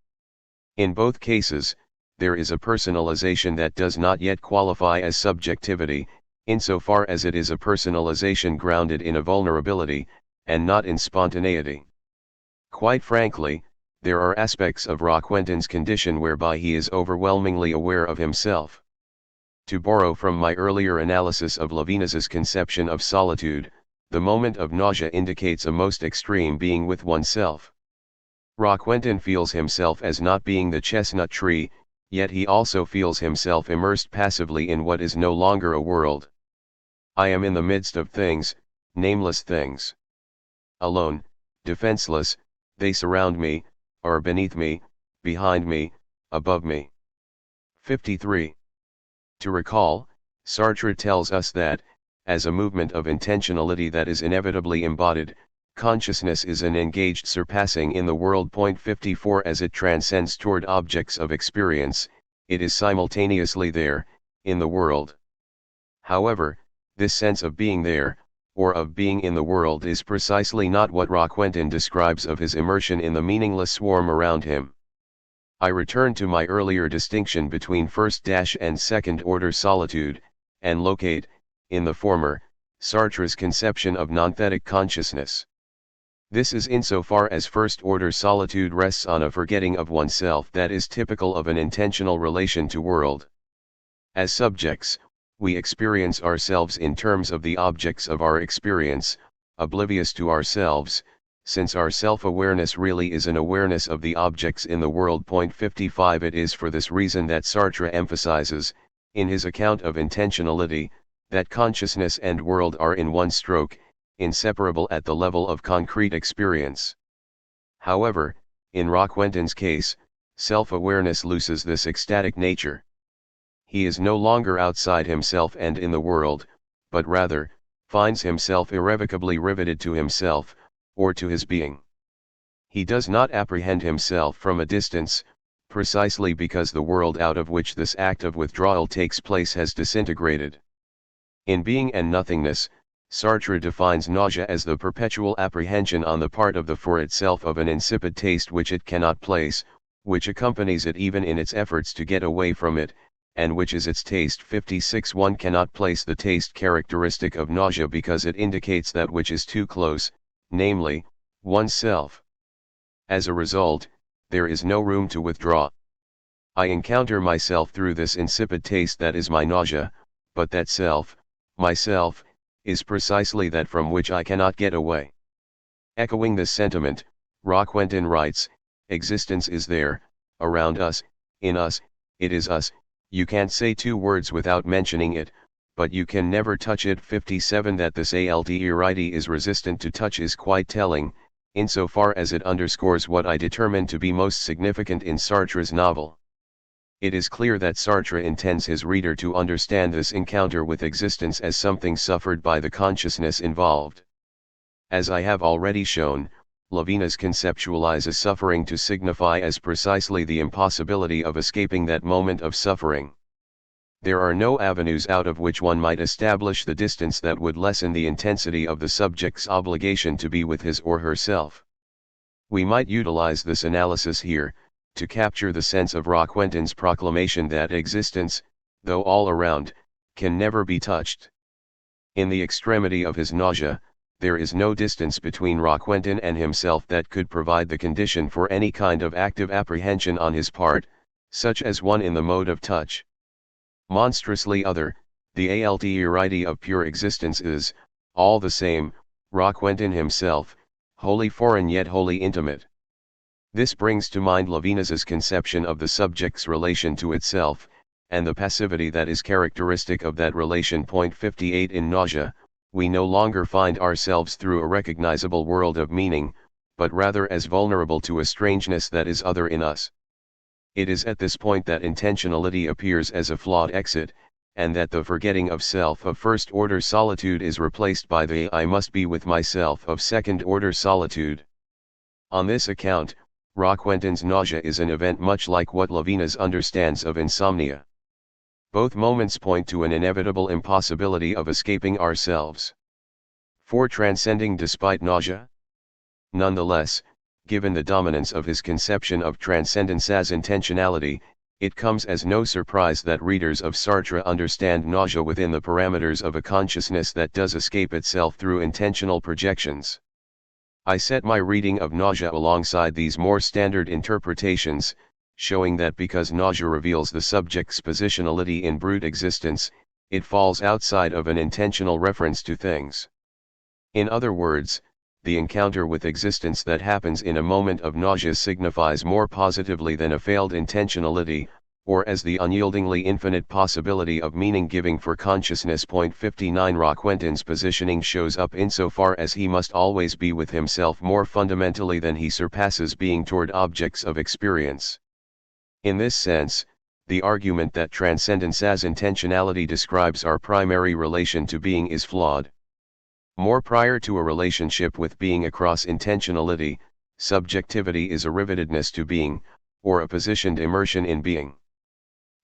In both cases, there is a personalization that does not yet qualify as subjectivity, insofar as it is a personalization grounded in a vulnerability, and not in spontaneity. Quite frankly, there are aspects of Roquentin's condition whereby he is overwhelmingly aware of himself. To borrow from my earlier analysis of Levinas's conception of solitude, the moment of nausea indicates a most extreme being with oneself. Roquentin feels himself as not being the chestnut tree, yet he also feels himself immersed passively in what is no longer a world. I am in the midst of things, nameless things. Alone, defenseless, they surround me, are beneath me, behind me, above me. 53. To recall, Sartre tells us that, as a movement of intentionality that is inevitably embodied, consciousness is an engaged surpassing in the world. 54 As it transcends toward objects of experience, it is simultaneously there, in the world. However, this sense of being there, or of being in the world is precisely not what Roquentin describes of his immersion in the meaningless swarm around him. I return to my earlier distinction between first- and second-order solitude, and locate, in the former, Sartre's conception of nonthetic consciousness. This is insofar as first-order solitude rests on a forgetting of oneself that is typical of an intentional relation to world. As subjects, we experience ourselves in terms of the objects of our experience, oblivious to ourselves, since our self-awareness really is an awareness of the objects in the world. 55 It is for this reason that Sartre emphasizes, in his account of intentionality, that consciousness and world are in one stroke, inseparable at the level of concrete experience. However, in Roquentin's case, self-awareness loses this ecstatic nature. He is no longer outside himself and in the world, but rather, finds himself irrevocably riveted to himself, or to his being. He does not apprehend himself from a distance, precisely because the world out of which this act of withdrawal takes place has disintegrated. In Being and Nothingness, Sartre defines nausea as the perpetual apprehension on the part of the for itself of an insipid taste which it cannot place, which accompanies it even in its efforts to get away from it, and which is its taste. 56 One cannot place the taste characteristic of nausea because it indicates that which is too close, namely, oneself. As a result, there is no room to withdraw. I encounter myself through this insipid taste that is my nausea, but that self, myself, is precisely that from which I cannot get away. Echoing this sentiment, Roquentin writes, existence is there, around us, in us, it is us, you can't say two words without mentioning it, but you can never touch it. 57 That this THIRD is resistant to touch is quite telling, insofar as it underscores what I determine to be most significant in Sartre's novel. It is clear that Sartre intends his reader to understand this encounter with existence as something suffered by the consciousness involved. As I have already shown, Levinas conceptualizes suffering to signify as precisely the impossibility of escaping that moment of suffering. There are no avenues out of which one might establish the distance that would lessen the intensity of the subject's obligation to be with his or herself. We might utilize this analysis here, to capture the sense of Roquentin's proclamation that existence, though all around, can never be touched. In the extremity of his nausea, there is no distance between Roquentin and himself that could provide the condition for any kind of active apprehension on his part, such as one in the mode of touch. Monstrously other, the THIRD of pure existence is, all the same, Roquentin himself, wholly foreign yet wholly intimate. This brings to mind Levinas's conception of the subject's relation to itself, and the passivity that is characteristic of that relation. 58 In nausea, we no longer find ourselves through a recognizable world of meaning, but rather as vulnerable to a strangeness that is other in us. It is at this point that intentionality appears as a flawed exit, and that the forgetting of self of first-order solitude is replaced by the I must be with myself of second-order solitude. On this account, Roquentin's nausea is an event much like what Levinas understands of insomnia. Both moments point to an inevitable impossibility of escaping ourselves. For transcending despite nausea? Nonetheless, given the dominance of his conception of transcendence as intentionality, it comes as no surprise that readers of Sartre understand nausea within the parameters of a consciousness that does escape itself through intentional projections. I set my reading of nausea alongside these more standard interpretations, showing that because nausea reveals the subject's positionality in brute existence, it falls outside of an intentional reference to things. In other words, the encounter with existence that happens in a moment of nausea signifies more positively than a failed intentionality, or as the unyieldingly infinite possibility of meaning-giving for consciousness. 59 Roquentin's positioning shows up insofar as he must always be with himself more fundamentally than he surpasses being toward objects of experience. In this sense, the argument that transcendence as intentionality describes our primary relation to being is flawed. More prior to a relationship with being across intentionality, subjectivity is a rivetedness to being, or a positioned immersion in being.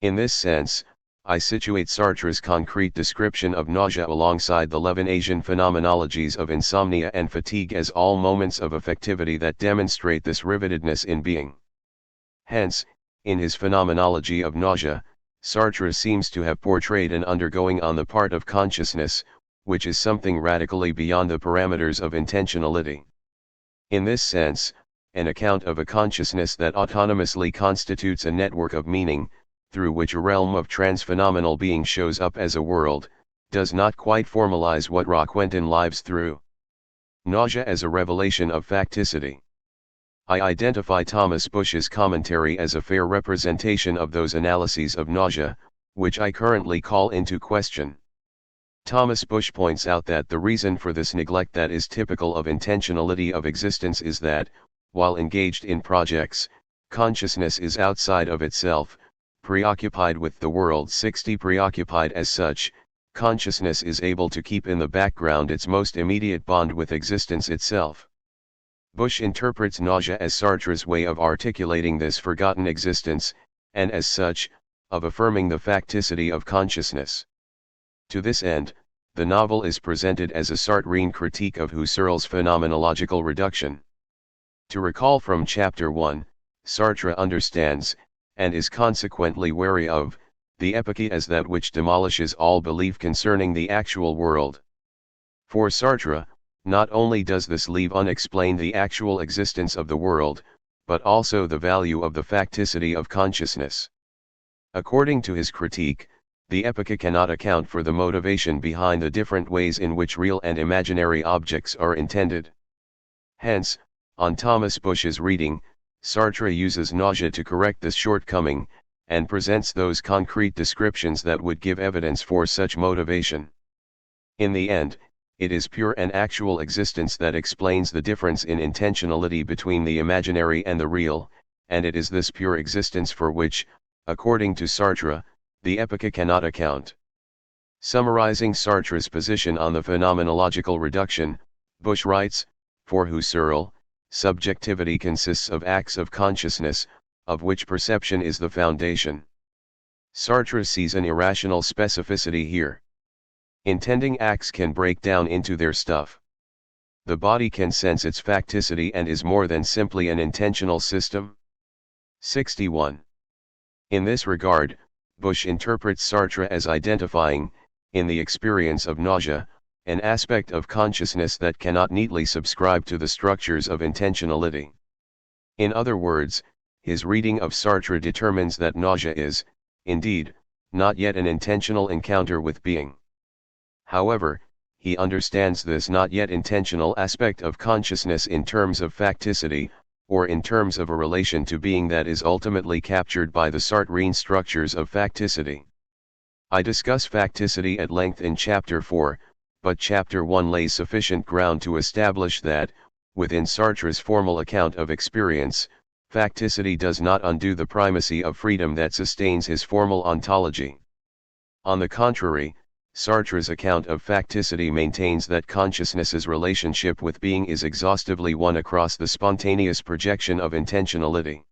In this sense, I situate Sartre's concrete description of nausea alongside the Levinasian phenomenologies of insomnia and fatigue as all moments of affectivity that demonstrate this rivetedness in being. Hence, in his phenomenology of nausea, Sartre seems to have portrayed an undergoing on the part of consciousness, which is something radically beyond the parameters of intentionality. In this sense, an account of a consciousness that autonomously constitutes a network of meaning, through which a realm of transphenomenal being shows up as a world, does not quite formalize what Raquentin lives through. Nausea as a revelation of facticity. I identify Thomas Bush's commentary as a fair representation of those analyses of nausea, which I currently call into question. Thomas Bush points out that the reason for this neglect that is typical of intentionality of existence is that, while engaged in projects, consciousness is outside of itself, preoccupied with the world. Preoccupied as such, consciousness is able to keep in the background its most immediate bond with existence itself. Bush interprets nausea as Sartre's way of articulating this forgotten existence, and as such, of affirming the facticity of consciousness. To this end, the novel is presented as a Sartrean critique of Husserl's phenomenological reduction. To recall from Chapter 1, Sartre understands, and is consequently wary of, the epoche as that which demolishes all belief concerning the actual world. For Sartre, not only does this leave unexplained the actual existence of the world, but also the value of the facticity of consciousness. According to his critique, the epoche cannot account for the motivation behind the different ways in which real and imaginary objects are intended. Hence, on Thomas Bush's reading, Sartre uses nausea to correct this shortcoming, and presents those concrete descriptions that would give evidence for such motivation. In the end, it is pure and actual existence that explains the difference in intentionality between the imaginary and the real, and it is this pure existence for which, according to Sartre, the epoche cannot account. Summarizing Sartre's position on the phenomenological reduction, Bush writes, for Husserl, subjectivity consists of acts of consciousness, of which perception is the foundation. Sartre sees an irrational specificity here. Intending acts can break down into their stuff. The body can sense its facticity and is more than simply an intentional system. 61. In this regard, Bush interprets Sartre as identifying, in the experience of nausea, an aspect of consciousness that cannot neatly subscribe to the structures of intentionality. In other words, his reading of Sartre determines that nausea is, indeed, not yet an intentional encounter with being. However, he understands this not yet intentional aspect of consciousness in terms of facticity, or in terms of a relation to being that is ultimately captured by the Sartrean structures of facticity. I discuss facticity at length in Chapter 4, but Chapter 1 lays sufficient ground to establish that, within Sartre's formal account of experience, facticity does not undo the primacy of freedom that sustains his formal ontology. On the contrary, Sartre's account of facticity maintains that consciousness's relationship with being is exhaustively one across the spontaneous projection of intentionality.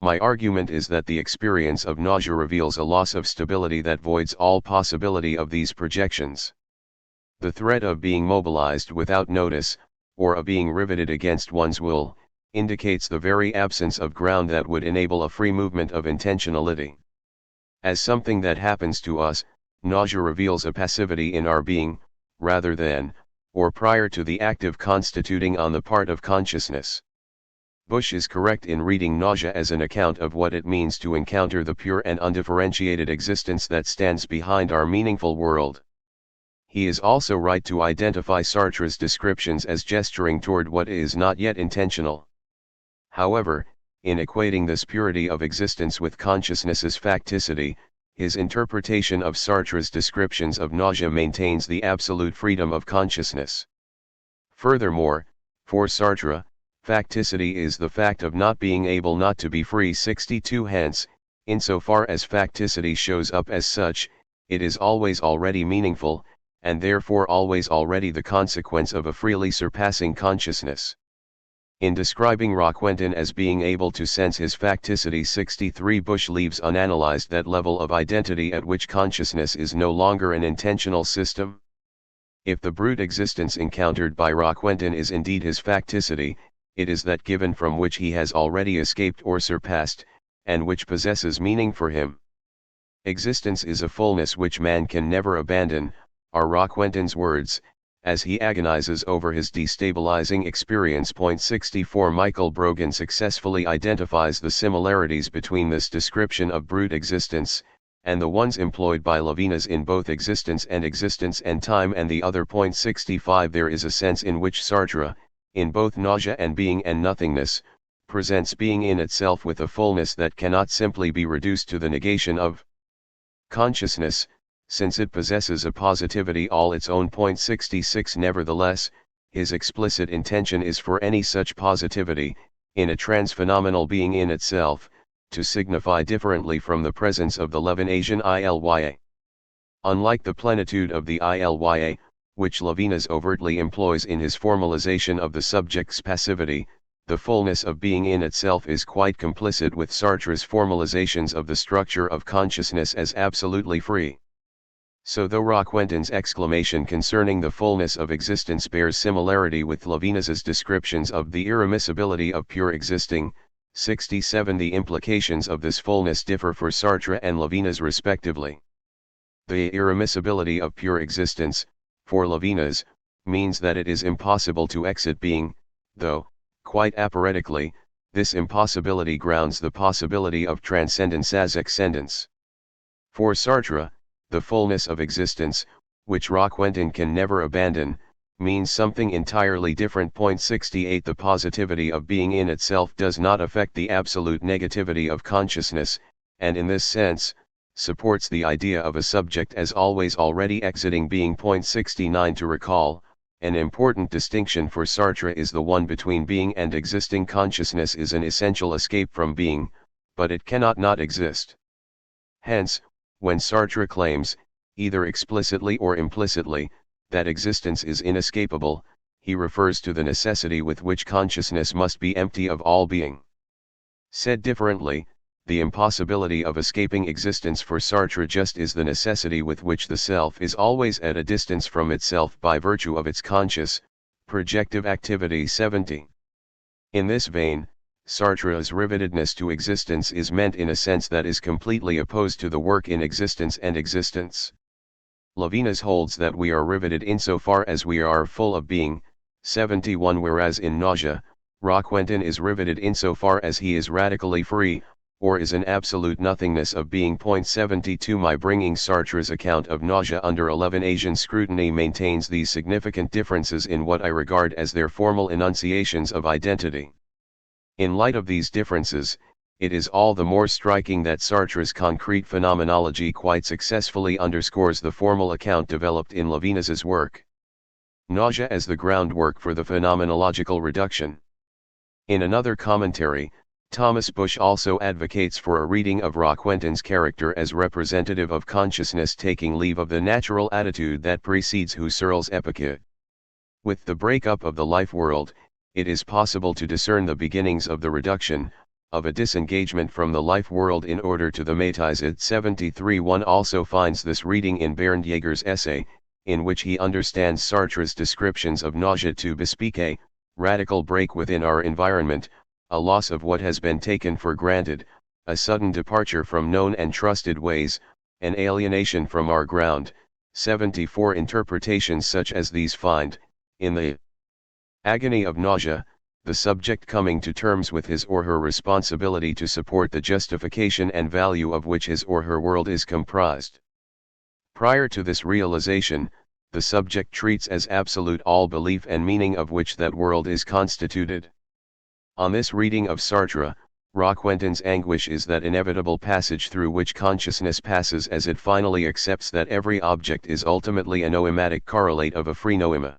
My argument is that the experience of nausea reveals a loss of stability that voids all possibility of these projections. The threat of being mobilized without notice, or of being riveted against one's will, indicates the very absence of ground that would enable a free movement of intentionality. As something that happens to us, nausea reveals a passivity in our being, rather than, or prior to the active constituting on the part of consciousness. Bush is correct in reading nausea as an account of what it means to encounter the pure and undifferentiated existence that stands behind our meaningful world. He is also right to identify Sartre's descriptions as gesturing toward what is not yet intentional. However, in equating this purity of existence with consciousness's facticity, his interpretation of Sartre's descriptions of nausea maintains the absolute freedom of consciousness. Furthermore, for Sartre, facticity is the fact of not being able not to be free. 62. Hence, insofar as facticity shows up as such, it is always already meaningful, and therefore always already the consequence of a freely surpassing consciousness. In describing Roquentin as being able to sense his facticity, 63 Bush leaves unanalyzed that level of identity at which consciousness is no longer an intentional system. If the brute existence encountered by Roquentin is indeed his facticity, it is that given from which he has already escaped or surpassed, and which possesses meaning for him. Existence is a fullness which man can never abandon, are Roquentin's words, as he agonizes over his destabilizing experience. 64 Michael Brogan successfully identifies the similarities between this description of brute existence, and the ones employed by Levinas in both existence and time and the other. 65 There is a sense in which Sartre, in both nausea and being and nothingness, presents being in itself with a fullness that cannot simply be reduced to the negation of consciousness, since it possesses a positivity all its own. 66 Nevertheless, his explicit intention is for any such positivity, in a transphenomenal being in itself, to signify differently from the presence of the Levinasian Ilya. Unlike the plenitude of the Ilya, which Levinas overtly employs in his formalization of the subject's passivity, the fullness of being in itself is quite complicit with Sartre's formalizations of the structure of consciousness as absolutely free. So though Roquentin's exclamation concerning the fullness of existence bears similarity with Levinas's descriptions of the irremissibility of pure existing, 67 the implications of this fullness differ for Sartre and Levinas respectively. The irremissibility of pure existence, for Levinas, means that it is impossible to exit being, though, quite aporetically, this impossibility grounds the possibility of transcendence as excendence. For Sartre, the fullness of existence, which Roquentin can never abandon, means something entirely different. 68 The positivity of being in itself does not affect the absolute negativity of consciousness, and in this sense, supports the idea of a subject as always already exiting being. 69 To recall, an important distinction for Sartre is the one between being and existing. Consciousness is an essential escape from being, but it cannot not exist. Hence, when Sartre claims, either explicitly or implicitly, that existence is inescapable, he refers to the necessity with which consciousness must be empty of all being. Said differently, the impossibility of escaping existence for Sartre just is the necessity with which the self is always at a distance from itself by virtue of its conscious, projective activity. 70. In this vein, Sartre's rivetedness to existence is meant in a sense that is completely opposed to the work in existence and existence. Levinas holds that we are riveted insofar as we are full of being, 71 whereas in nausea, Roquentin is riveted insofar as he is radically free, or is an absolute nothingness of being. 72 My bringing Sartre's account of nausea under Levinasian scrutiny maintains these significant differences in what I regard as their formal enunciations of identity. In light of these differences, it is all the more striking that Sartre's concrete phenomenology quite successfully underscores the formal account developed in Levinas's work. Nausea as the groundwork for the phenomenological reduction. In another commentary, Thomas Bush also advocates for a reading of Roquentin's character as representative of consciousness taking leave of the natural attitude that precedes Husserl's epoche. With the breakup of the life world, it is possible to discern the beginnings of the reduction, of a disengagement from the life world in order to the Metaphysics. 73 One also finds this reading in Bernd Jaeger's essay, in which he understands Sartre's descriptions of nausea to bespeak a radical break within our environment, a loss of what has been taken for granted, a sudden departure from known and trusted ways, an alienation from our ground. 74 Interpretations such as these find, in the agony of nausea, the subject coming to terms with his or her responsibility to support the justification and value of which his or her world is comprised. Prior to this realization, the subject treats as absolute all belief and meaning of which that world is constituted. On this reading of Sartre, Roquentin's anguish is that inevitable passage through which consciousness passes as it finally accepts that every object is ultimately a noematic correlate of a free noema.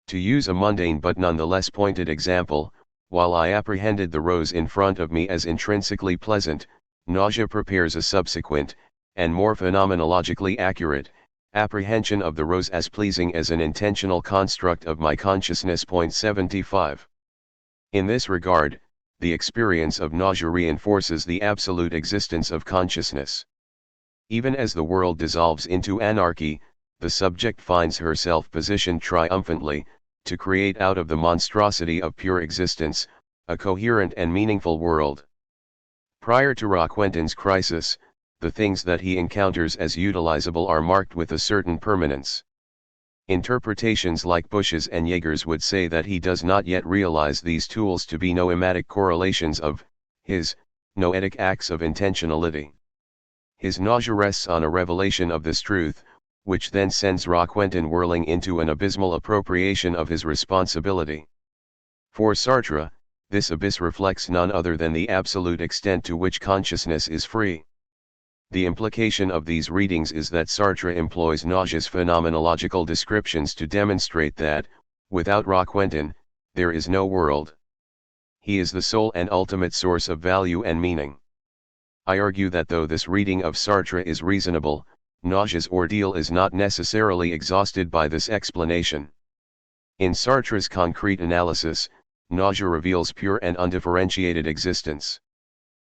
To use a mundane but nonetheless pointed example, while I apprehended the rose in front of me as intrinsically pleasant, nausea prepares a subsequent, and more phenomenologically accurate, apprehension of the rose as pleasing as an intentional construct of my consciousness. 75. In this regard, the experience of nausea reinforces the absolute existence of consciousness. Even as the world dissolves into anarchy, the subject finds herself positioned triumphantly, to create out of the monstrosity of pure existence, a coherent and meaningful world. Prior to Roquentin's crisis, the things that he encounters as utilizable are marked with a certain permanence. Interpretations like Bush's and Jaeger's would say that he does not yet realize these tools to be noematic correlations of his noetic acts of intentionality. His nausea rests on a revelation of this truth, which then sends Roquentin whirling into an abysmal appropriation of his responsibility. For Sartre, this abyss reflects none other than the absolute extent to which consciousness is free. The implication of these readings is that Sartre employs nausea's phenomenological descriptions to demonstrate that, without Roquentin, there is no world. He is the sole and ultimate source of value and meaning. I argue that though this reading of Sartre is reasonable, nausea's ordeal is not necessarily exhausted by this explanation. In Sartre's concrete analysis, nausea reveals pure and undifferentiated existence.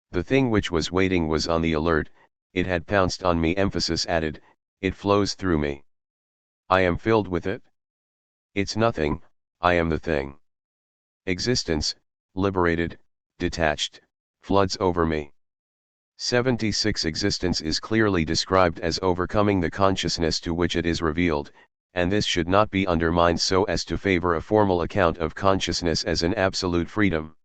The thing which was waiting was on the alert, it had pounced on me. Emphasis added, it flows through me. I am filled with it. It's nothing, I am the thing. Existence, liberated, detached, floods over me. 76 Existence is clearly described as overcoming the consciousness to which it is revealed, and this should not be undermined so as to favor a formal account of consciousness as an absolute freedom.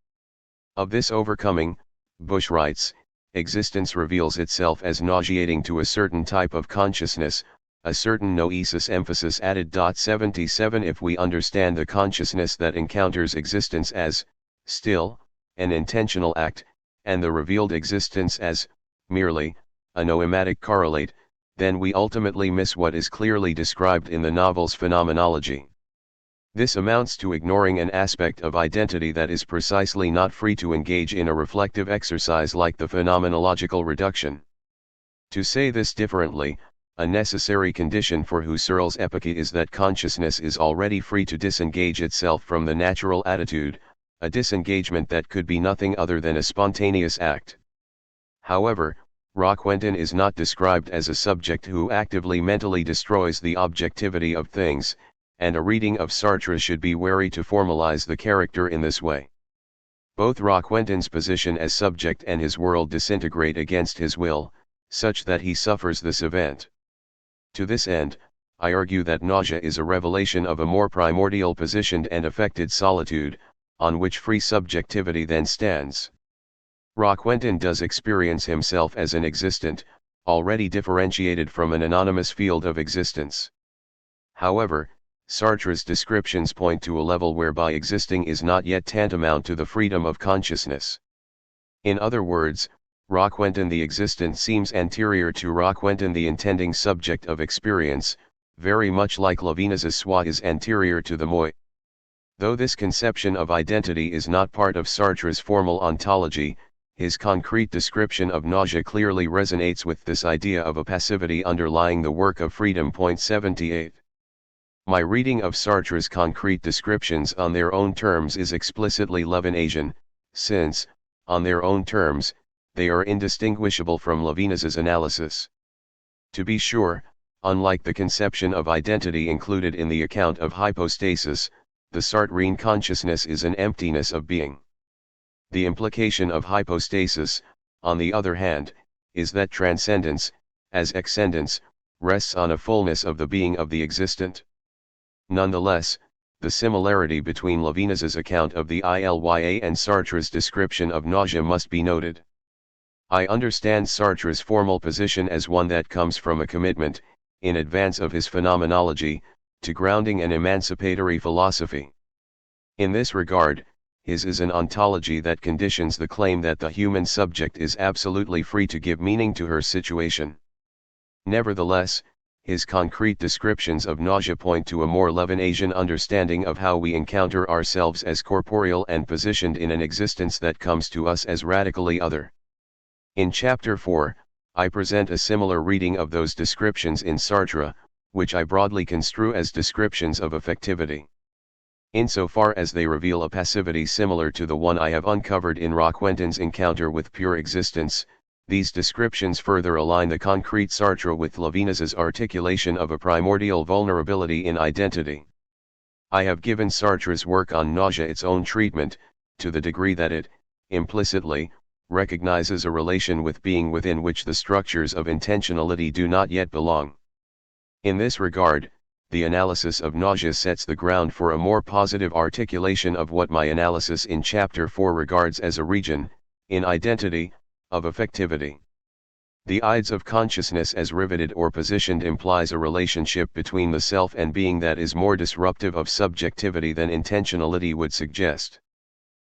Of this overcoming, Bush writes, existence reveals itself as nauseating to a certain type of consciousness, a certain noesis. Emphasis added. 77 If we understand the consciousness that encounters existence as, still, an intentional act, and the revealed existence as, merely, a noematic correlate, then we ultimately miss what is clearly described in the novel's phenomenology. This amounts to ignoring an aspect of identity that is precisely not free to engage in a reflective exercise like the phenomenological reduction. To say this differently, a necessary condition for Husserl's epoche is that consciousness is already free to disengage itself from the natural attitude, a disengagement that could be nothing other than a spontaneous act. However, Roquentin is not described as a subject who actively mentally destroys the objectivity of things, and a reading of Sartre should be wary to formalize the character in this way. Both Roquentin's position as subject and his world disintegrate against his will, such that he suffers this event. To this end, I argue that nausea is a revelation of a more primordial positioned and affected solitude, on which free subjectivity then stands. Roquentin does experience himself as an existent, already differentiated from an anonymous field of existence. However, Sartre's descriptions point to a level whereby existing is not yet tantamount to the freedom of consciousness. In other words, Roquentin the existent seems anterior to Roquentin the intending subject of experience, very much like Levinas's soi is anterior to the moi. Though this conception of identity is not part of Sartre's formal ontology, his concrete description of nausea clearly resonates with this idea of a passivity underlying the work of freedom. 78. My reading of Sartre's concrete descriptions on their own terms is explicitly Levinasian, since, on their own terms, they are indistinguishable from Levinas's analysis. To be sure, unlike the conception of identity included in the account of hypostasis, the Sartrean consciousness is an emptiness of being. The implication of hypostasis, on the other hand, is that transcendence, as excendence, rests on a fullness of the being of the existent. Nonetheless, the similarity between Levinas's account of the Ilya and Sartre's description of nausea must be noted. I understand Sartre's formal position as one that comes from a commitment, in advance of his phenomenology, to grounding an emancipatory philosophy. In this regard, his is an ontology that conditions the claim that the human subject is absolutely free to give meaning to her situation. Nevertheless, his concrete descriptions of nausea point to a more Levinasian understanding of how we encounter ourselves as corporeal and positioned in an existence that comes to us as radically other. In Chapter 4, I present a similar reading of those descriptions in Sartre, which I broadly construe as descriptions of affectivity. insofar as they reveal a passivity similar to the one I have uncovered in Roquentin's encounter with pure existence. These descriptions further align the concrete Sartre with Levinas's articulation of a primordial vulnerability in identity. I have given Sartre's work on nausea its own treatment, to the degree that it, implicitly, recognizes a relation with being within which the structures of intentionality do not yet belong. In this regard, the analysis of nausea sets the ground for a more positive articulation of what my analysis in Chapter 4 regards as a region, in identity, of affectivity. The Ides of consciousness as riveted or positioned implies a relationship between the self and being that is more disruptive of subjectivity than intentionality would suggest.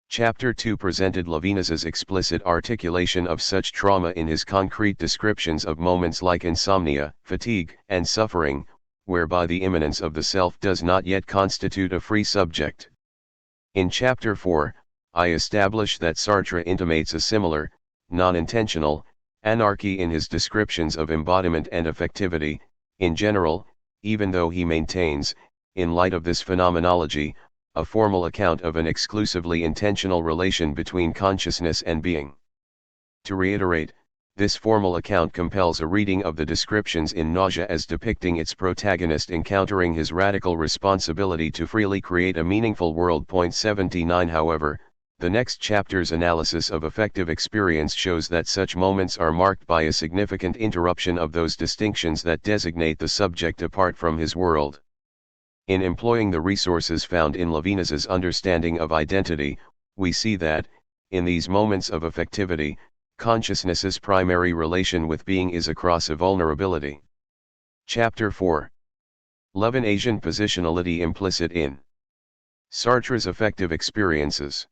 Chapter 2 presented Levinas's explicit articulation of such trauma in his concrete descriptions of moments like insomnia, fatigue, and suffering, whereby the immanence of the self does not yet constitute a free subject. In Chapter 4, I establish that Sartre intimates a similar, non-intentional, anarchy in his descriptions of embodiment and affectivity, in general, even though he maintains, in light of this phenomenology, a formal account of an exclusively intentional relation between consciousness and being. To reiterate, this formal account compels a reading of the descriptions in nausea as depicting its protagonist encountering his radical responsibility to freely create a meaningful world. 79 However, the next chapter's analysis of affective experience shows that such moments are marked by a significant interruption of those distinctions that designate the subject apart from his world. In employing the resources found in Levinas's understanding of identity, we see that, in these moments of affectivity, consciousness's primary relation with being is across a vulnerability. Chapter 4. Levinasian positionality implicit in Sartre's affective experiences.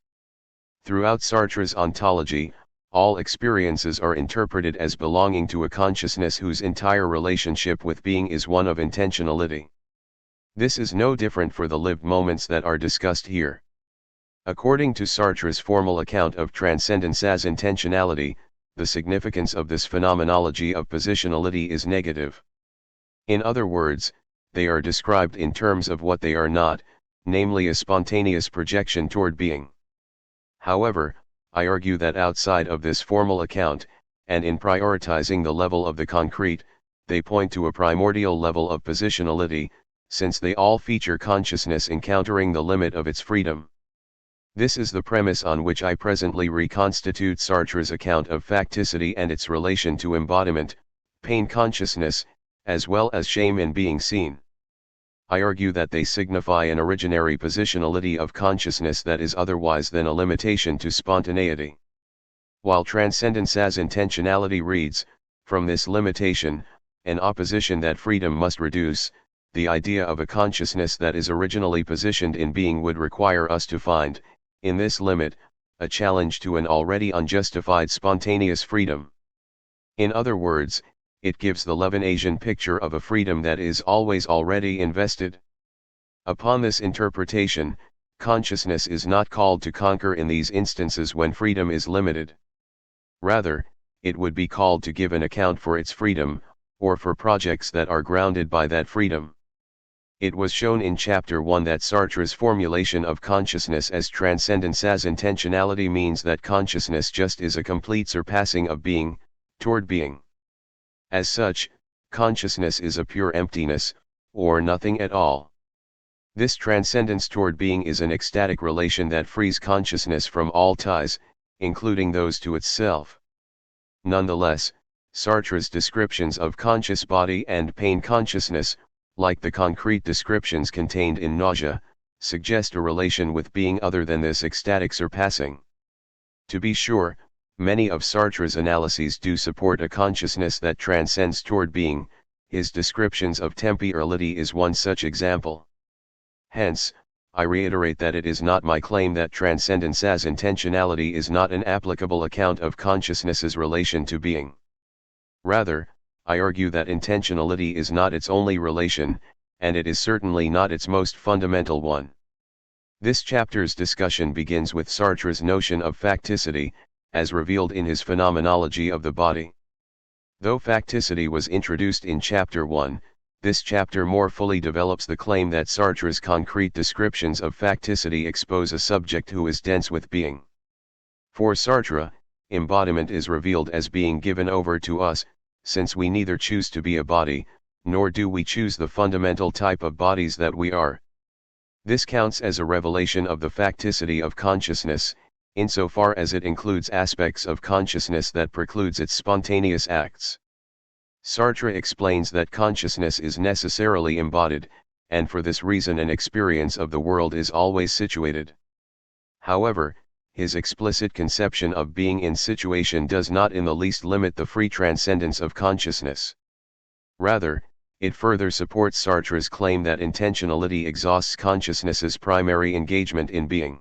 Throughout Sartre's ontology, all experiences are interpreted as belonging to a consciousness whose entire relationship with being is one of intentionality. This is no different for the lived moments that are discussed here. According to Sartre's formal account of transcendence as intentionality, the significance of this phenomenology of positionality is negative. In other words, they are described in terms of what they are not, namely a spontaneous projection toward being. However, I argue that outside of this formal account, and in prioritizing the level of the concrete, they point to a primordial level of positionality, since they all feature consciousness encountering the limit of its freedom. This is the premise on which I presently reconstitute Sartre's account of facticity and its relation to embodiment, pain consciousness, as well as shame in being seen. I argue that they signify an originary positionality of consciousness that is otherwise than a limitation to spontaneity. While transcendence as intentionality reads, from this limitation, an opposition that freedom must reduce, the idea of a consciousness that is originally positioned in being would require us to find, in this limit, a challenge to an already unjustified spontaneous freedom. In other words, it gives the Levinasian picture of a freedom that is always already invested. Upon this interpretation, consciousness is not called to conquer in these instances when freedom is limited. Rather, it would be called to give an account for its freedom, or for projects that are grounded by that freedom. It was shown in Chapter 1 that Sartre's formulation of consciousness as transcendence as intentionality means that consciousness just is a complete surpassing of being, toward being. As such, consciousness is a pure emptiness, or nothing at all. This transcendence toward being is an ecstatic relation that frees consciousness from all ties, including those to itself. Nonetheless, Sartre's descriptions of conscious body and pain consciousness, like the concrete descriptions contained in nausea, suggest a relation with being other than this ecstatic surpassing. To be sure, many of Sartre's analyses do support a consciousness that transcends toward being. His descriptions of temporality is one such example. Hence, I reiterate that it is not my claim that transcendence as intentionality is not an applicable account of consciousness's relation to being. Rather, I argue that intentionality is not its only relation, and it is certainly not its most fundamental one. This chapter's discussion begins with Sartre's notion of facticity, as revealed in his phenomenology of the body. Though facticity was introduced in Chapter 1, This chapter more fully develops the claim that Sartre's concrete descriptions of facticity expose a subject who is dense with being. For Sartre, embodiment is revealed as being given over to us, since we neither choose to be a body, nor do we choose the fundamental type of bodies that we are. This counts as a revelation of the facticity of consciousness, insofar as it includes aspects of consciousness that precludes its spontaneous acts. Sartre explains that consciousness is necessarily embodied, and for this reason an experience of the world is always situated. However, his explicit conception of being in situation does not in the least limit the free transcendence of consciousness. Rather, it further supports Sartre's claim that intentionality exhausts consciousness's primary engagement in being.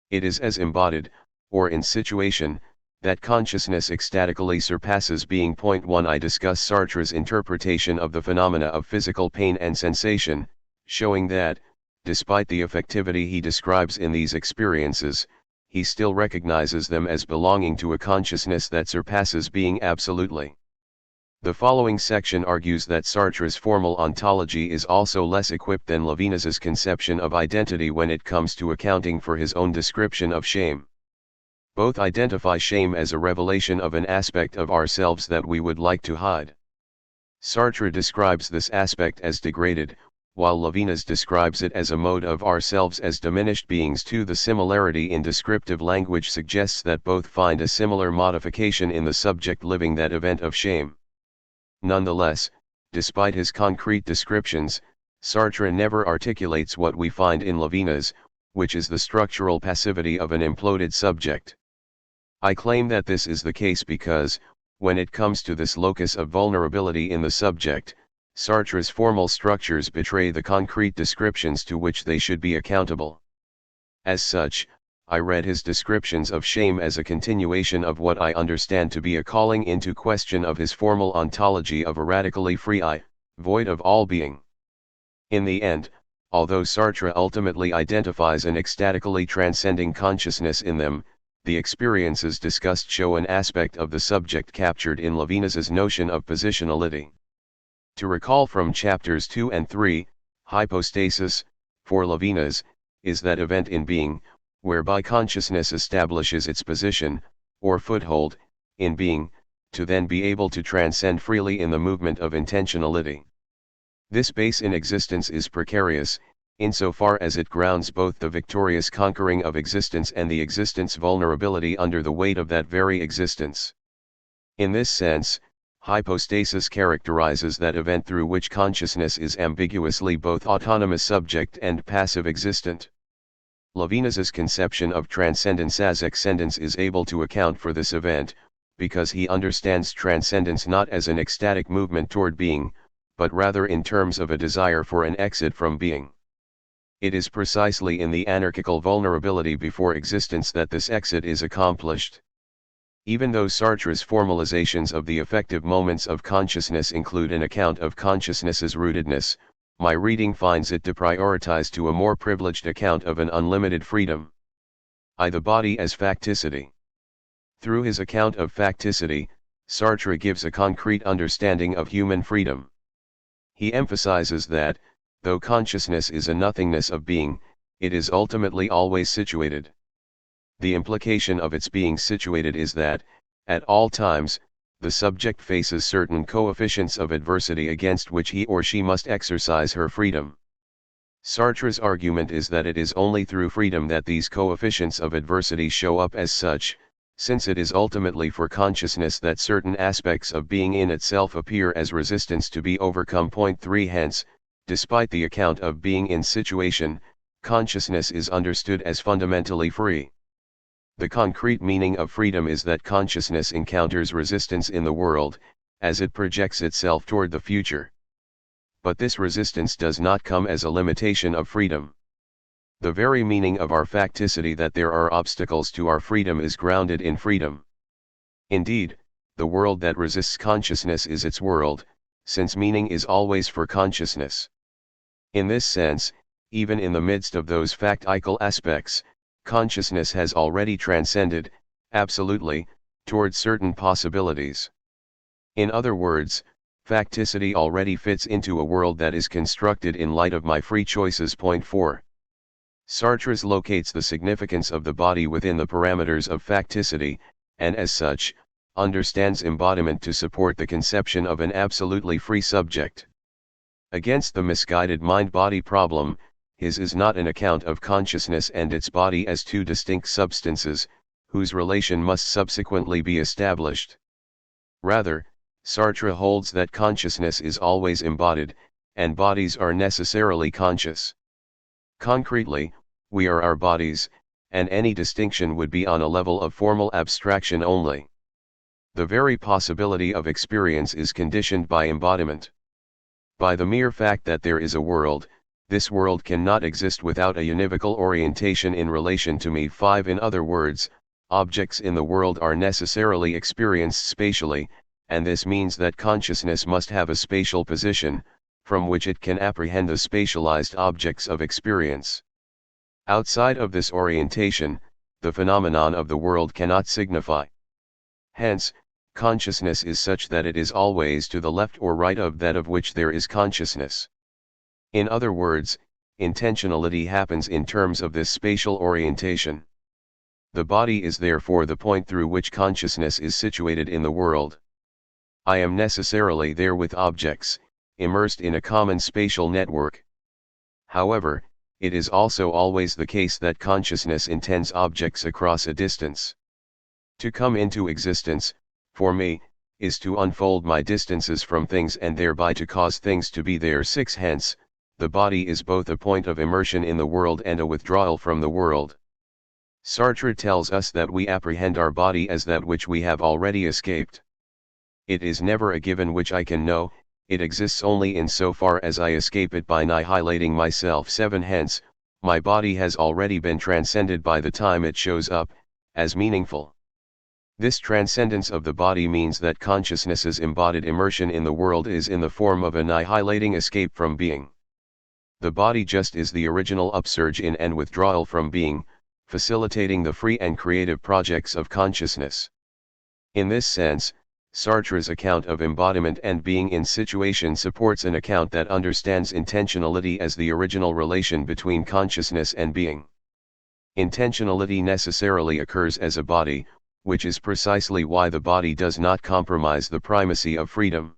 It is as embodied, or in situation, that consciousness ecstatically surpasses being. 1. I discuss Sartre's interpretation of the phenomena of physical pain and sensation, showing that, despite the affectivity he describes in these experiences, he still recognizes them as belonging to a consciousness that surpasses being absolutely. The following section argues that Sartre's formal ontology is also less equipped than Levinas's conception of identity when it comes to accounting for his own description of shame. Both identify shame as a revelation of an aspect of ourselves that we would like to hide. Sartre describes this aspect as degraded, while Levinas describes it as a mode of ourselves as diminished beings. 2. The similarity in descriptive language suggests that both find a similar modification in the subject living that event of shame. Nonetheless, despite his concrete descriptions, Sartre never articulates what we find in Levinas, which is the structural passivity of an imploded subject. I claim that this is the case because, when it comes to this locus of vulnerability in the subject, Sartre's formal structures betray the concrete descriptions to which they should be accountable. As such, I read his descriptions of shame as a continuation of what I understand to be a calling into question of his formal ontology of a radically free I, void of all being. In the end, although Sartre ultimately identifies an ecstatically transcending consciousness in them, the experiences discussed show an aspect of the subject captured in Levinas's notion of positionality. To recall from chapters 2 and 3, hypostasis, for Levinas, is that event in being, whereby consciousness establishes its position, or foothold, in being, to then be able to transcend freely in the movement of intentionality. This base in existence is precarious, insofar as it grounds both the victorious conquering of existence and the existence vulnerability under the weight of that very existence. In this sense, hypostasis characterizes that event through which consciousness is ambiguously both autonomous subject and passive existent. Levinas's conception of transcendence as excendence is able to account for this event, because he understands transcendence not as an ecstatic movement toward being, but rather in terms of a desire for an exit from being. It is precisely in the anarchical vulnerability before existence that this exit is accomplished. Even though Sartre's formalizations of the effective moments of consciousness include an account of consciousness's rootedness, my reading finds it deprioritized to a more privileged account of an unlimited freedom. I. The body as facticity. Through his account of facticity, Sartre gives a concrete understanding of human freedom. He emphasizes that, though consciousness is a nothingness of being, it is ultimately always situated. The implication of its being situated is that, at all times, the subject faces certain coefficients of adversity against which he or she must exercise her freedom. Sartre's argument is that it is only through freedom that these coefficients of adversity show up as such, since it is ultimately for consciousness that certain aspects of being in itself appear as resistance to be overcome. 3 Hence, despite the account of being in situation, consciousness is understood as fundamentally free. The concrete meaning of freedom is that consciousness encounters resistance in the world, as it projects itself toward the future. But this resistance does not come as a limitation of freedom. The very meaning of our facticity that there are obstacles to our freedom is grounded in freedom. Indeed, the world that resists consciousness is its world, since meaning is always for consciousness. In this sense, even in the midst of those factical aspects, consciousness has already transcended, absolutely, toward certain possibilities. In other words, Facticity already fits into a world that is constructed in light of my free choices. Point 4. Sartre locates the significance of the body within the parameters of facticity, and as such, understands embodiment to support the conception of an absolutely free subject. Against the misguided mind-body problem, his is not an account of consciousness and its body as two distinct substances, whose relation must subsequently be established. Rather, Sartre holds that consciousness is always embodied, and bodies are necessarily conscious. Concretely, we are our bodies, and any distinction would be on a level of formal abstraction only. The very possibility of experience is conditioned by embodiment. By the mere fact that there is a world, this world cannot exist without a univocal orientation in relation to me. 5. In other words, objects in the world are necessarily experienced spatially, and this means that consciousness must have a spatial position, from which it can apprehend the spatialized objects of experience. Outside of this orientation, the phenomenon of the world cannot signify. Hence, consciousness is such that it is always to the left or right of that of which there is consciousness. In other words, intentionality happens in terms of this spatial orientation. The body is therefore the point through which consciousness is situated in the world. I am necessarily there with objects, immersed in a common spatial network. However, it is also always the case that consciousness intends objects across a distance. To come into existence, for me, is to unfold my distances from things and thereby to cause things to be there. 6. Hence, the body is both a point of immersion in the world and a withdrawal from the world. Sartre tells us that we apprehend our body as that which we have already escaped. It is never a given which I can know, it exists only in so far as I escape it by annihilating myself. 7. Hence, my body has already been transcended by the time it shows up, as meaningful. This transcendence of the body means that consciousness's embodied immersion in the world is in the form of annihilating escape from being. The body just is the original upsurge in and withdrawal from being, facilitating the free and creative projects of consciousness. In this sense, Sartre's account of embodiment and being in situation supports an account that understands intentionality as the original relation between consciousness and being. Intentionality necessarily occurs as a body, which is precisely why the body does not compromise the primacy of freedom.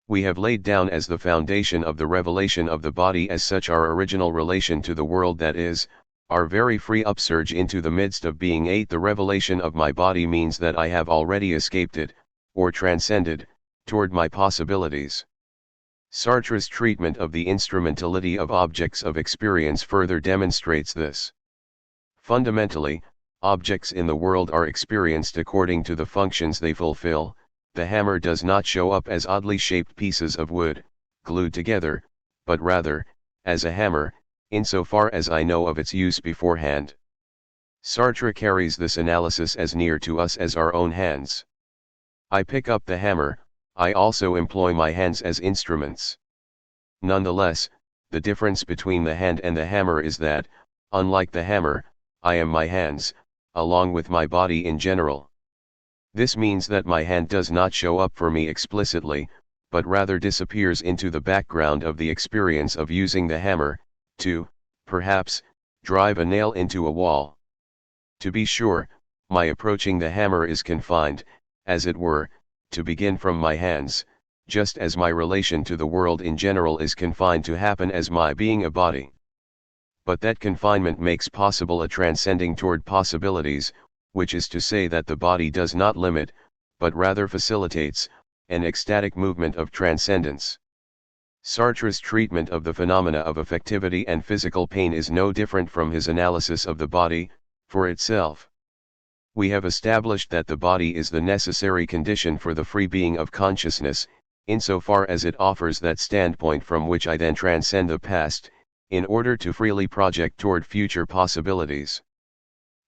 We have laid down as the foundation of the revelation of the body as such our original relation to the world, that is, our very free upsurge into the midst of being. 8. The revelation of my body means that I have already escaped it, or transcended, toward my possibilities. Sartre's treatment of the instrumentality of objects of experience further demonstrates this. Fundamentally, objects in the world are experienced according to the functions they fulfill. The hammer does not show up as oddly shaped pieces of wood, glued together, but rather, as a hammer, insofar as I know of its use beforehand. Sartre carries this analysis as near to us as our own hands. I pick up the hammer, I also employ my hands as instruments. Nonetheless, the difference between the hand and the hammer is that, unlike the hammer, I am my hands, along with my body in general. This means that my hand does not show up for me explicitly, but rather disappears into the background of the experience of using the hammer, to, perhaps, drive a nail into a wall. To be sure, my approaching the hammer is confined, as it were, to begin from my hands, just as my relation to the world in general is confined to happen as my being a body. But that confinement makes possible a transcending toward possibilities, which is to say that the body does not limit, but rather facilitates, an ecstatic movement of transcendence. Sartre's treatment of the phenomena of affectivity and physical pain is no different from his analysis of the body, for itself. We have established that the body is the necessary condition for the free being of consciousness, insofar as it offers that standpoint from which I then transcend the past, in order to freely project toward future possibilities.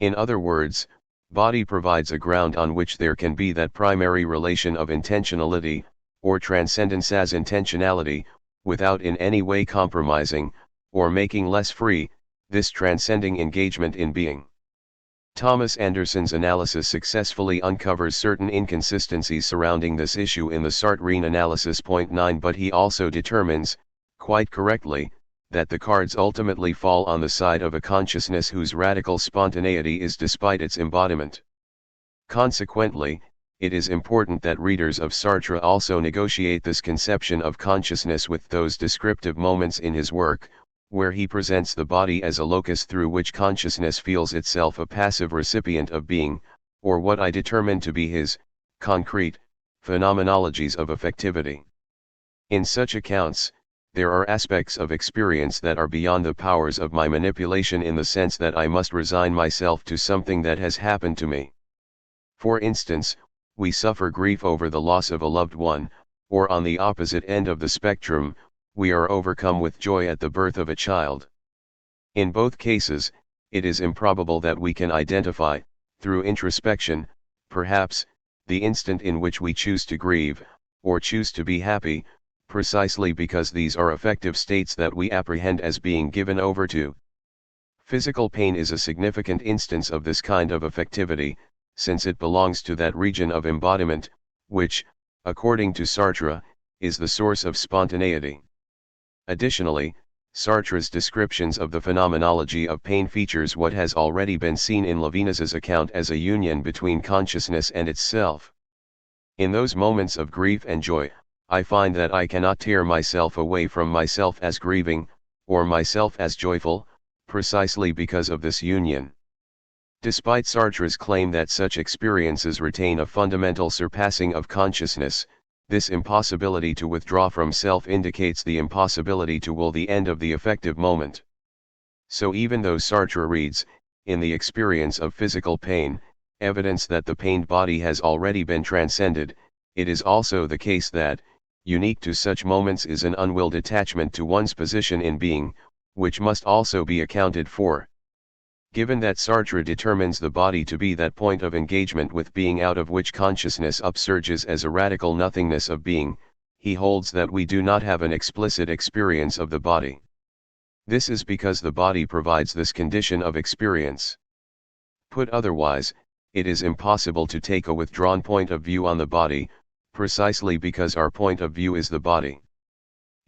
In other words, body provides a ground on which there can be that primary relation of intentionality, or transcendence as intentionality, without in any way compromising, or making less free, this transcending engagement in being. Thomas Anderson's analysis successfully uncovers certain inconsistencies surrounding this issue in the Sartrean analysis. Point 9. But he also determines, quite correctly, that the cards ultimately fall on the side of a consciousness whose radical spontaneity is despite its embodiment. Consequently, it is important that readers of Sartre also negotiate this conception of consciousness with those descriptive moments in his work, where he presents the body as a locus through which consciousness feels itself a passive recipient of being, or what I determine to be his concrete phenomenologies of affectivity. In such accounts, there are aspects of experience that are beyond the powers of my manipulation, in the sense that I must resign myself to something that has happened to me. For instance, we suffer grief over the loss of a loved one, or on the opposite end of the spectrum, we are overcome with joy at the birth of a child. In both cases, it is improbable that we can identify, through introspection, perhaps, the instant in which we choose to grieve, or choose to be happy, precisely because these are affective states that we apprehend as being given over to. Physical pain is a significant instance of this kind of affectivity, since it belongs to that region of embodiment, which, according to Sartre, is the source of spontaneity. Additionally, Sartre's descriptions of the phenomenology of pain features what has already been seen in Levinas's account as a union between consciousness and itself. In those moments of grief and joy, I find that I cannot tear myself away from myself as grieving, or myself as joyful, precisely because of this union. Despite Sartre's claim that such experiences retain a fundamental surpassing of consciousness, this impossibility to withdraw from self indicates the impossibility to will the end of the affective moment. So even though Sartre reads, in the experience of physical pain, evidence that the pained body has already been transcended, it is also the case that, unique to such moments is an unwilled attachment to one's position in being, which must also be accounted for. Given that Sartre determines the body to be that point of engagement with being out of which consciousness upsurges as a radical nothingness of being, he holds that we do not have an explicit experience of the body. This is because the body provides this condition of experience. Put otherwise, it is impossible to take a withdrawn point of view on the body, precisely because our point of view is the body.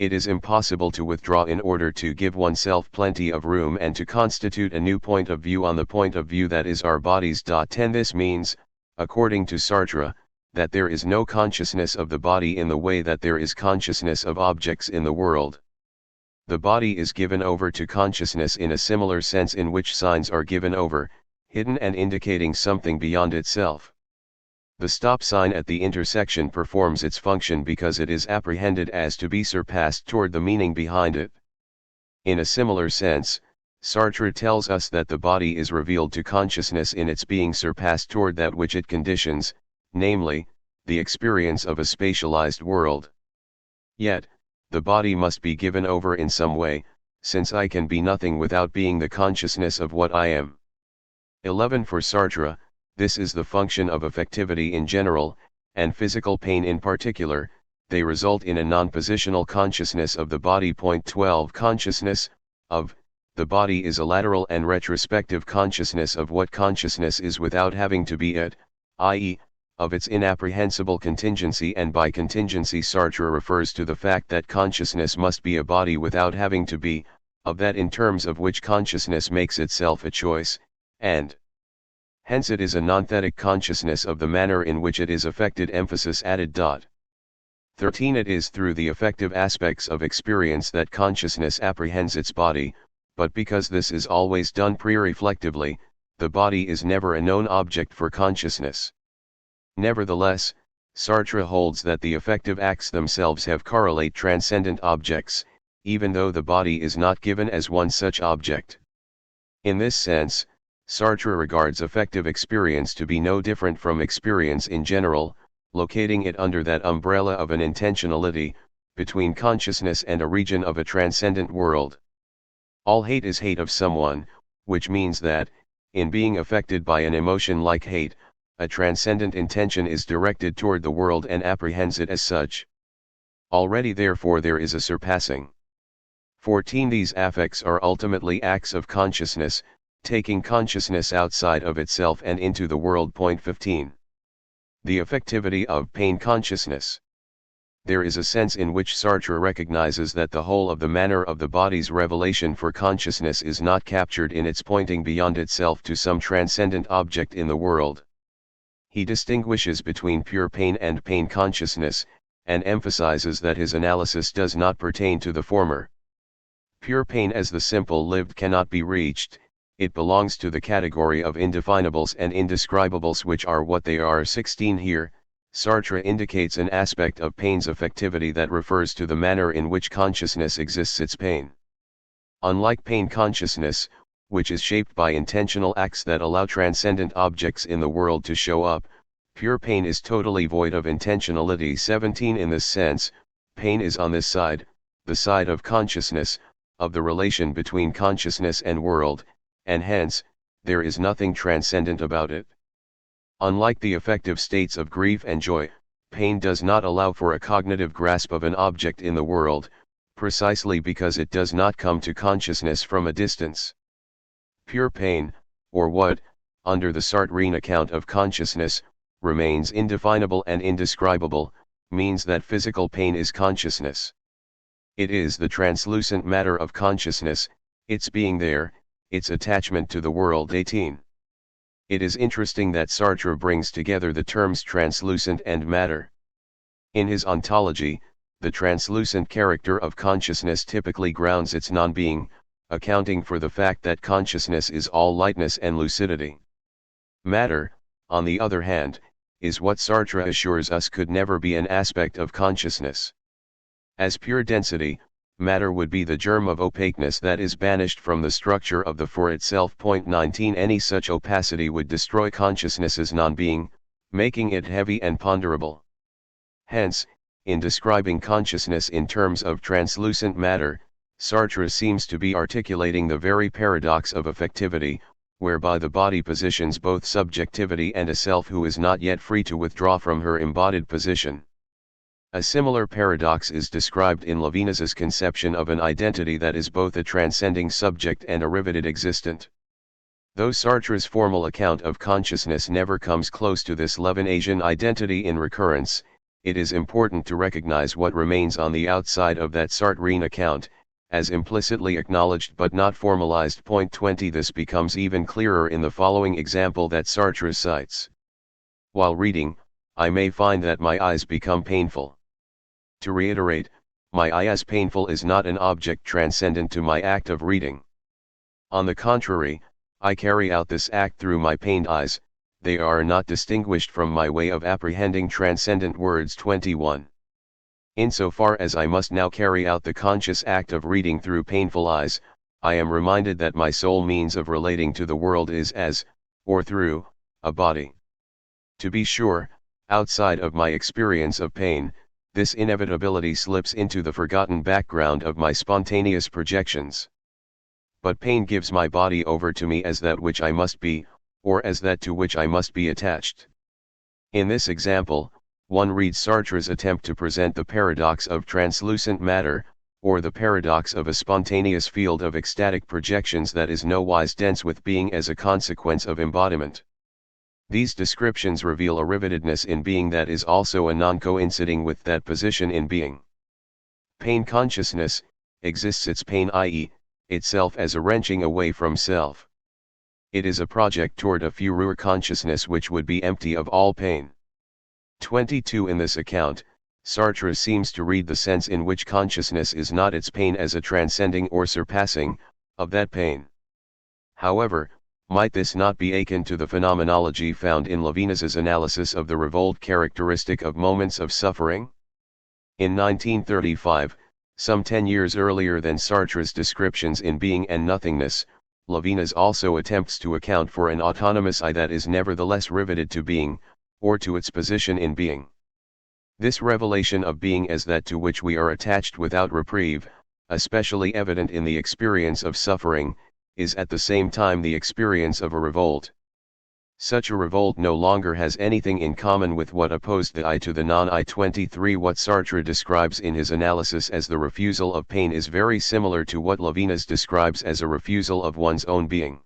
It is impossible to withdraw in order to give oneself plenty of room and to constitute a new point of view on the point of view that is our bodies. 10 This means, according to Sartre, that there is no consciousness of the body in the way that there is consciousness of objects in the world. The body is given over to consciousness in a similar sense in which signs are given over, hidden and indicating something beyond itself. The stop sign at the intersection performs its function because it is apprehended as to be surpassed toward the meaning behind it. In a similar sense, Sartre tells us that the body is revealed to consciousness in its being surpassed toward that which it conditions, namely, the experience of a spatialized world. Yet, the body must be given over in some way, since I can be nothing without being the consciousness of what I am. 11 For Sartre, this is the function of affectivity in general, and physical pain in particular. They result in a non-positional consciousness of the body. 12 Consciousness of the body is a lateral and retrospective consciousness of what consciousness is without having to be it, i.e., of its inapprehensible contingency, and by contingency Sartre refers to the fact that consciousness must be a body without having to be, of that in terms of which consciousness makes itself a choice, and hence it is a non-thetic consciousness of the manner in which it is affected. Emphasis added. 13 It is through the affective aspects of experience that consciousness apprehends its body, but because this is always done pre-reflectively, the body is never a known object for consciousness. Nevertheless, Sartre holds that the affective acts themselves have correlate transcendent objects, even though the body is not given as one such object. In this sense, Sartre regards affective experience to be no different from experience in general, locating it under that umbrella of an intentionality, between consciousness and a region of a transcendent world. All hate is hate of someone, which means that, in being affected by an emotion like hate, a transcendent intention is directed toward the world and apprehends it as such. Already therefore there is a surpassing. 14 These affects are ultimately acts of consciousness, taking consciousness outside of itself and into the world. Point 15. The effectivity of pain consciousness. There is a sense in which Sartre recognizes that the whole of the manner of the body's revelation for consciousness is not captured in its pointing beyond itself to some transcendent object in the world. He distinguishes between pure pain and pain consciousness, and emphasizes that his analysis does not pertain to the former. Pure pain as the simple lived cannot be reached, it belongs to the category of indefinables and indescribables, which are what they are. 16. Here, Sartre indicates an aspect of pain's effectivity that refers to the manner in which consciousness exists its pain. Unlike pain consciousness, which is shaped by intentional acts that allow transcendent objects in the world to show up, pure pain is totally void of intentionality. 17. In this sense, pain is on this side, the side of consciousness, of the relation between consciousness and world, and hence, there is nothing transcendent about it. Unlike the affective states of grief and joy, pain does not allow for a cognitive grasp of an object in the world, precisely because it does not come to consciousness from a distance. Pure pain, or what, under the Sartrean account of consciousness, remains indefinable and indescribable, means that physical pain is consciousness. It is the translucent matter of consciousness, its being there, its attachment to the world. 18. It is interesting that Sartre brings together the terms translucent and matter. In his ontology, the translucent character of consciousness typically grounds its non-being, accounting for the fact that consciousness is all lightness and lucidity. Matter, on the other hand, is what Sartre assures us could never be an aspect of consciousness. As pure density, matter would be the germ of opaqueness that is banished from the structure of the for itself. Point 19. Any such opacity would destroy consciousness's non-being, making it heavy and ponderable. Hence, in describing consciousness in terms of translucent matter, Sartre seems to be articulating the very paradox of affectivity, whereby the body positions both subjectivity and a self who is not yet free to withdraw from her embodied position. A similar paradox is described in Levinas's conception of an identity that is both a transcending subject and a riveted existent. Though Sartre's formal account of consciousness never comes close to this Levinasian identity in recurrence, it is important to recognize what remains on the outside of that Sartrean account, as implicitly acknowledged but not formalized. Point 20. This becomes even clearer in the following example that Sartre cites. While reading, I may find that my eyes become painful. To reiterate, my eye as painful is not an object transcendent to my act of reading. On the contrary, I carry out this act through my pained eyes, they are not distinguished from my way of apprehending transcendent words. 21. Insofar as I must now carry out the conscious act of reading through painful eyes, I am reminded that my sole means of relating to the world is as, or through, a body. To be sure, outside of my experience of pain, this inevitability slips into the forgotten background of my spontaneous projections. But pain gives my body over to me as that which I must be, or as that to which I must be attached. In this example, one reads Sartre's attempt to present the paradox of translucent matter, or the paradox of a spontaneous field of ecstatic projections that is nowise dense with being as a consequence of embodiment. These descriptions reveal a rivetedness in being that is also a non-coinciding with that position in being. Pain consciousness exists its pain, i.e., itself as a wrenching away from self. It is a project toward a fureur consciousness which would be empty of all pain. 22. In this account, Sartre seems to read the sense in which consciousness is not its pain as a transcending or surpassing, of that pain. However, might this not be akin to the phenomenology found in Levinas's analysis of the revolt characteristic of moments of suffering? In 1935, some 10 years earlier than Sartre's descriptions in Being and Nothingness, Levinas also attempts to account for an autonomous I that is nevertheless riveted to being, or to its position in being. This revelation of being as that to which we are attached without reprieve, especially evident in the experience of suffering, is at the same time the experience of a revolt. Such a revolt no longer has anything in common with what opposed the I to the non-I. 23. What Sartre describes in his analysis as the refusal of pain is very similar to what Levinas describes as a refusal of one's own being.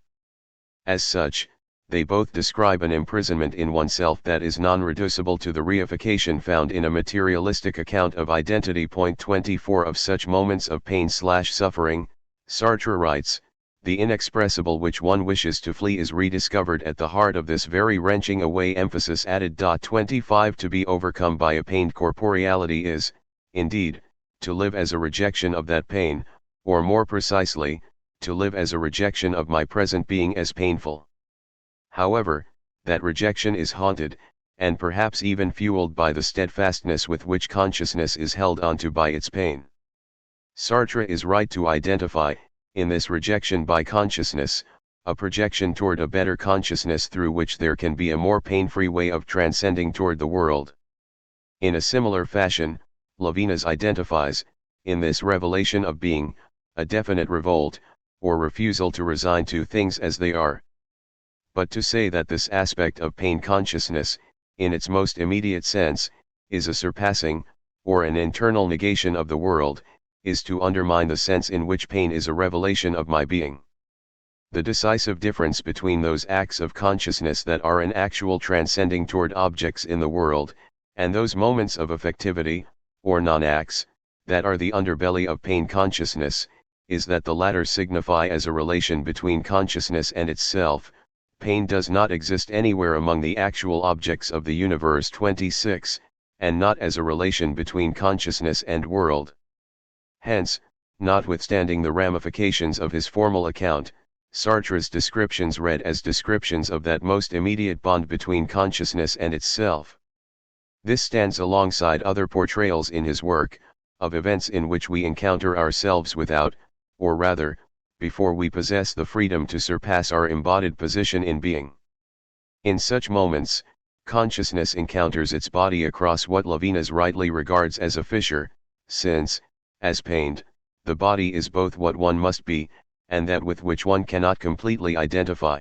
As such, they both describe an imprisonment in oneself that is non-reducible to the reification found in a materialistic account of identity. 24 Of such moments of pain/suffering, Sartre writes, the inexpressible which one wishes to flee is rediscovered at the heart of this very wrenching away emphasis added. 25 To be overcome by a pained corporeality is, indeed, to live as a rejection of that pain, or more precisely, to live as a rejection of my present being as painful. However, that rejection is haunted, and perhaps even fueled by the steadfastness with which consciousness is held onto by its pain. Sartre is right to identify, in this rejection by consciousness, a projection toward a better consciousness through which there can be a more pain-free way of transcending toward the world. In a similar fashion, Levinas identifies, in this revelation of being, a definite revolt, or refusal to resign to things as they are. But to say that this aspect of pain consciousness, in its most immediate sense, is a surpassing, or an internal negation of the world, is to undermine the sense in which pain is a revelation of my being. The decisive difference between those acts of consciousness that are an actual transcending toward objects in the world, and those moments of affectivity, or non-acts, that are the underbelly of pain consciousness, is that the latter signify as a relation between consciousness and itself. Pain does not exist anywhere among the actual objects of the universe. 26, and not as a relation between consciousness and world. Hence, notwithstanding the ramifications of his formal account, Sartre's descriptions read as descriptions of that most immediate bond between consciousness and itself. This stands alongside other portrayals in his work, of events in which we encounter ourselves without, or rather, before we possess the freedom to surpass our embodied position in being. In such moments, consciousness encounters its body across what Levinas rightly regards as a fissure, since, as pained, the body is both what one must be, and that with which one cannot completely identify.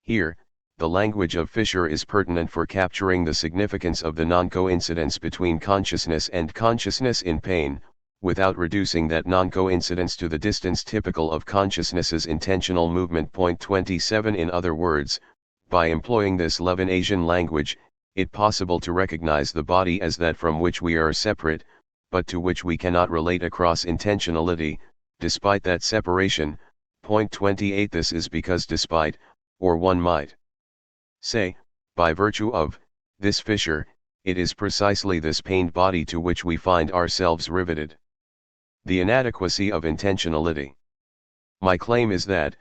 Here, the language of fissure is pertinent for capturing the significance of the non-coincidence between consciousness and consciousness in pain, without reducing that non-coincidence to the distance typical of consciousness's intentional movement. 27 In other words, by employing this Levinasian language, it possible to recognize the body as that from which we are separate, but to which we cannot relate across intentionality, despite that separation. 28 This is because despite, or one might say, by virtue of, this fissure, it is precisely this pained body to which we find ourselves riveted. The inadequacy of intentionality. My claim is that,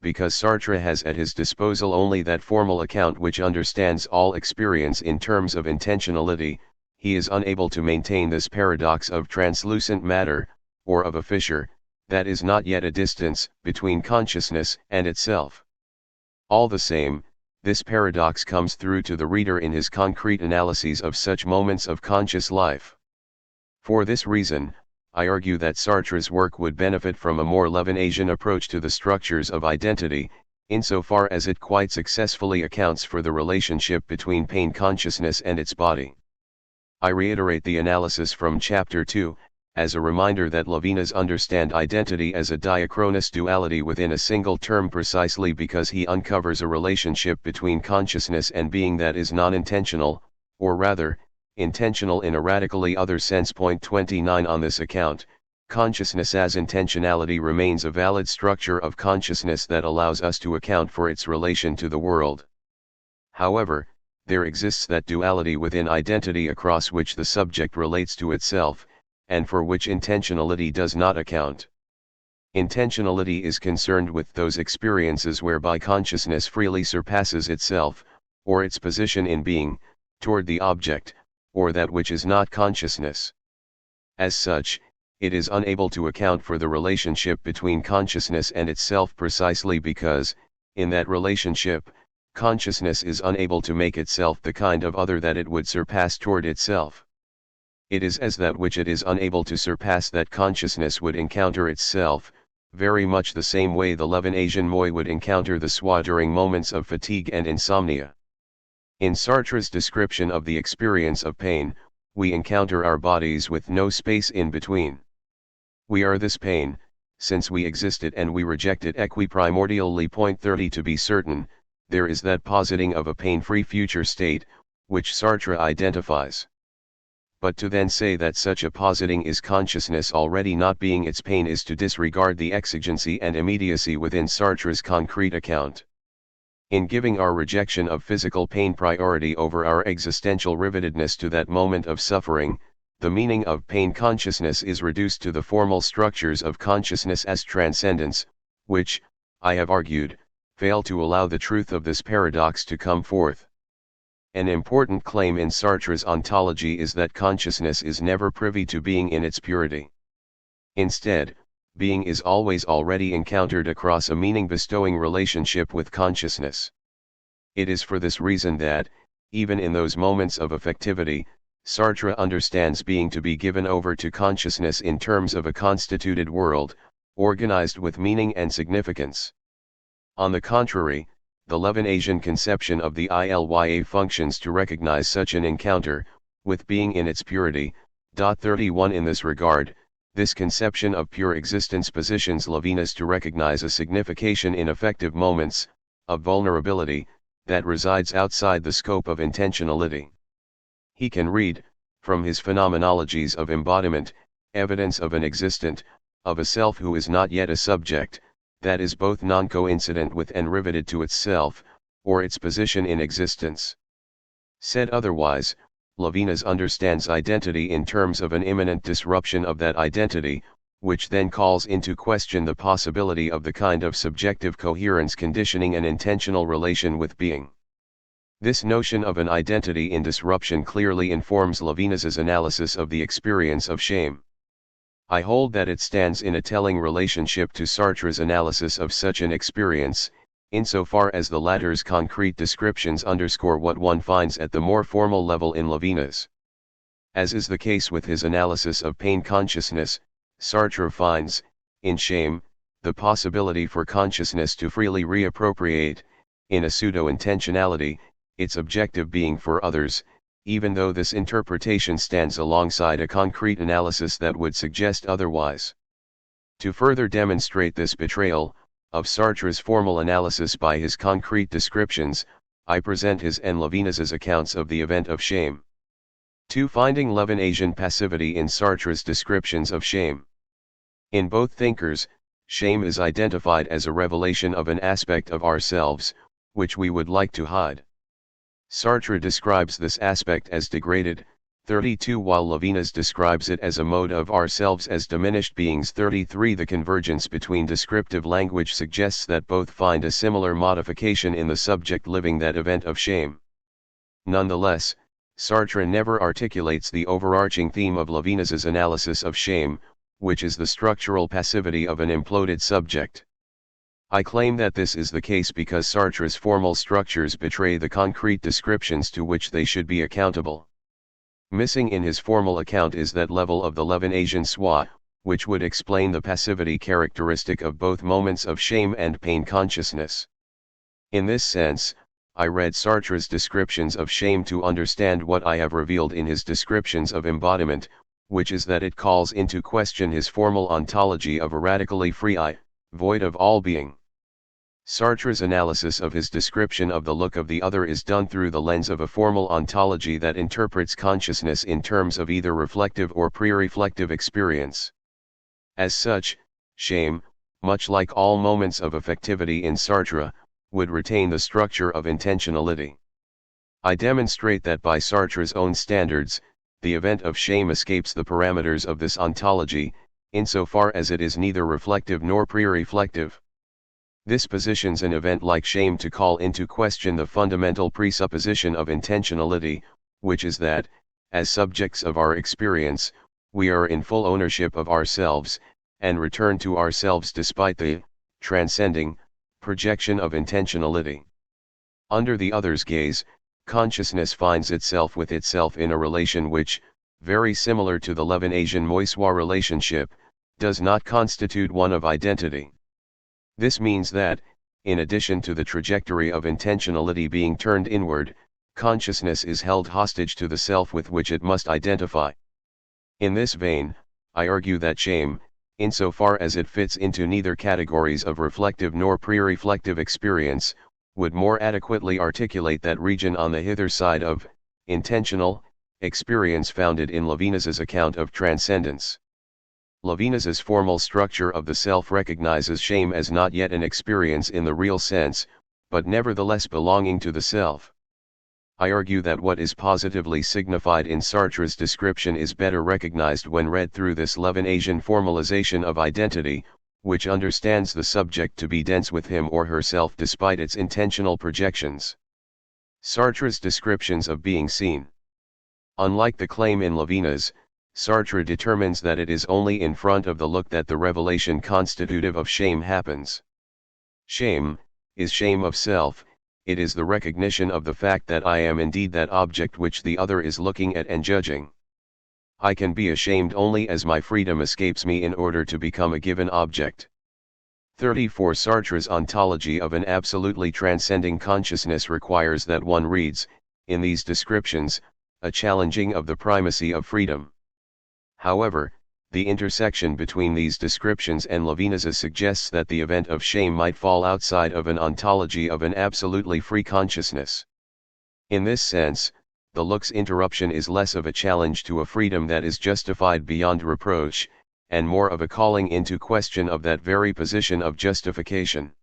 because Sartre has at his disposal only that formal account which understands all experience in terms of intentionality, he is unable to maintain this paradox of translucent matter, or of a fissure, that is not yet a distance, between consciousness and itself. All the same, this paradox comes through to the reader in his concrete analyses of such moments of conscious life. For this reason, I argue that Sartre's work would benefit from a more Levinasian approach to the structures of identity, insofar as it quite successfully accounts for the relationship between pain consciousness and its body. I reiterate the analysis from Chapter 2, as a reminder that Levinas understands identity as a diachronous duality within a single term precisely because he uncovers a relationship between consciousness and being that is non-intentional, or rather, intentional in a radically other sense. 29 On this account, consciousness as intentionality remains a valid structure of consciousness that allows us to account for its relation to the world. However, there exists that duality within identity across which the subject relates to itself, and for which intentionality does not account. Intentionality is concerned with those experiences whereby consciousness freely surpasses itself, or its position in being, toward the object, or that which is not consciousness. As such, it is unable to account for the relationship between consciousness and itself precisely because, in that relationship, consciousness is unable to make itself the kind of other that it would surpass toward itself. It is as that which it is unable to surpass that consciousness would encounter itself, very much the same way the Levinasian moi would encounter the soi during moments of fatigue and insomnia. In Sartre's description of the experience of pain, we encounter our bodies with no space in between. We are this pain, since we existed and we rejected equiprimordially. Point 30. To be certain, there is that positing of a pain-free future state, which Sartre identifies. But to then say that such a positing is consciousness already not being its pain is to disregard the exigency and immediacy within Sartre's concrete account. In giving our rejection of physical pain priority over our existential rivetedness to that moment of suffering, the meaning of pain consciousness is reduced to the formal structures of consciousness as transcendence, which, I have argued, fail to allow the truth of this paradox to come forth. An important claim in Sartre's ontology is that consciousness is never privy to being in its purity. Instead, being is always already encountered across a meaning-bestowing relationship with consciousness. It is for this reason that, even in those moments of affectivity, Sartre understands being to be given over to consciousness in terms of a constituted world, organized with meaning and significance. On the contrary, the Levinasian conception of the ILYA functions to recognize such an encounter, with being in its purity. 31 In this regard, this conception of pure existence positions Levinas to recognize a signification in affective moments, of vulnerability, that resides outside the scope of intentionality. He can read, from his phenomenologies of embodiment, evidence of an existent, of a self who is not yet a subject, that is both non-coincident with and riveted to itself, or its position in existence. Said otherwise, Levinas understands identity in terms of an imminent disruption of that identity, which then calls into question the possibility of the kind of subjective coherence conditioning an intentional relation with being. This notion of an identity in disruption clearly informs Levinas's analysis of the experience of shame. I hold that it stands in a telling relationship to Sartre's analysis of such an experience, insofar as the latter's concrete descriptions underscore what one finds at the more formal level in Levinas. As is the case with his analysis of pain consciousness, Sartre finds, in shame, the possibility for consciousness to freely reappropriate, in a pseudo-intentionality, its objective being for others, even though this interpretation stands alongside a concrete analysis that would suggest otherwise. To further demonstrate this betrayal of Sartre's formal analysis by his concrete descriptions, I present his and Levinas's accounts of the event of shame. 2. Finding Levinasian passivity in Sartre's descriptions of shame. In both thinkers, shame is identified as a revelation of an aspect of ourselves, which we would like to hide. Sartre describes this aspect as degraded, 32, while Levinas describes it as a mode of ourselves as diminished beings. 33. The convergence between descriptive language suggests that both find a similar modification in the subject living that event of shame. Nonetheless, Sartre never articulates the overarching theme of Levinas's analysis of shame, which is the structural passivity of an imploded subject. I claim that this is the case because Sartre's formal structures betray the concrete descriptions to which they should be accountable. Missing in his formal account is that level of the Levinasian soi, which would explain the passivity characteristic of both moments of shame and pain consciousness. In this sense, I read Sartre's descriptions of shame to understand what I have revealed in his descriptions of embodiment, which is that it calls into question his formal ontology of a radically free I, void of all being. Sartre's analysis of his description of the look of the other is done through the lens of a formal ontology that interprets consciousness in terms of either reflective or pre-reflective experience. As such, shame, much like all moments of affectivity in Sartre, would retain the structure of intentionality. I demonstrate that by Sartre's own standards, the event of shame escapes the parameters of this ontology, insofar as it is neither reflective nor pre-reflective. This positions an event like shame to call into question the fundamental presupposition of intentionality, which is that, as subjects of our experience, we are in full ownership of ourselves, and return to ourselves despite the transcending projection of intentionality. Under the other's gaze, consciousness finds itself with itself in a relation which, very similar to the Levinasian moi-soi relationship, does not constitute one of identity. This means that, in addition to the trajectory of intentionality being turned inward, consciousness is held hostage to the self with which it must identify. In this vein, I argue that shame, insofar as it fits into neither categories of reflective nor pre-reflective experience, would more adequately articulate that region on the hither side of intentional experience founded in Levinas's account of transcendence. Levinas's formal structure of the self recognizes shame as not yet an experience in the real sense, but nevertheless belonging to the self. I argue that what is positively signified in Sartre's description is better recognized when read through this Levinasian formalization of identity, which understands the subject to be dense with him or herself despite its intentional projections. Sartre's descriptions of being seen. Unlike the claim in Levinas, Sartre determines that it is only in front of the look that the revelation constitutive of shame happens. Shame is shame of self. It is the recognition of the fact that I am indeed that object which the other is looking at and judging. I can be ashamed only as my freedom escapes me in order to become a given object. 34 Sartre's ontology of an absolutely transcending consciousness requires that one reads, in these descriptions, a challenging of the primacy of freedom. However, the intersection between these descriptions and Levinas's suggests that the event of shame might fall outside of an ontology of an absolutely free consciousness. In this sense, the look's interruption is less of a challenge to a freedom that is justified beyond reproach, and more of a calling into question of that very position of justification.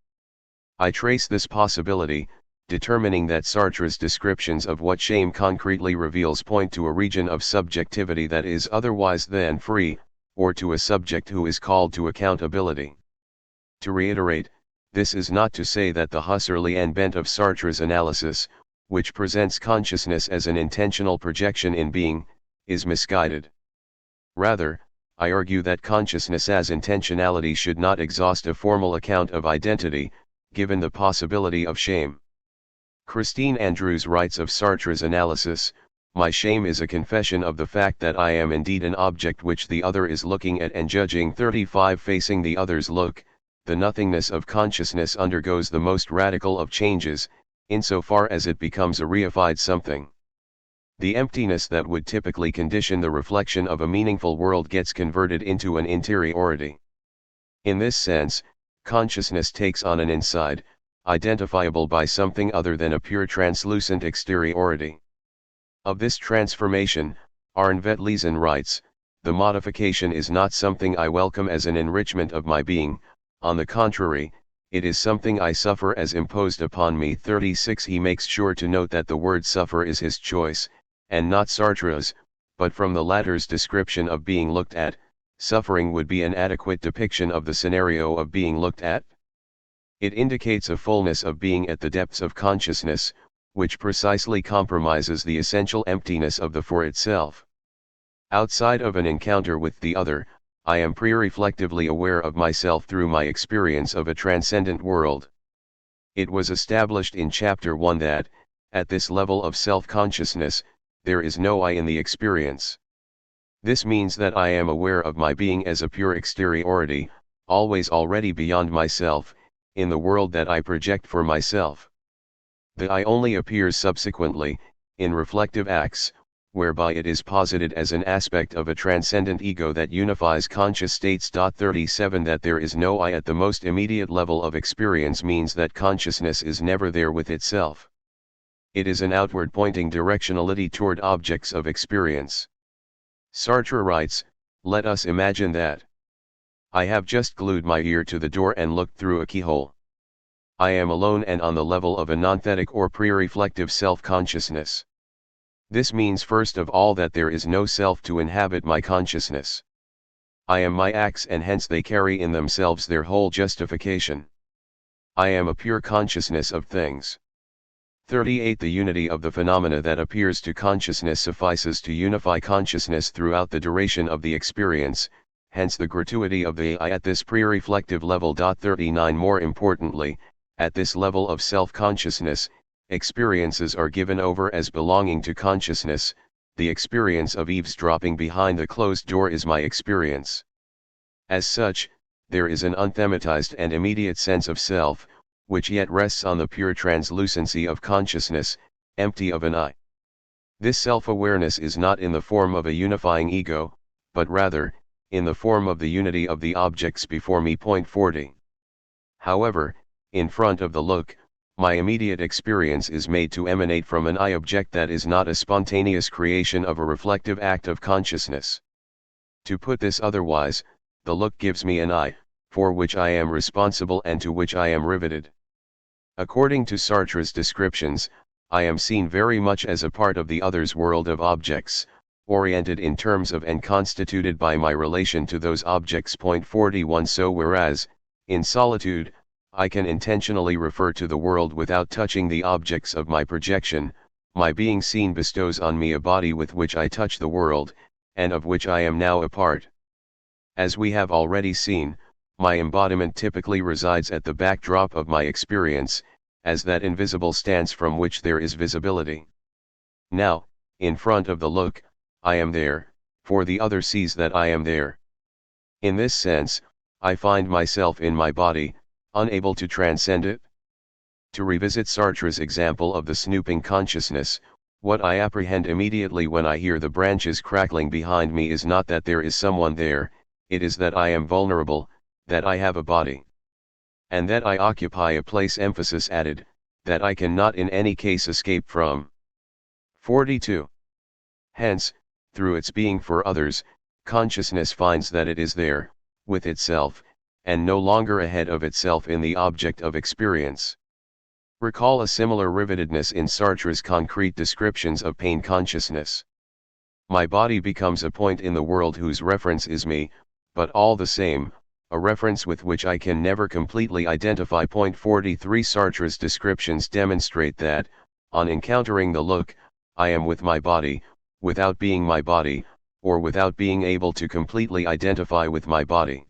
I trace this possibility, determining that Sartre's descriptions of what shame concretely reveals point to a region of subjectivity that is otherwise than free, or to a subject who is called to accountability. To reiterate, this is not to say that the Husserlian bent of Sartre's analysis, which presents consciousness as an intentional projection in being, is misguided. Rather, I argue that consciousness as intentionality should not exhaust a formal account of identity, given the possibility of shame. Christine Andrews writes of Sartre's analysis, "My shame is a confession of the fact that I am indeed an object which the other is looking at and judging." 35 Facing the other's look, the nothingness of consciousness undergoes the most radical of changes, insofar as it becomes a reified something. The emptiness that would typically condition the reflection of a meaningful world gets converted into an interiority. In this sense, consciousness takes on an inside, identifiable by something other than a pure translucent exteriority. Of this transformation, Arne Vetlesen writes, "The modification is not something I welcome as an enrichment of my being, on the contrary, it is something I suffer as imposed upon me." 36 He makes sure to note that the word suffer is his choice, and not Sartre's, but from the latter's description of being looked at, suffering would be an adequate depiction of the scenario of being looked at. It indicates a fullness of being at the depths of consciousness, which precisely compromises the essential emptiness of the for itself. Outside of an encounter with the other, I am pre-reflectively aware of myself through my experience of a transcendent world. It was established in Chapter 1 that, at this level of self-consciousness, there is no I in the experience. This means that I am aware of my being as a pure exteriority, always already beyond myself, in the world that I project for myself. The I only appears subsequently, in reflective acts, whereby it is posited as an aspect of a transcendent ego that unifies conscious states. 37 That there is no I at the most immediate level of experience means that consciousness is never there with itself. It is an outward-pointing directionality toward objects of experience. Sartre writes, "Let us imagine that I have just glued my ear to the door and looked through a keyhole. I am alone and on the level of a nonthetic or pre-reflective self-consciousness. This means first of all that there is no self to inhabit my consciousness. I am my acts and hence they carry in themselves their whole justification. I am a pure consciousness of things." 38 The unity of the phenomena that appears to consciousness suffices to unify consciousness throughout the duration of the experience, hence the gratuity of the I at this pre-reflective level. 39 More importantly, at this level of self-consciousness, experiences are given over as belonging to consciousness. The experience of eavesdropping behind the closed door is my experience. As such, there is an unthematized and immediate sense of self, which yet rests on the pure translucency of consciousness, empty of an I. This self-awareness is not in the form of a unifying ego, but rather, in the form of the unity of the objects before me. 40. However, in front of the look, my immediate experience is made to emanate from an I object that is not a spontaneous creation of a reflective act of consciousness. To put this otherwise, the look gives me an I, for which I am responsible and to which I am riveted. According to Sartre's descriptions, I am seen very much as a part of the other's world of objects, oriented in terms of and constituted by my relation to those objects. 41. So whereas, in solitude, I can intentionally refer to the world without touching the objects of my projection, my being seen bestows on me a body with which I touch the world, and of which I am now a part. As we have already seen, my embodiment typically resides at the backdrop of my experience, as that invisible stance from which there is visibility. Now, in front of the look, I am there, for the other sees that I am there. In this sense, I find myself in my body, unable to transcend it. To revisit Sartre's example of the snooping consciousness, what I apprehend immediately when I hear the branches crackling behind me is not that there is someone there, it is that I am vulnerable, that I have a body. And that I occupy a place, emphasis added, that I cannot in any case escape from. 42. Hence, through its being for others, consciousness finds that it is there, with itself, and no longer ahead of itself in the object of experience. Recall a similar rivetedness in Sartre's concrete descriptions of pain consciousness. My body becomes a point in the world whose reference is me, but all the same, a reference with which I can never completely identify. 43. Sartre's descriptions demonstrate that, on encountering the look, I am with my body, without being my body, or without being able to completely identify with my body.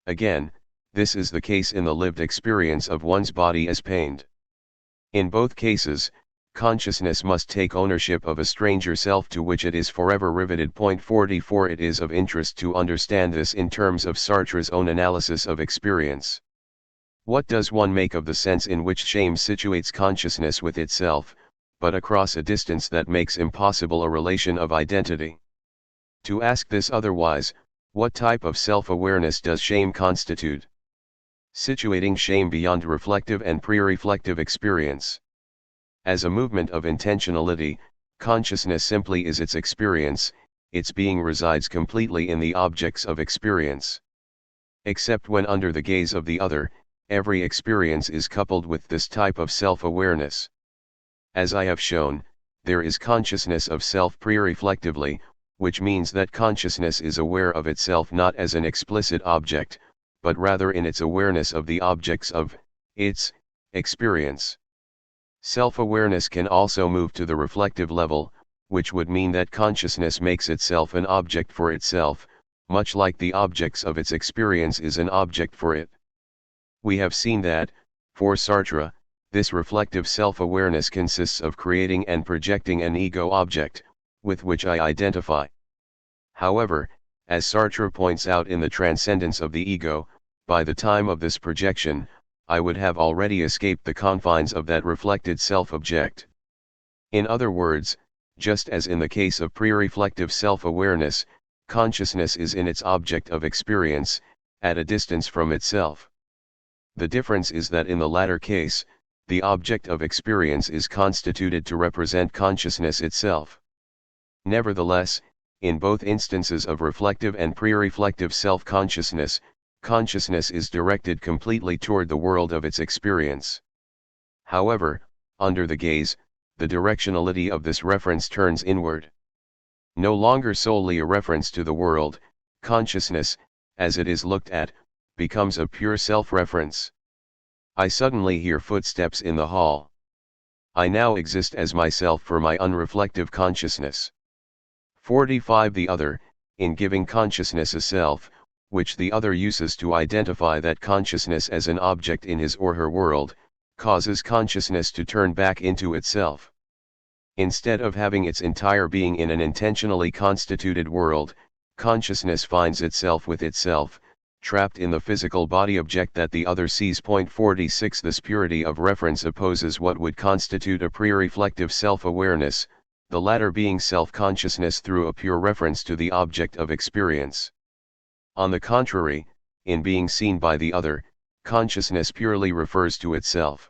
Again, this is the case in the lived experience of one's body as pained. In both cases, consciousness must take ownership of a stranger self to which it is forever riveted. 44. It is of interest to understand this in terms of Sartre's own analysis of experience. What does one make of the sense in which shame situates consciousness with itself, but across a distance that makes impossible a relation of identity? To ask this otherwise, what type of self-awareness does shame constitute? Situating shame beyond reflective and pre-reflective experience. As a movement of intentionality, consciousness simply is its experience, its being resides completely in the objects of experience. Except when under the gaze of the other, every experience is coupled with this type of self-awareness. As I have shown, there is consciousness of self pre-reflectively, which means that consciousness is aware of itself not as an explicit object, but rather in its awareness of the objects of its experience. Self-awareness can also move to the reflective level, which would mean that consciousness makes itself an object for itself, much like the objects of its experience is an object for it. We have seen that, for Sartre, this reflective self-awareness consists of creating and projecting an ego object, with which I identify. However, as Sartre points out in the Transcendence of the Ego, by the time of this projection, I would have already escaped the confines of that reflected self-object. In other words, just as in the case of pre-reflective self-awareness, consciousness is in its object of experience, at a distance from itself. The difference is that in the latter case, the object of experience is constituted to represent consciousness itself. Nevertheless, in both instances of reflective and pre-reflective self-consciousness, consciousness is directed completely toward the world of its experience. However, under the gaze, the directionality of this reference turns inward. No longer solely a reference to the world, consciousness, as it is looked at, becomes a pure self-reference. I suddenly hear footsteps in the hall. I now exist as myself for my unreflective consciousness. 45. The other, in giving consciousness a self, which the other uses to identify that consciousness as an object in his or her world, causes consciousness to turn back into itself. Instead of having its entire being in an intentionally constituted world, consciousness finds itself with itself, trapped in the physical body object that the other sees. 46. This purity of reference opposes what would constitute a pre-reflective self-awareness, the latter being self-consciousness through a pure reference to the object of experience. On the contrary, in being seen by the other, consciousness purely refers to itself.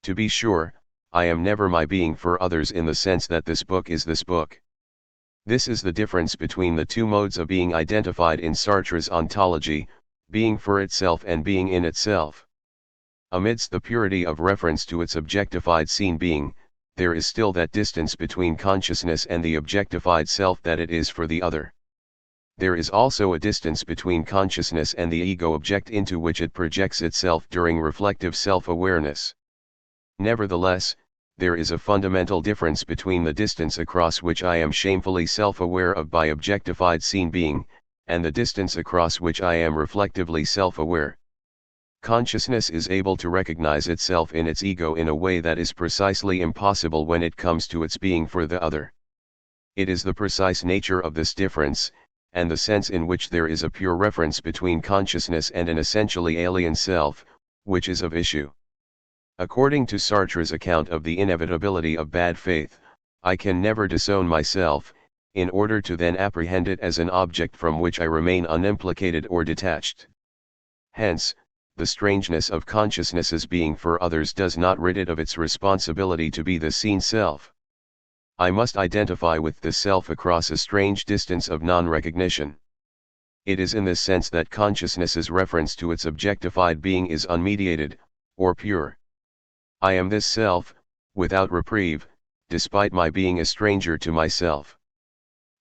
To be sure, I am never my being for others in the sense that this book is this book. This is the difference between the two modes of being identified in Sartre's ontology, being for itself and being in itself. Amidst the purity of reference to its objectified seen being, there is still that distance between consciousness and the objectified self that it is for the other. There is also a distance between consciousness and the ego object into which it projects itself during reflective self-awareness. Nevertheless, there is a fundamental difference between the distance across which I am shamefully self-aware of by objectified seen being, and the distance across which I am reflectively self-aware. Consciousness is able to recognize itself in its ego in a way that is precisely impossible when it comes to its being for the other. It is the precise nature of this difference, and the sense in which there is a pure reference between consciousness and an essentially alien self, which is of issue. According to Sartre's account of the inevitability of bad faith, I can never disown myself, in order to then apprehend it as an object from which I remain unimplicated or detached. Hence, the strangeness of consciousness's being for others does not rid it of its responsibility to be the seen self. I must identify with this self across a strange distance of non-recognition. It is in this sense that consciousness's reference to its objectified being is unmediated, or pure. I am this self, without reprieve, despite my being a stranger to myself.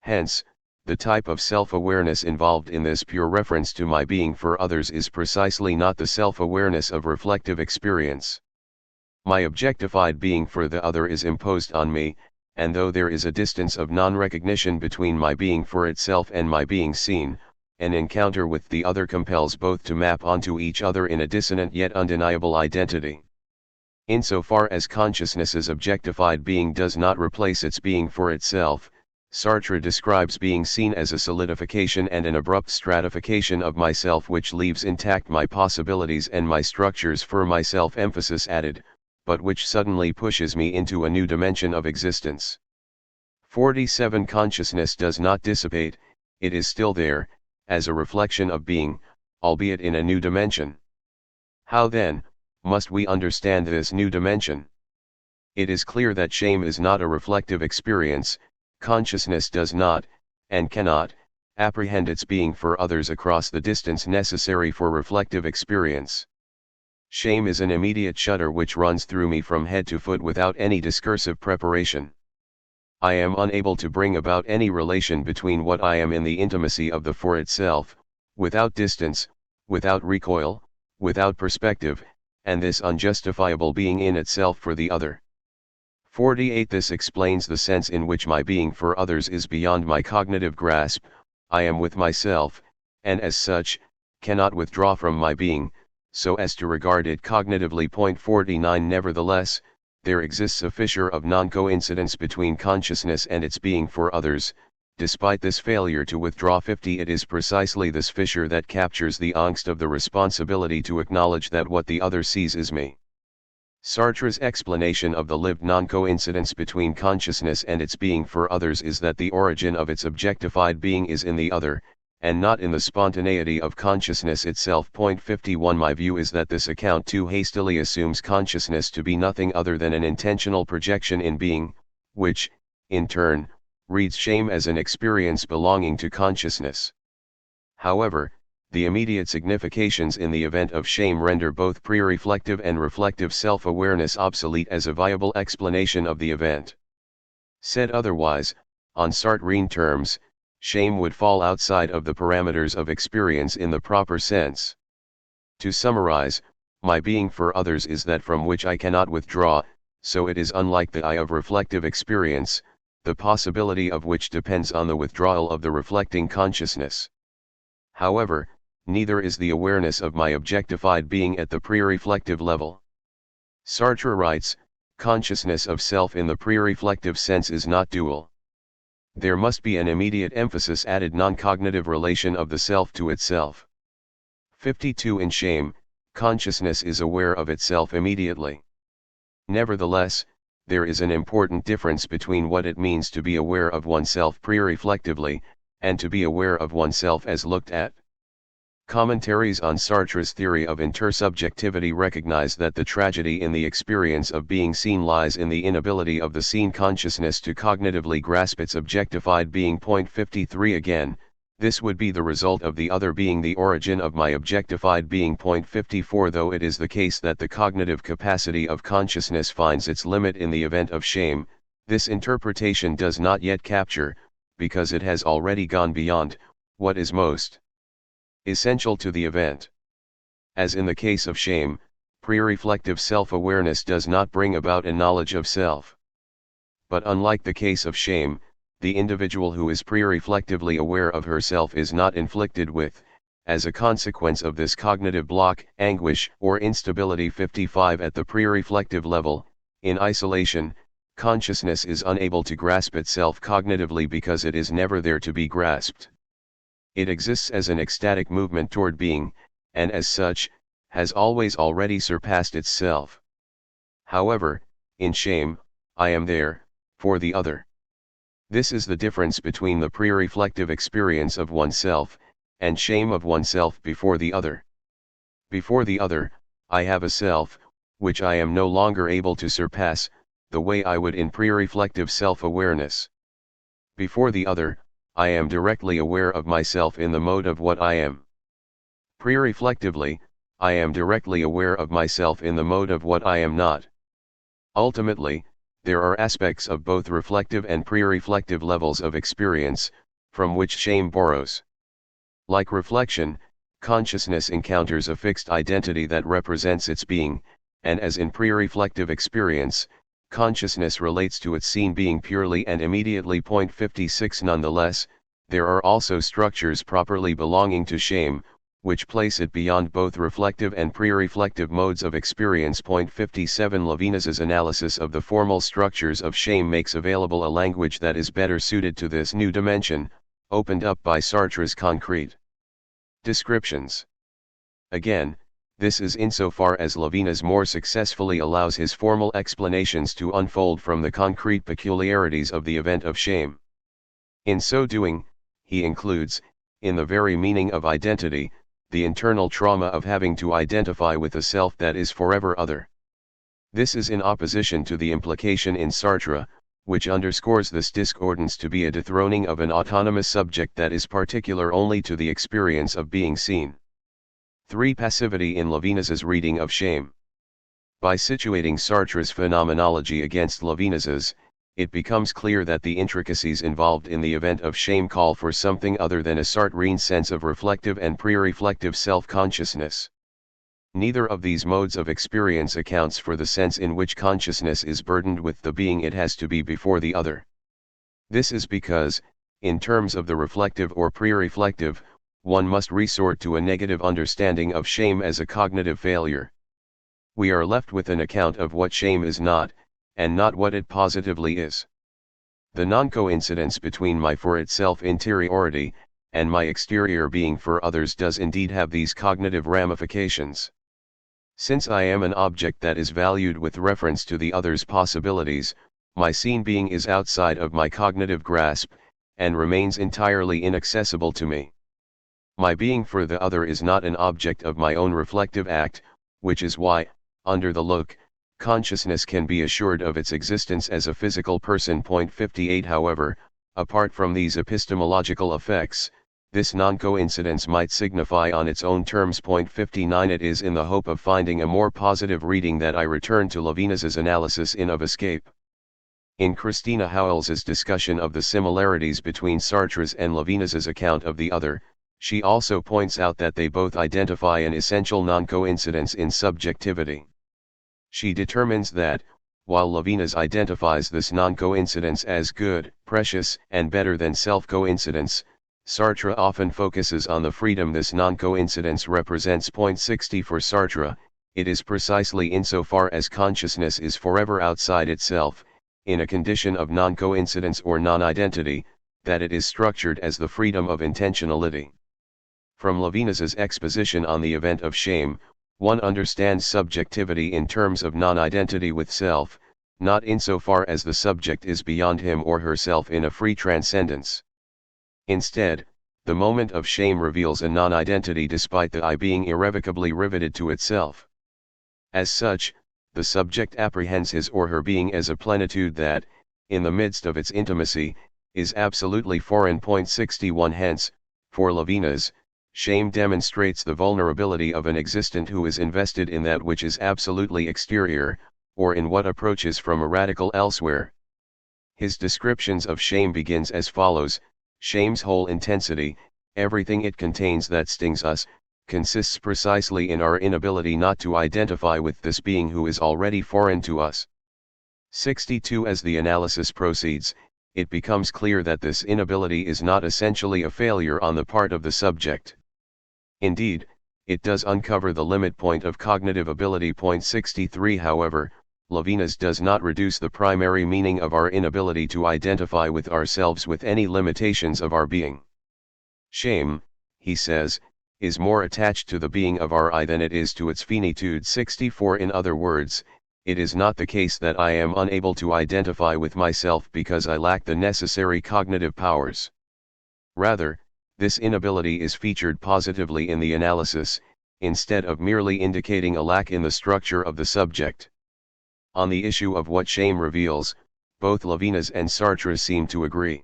Hence, the type of self-awareness involved in this pure reference to my being for others is precisely not the self-awareness of reflective experience. My objectified being for the other is imposed on me, and though there is a distance of non-recognition between my being for itself and my being seen, an encounter with the other compels both to map onto each other in a dissonant yet undeniable identity. Insofar as consciousness's objectified being does not replace its being for itself, Sartre describes being seen as a solidification and an abrupt stratification of myself which leaves intact my possibilities and my structures for my self-emphasis added, but which suddenly pushes me into a new dimension of existence. 47 Consciousness does not dissipate, it is still there, as a reflection of being, albeit in a new dimension. How then, must we understand this new dimension? It is clear that shame is not a reflective experience. Consciousness does not, and cannot, apprehend its being for others across the distance necessary for reflective experience. Shame is an immediate shudder which runs through me from head to foot without any discursive preparation. I am unable to bring about any relation between what I am in the intimacy of the for itself, without distance, without recoil, without perspective, and this unjustifiable being in itself for the other. 48 This explains the sense in which my being for others is beyond my cognitive grasp. I am with myself, and as such, cannot withdraw from my being, so as to regard it cognitively. 49 Nevertheless, there exists a fissure of non-coincidence between consciousness and its being for others. Despite this failure to withdraw, 50 It is precisely this fissure that captures the angst of the responsibility to acknowledge that what the other sees is me. Sartre's explanation of the lived non-coincidence between consciousness and its being for others is that the origin of its objectified being is in the other, and not in the spontaneity of consciousness itself. 51 My view is that this account too hastily assumes consciousness to be nothing other than an intentional projection in being, which, in turn, reads shame as an experience belonging to consciousness. However, the immediate significations in the event of shame render both pre-reflective and reflective self-awareness obsolete as a viable explanation of the event. Said otherwise, on Sartrean terms, shame would fall outside of the parameters of experience in the proper sense. To summarize, my being for others is that from which I cannot withdraw, so it is unlike the I of reflective experience, the possibility of which depends on the withdrawal of the reflecting consciousness. However, neither is the awareness of my objectified being at the pre-reflective level. Sartre writes, consciousness of self in the pre-reflective sense is not dual. There must be an immediate emphasis added non-cognitive relation of the self to itself. 52 In shame, consciousness is aware of itself immediately. Nevertheless, there is an important difference between what it means to be aware of oneself pre-reflectively, and to be aware of oneself as looked at. Commentaries on Sartre's theory of intersubjectivity recognize that the tragedy in the experience of being seen lies in the inability of the seen consciousness to cognitively grasp its objectified being. 53 Again, this would be the result of the other being the origin of my objectified being. 54 Though it is the case that the cognitive capacity of consciousness finds its limit in the event of shame, this interpretation does not yet capture, because it has already gone beyond, what is most essential to the event. As in the case of shame, pre-reflective self-awareness does not bring about a knowledge of self. But unlike the case of shame, the individual who is pre-reflectively aware of herself is not inflicted with, as a consequence of this cognitive block, anguish or instability. 55 At the pre-reflective level, in isolation, consciousness is unable to grasp itself cognitively because it is never there to be grasped. It exists as an ecstatic movement toward being, and as such, has always already surpassed itself. However, in shame, I am there, for the other. This is the difference between the pre-reflective experience of oneself, and shame of oneself before the other. Before the other, I have a self, which I am no longer able to surpass, the way I would in pre-reflective self-awareness. Before the other, I am directly aware of myself in the mode of what I am. Pre-reflectively, I am directly aware of myself in the mode of what I am not. Ultimately, there are aspects of both reflective and pre-reflective levels of experience, from which shame borrows. Like reflection, consciousness encounters a fixed identity that represents its being, and as in pre-reflective experience, consciousness relates to its seen being purely and immediately. 56 Nonetheless, there are also structures properly belonging to shame, which place it beyond both reflective and pre-reflective modes of experience. 57 Levinas's analysis of the formal structures of shame makes available a language that is better suited to this new dimension, opened up by Sartre's concrete descriptions. Again, this is insofar as Levinas more successfully allows his formal explanations to unfold from the concrete peculiarities of the event of shame. In so doing, he includes, in the very meaning of identity, the internal trauma of having to identify with a self that is forever other. This is in opposition to the implication in Sartre, which underscores this discordance to be a dethroning of an autonomous subject that is particular only to the experience of being seen. 3. Passivity in Levinas's reading of shame. By situating Sartre's phenomenology against Levinas's, it becomes clear that the intricacies involved in the event of shame call for something other than a Sartrean sense of reflective and pre-reflective self-consciousness. Neither of these modes of experience accounts for the sense in which consciousness is burdened with the being it has to be before the other. This is because, in terms of the reflective or pre-reflective, one must resort to a negative understanding of shame as a cognitive failure. We are left with an account of what shame is not, and not what it positively is. The non-coincidence between my for itself interiority, and my exterior being for others does indeed have these cognitive ramifications. Since I am an object that is valued with reference to the other's possibilities, my seen being is outside of my cognitive grasp, and remains entirely inaccessible to me. My being for the other is not an object of my own reflective act, which is why, under the look, consciousness can be assured of its existence as a physical person. 58 However, apart from these epistemological effects, this non-coincidence might signify on its own terms. 59 It is in the hope of finding a more positive reading that I return to Levinas's analysis in Of Escape. In Christina Howells's discussion of the similarities between Sartre's and Levinas's account of the other, she also points out that they both identify an essential non-coincidence in subjectivity. She determines that, while Levinas identifies this non-coincidence as good, precious, and better than self-coincidence, Sartre often focuses on the freedom this non-coincidence represents. 60 For Sartre, it is precisely insofar as consciousness is forever outside itself, in a condition of non-coincidence or non-identity, that it is structured as the freedom of intentionality. From Levinas's exposition on the event of shame, one understands subjectivity in terms of non-identity with self, not insofar as the subject is beyond him or herself in a free transcendence. Instead, The moment of shame reveals a non-identity despite the I being irrevocably riveted to itself. As such, the subject apprehends his or her being as a plenitude that, in the midst of its intimacy, is absolutely foreign. 61 Hence, for Levinas, shame demonstrates the vulnerability of an existent who is invested in that which is absolutely exterior, or in what approaches from a radical elsewhere. His descriptions of shame begins as follows: shame's whole intensity, everything it contains that stings us, consists precisely in our inability not to identify with this being who is already foreign to us. 62 As the analysis proceeds, it becomes clear that this inability is not essentially a failure on the part of the subject. Indeed, it does uncover the limit point of cognitive ability. 63 However, Levinas does not reduce the primary meaning of our inability to identify with ourselves with any limitations of our being. Shame, he says, is more attached to the being of our I than it is to its finitude. 64 In other words, it is not the case that I am unable to identify with myself because I lack the necessary cognitive powers. Rather, this inability is featured positively in the analysis, instead of merely indicating a lack in the structure of the subject. On the issue of what shame reveals, both Levinas and Sartre seem to agree.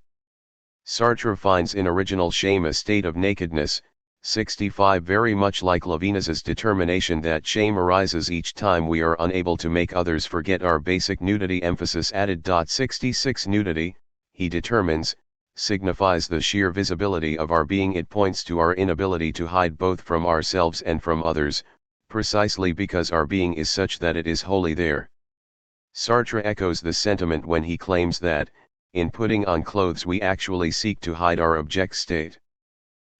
Sartre finds in original shame a state of nakedness, 65 very much like Levinas's determination that shame arises each time we are unable to make others forget our basic nudity. Emphasis added. 66 Nudity, he determines, signifies the sheer visibility of our being. It points to our inability to hide both from ourselves and from others, precisely because our being is such that it is wholly there. Sartre echoes this sentiment when he claims that, in putting on clothes we actually seek to hide our object state.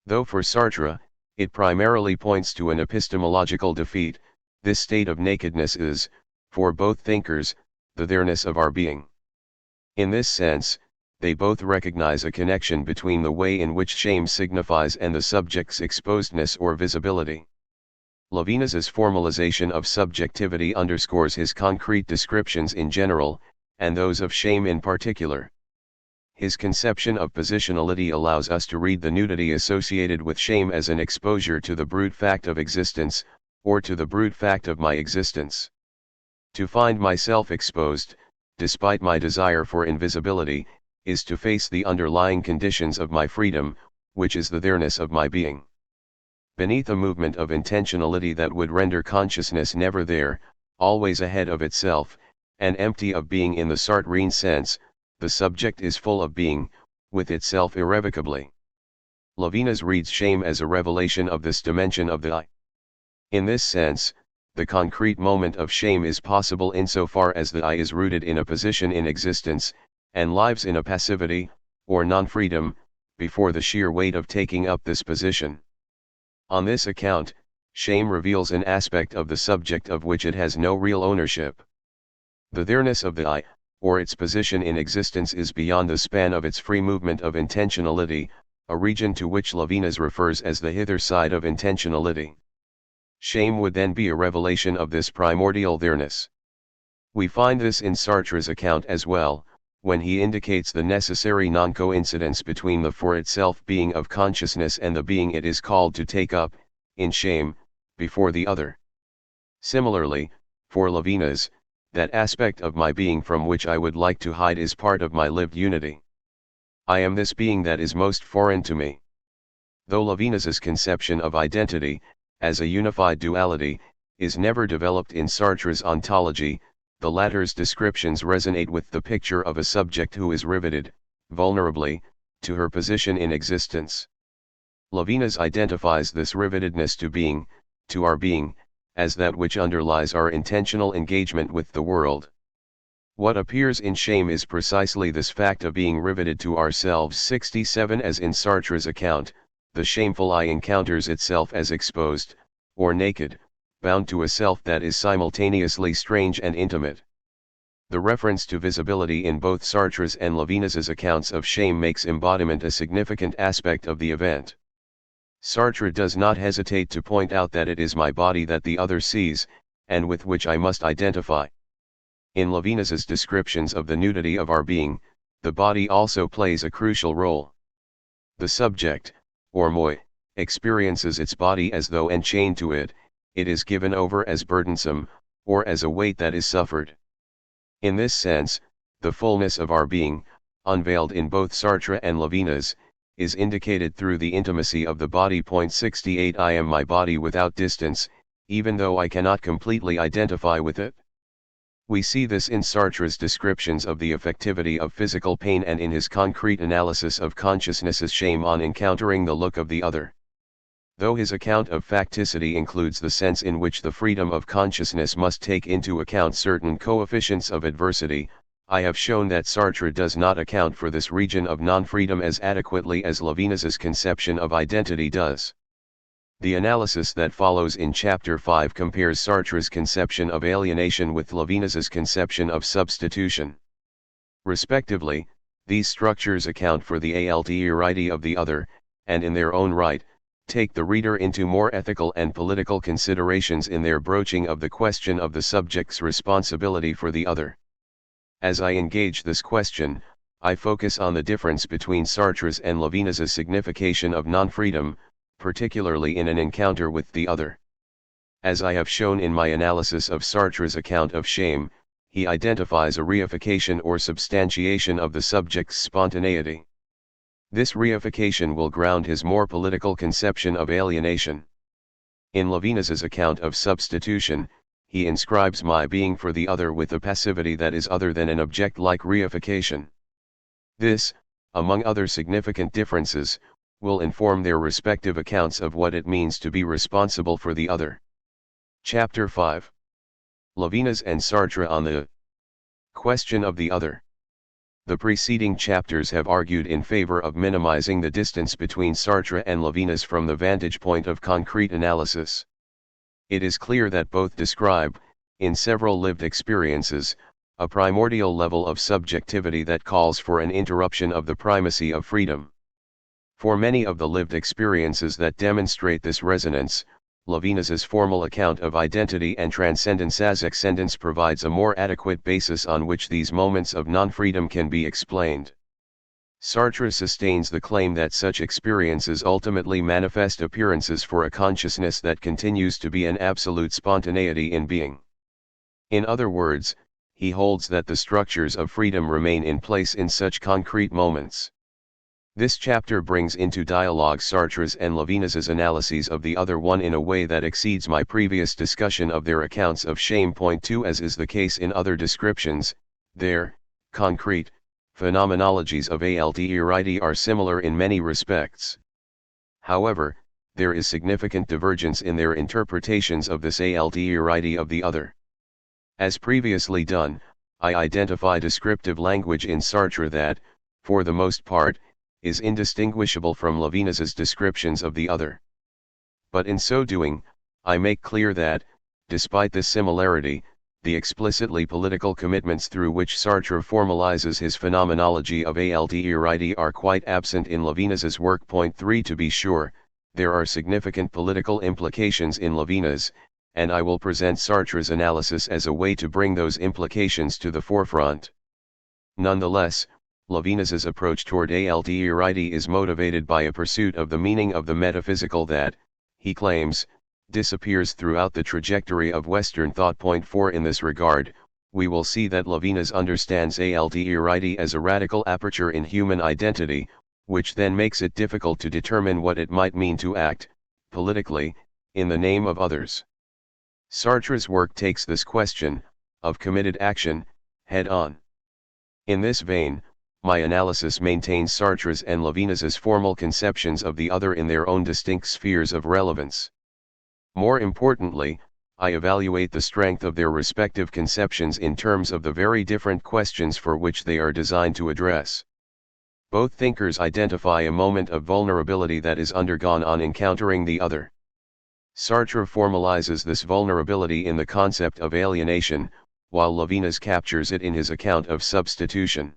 Though for Sartre, it primarily points to an epistemological defeat, this state of nakedness is, for both thinkers, the there-ness of our being. In this sense, they both recognize a connection between the way in which shame signifies and the subject's exposedness or visibility. Levinas's formalization of subjectivity underscores his concrete descriptions in general, and those of shame in particular. His conception of positionality allows us to read the nudity associated with shame as an exposure to the brute fact of existence, or to the brute fact of my existence. To find myself exposed, despite my desire for invisibility, is to face the underlying conditions of my freedom, which is the there-ness of my being. Beneath a movement of intentionality that would render consciousness never there, always ahead of itself, and empty of being in the Sartrean sense, the subject is full of being, with itself irrevocably. Levinas reads shame as a revelation of this dimension of the I. In this sense, the concrete moment of shame is possible insofar as the I is rooted in a position in existence, and lives in a passivity, or non-freedom, before the sheer weight of taking up this position. On this account, shame reveals an aspect of the subject of which it has no real ownership. The there-ness of the I, or its position in existence, is beyond the span of its free movement of intentionality, a region to which Levinas refers as the hither side of intentionality. Shame would then be a revelation of this primordial there-ness. We find this in Sartre's account as well, when he indicates the necessary non-coincidence between the for itself being of consciousness and the being it is called to take up, in shame, before the other. Similarly, for Levinas, that aspect of my being from which I would like to hide is part of my lived unity. I am this being that is most foreign to me. Though Levinas's conception of identity, as a unified duality, is never developed in Sartre's ontology, the latter's descriptions resonate with the picture of a subject who is riveted, vulnerably, to her position in existence. Levinas identifies this rivetedness to being, to our being, as that which underlies our intentional engagement with the world. What appears in shame is precisely this fact of being riveted to ourselves. 67 As in Sartre's account, the shameful I encounters itself as exposed, or naked, bound to a self that is simultaneously strange and intimate. The reference to visibility in both Sartre's and Levinas's accounts of shame makes embodiment a significant aspect of the event. Sartre does not hesitate to point out that it is my body that the other sees, and with which I must identify. In Levinas's descriptions of the nudity of our being, the body also plays a crucial role. The subject, or moi, experiences its body as though enchained to it, it is given over as burdensome, or as a weight that is suffered. In this sense, the fullness of our being, unveiled in both Sartre and Levinas, is indicated through the intimacy of the body. 68 I am my body without distance, even though I cannot completely identify with it. We see this in Sartre's descriptions of the affectivity of physical pain and in his concrete analysis of consciousness's shame on encountering the look of the other. Though his account of facticity includes the sense in which the freedom of consciousness must take into account certain coefficients of adversity, I have shown that Sartre does not account for this region of non-freedom as adequately as Levinas's conception of identity does. The analysis that follows in Chapter 5 compares Sartre's conception of alienation with Levinas's conception of substitution. Respectively, these structures account for the alterity of the other, and in their own right, take the reader into more ethical and political considerations in their broaching of the question of the subject's responsibility for the other. As I engage this question, I focus on the difference between Sartre's and Levinas's signification of non-freedom, particularly in an encounter with the other. As I have shown in my analysis of Sartre's account of shame, he identifies a reification or substantiation of the subject's spontaneity. This reification will ground his more political conception of alienation. In Levinas's account of substitution, he inscribes my being for the other with a passivity that is other than an object-like reification. This, among other significant differences, will inform their respective accounts of what it means to be responsible for the other. Chapter 5. Levinas and Sartre on the question of the other. The preceding chapters have argued in favor of minimizing the distance between Sartre and Levinas from the vantage point of concrete analysis. It is clear that both describe, in several lived experiences, a primordial level of subjectivity that calls for an interruption of the primacy of freedom. For many of the lived experiences that demonstrate this resonance, Levinas's formal account of identity and transcendence as ascendance provides a more adequate basis on which these moments of non-freedom can be explained. Sartre sustains the claim that such experiences ultimately manifest appearances for a consciousness that continues to be an absolute spontaneity in being. In other words, he holds that the structures of freedom remain in place in such concrete moments. This chapter brings into dialogue Sartre's and Levinas's analyses of the other one in a way that exceeds my previous discussion of their accounts of shame. 2 As is the case in other descriptions, their concrete phenomenologies of alterity are similar in many respects. However, there is significant divergence in their interpretations of this alterity of the other. As previously done, I identify descriptive language in Sartre that, for the most part, is indistinguishable from Levinas's descriptions of the other. But in so doing, I make clear that, despite this similarity, the explicitly political commitments through which Sartre formalizes his phenomenology of alterity are quite absent in Levinas's work. 3 To be sure, there are significant political implications in Levinas, and I will present Sartre's analysis as a way to bring those implications to the forefront. Nonetheless, Levinas's approach toward alterity is motivated by a pursuit of the meaning of the metaphysical that, he claims, disappears throughout the trajectory of Western thought. 4 In this regard, we will see that Levinas understands alterity as a radical aperture in human identity, which then makes it difficult to determine what it might mean to act, politically, in the name of others. Sartre's work takes this question, of committed action, head-on. In this vein, my analysis maintains Sartre's and Levinas's formal conceptions of the other in their own distinct spheres of relevance. More importantly, I evaluate the strength of their respective conceptions in terms of the very different questions for which they are designed to address. Both thinkers identify a moment of vulnerability that is undergone on encountering the other. Sartre formalizes this vulnerability in the concept of alienation, while Levinas captures it in his account of substitution.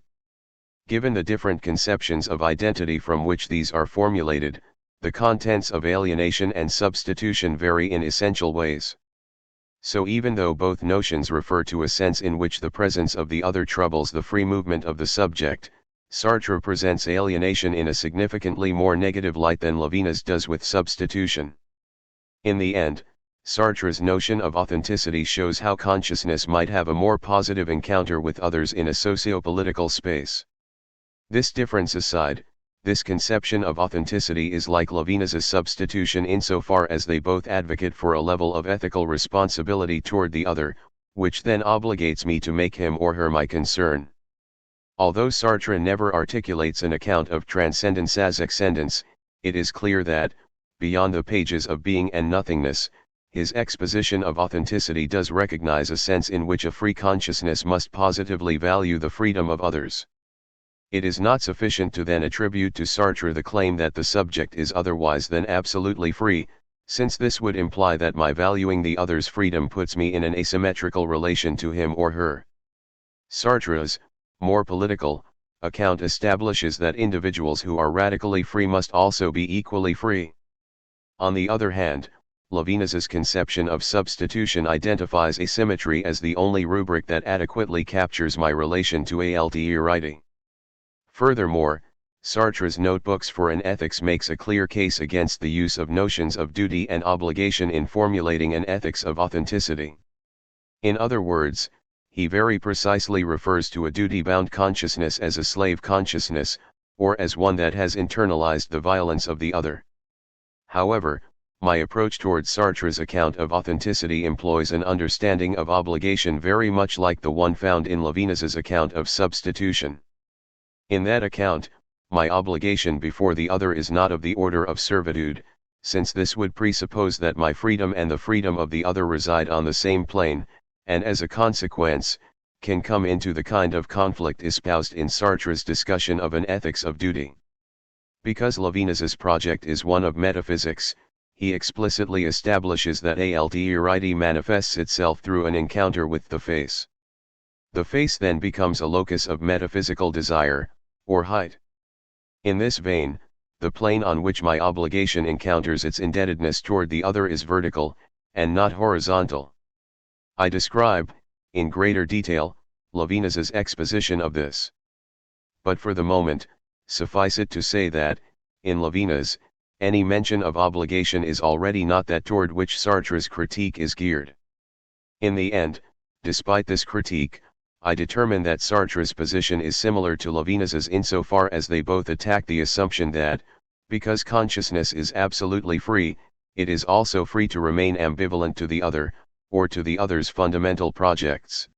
Given the different conceptions of identity from which these are formulated, the contents of alienation and substitution vary in essential ways. So even though both notions refer to a sense in which the presence of the other troubles the free movement of the subject, Sartre presents alienation in a significantly more negative light than Levinas does with substitution. In the end, Sartre's notion of authenticity shows how consciousness might have a more positive encounter with others in a socio-political space. This difference aside, this conception of authenticity is like Levinas's substitution insofar as they both advocate for a level of ethical responsibility toward the other, which then obligates me to make him or her my concern. Although Sartre never articulates an account of transcendence as ascendance, it is clear that, beyond the pages of being and nothingness, his exposition of authenticity does recognize a sense in which a free consciousness must positively value the freedom of others. It is not sufficient to then attribute to Sartre the claim that the subject is otherwise than absolutely free, since this would imply that my valuing the other's freedom puts me in an asymmetrical relation to him or her. Sartre's, more political, account establishes that individuals who are radically free must also be equally free. On the other hand, Levinas's conception of substitution identifies asymmetry as the only rubric that adequately captures my relation to THIRD-WORLDISM. Furthermore, Sartre's Notebooks for an Ethics makes a clear case against the use of notions of duty and obligation in formulating an ethics of authenticity. In other words, he very precisely refers to a duty-bound consciousness as a slave consciousness, or as one that has internalized the violence of the other. However, my approach towards Sartre's account of authenticity employs an understanding of obligation very much like the one found in Levinas's account of substitution. In that account, my obligation before the other is not of the order of servitude, since this would presuppose that my freedom and the freedom of the other reside on the same plane, and as a consequence, can come into the kind of conflict espoused in Sartre's discussion of an ethics of duty. Because Levinas's project is one of metaphysics, he explicitly establishes that THIRD manifests itself through an encounter with the face. The face then becomes a locus of metaphysical desire, or height. In this vein, the plane on which my obligation encounters its indebtedness toward the other is vertical, and not horizontal. I describe, in greater detail, Levinas's exposition of this. But for the moment, suffice it to say that, in Levinas, any mention of obligation is already not that toward which Sartre's critique is geared. In the end, despite this critique, I determine that Sartre's position is similar to Levinas's insofar as they both attack the assumption that, because consciousness is absolutely free, it is also free to remain ambivalent to the other, or to the other's fundamental projects.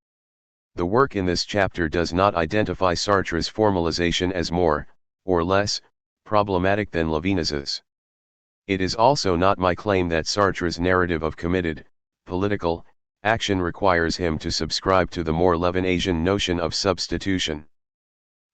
The work in this chapter does not identify Sartre's formalization as more, or less, problematic than Levinas's. It is also not my claim that Sartre's narrative of committed, political, action requires him to subscribe to the more Levinasian notion of substitution.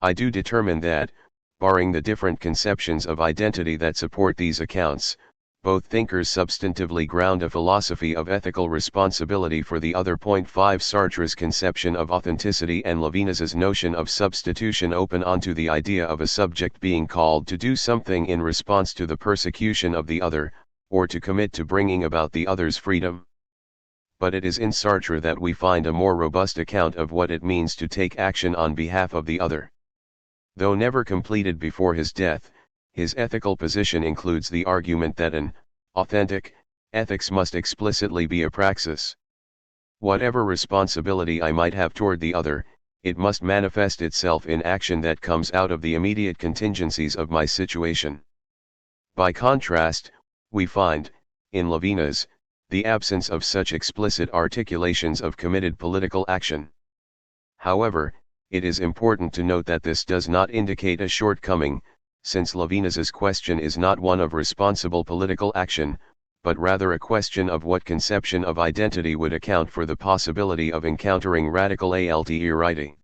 I do determine that, barring the different conceptions of identity that support these accounts, both thinkers substantively ground a philosophy of ethical responsibility for the other. 5 Sartre's conception of authenticity and Levinas's notion of substitution open onto the idea of a subject being called to do something in response to the persecution of the other, or to commit to bringing about the other's freedom. But it is in Sartre that we find a more robust account of what it means to take action on behalf of the other. Though never completed before his death, his ethical position includes the argument that an authentic ethics must explicitly be a praxis. Whatever responsibility I might have toward the other, it must manifest itself in action that comes out of the immediate contingencies of my situation. By contrast, we find, in Levinas, the absence of such explicit articulations of committed political action. However, it is important to note that this does not indicate a shortcoming, since Levinas's question is not one of responsible political action, but rather a question of what conception of identity would account for the possibility of encountering radical THIRD.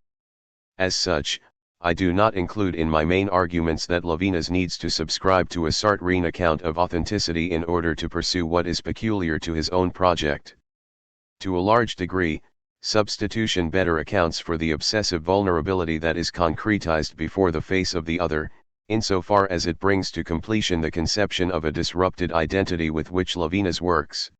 As such, I do not include in my main arguments that Levinas needs to subscribe to a Sartrean account of authenticity in order to pursue what is peculiar to his own project. To a large degree, substitution better accounts for the obsessive vulnerability that is concretized before the face of the other, insofar as it brings to completion the conception of a disrupted identity with which Levinas works.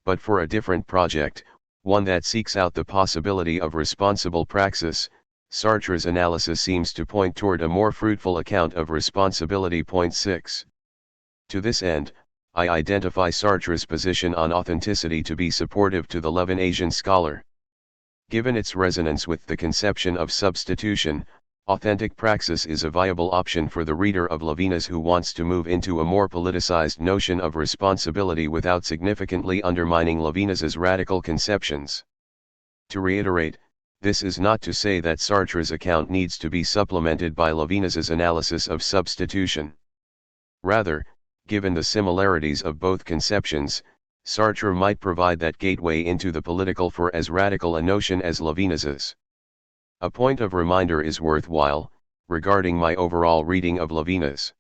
But for a different project, one that seeks out the possibility of responsible praxis, Sartre's analysis seems to point toward a more fruitful account of responsibility. Point 6. To this end, I identify Sartre's position on authenticity to be supportive to the Levinasian scholar. Given its resonance with the conception of substitution, authentic praxis is a viable option for the reader of Levinas who wants to move into a more politicized notion of responsibility without significantly undermining Levinas's radical conceptions. To reiterate, this is not to say that Sartre's account needs to be supplemented by Levinas's analysis of substitution. Rather, given the similarities of both conceptions, Sartre might provide that gateway into the political for as radical a notion as Levinas's. A point of reminder is worthwhile, regarding my overall reading of Levinas.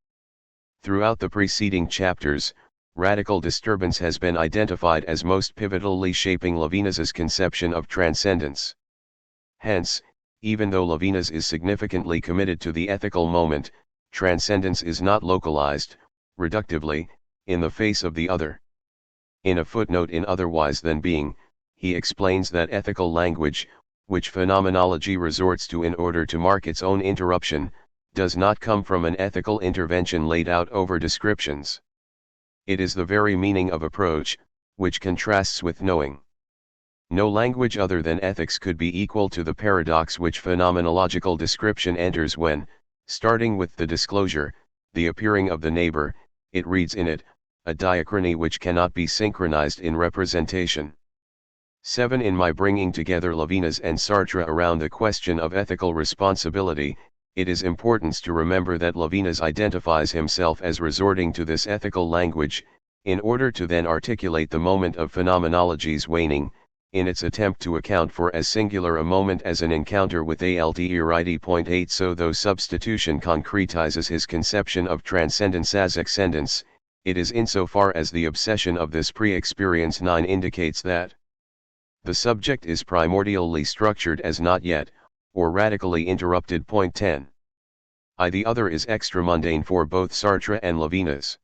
Throughout the preceding chapters, radical disturbance has been identified as most pivotally shaping Levinas's conception of transcendence. Hence, even though Levinas is significantly committed to the ethical moment, transcendence is not localized, reductively, in the face of the other. In a footnote in Otherwise Than Being, he explains that ethical language, which phenomenology resorts to in order to mark its own interruption, does not come from an ethical intervention laid out over descriptions. It is the very meaning of approach, which contrasts with knowing. No language other than ethics could be equal to the paradox which phenomenological description enters when, starting with the disclosure, the appearing of the neighbor, it reads in it, a diachrony which cannot be synchronized in representation. 7. In my bringing together Levinas and Sartre around the question of ethical responsibility, it is important to remember that Levinas identifies himself as resorting to this ethical language, in order to then articulate the moment of phenomenology's waning, in its attempt to account for as singular a moment as an encounter with THIRD-WORLDISM. Point 8. So though substitution concretizes his conception of transcendence as excendence, it is insofar as the obsession of this pre-experience 9 indicates that the subject is primordially structured as not yet, or radically interrupted. Point 10. The other is extramundane for both Sartre and Levinas.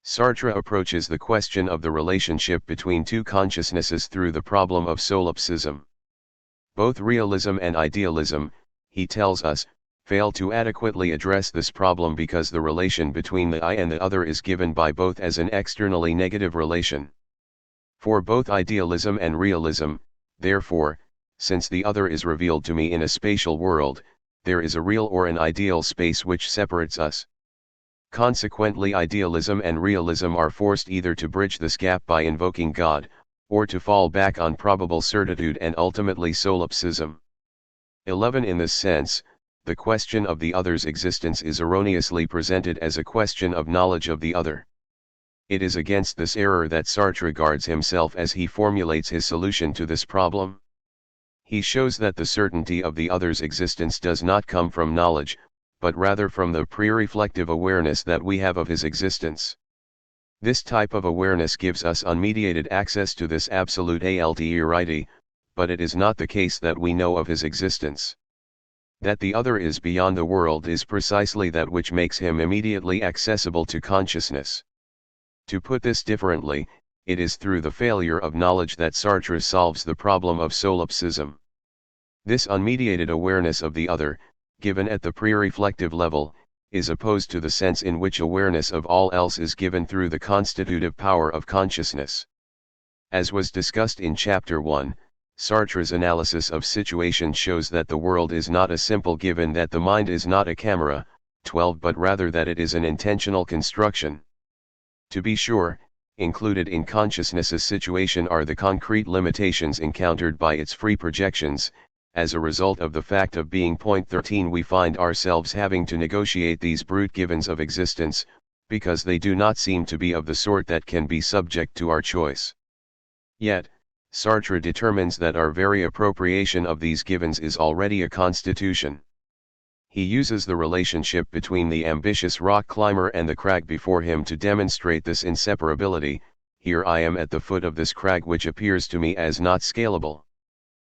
Sartre approaches the question of the relationship between two consciousnesses through the problem of solipsism. Both realism and idealism, he tells us, fail to adequately address this problem because the relation between the I and the other is given by both as an externally negative relation. For both idealism and realism, therefore, since the other is revealed to me in a spatial world, there is a real or an ideal space which separates us. Consequently, idealism and realism are forced either to bridge this gap by invoking God, or to fall back on probable certitude and ultimately solipsism. 11. In this sense, the question of the other's existence is erroneously presented as a question of knowledge of the other. It is against this error that Sartre regards himself as he formulates his solution to this problem. He shows that the certainty of the other's existence does not come from knowledge, but rather from the pre-reflective awareness that we have of his existence. This type of awareness gives us unmediated access to this absolute altruity, but it is not the case that we know of his existence. That the other is beyond the world is precisely that which makes him immediately accessible to consciousness. To put this differently, it is through the failure of knowledge that Sartre solves the problem of solipsism. This unmediated awareness of the other, given at the pre-reflective level, is opposed to the sense in which awareness of all else is given through the constitutive power of consciousness. As was discussed in Chapter 1, Sartre's analysis of situation shows that the world is not a simple given, that the mind is not a camera, 12, but rather that it is an intentional construction. To be sure, included in consciousness's situation are the concrete limitations encountered by its free projections. As a result of the fact of being. Point 13, we find ourselves having to negotiate these brute givens of existence, because they do not seem to be of the sort that can be subject to our choice. Yet, Sartre determines that our very appropriation of these givens is already a constitution. He uses the relationship between the ambitious rock climber and the crag before him to demonstrate this inseparability. Here I am at the foot of this crag which appears to me as not scalable.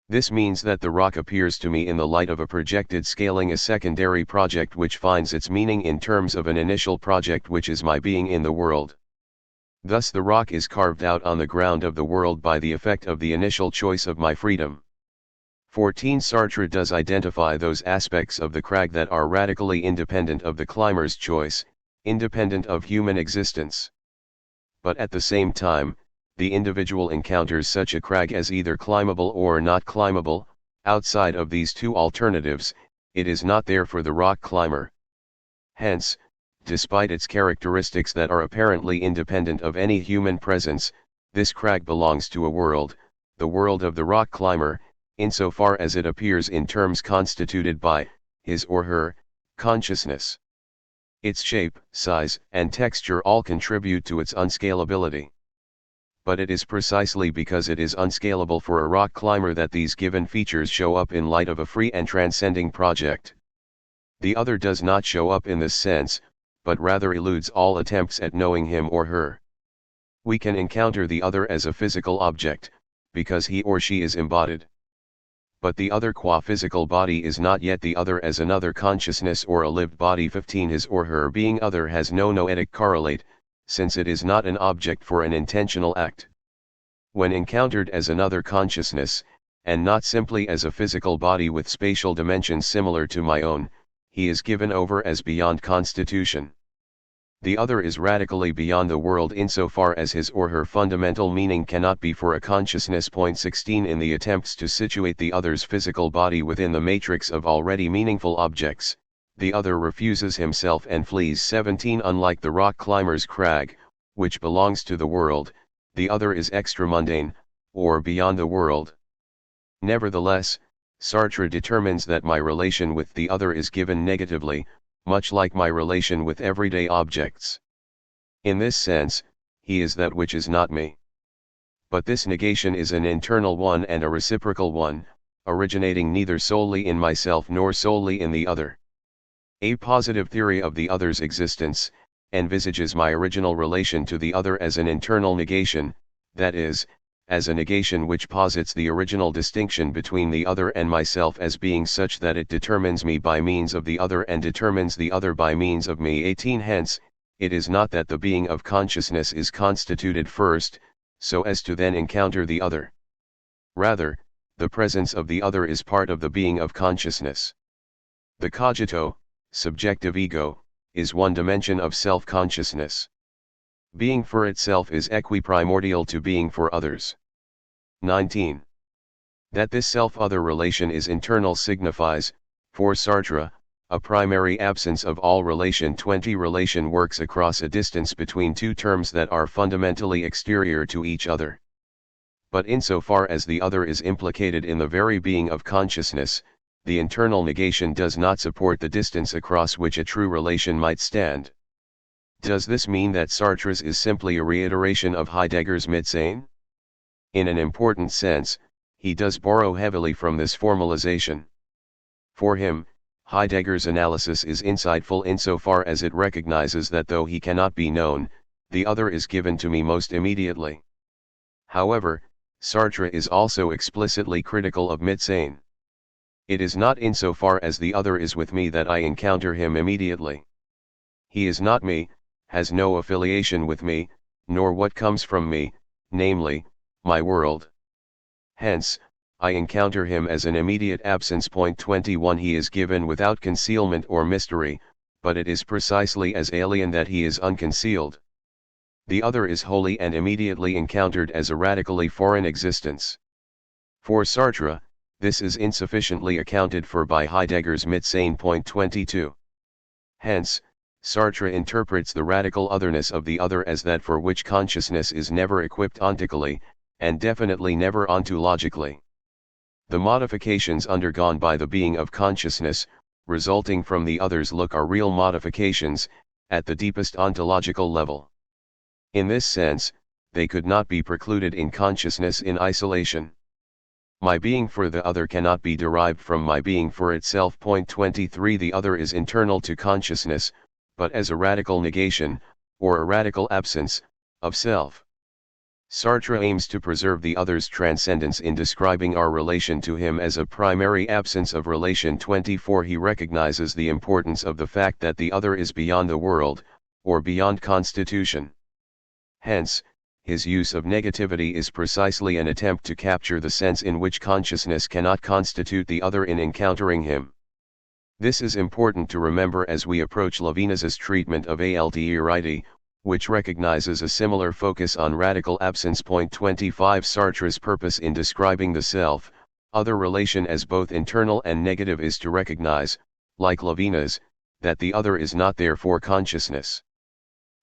This means that the rock appears to me in the light of a projected scaling, a secondary project which finds its meaning in terms of an initial project which is my being in the world. Thus the rock is carved out on the ground of the world by the effect of the initial choice of my freedom. 14. Sartre does identify those aspects of the crag that are radically independent of the climber's choice, independent of human existence. But at the same time, the individual encounters such a crag as either climbable or not climbable. Outside of these two alternatives, it is not there for the rock climber. Hence, despite its characteristics that are apparently independent of any human presence, this crag belongs to a world, the world of the rock climber, insofar as it appears in terms constituted by his or her consciousness. Its shape, size, and texture all contribute to its unscalability. But it is precisely because it is unscalable for a rock climber that these given features show up in light of a free and transcending project. The other does not show up in this sense, but rather eludes all attempts at knowing him or her. We can encounter the other as a physical object, because he or she is embodied. But the other qua physical body is not yet the other as another consciousness or a lived body. 15. His or her being other has no noetic correlate, since it is not an object for an intentional act. When encountered as another consciousness, and not simply as a physical body with spatial dimensions similar to my own, he is given over as beyond constitution. The other is radically beyond the world insofar as his or her fundamental meaning cannot be for a consciousness. 16. In the attempts to situate the other's physical body within the matrix of already meaningful objects, the other refuses himself and flees. 17. Unlike the rock climber's crag, which belongs to the world, the other is extramundane, or beyond the world. Nevertheless, Sartre determines that my relation with the other is given negatively, much like my relation with everyday objects. In this sense, he is that which is not me. But this negation is an internal one and a reciprocal one, originating neither solely in myself nor solely in the other. A positive theory of the other's existence envisages my original relation to the other as an internal negation, that is, as a negation which posits the original distinction between the other and myself as being such that it determines me by means of the other and determines the other by means of me. 18. Hence, it is not that the being of consciousness is constituted first, so as to then encounter the other. Rather, the presence of the other is part of the being of consciousness. The cogito, subjective ego, is one dimension of self-consciousness. Being for itself is equiprimordial to being for others. 19. That this self-other relation is internal signifies, for Sartre, a primary absence of all relation. 20. Relation works across a distance between two terms that are fundamentally exterior to each other. But insofar as the other is implicated in the very being of consciousness, the internal negation does not support the distance across which a true relation might stand. Does this mean that Sartre's is simply a reiteration of Heidegger's Mitsane? In an important sense, he does borrow heavily from this formalization. For him, Heidegger's analysis is insightful insofar as it recognizes that though he cannot be known, the other is given to me most immediately. However, Sartre is also explicitly critical of Mitsane. It is not insofar as the other is with me that I encounter him immediately. He is not me, has no affiliation with me, nor what comes from me, namely, my world. Hence, I encounter him as an immediate absence. 21. He is given without concealment or mystery, but it is precisely as alien that he is unconcealed. The other is wholly and immediately encountered as a radically foreign existence. For Sartre, this is insufficiently accounted for by Heidegger's Mitsane. 22. Hence, Sartre interprets the radical otherness of the other as that for which consciousness is never equipped ontically, and definitely never ontologically. The modifications undergone by the being of consciousness, resulting from the other's look are real modifications, at the deepest ontological level. In this sense, they could not be precluded in consciousness in isolation. My being for the other cannot be derived from my being for itself. 23. The other is internal to consciousness, but as a radical negation, or a radical absence, of self. Sartre aims to preserve the other's transcendence in describing our relation to him as a primary absence of relation. 24. He recognizes the importance of the fact that the other is beyond the world, or beyond constitution. Hence, his use of negativity is precisely an attempt to capture the sense in which consciousness cannot constitute the other in encountering him. This is important to remember as we approach Levinas's treatment of THIRD-WORLDISM, which recognizes a similar focus on radical absence. Point 25 Sartre's purpose in describing the self-other relation as both internal and negative is to recognize, like Levinas, that the other is not there for consciousness.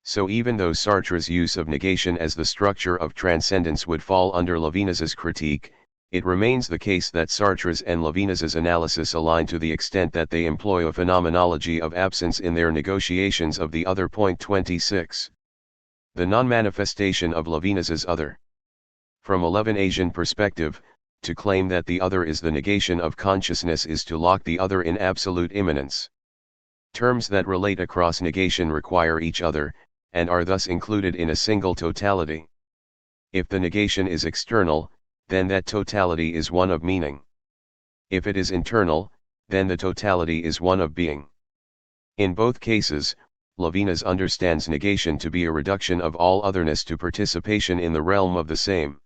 So even though Sartre's use of negation as the structure of transcendence would fall under Levinas's critique, it remains the case that Sartre's and Levinas's analysis align to the extent that they employ a phenomenology of absence in their negotiations of the other. Point 26. The non-manifestation of Levinas's other. From a Levinasian perspective, to claim that the other is the negation of consciousness is to lock the other in absolute immanence. Terms that relate across negation require each other, and are thus included in a single totality. If the negation is external, then that totality is one of meaning. If it is internal, then the totality is one of being. In both cases, Levinas understands negation to be a reduction of all otherness to participation in the realm of the same.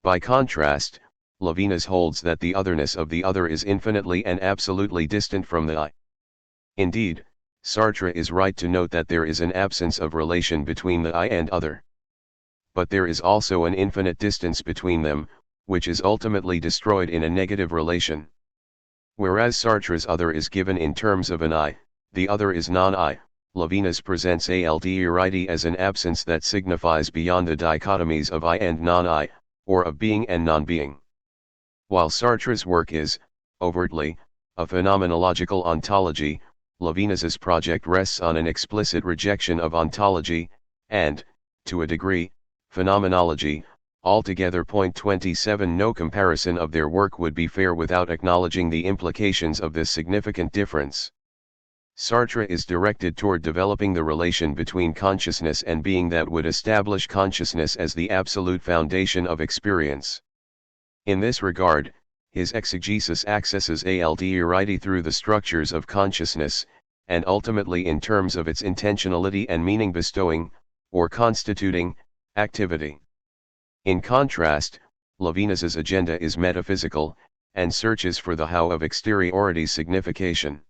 By contrast, Levinas holds that the otherness of the other is infinitely and absolutely distant from the I. Indeed, Sartre is right to note that there is an absence of relation between the I and other. But there is also an infinite distance between them, which is ultimately destroyed in a negative relation. Whereas Sartre's other is given in terms of an I, the other is non-I, Levinas presents THIRD as an absence that signifies beyond the dichotomies of I and non-I, or of being and non-being. While Sartre's work is, overtly, a phenomenological ontology, Levinas's project rests on an explicit rejection of ontology, and, to a degree, phenomenology, altogether. Point 27 No comparison of their work would be fair without acknowledging the implications of this significant difference. Sartre is directed toward developing the relation between consciousness and being that would establish consciousness as the absolute foundation of experience. In this regard, his exegesis accesses THIRD through the structures of consciousness, and ultimately in terms of its intentionality and meaning-bestowing, or constituting, activity. In contrast, Levinas's agenda is metaphysical, and searches for the how of exteriority's signification.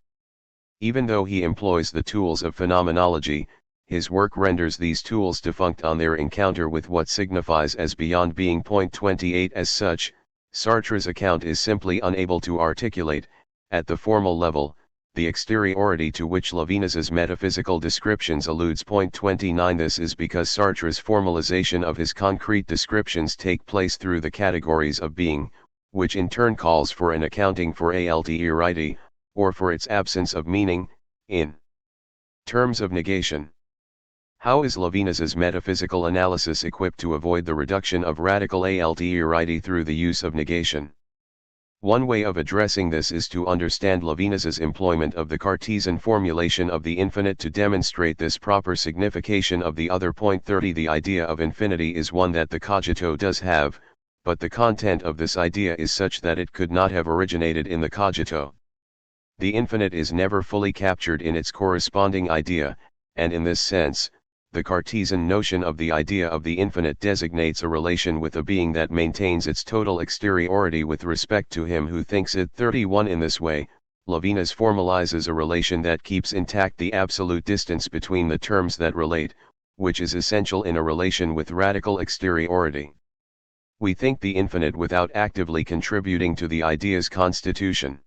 Even though he employs the tools of phenomenology, his work renders these tools defunct on their encounter with what signifies as beyond being. Point 28 As such, Sartre's account is simply unable to articulate, at the formal level, the exteriority to which Levinas's metaphysical descriptions alludes. Point 29 This is because Sartre's formalization of his concrete descriptions take place through the categories of being, which in turn calls for an accounting for THIRD, or for its absence of meaning, in terms of negation. How is Levinas's metaphysical analysis equipped to avoid the reduction of radical THIRD through the use of negation? One way of addressing this is to understand Levinas's employment of the Cartesian formulation of the infinite to demonstrate this proper signification of the other. Point 30 The idea of infinity is one that the cogito does have, but the content of this idea is such that it could not have originated in the cogito. The infinite is never fully captured in its corresponding idea, and in this sense, the Cartesian notion of the idea of the infinite designates a relation with a being that maintains its total exteriority with respect to him who thinks it. 31 In this way, Levinas formalizes a relation that keeps intact the absolute distance between the terms that relate, which is essential in a relation with radical exteriority. We think the infinite without actively contributing to the idea's constitution.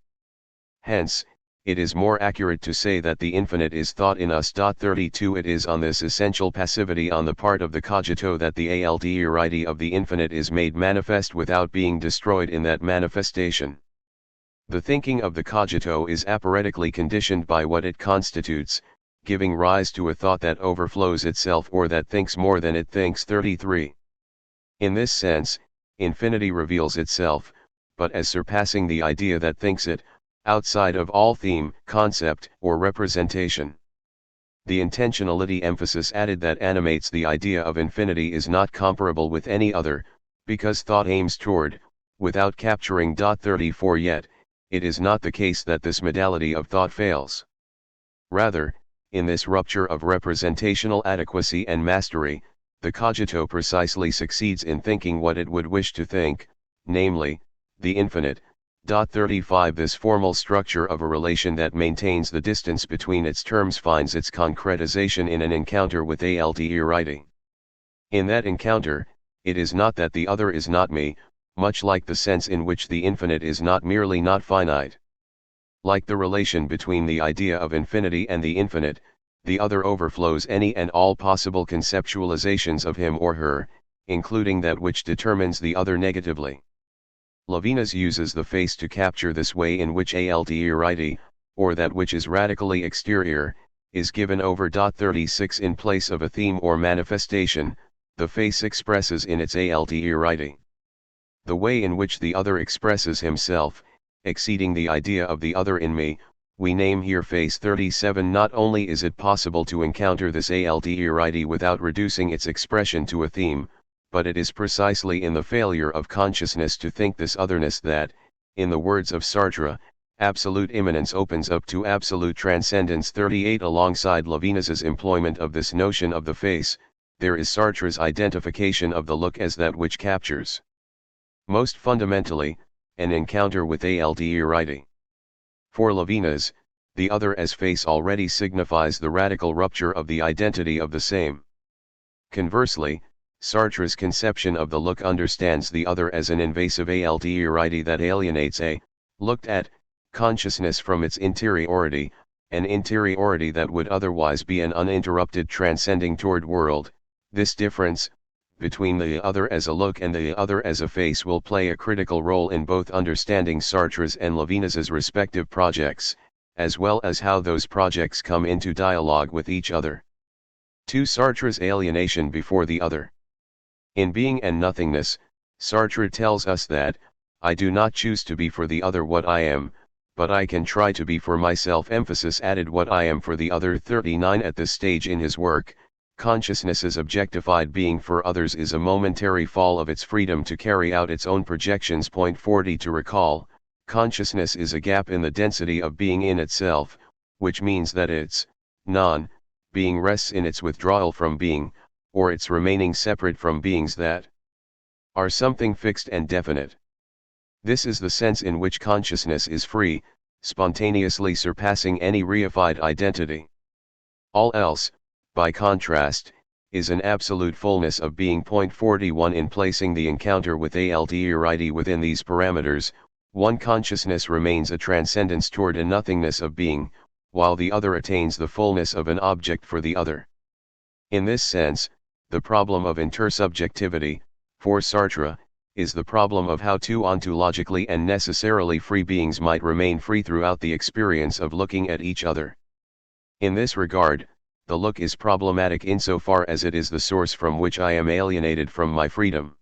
Hence, it is more accurate to say that the infinite is thought in us. 32 It is on this essential passivity on the part of the cogito that the THIRD of the infinite is made manifest without being destroyed in that manifestation. The thinking of the cogito is aporetically conditioned by what it constitutes, giving rise to a thought that overflows itself or that thinks more than it thinks. 33 In this sense, infinity reveals itself, but as surpassing the idea that thinks it, outside of all theme, concept, or representation. The intentionality emphasis added that animates the idea of infinity is not comparable with any other, because thought aims toward, without capturing. 34 Yet, it is not the case that this modality of thought fails. Rather, in this rupture of representational adequacy and mastery, the cogito precisely succeeds in thinking what it would wish to think, namely, the infinite. 35 This formal structure of a relation that maintains the distance between its terms finds its concretization in an encounter with a THIRD. In that encounter, it is not that the other is not me, much like the sense in which the infinite is not merely not finite. Like the relation between the idea of infinity and the infinite, the other overflows any and all possible conceptualizations of him or her, including that which determines the other negatively. Levinas uses the face to capture this way in which a THIRD, or that which is radically exterior, is given over. 36 In place of a theme or manifestation, the face expresses in its a THIRD. The way in which the other expresses himself, exceeding the idea of the other in me, we name here face. 37 Not only is it possible to encounter this a THIRD without reducing its expression to a theme, but it is precisely in the failure of consciousness to think this otherness that, in the words of Sartre, absolute immanence opens up to absolute transcendence. 38 Alongside Levinas's employment of this notion of the face, there is Sartre's identification of the look as that which captures, most fundamentally, an encounter with a THIRD. For Levinas, the other as face already signifies the radical rupture of the identity of the same. Conversely, Sartre's conception of the look understands the other as an invasive a THIRD that alienates a looked at consciousness from its interiority, an interiority that would otherwise be an uninterrupted transcending toward world. This difference, between the other as a look and the other as a face, will play a critical role in both understanding Sartre's and Levinas's respective projects, as well as how those projects come into dialogue with each other. 2. Sartre's alienation before the other. In Being and Nothingness, Sartre tells us that, I do not choose to be for the other what I am, but I can try to be for myself. Emphasis added what I am for the other. 39 At this stage in his work, consciousness's objectified being for others is a momentary fall of its freedom to carry out its own projections. 40 To recall, consciousness is a gap in the density of being in itself, which means that its non-being rests in its withdrawal from being, or its remaining separate from beings that are something fixed and definite. This is the sense in which consciousness is free, spontaneously surpassing any reified identity. All else, by contrast, is an absolute fullness of being. 41 In placing the encounter with a THIRD within these parameters, one consciousness remains a transcendence toward a nothingness of being, while the other attains the fullness of an object for the other. In this sense, the problem of intersubjectivity, for Sartre, is the problem of how two ontologically and necessarily free beings might remain free throughout the experience of looking at each other. In this regard, the look is problematic insofar as it is the source from which I am alienated from my freedom.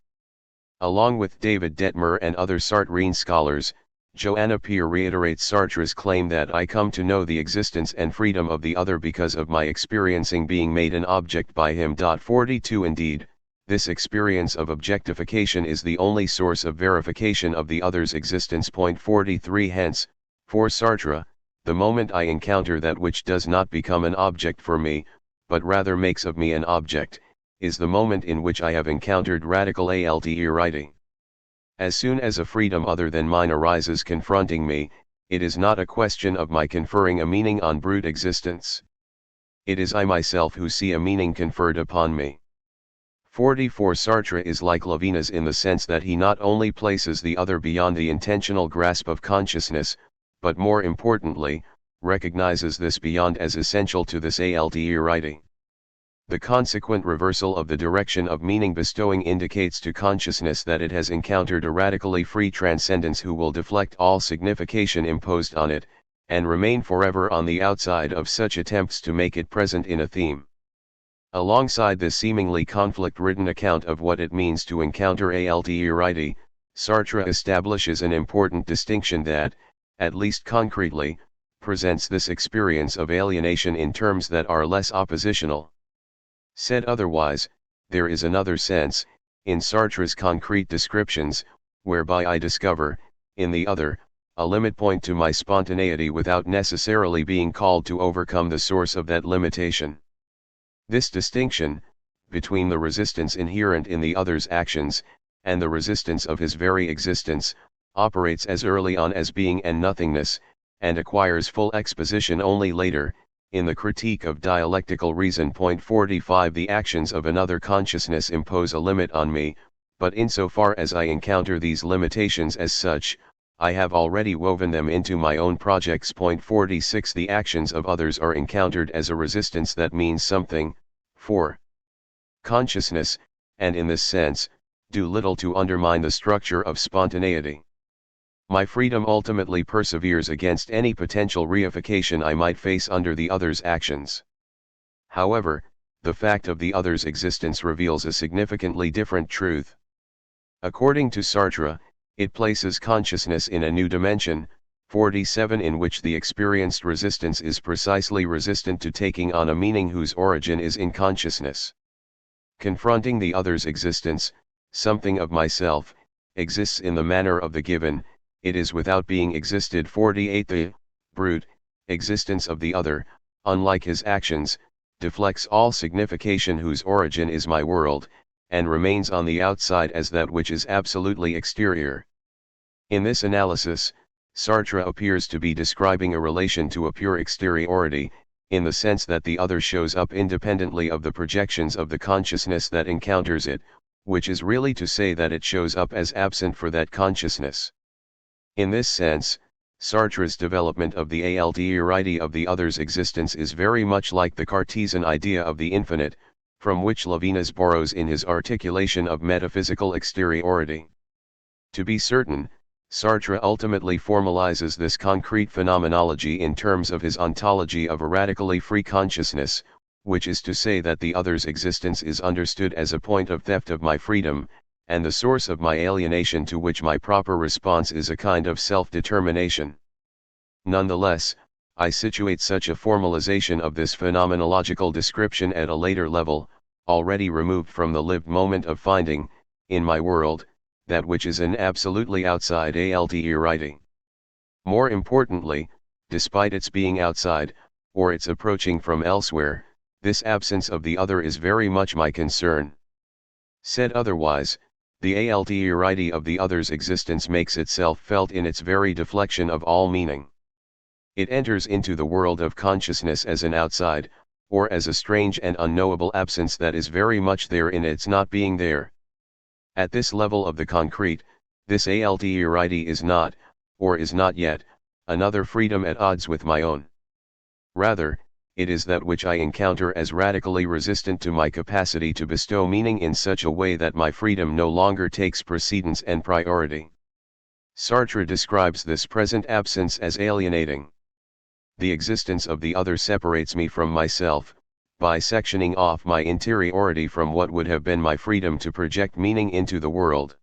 Along with David Detmer and other Sartrean scholars, Joanna Peer reiterates Sartre's claim that I come to know the existence and freedom of the other because of my experiencing being made an object by him. 42 Indeed, this experience of objectification is the only source of verification of the other's existence. 43 Hence, for Sartre, the moment I encounter that which does not become an object for me, but rather makes of me an object, is the moment in which I have encountered radical a THIRD. As soon as a freedom other than mine arises confronting me, it is not a question of my conferring a meaning on brute existence. It is I myself who see a meaning conferred upon me. 44 Sartre is like Levinas in the sense that he not only places the other beyond the intentional grasp of consciousness, but more importantly, recognizes this beyond as essential to this a THIRD. The consequent reversal of the direction of meaning bestowing indicates to consciousness that it has encountered a radically free transcendence who will deflect all signification imposed on it, and remain forever on the outside of such attempts to make it present in a theme. Alongside this seemingly conflict-ridden account of what it means to encounter a THIRD, Sartre establishes an important distinction that, at least concretely, presents this experience of alienation in terms that are less oppositional. Said otherwise, there is another sense, in Sartre's concrete descriptions, whereby I discover, in the other, a limit point to my spontaneity without necessarily being called to overcome the source of that limitation. This distinction, between the resistance inherent in the other's actions, and the resistance of his very existence, operates as early on as being and nothingness, and acquires full exposition only later. In the Critique of Dialectical Reason. 45, the actions of another consciousness impose a limit on me, but insofar as I encounter these limitations as such, I have already woven them into my own projects. 46, the actions of others are encountered as a resistance that means something, for consciousness, and in this sense, do little to undermine the structure of spontaneity. My freedom ultimately perseveres against any potential reification I might face under the other's actions. However, the fact of the other's existence reveals a significantly different truth. According to Sartre, it places consciousness in a new dimension, 47, in which the experienced resistance is precisely resistant to taking on a meaning whose origin is in consciousness. Confronting the other's existence, something of myself exists in the manner of the given, it is without being existed. 48, the brute existence of the other, unlike his actions, deflects all signification whose origin is my world, and remains on the outside as that which is absolutely exterior. In this analysis, Sartre appears to be describing a relation to a pure exteriority, in the sense that the other shows up independently of the projections of the consciousness that encounters it, which is really to say that it shows up as absent for that consciousness. In this sense, Sartre's development of the alterity of the other's existence is very much like the Cartesian idea of the infinite, from which Levinas borrows in his articulation of metaphysical exteriority. To be certain, Sartre ultimately formalizes this concrete phenomenology in terms of his ontology of a radically free consciousness, which is to say that the other's existence is understood as a point of theft of my freedom, and the source of my alienation, to which my proper response is a kind of self-determination. Nonetheless, I situate such a formalization of this phenomenological description at a later level, already removed from the lived moment of finding, in my world, that which is an absolutely outside alterity. More importantly, despite its being outside, or its approaching from elsewhere, this absence of the other is very much my concern. Said otherwise, the alterity of the other's existence makes itself felt in its very deflection of all meaning. It enters into the world of consciousness as an outside, or as a strange and unknowable absence that is very much there in its not being there. At this level of the concrete, this alterity is not, or is not yet, another freedom at odds with my own. Rather, it is that which I encounter as radically resistant to my capacity to bestow meaning in such a way that my freedom no longer takes precedence and priority. Sartre describes this present absence as alienating. The existence of the other separates me from myself, by sectioning off my interiority from what would have been my freedom to project meaning into the world.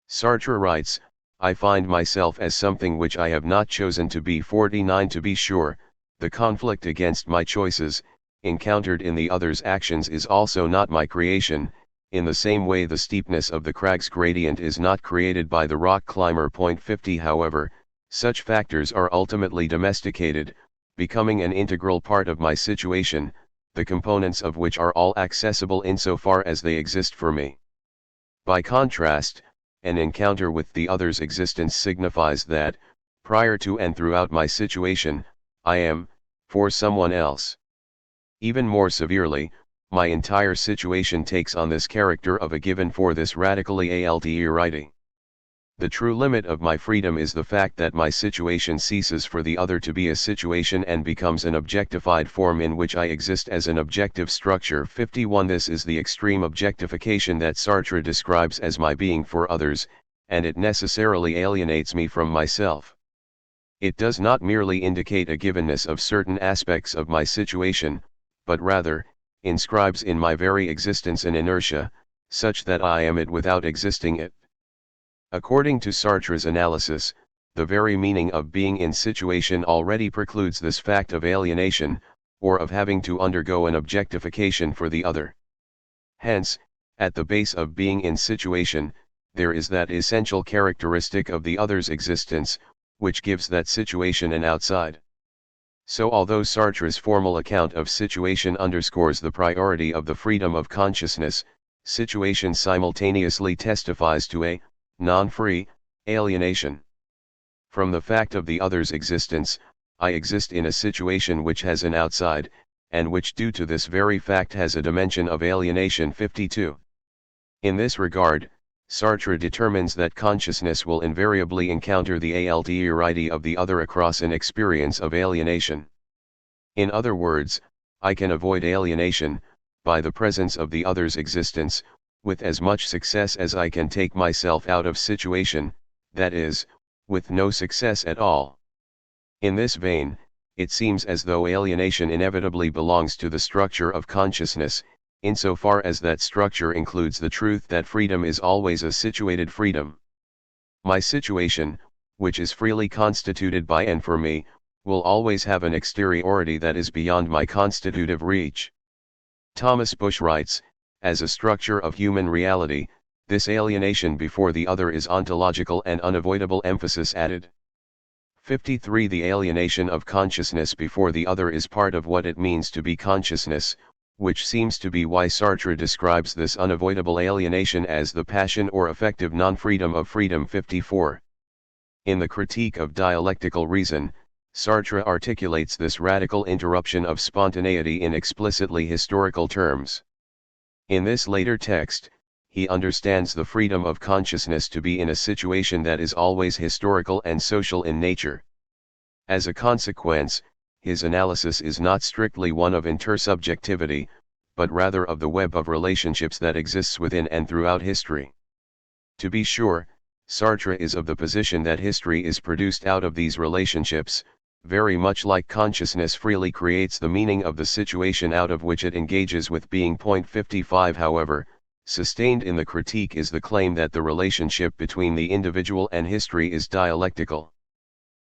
Sartre writes, I find myself as something which I have not chosen to be. 49, to be sure, the conflict against my choices, encountered in the other's actions, is also not my creation, in the same way the steepness of the crag's gradient is not created by the rock climber. 50, however, such factors are ultimately domesticated, becoming an integral part of my situation, the components of which are all accessible insofar as they exist for me. By contrast, an encounter with the other's existence signifies that, prior to and throughout my situation, I am, for someone else. Even more severely, my entire situation takes on this character of a given for this radically alterity. The true limit of my freedom is the fact that my situation ceases for the other to be a situation and becomes an objectified form in which I exist as an objective structure. 51, this is the extreme objectification that Sartre describes as my being for others, and it necessarily alienates me from myself. It does not merely indicate a givenness of certain aspects of my situation, but rather, inscribes in my very existence an inertia, such that I am it without existing it. According to Sartre's analysis, the very meaning of being in situation already precludes this fact of alienation, or of having to undergo an objectification for the other. Hence, at the base of being in situation, there is that essential characteristic of the other's existence, which gives that situation an outside. So although Sartre's formal account of situation underscores the priority of the freedom of consciousness, situation simultaneously testifies to a non-free alienation. From the fact of the other's existence, I exist in a situation which has an outside, and which due to this very fact has a dimension of alienation. 52. In this regard, Sartre determines that consciousness will invariably encounter the altérité of the other across an experience of alienation. In other words, I can avoid alienation, by the presence of the other's existence, with as much success as I can take myself out of situation, that is, with no success at all. In this vein, it seems as though alienation inevitably belongs to the structure of consciousness, insofar as that structure includes the truth that freedom is always a situated freedom. My situation, which is freely constituted by and for me, will always have an exteriority that is beyond my constitutive reach. Thomas Bush writes, as a structure of human reality, this alienation before the other is ontological and unavoidable. Emphasis added. 53. The alienation of consciousness before the other is part of what it means to be consciousness, which seems to be why Sartre describes this unavoidable alienation as the passion or effective non-freedom of freedom. 54. In the Critique of Dialectical Reason, Sartre articulates this radical interruption of spontaneity in explicitly historical terms. In this later text, he understands the freedom of consciousness to be in a situation that is always historical and social in nature. As a consequence, his analysis is not strictly one of intersubjectivity, but rather of the web of relationships that exists within and throughout history. To be sure, Sartre is of the position that history is produced out of these relationships, very much like consciousness freely creates the meaning of the situation out of which it engages with being. 55. However, sustained in the critique is the claim that the relationship between the individual and history is dialectical.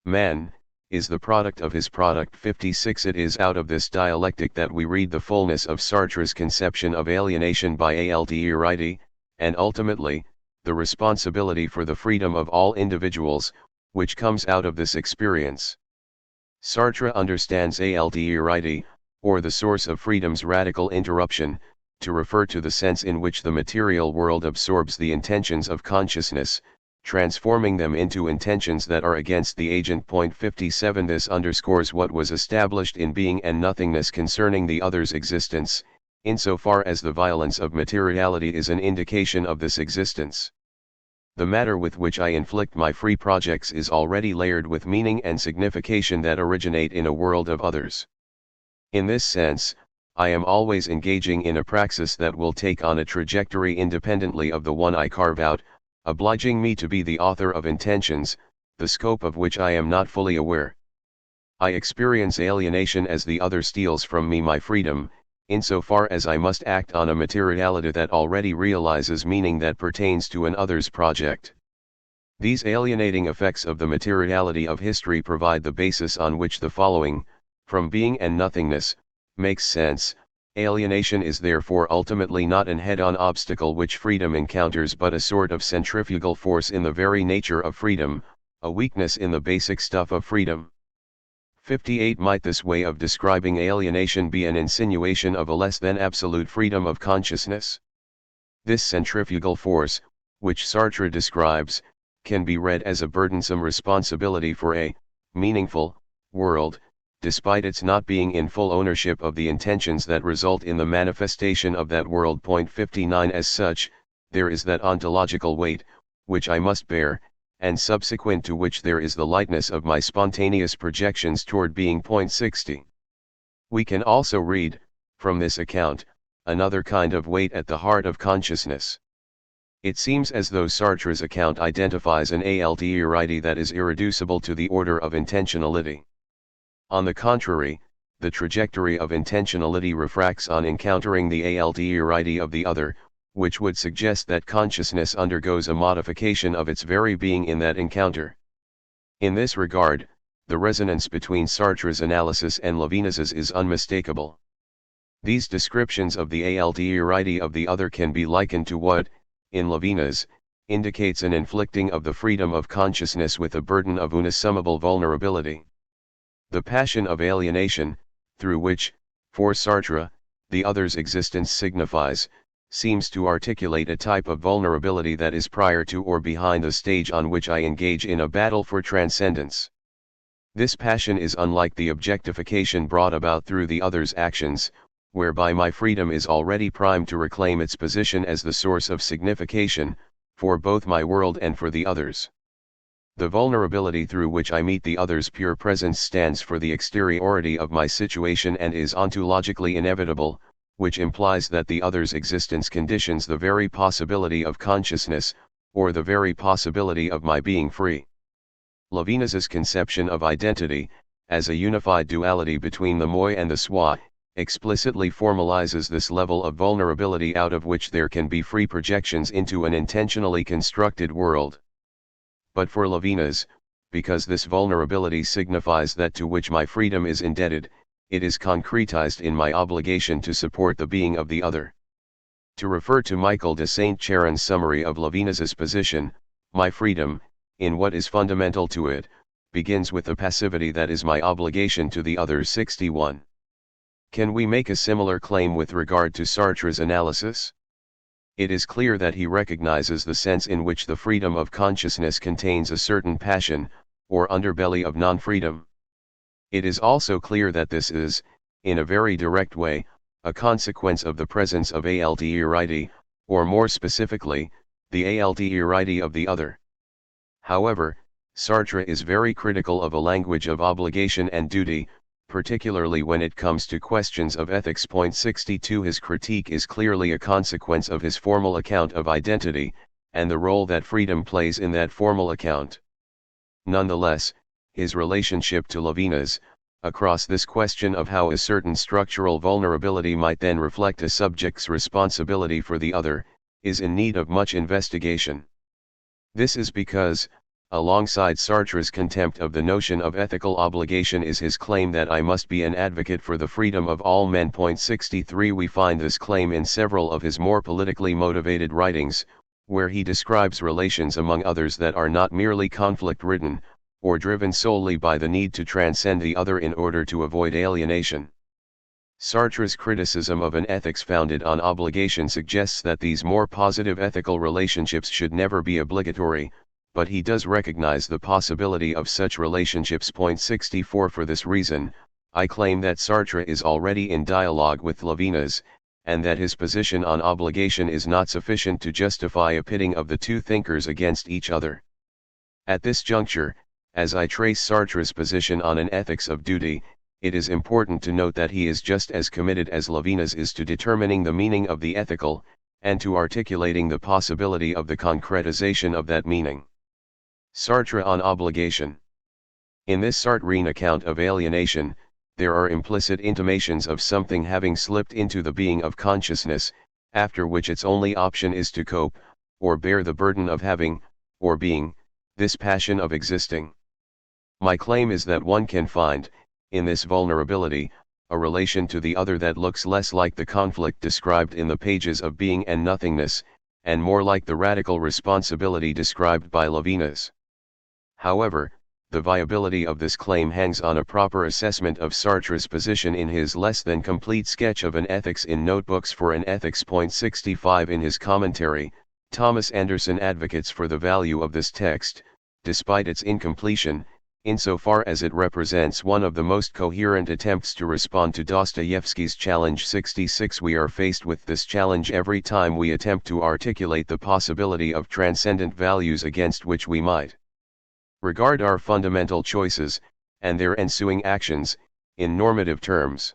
Man is the product of his product. 56. It is out of this dialectic that we read the fullness of Sartre's conception of alienation by altérité, and ultimately, the responsibility for the freedom of all individuals, which comes out of this experience. Sartre understands altérité, or the source of freedom's radical interruption, to refer to the sense in which the material world absorbs the intentions of consciousness, transforming them into intentions that are against the agent. 57. This underscores what was established in being and nothingness concerning the other's existence, insofar as the violence of materiality is an indication of this existence. The matter with which I inflict my free projects is already layered with meaning and signification that originate in a world of others. In this sense, I am always engaging in a praxis that will take on a trajectory independently of the one I carve out, obliging me to be the author of intentions, the scope of which I am not fully aware. I experience alienation as the other steals from me my freedom, insofar as I must act on a materiality that already realizes meaning that pertains to an other's project. These alienating effects of the materiality of history provide the basis on which the following, from being and nothingness, makes sense. Alienation is therefore ultimately not an head-on obstacle which freedom encounters, but a sort of centrifugal force in the very nature of freedom, a weakness in the basic stuff of freedom. 58. Might this way of describing alienation be an insinuation of a less than absolute freedom of consciousness? This centrifugal force, which Sartre describes, can be read as a burdensome responsibility for a meaningful world, despite its not being in full ownership of the intentions that result in the manifestation of that world. 59. As such, there is that ontological weight, which I must bear, and subsequent to which there is the lightness of my spontaneous projections toward being. 60. We can also read, from this account, another kind of weight at the heart of consciousness. It seems as though Sartre's account identifies an altérité that is irreducible to the order of intentionality. On the contrary, the trajectory of intentionality refracts on encountering the altérité of the other, which would suggest that consciousness undergoes a modification of its very being in that encounter. In this regard, the resonance between Sartre's analysis and Levinas's is unmistakable. These descriptions of the altérité of the other can be likened to what, in Levinas, indicates an inflicting of the freedom of consciousness with a burden of unassumable vulnerability. The passion of alienation, through which, for Sartre, the other's existence signifies, seems to articulate a type of vulnerability that is prior to or behind the stage on which I engage in a battle for transcendence. This passion is unlike the objectification brought about through the other's actions, whereby my freedom is already primed to reclaim its position as the source of signification, for both my world and for the others. The vulnerability through which I meet the other's pure presence stands for the exteriority of my situation and is ontologically inevitable, which implies that the other's existence conditions the very possibility of consciousness, or the very possibility of my being free. Levinas's conception of identity, as a unified duality between the moi and the soi, explicitly formalizes this level of vulnerability out of which there can be free projections into an intentionally constructed world. But for Levinas, because this vulnerability signifies that to which my freedom is indebted, it is concretized in my obligation to support the being of the other. To refer to Michael de Saint-Charon's summary of Levinas's position, my freedom, in what is fundamental to it, begins with the passivity that is my obligation to the other. 61. Can we make a similar claim with regard to Sartre's analysis? It is clear that he recognizes the sense in which the freedom of consciousness contains a certain passion, or underbelly of non-freedom. It is also clear that this is, in a very direct way, a consequence of the presence of altérité, or more specifically, the altérité of the other. However, Sartre is very critical of a language of obligation and duty, particularly when it comes to questions of ethics. 62 His critique is clearly a consequence of his formal account of identity, and the role that freedom plays in that formal account. Nonetheless, his relationship to Levinas, across this question of how a certain structural vulnerability might then reflect a subject's responsibility for the other, is in need of much investigation. This is because, alongside Sartre's contempt of the notion of ethical obligation is his claim that I must be an advocate for the freedom of all men. 63 We find this claim in several of his more politically motivated writings, where he describes relations among others that are not merely conflict-ridden, or driven solely by the need to transcend the other in order to avoid alienation. Sartre's criticism of an ethics founded on obligation suggests that these more positive ethical relationships should never be obligatory, but he does recognize the possibility of such relationships. 64 For this reason, I claim that Sartre is already in dialogue with Levinas, and that his position on obligation is not sufficient to justify a pitting of the two thinkers against each other. At this juncture, as I trace Sartre's position on an ethics of duty, it is important to note that he is just as committed as Levinas is to determining the meaning of the ethical, and to articulating the possibility of the concretization of that meaning. Sartre on obligation. In this Sartrean account of alienation, there are implicit intimations of something having slipped into the being of consciousness, after which its only option is to cope, or bear the burden of having, or being, this passion of existing. My claim is that one can find, in this vulnerability, a relation to the other that looks less like the conflict described in the pages of Being and Nothingness, and more like the radical responsibility described by Levinas. However, the viability of this claim hangs on a proper assessment of Sartre's position in his less than complete sketch of an ethics in Notebooks for an Ethics. 65 In his commentary, Thomas Anderson advocates for the value of this text, despite its incompletion, insofar as it represents one of the most coherent attempts to respond to Dostoevsky's challenge. 66 We are faced with this challenge every time we attempt to articulate the possibility of transcendent values against which we might regard our fundamental choices, and their ensuing actions, in normative terms.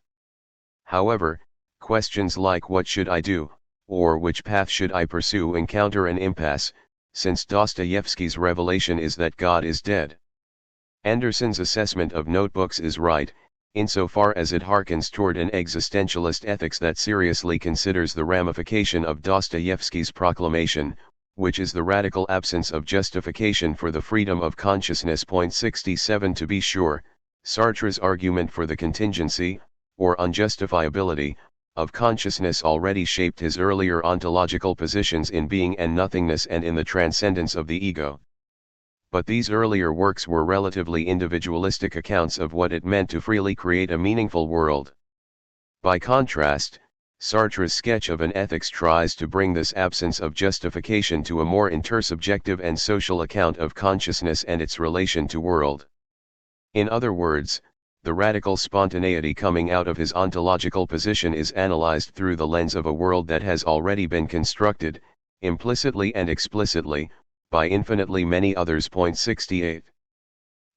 However, questions like what should I do, or which path should I pursue encounter an impasse, since Dostoevsky's revelation is that God is dead. Anderson's assessment of Notebooks is right, insofar as it harkens toward an existentialist ethics that seriously considers the ramification of Dostoevsky's proclamation, which is the radical absence of justification for the freedom of consciousness. 67 To be sure, Sartre's argument for the contingency, or unjustifiability, of consciousness already shaped his earlier ontological positions in Being and Nothingness and in the transcendence of the ego. but these earlier works were relatively individualistic accounts of what it meant to freely create a meaningful world. By contrast, Sartre's sketch of an ethics tries to bring this absence of justification to a more intersubjective and social account of consciousness and its relation to world. In other words, the radical spontaneity coming out of his ontological position is analyzed through the lens of a world that has already been constructed, implicitly and explicitly, by infinitely many others. 68.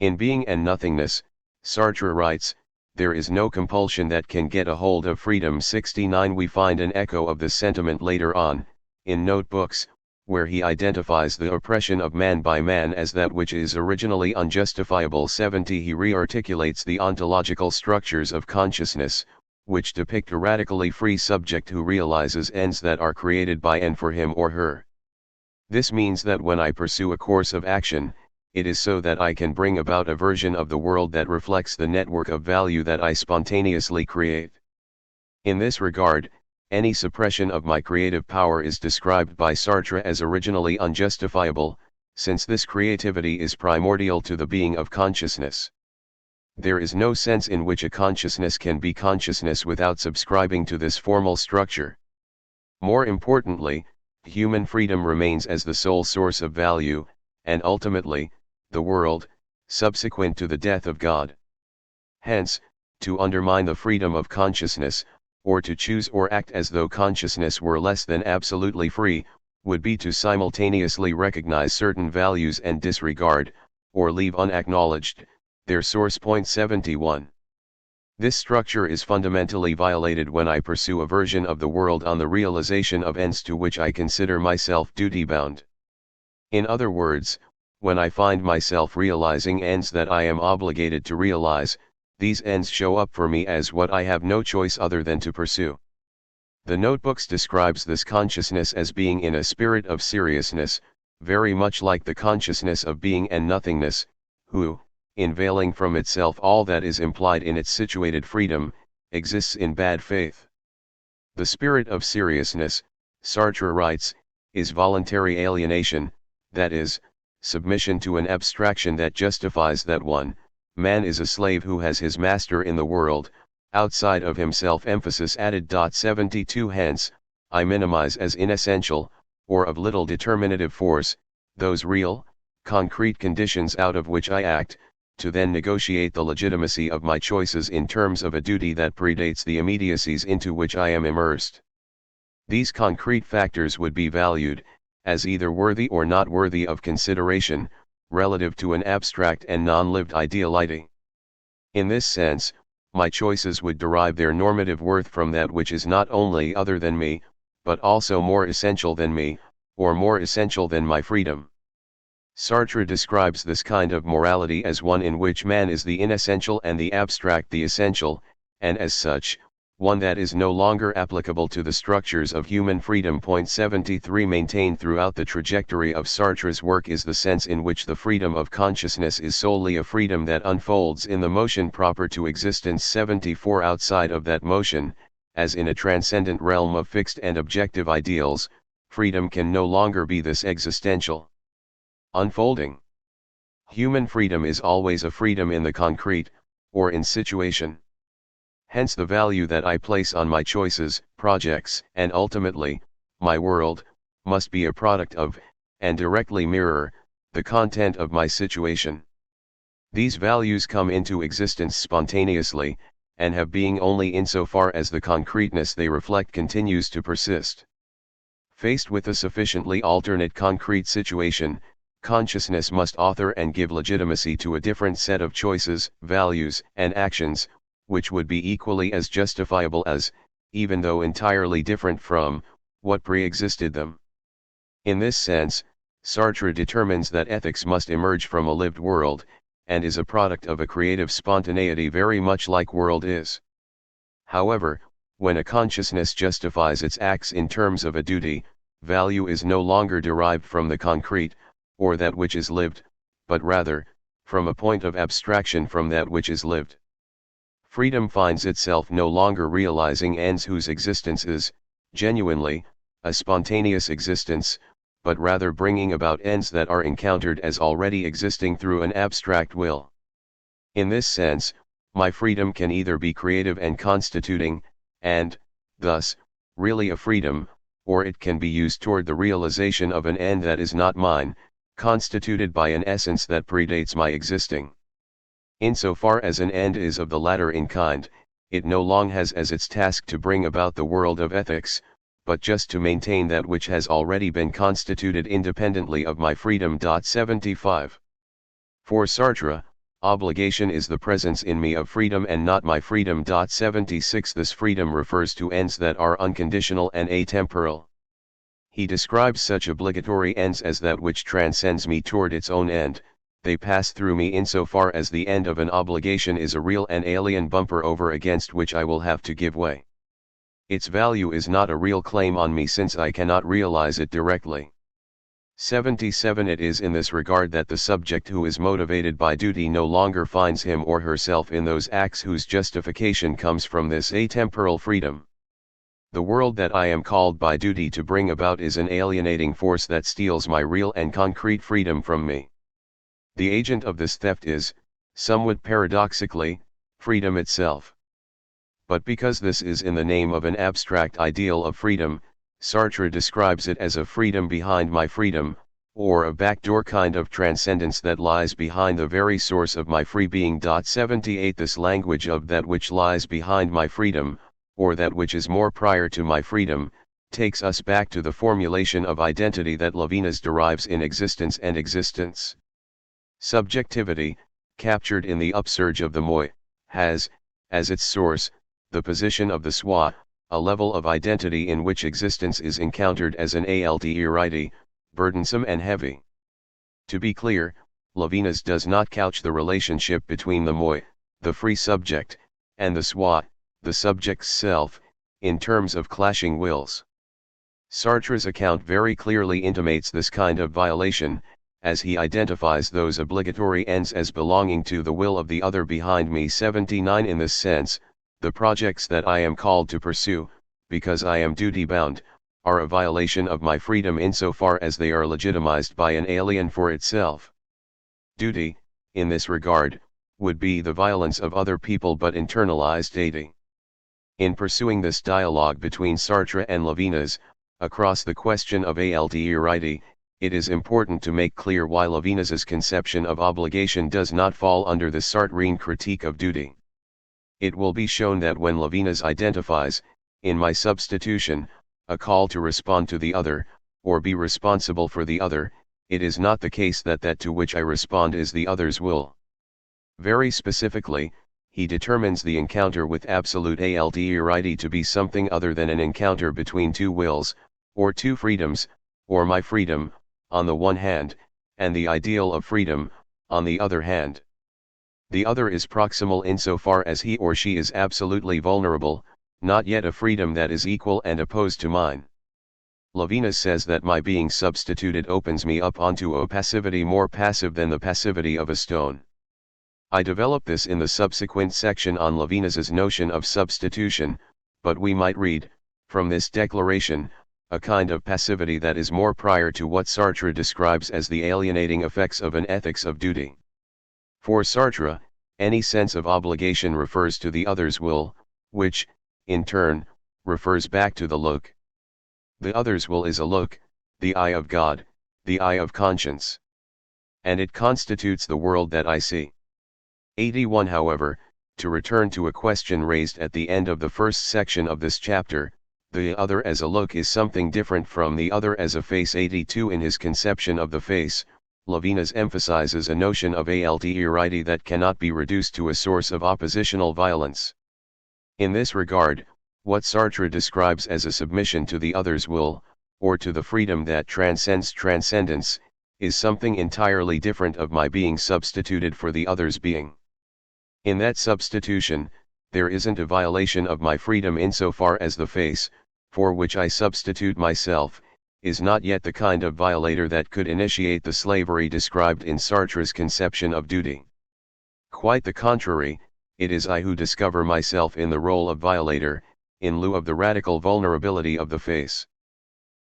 In Being and Nothingness, Sartre writes, there is no compulsion that can get a hold of freedom. 69. We find an echo of this sentiment later on, in Notebooks, where he identifies the oppression of man by man as that which is originally unjustifiable. 70. He re-articulates the ontological structures of consciousness, which depict a radically free subject who realizes ends that are created by and for him or her. This means that when I pursue a course of action, it is so that I can bring about a version of the world that reflects the network of value that I spontaneously create. In this regard, any suppression of my creative power is described by Sartre as originally unjustifiable, since this creativity is primordial to the being of consciousness. There is no sense in which a consciousness can be consciousness without subscribing to this formal structure. More importantly, human freedom remains as the sole source of value, and ultimately, the world, subsequent to the death of God. Hence, to undermine the freedom of consciousness, or to choose or act as though consciousness were less than absolutely free, would be to simultaneously recognize certain values and disregard, or leave unacknowledged, their source. 71. This structure is fundamentally violated when I pursue a version of the world on the realization of ends to which I consider myself duty-bound. In other words, when I find myself realizing ends that I am obligated to realize, these ends show up for me as what I have no choice other than to pursue. The Notebooks describes this consciousness as being in a spirit of seriousness, very much like the consciousness of being and nothingness, who, in veiling from itself all that is implied in its situated freedom, exists in bad faith. The spirit of seriousness, Sartre writes, is voluntary alienation, that is, submission to an abstraction that justifies that one, man is a slave who has his master in the world, outside of himself. Emphasis added. 72. Hence, I minimize as inessential, or of little determinative force, those real, concrete conditions out of which I act, to then negotiate the legitimacy of my choices in terms of a duty that predates the immediacies into which I am immersed. These concrete factors would be valued, as either worthy or not worthy of consideration, relative to an abstract and non-lived ideality. In this sense, my choices would derive their normative worth from that which is not only other than me, but also more essential than me, or more essential than my freedom. Sartre describes this kind of morality as one in which man is the inessential and the abstract the essential, and as such, one that is no longer applicable to the structures of human freedom. 73. Maintained throughout the trajectory of Sartre's work is the sense in which the freedom of consciousness is solely a freedom that unfolds in the motion proper to existence. 74. Outside of that motion, as in a transcendent realm of fixed and objective ideals, freedom can no longer be this existential unfolding. Human freedom is always a freedom in the concrete, or in situation. Hence the value that I place on my choices, projects, and ultimately, my world, must be a product of, and directly mirror, the content of my situation. These values come into existence spontaneously, and have being only insofar as the concreteness they reflect continues to persist. Faced with a sufficiently alternate concrete situation, consciousness must author and give legitimacy to a different set of choices, values, and actions, which would be equally as justifiable as, even though entirely different from, what pre-existed them. In this sense, Sartre determines that ethics must emerge from a lived world, and is a product of a creative spontaneity very much like world is. However, when a consciousness justifies its acts in terms of a duty, value is no longer derived from the concrete, or that which is lived, but rather, from a point of abstraction from that which is lived. Freedom finds itself no longer realizing ends whose existence is, genuinely, a spontaneous existence, but rather bringing about ends that are encountered as already existing through an abstract will. In this sense, my freedom can either be creative and constituting, and, thus, really a freedom, or it can be used toward the realization of an end that is not mine, constituted by an essence that predates my existing. Insofar as an end is of the latter in kind, it no longer has as its task to bring about the world of ethics, but just to maintain that which has already been constituted independently of my freedom. 75. For Sartre, obligation is the presence in me of freedom and not my freedom. 76. This freedom refers to ends that are unconditional and atemporal. He describes such obligatory ends as that which transcends me toward its own end. They pass through me insofar as the end of an obligation is a real and alien bumper over against which I will have to give way. Its value is not a real claim on me since I cannot realize it directly. 77. It is in this regard that the subject who is motivated by duty no longer finds him or herself in those acts whose justification comes from this atemporal freedom. The world that I am called by duty to bring about is an alienating force that steals my real and concrete freedom from me. The agent of this theft is, somewhat paradoxically, freedom itself. But because this is in the name of an abstract ideal of freedom, Sartre describes it as a freedom behind my freedom, or a backdoor kind of transcendence that lies behind the very source of my free being. 78. This language of that which lies behind my freedom, or that which is more prior to my freedom, takes us back to the formulation of identity that Levinas derives in existence and existence. Subjectivity, captured in the upsurge of the moi, has, as its source, the position of the soi, a level of identity in which existence is encountered as an altérité, burdensome and heavy. To be clear, Levinas does not couch the relationship between the moi, the free subject, and the soi, the subject's self, in terms of clashing wills. Sartre's account very clearly intimates this kind of violation, as he identifies those obligatory ends as belonging to the will of the other behind me. 79. In this sense, the projects that I am called to pursue, because I am duty-bound, are a violation of my freedom insofar as they are legitimized by an alien for itself. Duty, in this regard, would be the violence of other people but internalized deity. In pursuing this dialogue between Sartre and Levinas, across the question of altérité, it is important to make clear why Levinas's conception of obligation does not fall under the Sartrean critique of duty. It will be shown that when Levinas identifies, in my substitution, a call to respond to the other, or be responsible for the other, it is not the case that that to which I respond is the other's will. Very specifically, he determines the encounter with absolute altérité to be something other than an encounter between two wills, or two freedoms, or my freedom, on the one hand, and the ideal of freedom, on the other hand. The other is proximal insofar as he or she is absolutely vulnerable, not yet a freedom that is equal and opposed to mine. Levinas says that my being substituted opens me up onto a passivity more passive than the passivity of a stone. I develop this in the subsequent section on Levinas's notion of substitution, but we might read, from this declaration, a kind of passivity that is more prior to what Sartre describes as the alienating effects of an ethics of duty. For Sartre, any sense of obligation refers to the other's will, which, in turn, refers back to the look. The other's will is a look, the eye of God, the eye of conscience. And it constitutes the world that I see. 81. However, to return to a question raised at the end of the first section of this chapter, the other as a look is something different from the other as a face. 82. In his conception of the face, Levinas emphasizes a notion of altérité that cannot be reduced to a source of oppositional violence. In this regard, what Sartre describes as a submission to the other's will, or to the freedom that transcends transcendence, is something entirely different of my being substituted for the other's being. In that substitution, there isn't a violation of my freedom insofar as the face, for which I substitute myself, is not yet the kind of violator that could initiate the slavery described in Sartre's conception of duty. Quite the contrary, it is I who discover myself in the role of violator, in lieu of the radical vulnerability of the face.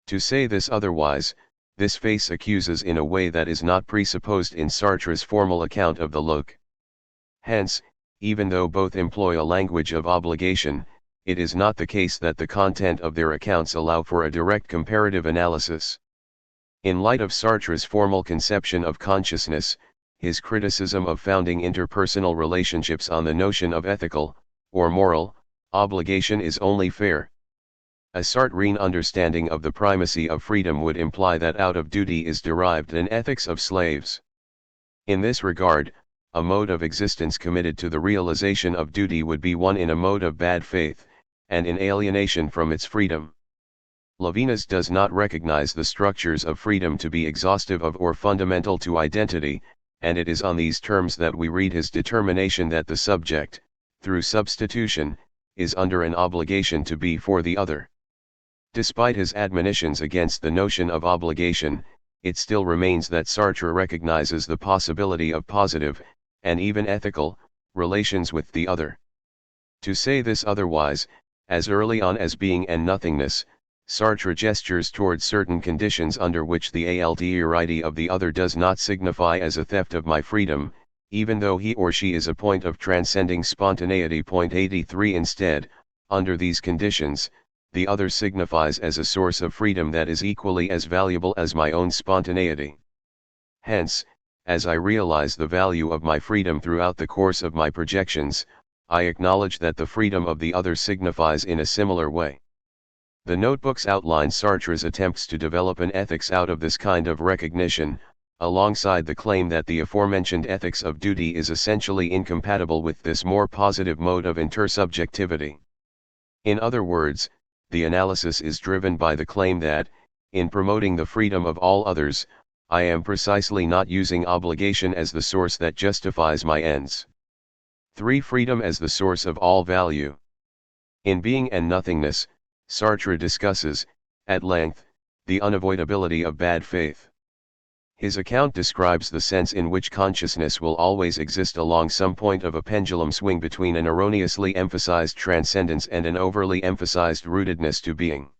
To say this otherwise, this face accuses in a way that is not presupposed in Sartre's formal account of the look. Hence, even though both employ a language of obligation, it is not the case that the content of their accounts allow for a direct comparative analysis. In light of Sartre's formal conception of consciousness, his criticism of founding interpersonal relationships on the notion of ethical, or moral, obligation is only fair. A Sartrean understanding of the primacy of freedom would imply that out of duty is derived an ethics of slaves. In this regard, a mode of existence committed to the realization of duty would be one in a mode of bad faith, and in alienation from its freedom. Levinas does not recognize the structures of freedom to be exhaustive of or fundamental to identity, and it is on these terms that we read his determination that the subject, through substitution, is under an obligation to be for the other. Despite his admonitions against the notion of obligation, it still remains that Sartre recognizes the possibility of positive, and even ethical, relations with the other. To say this otherwise, as early on as being and nothingness, Sartre gestures towards certain conditions under which the alterity of the other does not signify as a theft of my freedom, even though he or she is a point of transcending spontaneity. Point 83 Instead, under these conditions, the other signifies as a source of freedom that is equally as valuable as my own spontaneity. Hence, as I realize the value of my freedom throughout the course of my projections, I acknowledge that the freedom of the other signifies in a similar way. The notebooks outline Sartre's attempts to develop an ethics out of this kind of recognition, alongside the claim that the aforementioned ethics of duty is essentially incompatible with this more positive mode of intersubjectivity. In other words, the analysis is driven by the claim that, in promoting the freedom of all others, I am precisely not using obligation as the source that justifies my ends. 3. Freedom as the source of all value. In Being and Nothingness, Sartre discusses, at length, the unavoidability of bad faith. His account describes the sense in which consciousness will always exist along some point of a pendulum swing between an erroneously emphasized transcendence and an overly emphasized rootedness to being.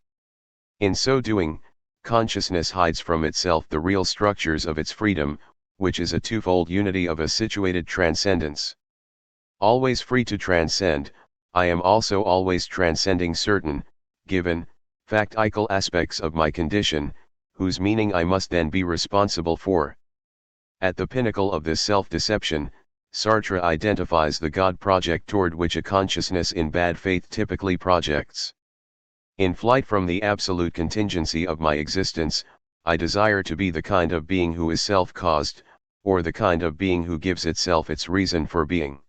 In so doing, consciousness hides from itself the real structures of its freedom, which is a twofold unity of a situated transcendence. Always free to transcend, I am also always transcending certain, given, factical aspects of my condition, whose meaning I must then be responsible for. At the pinnacle of this self-deception, Sartre identifies the God project toward which a consciousness in bad faith typically projects. In flight from the absolute contingency of my existence, I desire to be the kind of being who is self-caused, or the kind of being who gives itself its reason for being.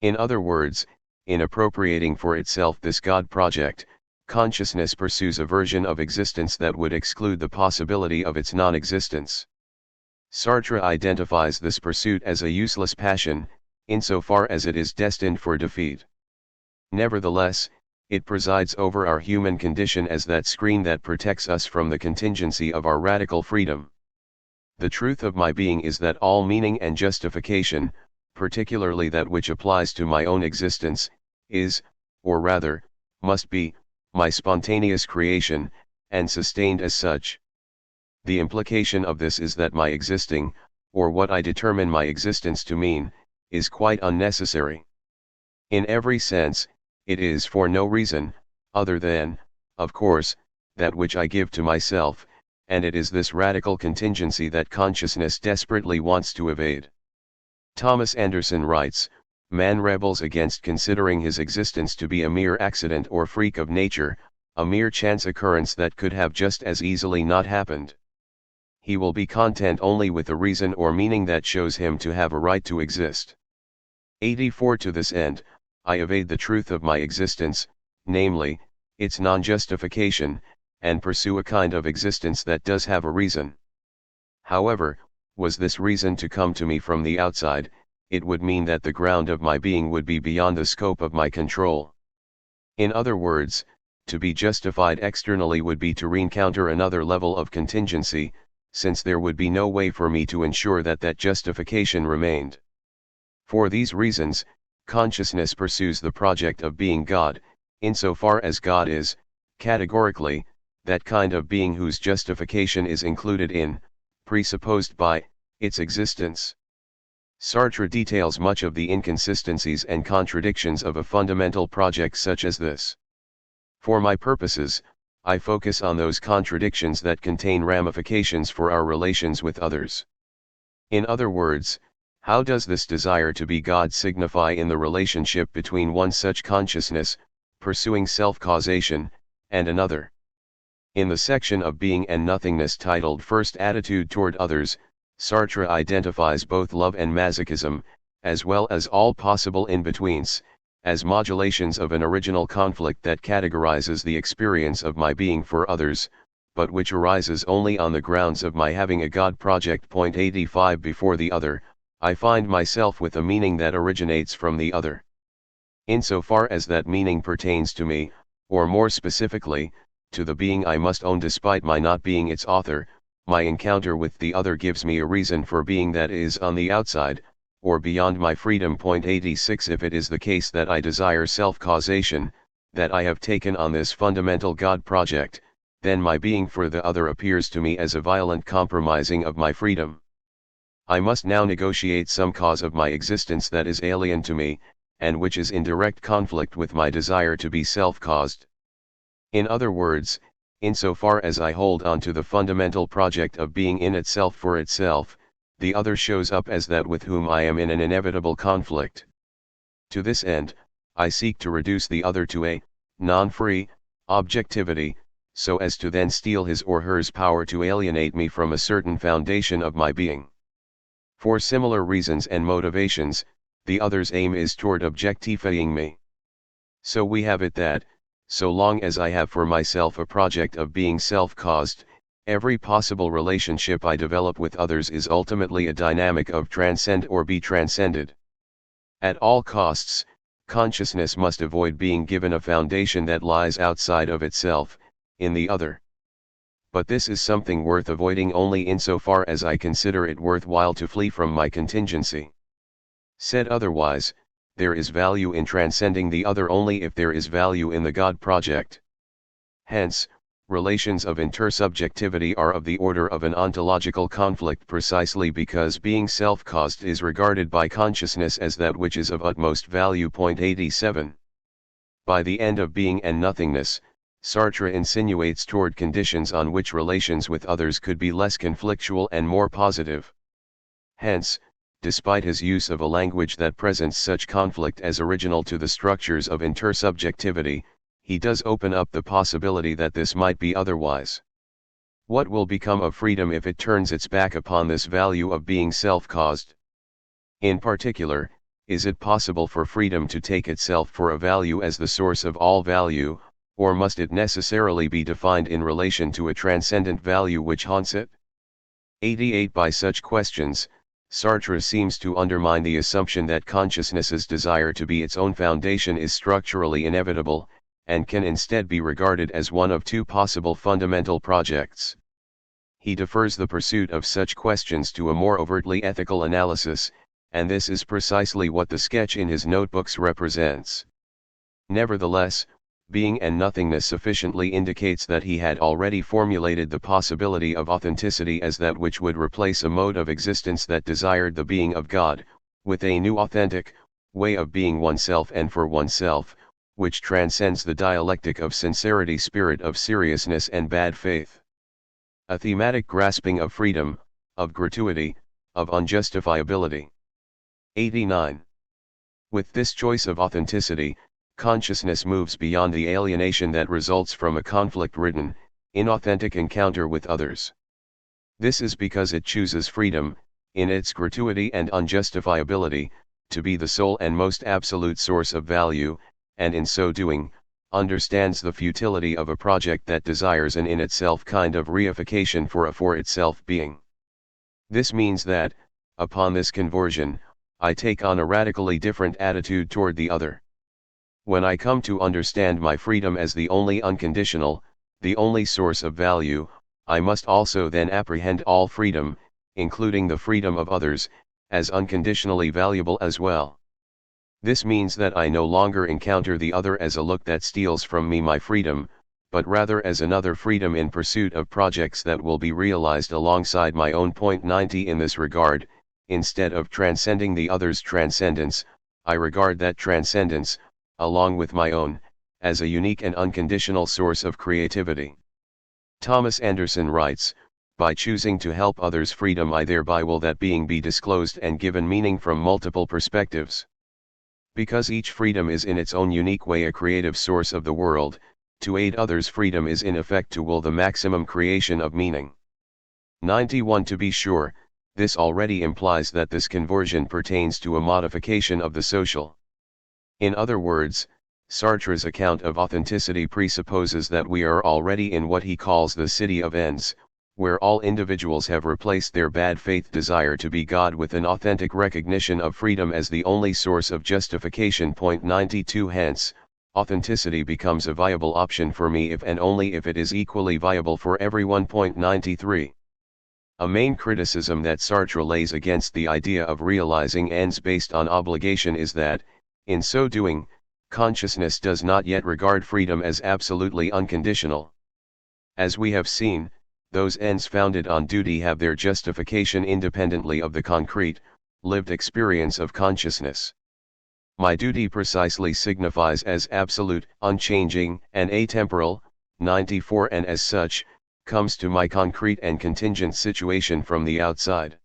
In other words, in appropriating for itself this God project, consciousness pursues a version of existence that would exclude the possibility of its non-existence. Sartre identifies this pursuit as a useless passion, insofar as it is destined for defeat. Nevertheless, it presides over our human condition as that screen that protects us from the contingency of our radical freedom. The truth of my being is that all meaning and justification, particularly that which applies to my own existence, is, or rather, must be, my spontaneous creation, and sustained as such. The implication of this is that my existing, or what I determine my existence to mean, is quite unnecessary. In every sense, it is for no reason, other than, of course, that which I give to myself, and it is this radical contingency that consciousness desperately wants to evade. Thomas Anderson writes, "Man rebels against considering his existence to be a mere accident or freak of nature, a mere chance occurrence that could have just as easily not happened. He will be content only with a reason or meaning that shows him to have a right to exist." 84 To this end, I evade the truth of my existence, namely, its non-justification, and pursue a kind of existence that does have a reason. However, was this reason to come to me from the outside, it would mean that the ground of my being would be beyond the scope of my control. In other words, to be justified externally would be to rencounter another level of contingency, since there would be no way for me to ensure that that justification remained. For these reasons, consciousness pursues the project of being God, insofar as God is, categorically, that kind of being whose justification is included in, presupposed by, its existence. Sartre details much of the inconsistencies and contradictions of a fundamental project such as this. For my purposes, I focus on those contradictions that contain ramifications for our relations with others. In other words, how does this desire to be God signify in the relationship between one such consciousness, pursuing self-causation, and another? In the section of being and nothingness titled First Attitude Toward Others, Sartre identifies both love and masochism, as well as all possible in-betweens, as modulations of an original conflict that categorizes the experience of my being for others, but which arises only on the grounds of my having a God project. 85 Before the other, I find myself with a meaning that originates from the other. Insofar as that meaning pertains to me, or more specifically, to the being I must own despite my not being its author, my encounter with the other gives me a reason for being that is on the outside, or beyond my freedom. 86 If it is the case that I desire self-causation, that I have taken on this fundamental God project, then my being for the other appears to me as a violent compromising of my freedom. I must now negotiate some cause of my existence that is alien to me, and which is in direct conflict with my desire to be self-caused. In other words, insofar as I hold on to the fundamental project of being in itself for itself, the other shows up as that with whom I am in an inevitable conflict. To this end, I seek to reduce the other to a non-free objectivity, so as to then steal his or hers power to alienate me from a certain foundation of my being. For similar reasons and motivations, the other's aim is toward objectifying me. So we have it that, so long as I have for myself a project of being self-caused, every possible relationship I develop with others is ultimately a dynamic of transcend or be transcended. At all costs, consciousness must avoid being given a foundation that lies outside of itself, in the other. But this is something worth avoiding only insofar as I consider it worthwhile to flee from my contingency. Said otherwise, there is value in transcending the other only if there is value in the God project. Hence, relations of intersubjectivity are of the order of an ontological conflict precisely because being self-caused is regarded by consciousness as that which is of utmost value. 87. By the end of being and nothingness, Sartre insinuates toward conditions on which relations with others could be less conflictual and more positive. Hence, despite his use of a language that presents such conflict as original to the structures of intersubjectivity, he does open up the possibility that this might be otherwise. What will become of freedom if it turns its back upon this value of being self-caused? In particular, is it possible for freedom to take itself for a value as the source of all value, or must it necessarily be defined in relation to a transcendent value which haunts it? 88 By such questions, Sartre seems to undermine the assumption that consciousness's desire to be its own foundation is structurally inevitable, and can instead be regarded as one of two possible fundamental projects. He defers the pursuit of such questions to a more overtly ethical analysis, and this is precisely what the sketch in his notebooks represents. Nevertheless, being and nothingness sufficiently indicates that he had already formulated the possibility of authenticity as that which would replace a mode of existence that desired the being of God, with a new authentic way of being oneself and for oneself, which transcends the dialectic of sincerity, spirit of seriousness and bad faith. A thematic grasping of freedom, of gratuity, of unjustifiability. 89. With this choice of authenticity, consciousness moves beyond the alienation that results from a conflict-ridden, inauthentic encounter with others. This is because it chooses freedom, in its gratuity and unjustifiability, to be the sole and most absolute source of value, and in so doing, understands the futility of a project that desires an in-itself kind of reification for a for-itself being. This means that, upon this conversion, I take on a radically different attitude toward the other. When I come to understand my freedom as the only unconditional, the only source of value, I must also then apprehend all freedom, including the freedom of others, as unconditionally valuable as well. This means that I no longer encounter the other as a look that steals from me my freedom, but rather as another freedom in pursuit of projects that will be realized alongside my own. 90 In this regard, instead of transcending the other's transcendence, I regard that transcendence, along with my own, as a unique and unconditional source of creativity. Thomas Anderson writes, by choosing to help others' freedom I thereby will that being be disclosed and given meaning from multiple perspectives. Because each freedom is in its own unique way a creative source of the world, to aid others' freedom is in effect to will the maximum creation of meaning. 91 To be sure, this already implies that this conversion pertains to a modification of the social. In other words, Sartre's account of authenticity presupposes that we are already in what he calls the city of ends, where all individuals have replaced their bad faith desire to be God with an authentic recognition of freedom as the only source of justification. 92 Hence, authenticity becomes a viable option for me if and only if it is equally viable for everyone. 93 A main criticism that Sartre lays against the idea of realizing ends based on obligation is that, in so doing, consciousness does not yet regard freedom as absolutely unconditional. As we have seen, those ends founded on duty have their justification independently of the concrete, lived experience of consciousness. My duty precisely signifies as absolute, unchanging, and atemporal. 94 And as such, comes to my concrete and contingent situation from the outside.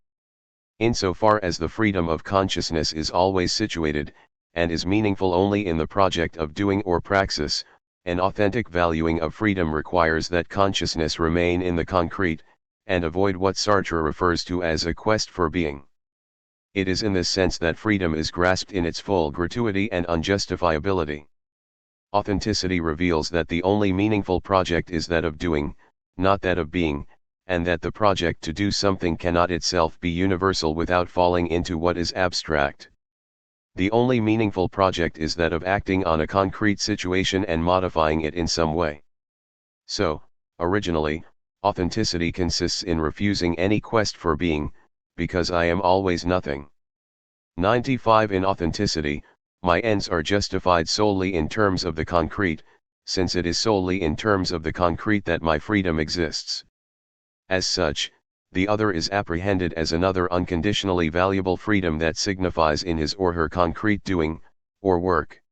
Insofar as the freedom of consciousness is always situated, and is meaningful only in the project of doing or praxis, an authentic valuing of freedom requires that consciousness remain in the concrete, and avoid what Sartre refers to as a quest for being. It is in this sense that freedom is grasped in its full gratuity and unjustifiability. Authenticity reveals that the only meaningful project is that of doing, not that of being, and that the project to do something cannot itself be universal without falling into what is abstract. The only meaningful project is that of acting on a concrete situation and modifying it in some way. So, originally, authenticity consists in refusing any quest for being, because I am always nothing. 95 In authenticity, my ends are justified solely in terms of the concrete, since it is solely in terms of the concrete that my freedom exists. As such, the other is apprehended as another unconditionally valuable freedom that signifies in his or her concrete doing, or work.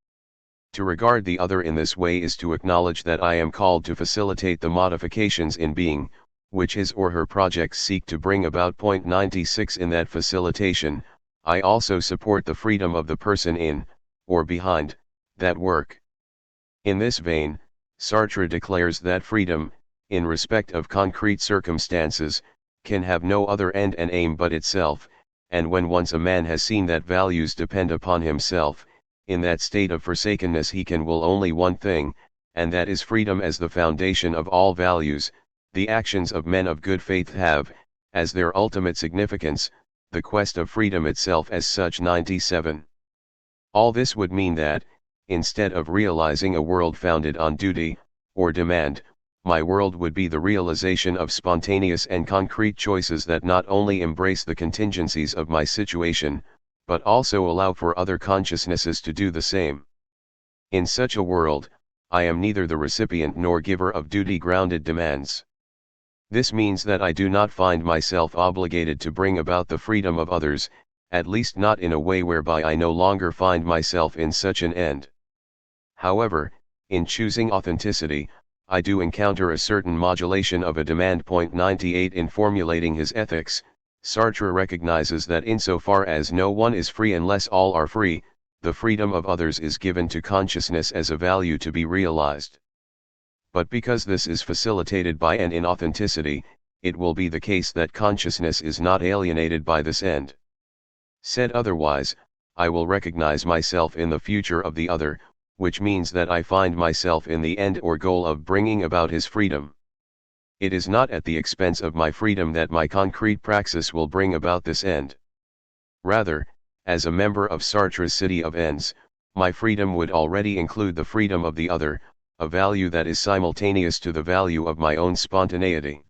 To regard the other in this way is to acknowledge that I am called to facilitate the modifications in being, which his or her projects seek to bring about. 96 In that facilitation, I also support the freedom of the person in, or behind, that work. In this vein, Sartre declares that freedom, in respect of concrete circumstances, can have no other end and aim but itself, and when once a man has seen that values depend upon himself, in that state of forsakenness he can will only one thing, and that is freedom as the foundation of all values. The actions of men of good faith have, as their ultimate significance, the quest of freedom itself as such. 97 All this would mean that, instead of realizing a world founded on duty, or demand, my world would be the realization of spontaneous and concrete choices that not only embrace the contingencies of my situation, but also allow for other consciousnesses to do the same. In such a world, I am neither the recipient nor giver of duty-grounded demands. This means that I do not find myself obligated to bring about the freedom of others, at least not in a way whereby I no longer find myself in such an end. However, in choosing authenticity, I do encounter a certain modulation of a demand. 98 In formulating his ethics, Sartre recognizes that insofar as no one is free unless all are free, the freedom of others is given to consciousness as a value to be realized. But because this is facilitated by and in authenticity, it will be the case that consciousness is not alienated by this end. Said otherwise, I will recognize myself in the future of the other, which means that I find myself in the end or goal of bringing about his freedom. It is not at the expense of my freedom that my concrete praxis will bring about this end. Rather, as a member of Sartre's city of ends, my freedom would already include the freedom of the other, a value that is simultaneous to the value of my own spontaneity.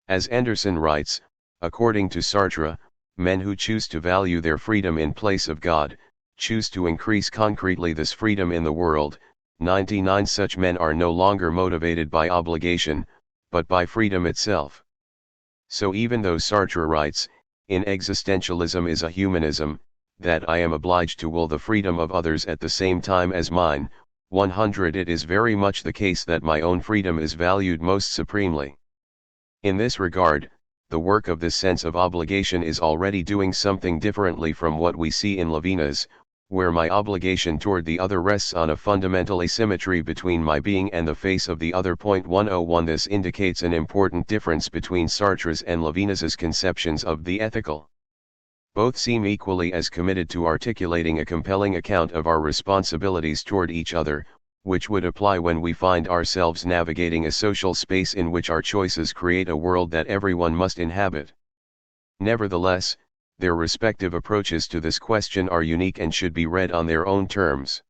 As Anderson writes, according to Sartre, men who choose to value their freedom in place of God, choose to increase concretely this freedom in the world. 99 Such men are no longer motivated by obligation, but by freedom itself. So even though Sartre writes, in existentialism is a humanism, that I am obliged to will the freedom of others at the same time as mine, 100 It is very much the case that my own freedom is valued most supremely. In this regard, the work of this sense of obligation is already doing something differently from what we see in Levinas, where my obligation toward the other rests on a fundamental asymmetry between my being and the face of the other. 101 This indicates an important difference between Sartre's and Levinas's conceptions of the ethical. Both seem equally as committed to articulating a compelling account of our responsibilities toward each other, which would apply when we find ourselves navigating a social space in which our choices create a world that everyone must inhabit. Nevertheless, their respective approaches to this question are unique and should be read on their own terms.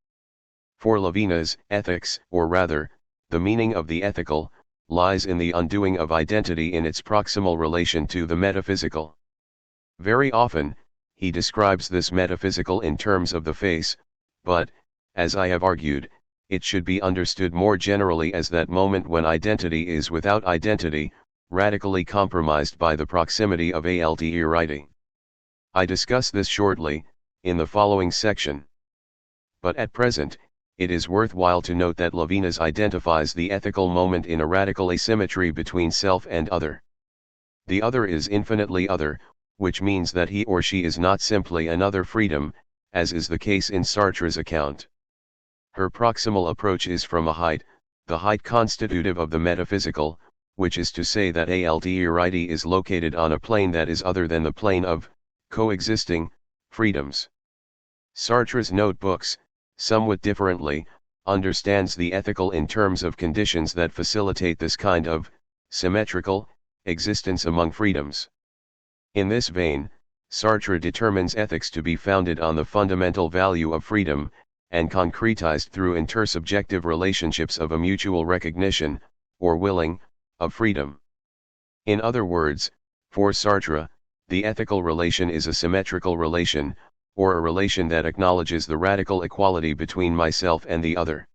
For Levinas, ethics, or rather, the meaning of the ethical, lies in the undoing of identity in its proximal relation to the metaphysical. Very often, he describes this metaphysical in terms of the face, but, as I have argued, it should be understood more generally as that moment when identity is without identity, radically compromised by the proximity of THIRD. I discuss this shortly, in the following section. But at present, it is worthwhile to note that Levinas identifies the ethical moment in a radical asymmetry between self and other. The other is infinitely other, which means that he or she is not simply another freedom, as is the case in Sartre's account. Her proximal approach is from a height, the height constitutive of the metaphysical, which is to say that THIRD is located on a plane that is other than the plane of coexisting freedoms. Sartre's notebooks, somewhat differently, understands the ethical in terms of conditions that facilitate this kind of symmetrical existence among freedoms. In this vein, Sartre determines ethics to be founded on the fundamental value of freedom, and concretized through intersubjective relationships of a mutual recognition, or willing, of freedom. In other words, for Sartre, the ethical relation is a symmetrical relation, or a relation that acknowledges the radical equality between myself and the other.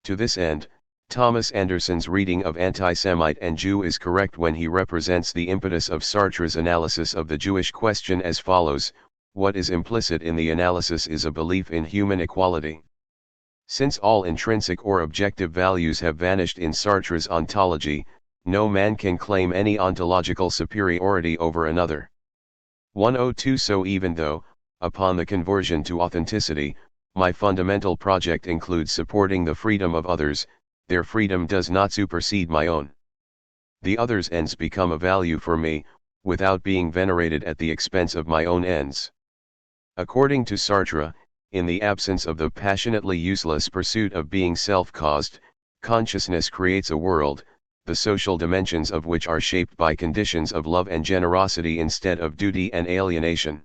To this end, Thomas Anderson's reading of Anti-Semite and Jew is correct when he represents the impetus of Sartre's analysis of the Jewish question as follows: what is implicit in the analysis is a belief in human equality. Since all intrinsic or objective values have vanished in Sartre's ontology, no man can claim any ontological superiority over another. 102 So even though, upon the conversion to authenticity, my fundamental project includes supporting the freedom of others, their freedom does not supersede my own. The other's ends become a value for me, without being venerated at the expense of my own ends. According to Sartre, in the absence of the passionately useless pursuit of being self-caused, consciousness creates a world, the social dimensions of which are shaped by conditions of love and generosity instead of duty and alienation.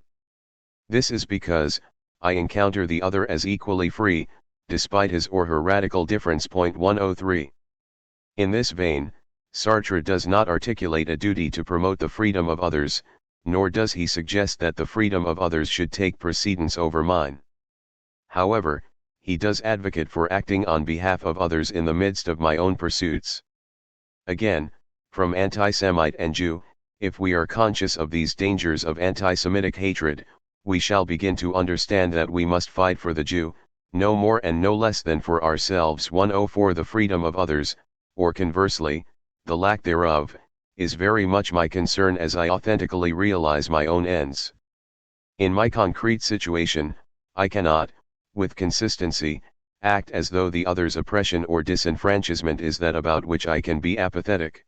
This is because, I encounter the other as equally free, despite his or her radical difference. 103. In this vein, Sartre does not articulate a duty to promote the freedom of others, nor does he suggest that the freedom of others should take precedence over mine. However, he does advocate for acting on behalf of others in the midst of my own pursuits. Again, from Anti-Semite and Jew, if we are conscious of these dangers of anti-Semitic hatred, we shall begin to understand that we must fight for the Jew, no more and no less than for ourselves. 104 The freedom of others, or conversely, the lack thereof, is very much my concern as I authentically realize my own ends. In my concrete situation, I cannot, with consistency, act as though the other's oppression or disenfranchisement is that about which I can be apathetic.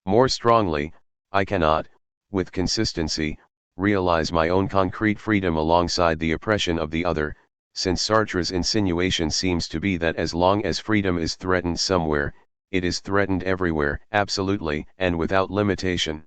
More strongly, I cannot, with consistency, realize my own concrete freedom alongside the oppression of the other, since Sartre's insinuation seems to be that as long as freedom is threatened somewhere, it is threatened everywhere, absolutely and without limitation.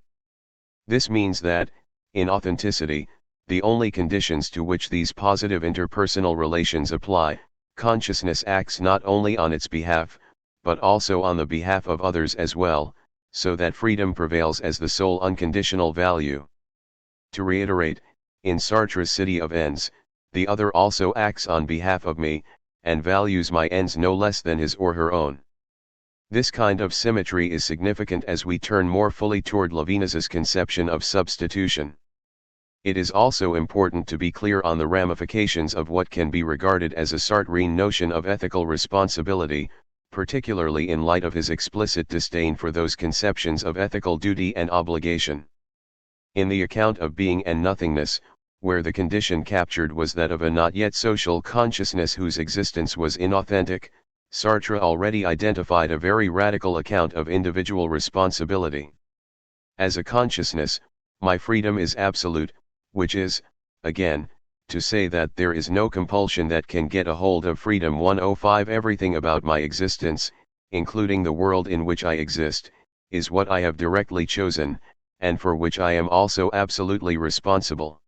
This means that, in authenticity, the only conditions to which these positive interpersonal relations apply, consciousness acts not only on its behalf, but also on the behalf of others as well, so that freedom prevails as the sole unconditional value. To reiterate, in Sartre's City of Ends, the other also acts on behalf of me, and values my ends no less than his or her own. This kind of symmetry is significant as we turn more fully toward Levinas's conception of substitution. It is also important to be clear on the ramifications of what can be regarded as a Sartrean notion of ethical responsibility, particularly in light of his explicit disdain for those conceptions of ethical duty and obligation. In the account of being and nothingness, where the condition captured was that of a not yet social consciousness whose existence was inauthentic, Sartre already identified a very radical account of individual responsibility. As a consciousness, my freedom is absolute, which is, again, to say that there is no compulsion that can get a hold of freedom. 105 Everything about my existence, including the world in which I exist, is what I have directly chosen, and for which I am also absolutely responsible.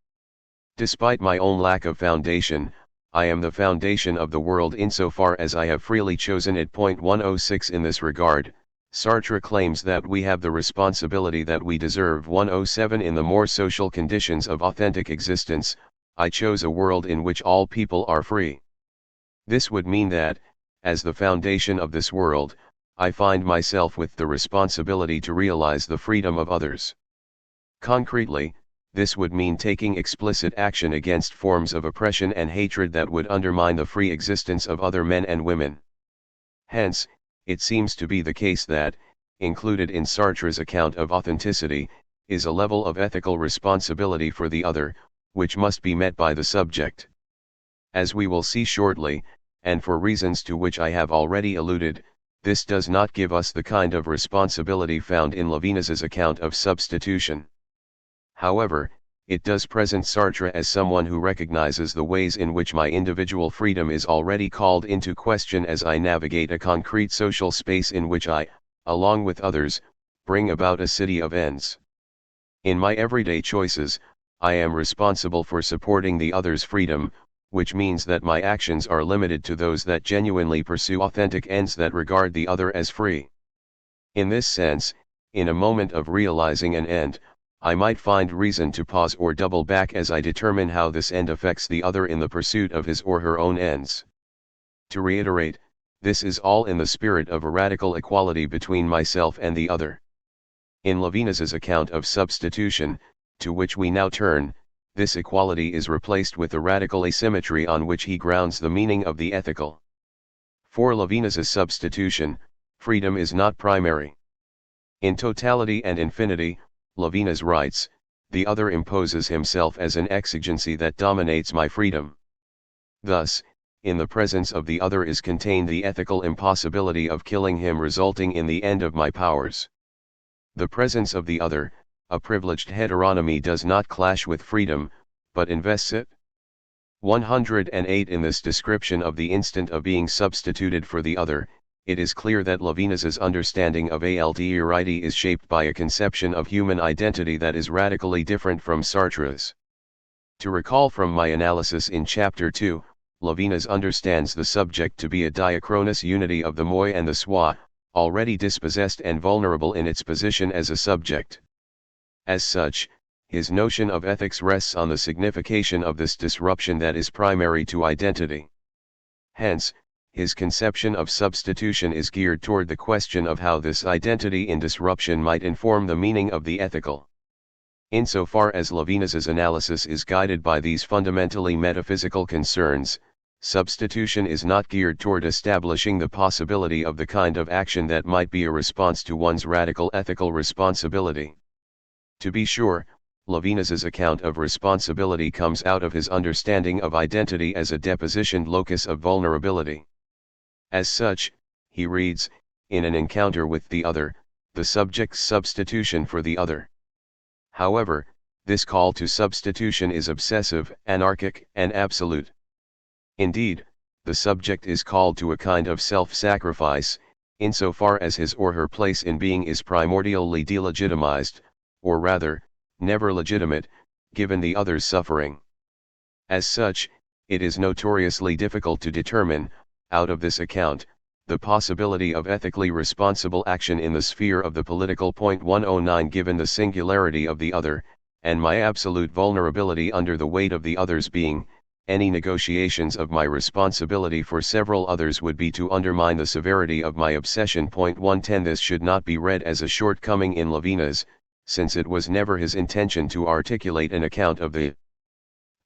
Despite my own lack of foundation, I am the foundation of the world insofar as I have freely chosen it. 106 In this regard, Sartre claims that we have the responsibility that we deserve. 107 In the more social conditions of authentic existence, I chose a world in which all people are free. This would mean that, as the foundation of this world, I find myself with the responsibility to realize the freedom of others. Concretely, this would mean taking explicit action against forms of oppression and hatred that would undermine the free existence of other men and women. Hence, it seems to be the case that, included in Sartre's account of authenticity, is a level of ethical responsibility for the other, which must be met by the subject. As we will see shortly, and for reasons to which I have already alluded, this does not give us the kind of responsibility found in Levinas's account of substitution. However, it does present Sartre as someone who recognizes the ways in which my individual freedom is already called into question as I navigate a concrete social space in which I, along with others, bring about a city of ends. In my everyday choices, I am responsible for supporting the other's freedom, which means that my actions are limited to those that genuinely pursue authentic ends that regard the other as free. In this sense, in a moment of realizing an end, I might find reason to pause or double back as I determine how this end affects the other in the pursuit of his or her own ends. To reiterate, this is all in the spirit of a radical equality between myself and the other. In Levinas's account of substitution, to which we now turn, this equality is replaced with the radical asymmetry on which he grounds the meaning of the ethical. For Levinas's substitution, freedom is not primary. In totality and infinity, Levinas writes, the other imposes himself as an exigency that dominates my freedom. Thus, in the presence of the other is contained the ethical impossibility of killing him, resulting in the end of my powers. The presence of the other, a privileged heteronomy, does not clash with freedom, but invests it. 108 In this description of the instant of being substituted for the other, it is clear that Levinas's understanding of altérité is shaped by a conception of human identity that is radically different from Sartre's. To recall from my analysis in Chapter 2, Levinas understands the subject to be a diachronous unity of the moi and the soi, already dispossessed and vulnerable in its position as a subject. As such, his notion of ethics rests on the signification of this disruption that is primary to identity. Hence, his conception of substitution is geared toward the question of how this identity in disruption might inform the meaning of the ethical. Insofar as Levinas's analysis is guided by these fundamentally metaphysical concerns, substitution is not geared toward establishing the possibility of the kind of action that might be a response to one's radical ethical responsibility. To be sure, Levinas's account of responsibility comes out of his understanding of identity as a depositioned locus of vulnerability. As such, he reads, in an encounter with the other, the subject's substitution for the other. However, this call to substitution is obsessive, anarchic, and absolute. Indeed, the subject is called to a kind of self-sacrifice, insofar as his or her place in being is primordially delegitimized, or rather, never legitimate, given the other's suffering. As such, it is notoriously difficult to determine, out of this account, the possibility of ethically responsible action in the sphere of the political. 109 Given the singularity of the other, and my absolute vulnerability under the weight of the other's being, any negotiations of my responsibility for several others would be to undermine the severity of my obsession. 110 This should not be read as a shortcoming in Levinas, since it was never his intention to articulate an account of the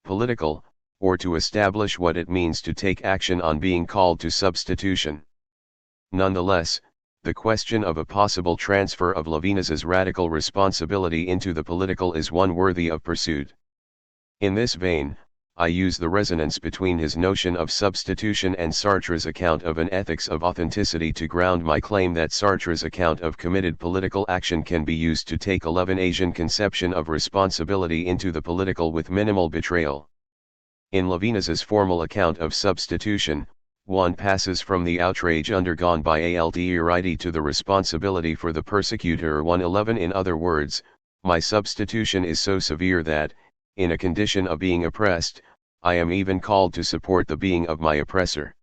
political, or to establish what it means to take action on being called to substitution. Nonetheless, the question of a possible transfer of Levinas's radical responsibility into the political is one worthy of pursuit. In this vein, I use the resonance between his notion of substitution and Sartre's account of an ethics of authenticity to ground my claim that Sartre's account of committed political action can be used to take a Levinasian conception of responsibility into the political with minimal betrayal. In Levinas's formal account of substitution, one passes from the outrage undergone by THIRD to the responsibility for the persecutor. 111 In other words, my substitution is so severe that, in a condition of being oppressed, I am even called to support the being of my oppressor.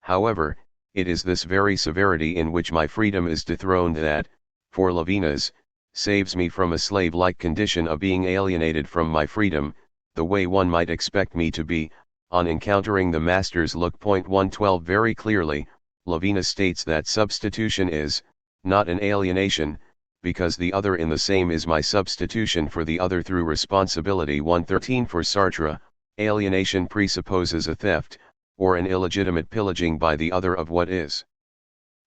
However, it is this very severity in which my freedom is dethroned that, for Levinas, saves me from a slave-like condition of being alienated from my freedom, the way one might expect me to be, on encountering the master's look. 112 Very clearly, Levinas states that substitution is, not an alienation, because the other in the same is my substitution for the other through responsibility. 113 For Sartre, alienation presupposes a theft, or an illegitimate pillaging by the other of what is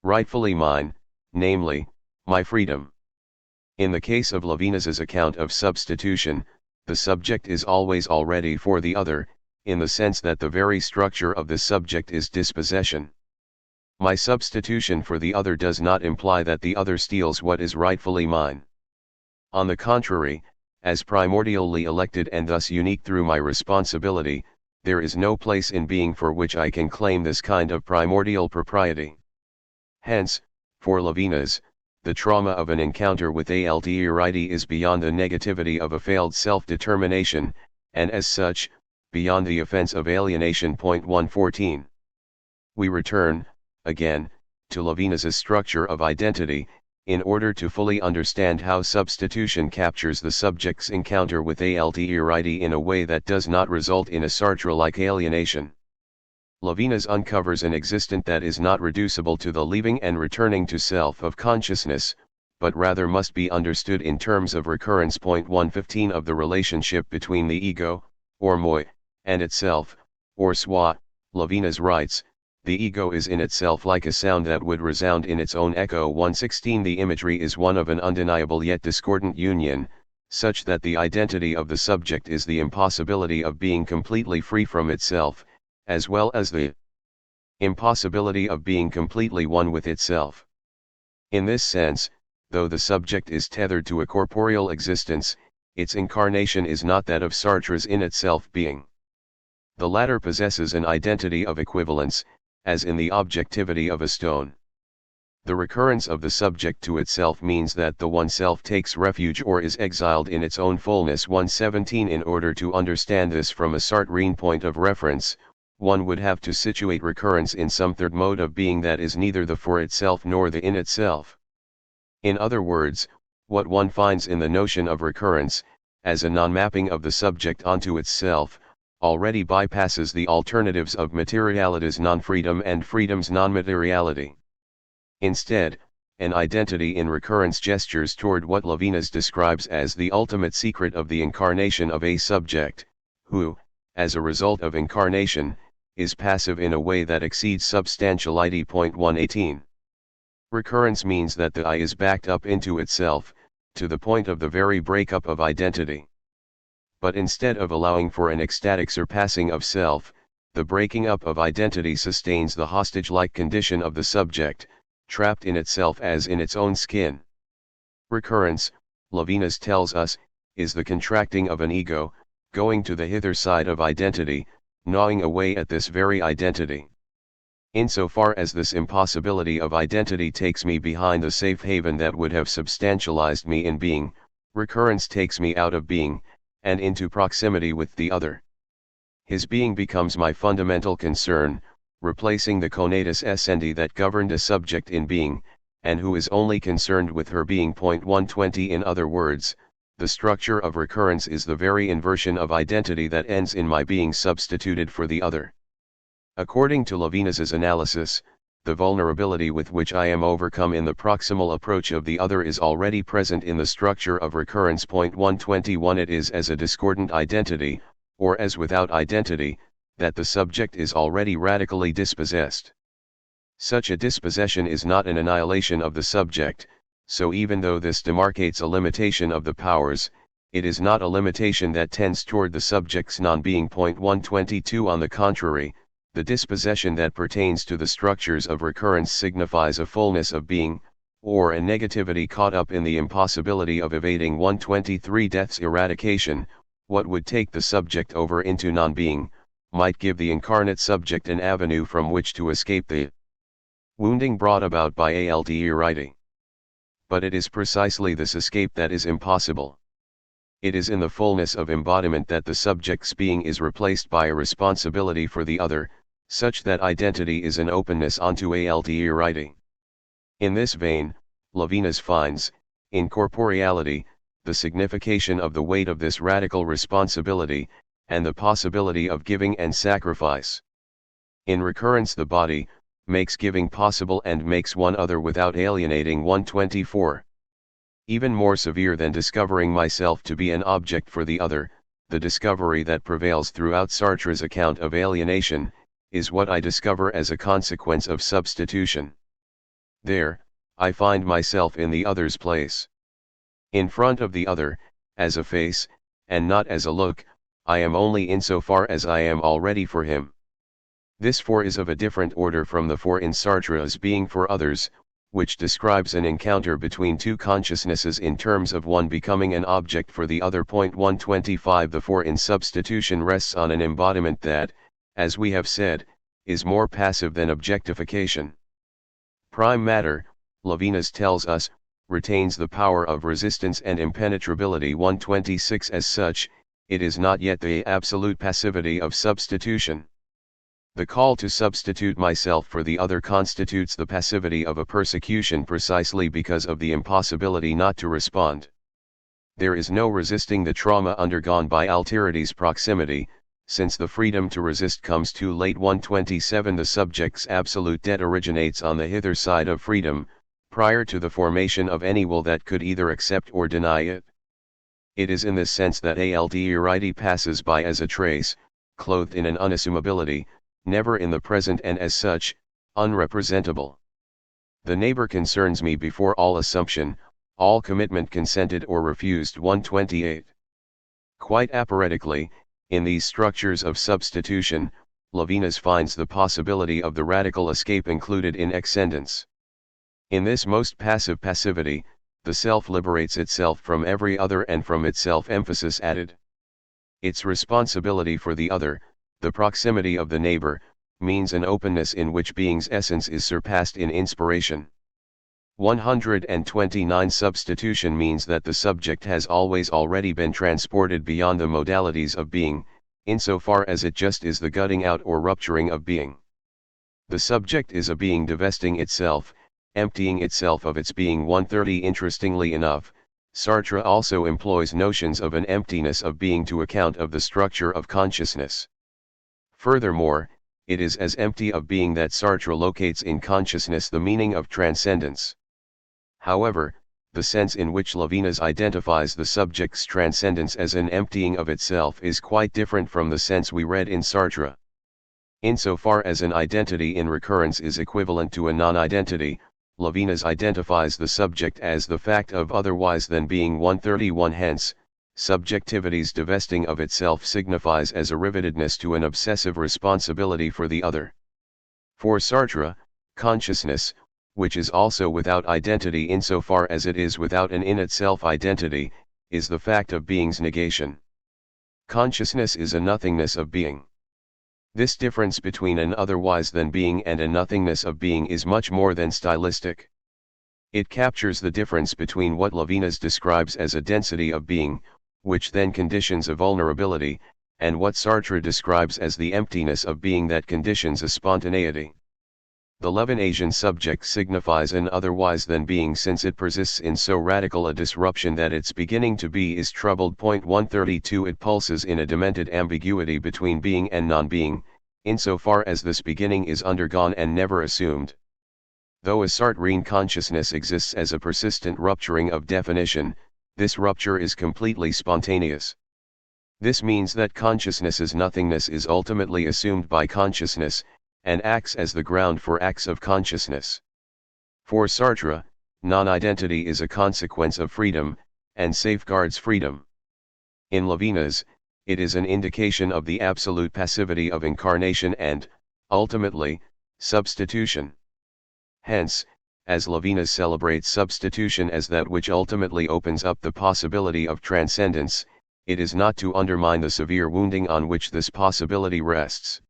rightfully mine, namely, my freedom. In the case of Levinas's account of substitution, the subject is always already for the other, in the sense that the very structure of the subject is dispossession. My substitution for the other does not imply that the other steals what is rightfully mine. On the contrary, as primordially elected and thus unique through my responsibility, there is no place in being for which I can claim this kind of primordial propriety. Hence, for Levinas, the trauma of an encounter with THIRD is beyond the negativity of a failed self-determination, and as such, beyond the offense of alienation. 114. We return, again, to Levinas's structure of identity, in order to fully understand how substitution captures the subject's encounter with THIRD in a way that does not result in a Sartre-like alienation. Levinas uncovers an existent that is not reducible to the leaving and returning to self of consciousness, but rather must be understood in terms of recurrence. 115 Of the relationship between the ego, or moi, and itself, or soi, Levinas writes, the ego is in itself like a sound that would resound in its own echo. 116 The imagery is one of an undeniable yet discordant union, such that the identity of the subject is the impossibility of being completely free from itself, as well as the impossibility of being completely one with itself. In this sense, though the subject is tethered to a corporeal existence, its incarnation is not that of Sartre's in itself being. The latter possesses an identity of equivalence, as in the objectivity of a stone. The recurrence of the subject to itself means that the oneself takes refuge or is exiled in its own fullness. 117 In order to understand this from a Sartrean point of reference, one would have to situate recurrence in some third mode of being that is neither the for itself nor the in itself. In other words, what one finds in the notion of recurrence, as a non-mapping of the subject onto itself, already bypasses the alternatives of materiality's non-freedom and freedom's non-materiality. Instead, an identity in recurrence gestures toward what Levinas describes as the ultimate secret of the incarnation of a subject, who, as a result of incarnation, is passive in a way that exceeds substantiality. 118. Recurrence means that the I is backed up into itself, to the point of the very breakup of identity. But instead of allowing for an ecstatic surpassing of self, the breaking up of identity sustains the hostage-like condition of the subject, trapped in itself as in its own skin. Recurrence, Levinas tells us, is the contracting of an ego, going to the hither side of identity, gnawing away at this very identity. Insofar as this impossibility of identity takes me behind the safe haven that would have substantialized me in being, recurrence takes me out of being, and into proximity with the other. His being becomes my fundamental concern, replacing the conatus essendi that governed a subject in being, and who is only concerned with her being. 120 In other words, the structure of recurrence is the very inversion of identity that ends in my being substituted for the other. According to Levinas's analysis, the vulnerability with which I am overcome in the proximal approach of the other is already present in the structure of recurrence. 121 It is as a discordant identity, or as without identity, that the subject is already radically dispossessed. Such a dispossession is not an annihilation of the subject, so even though this demarcates a limitation of the powers, it is not a limitation that tends toward the subject's non-being. 122 On the contrary, the dispossession that pertains to the structures of recurrence signifies a fullness of being, or a negativity caught up in the impossibility of evading. 123 Death's eradication, what would take the subject over into non-being, might give the incarnate subject an avenue from which to escape the wounding brought about by THIRD. But it is precisely this escape that is impossible. It is in the fullness of embodiment that the subject's being is replaced by a responsibility for the other, such that identity is an openness onto THIRD. In this vein, Levinas finds, in corporeality, the signification of the weight of this radical responsibility, and the possibility of giving and sacrifice. In recurrence the body makes giving possible and makes one other without alienating. 124. Even more severe than discovering myself to be an object for the other, the discovery that prevails throughout Sartre's account of alienation, is what I discover as a consequence of substitution. There, I find myself in the other's place. In front of the other, as a face, and not as a look, I am only insofar as I am already for him. This for is of a different order from the for in Sartre's being for others, which describes an encounter between two consciousnesses in terms of one becoming an object for the other. 125 The for in substitution rests on an embodiment that, as we have said, is more passive than objectification. Prime matter, Levinas tells us, retains the power of resistance and impenetrability. 126 As such, it is not yet the absolute passivity of substitution. The call to substitute myself for the other constitutes the passivity of a persecution precisely because of the impossibility not to respond. There is no resisting the trauma undergone by alterity's proximity, since the freedom to resist comes too late. 127 The subject's absolute debt originates on the hither side of freedom, prior to the formation of any will that could either accept or deny it. It is in this sense that THIRD passes by as a trace, clothed in an unassumability, never in the present and as such, unrepresentable. The neighbor concerns me before all assumption, all commitment consented or refused. 128. Quite aporetically, in these structures of substitution, Levinas finds the possibility of the radical escape included in Transcendence. In this most passive passivity, the self liberates itself from every other and from itself. Emphasis added. Its responsibility for the other, the proximity of the neighbor, means an openness in which being's essence is surpassed in inspiration. 129 Substitution means that the subject has always already been transported beyond the modalities of being, insofar as it just is the gutting out or rupturing of being. The subject is a being divesting itself, emptying itself of its being. 130 Interestingly enough, Sartre also employs notions of an emptiness of being to account of the structure of consciousness. Furthermore, it is as empty of being that Sartre locates in consciousness the meaning of transcendence. However, the sense in which Levinas identifies the subject's transcendence as an emptying of itself is quite different from the sense we read in Sartre. Insofar as an identity in recurrence is equivalent to a non-identity, Levinas identifies the subject as the fact of otherwise than being. 131 Hence, subjectivity's divesting of itself signifies as a rivetedness to an obsessive responsibility for the other. For Sartre, consciousness, which is also without identity insofar as it is without an in itself identity, is the fact of being's negation. Consciousness is a nothingness of being. This difference between an otherwise than being and a nothingness of being is much more than stylistic. It captures the difference between what Levinas describes as a density of being, which then conditions a vulnerability, and what Sartre describes as the emptiness of being that conditions a spontaneity. The Levinasian subject signifies an otherwise than being, since it persists in so radical a disruption that its beginning to be is troubled. 132 It pulses in a demented ambiguity between being and non-being, insofar as this beginning is undergone and never assumed. Though a Sartrean consciousness exists as a persistent rupturing of definition, this rupture is completely spontaneous. This means that consciousness's nothingness is ultimately assumed by consciousness, and acts as the ground for acts of consciousness. For Sartre, non-identity is a consequence of freedom, and safeguards freedom. In Levinas, it is an indication of the absolute passivity of incarnation and, ultimately, substitution. Hence, as Levinas celebrates substitution as that which ultimately opens up the possibility of transcendence, it is not to undermine the severe wounding on which this possibility rests.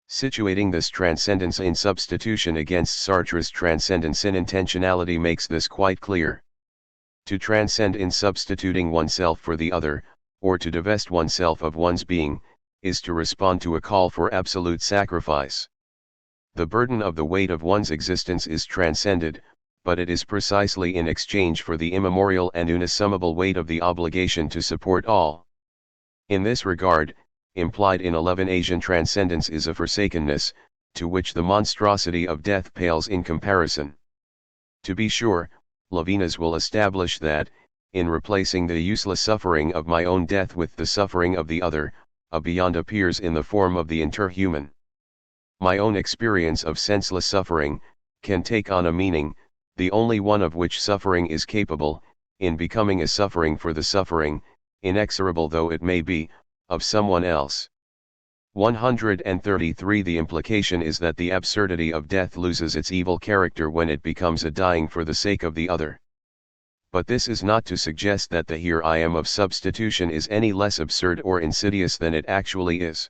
Situating this transcendence in substitution against Sartre's transcendence in intentionality makes this quite clear. To transcend in substituting oneself for the other, or to divest oneself of one's being, is to respond to a call for absolute sacrifice. The burden of the weight of one's existence is transcended, but it is precisely in exchange for the immemorial and unassumable weight of the obligation to support all. In this regard, implied in a Levinasian transcendence is a forsakenness, to which the monstrosity of death pales in comparison. To be sure, Levinas will establish that, in replacing the useless suffering of my own death with the suffering of the other, a beyond appears in the form of the interhuman. My own experience of senseless suffering can take on a meaning, the only one of which suffering is capable, in becoming a suffering for the suffering, inexorable though it may be, of someone else. 133 The implication is that the absurdity of death loses its evil character when it becomes a dying for the sake of the other. But this is not to suggest that the "here I am" of substitution is any less absurd or insidious than it actually is.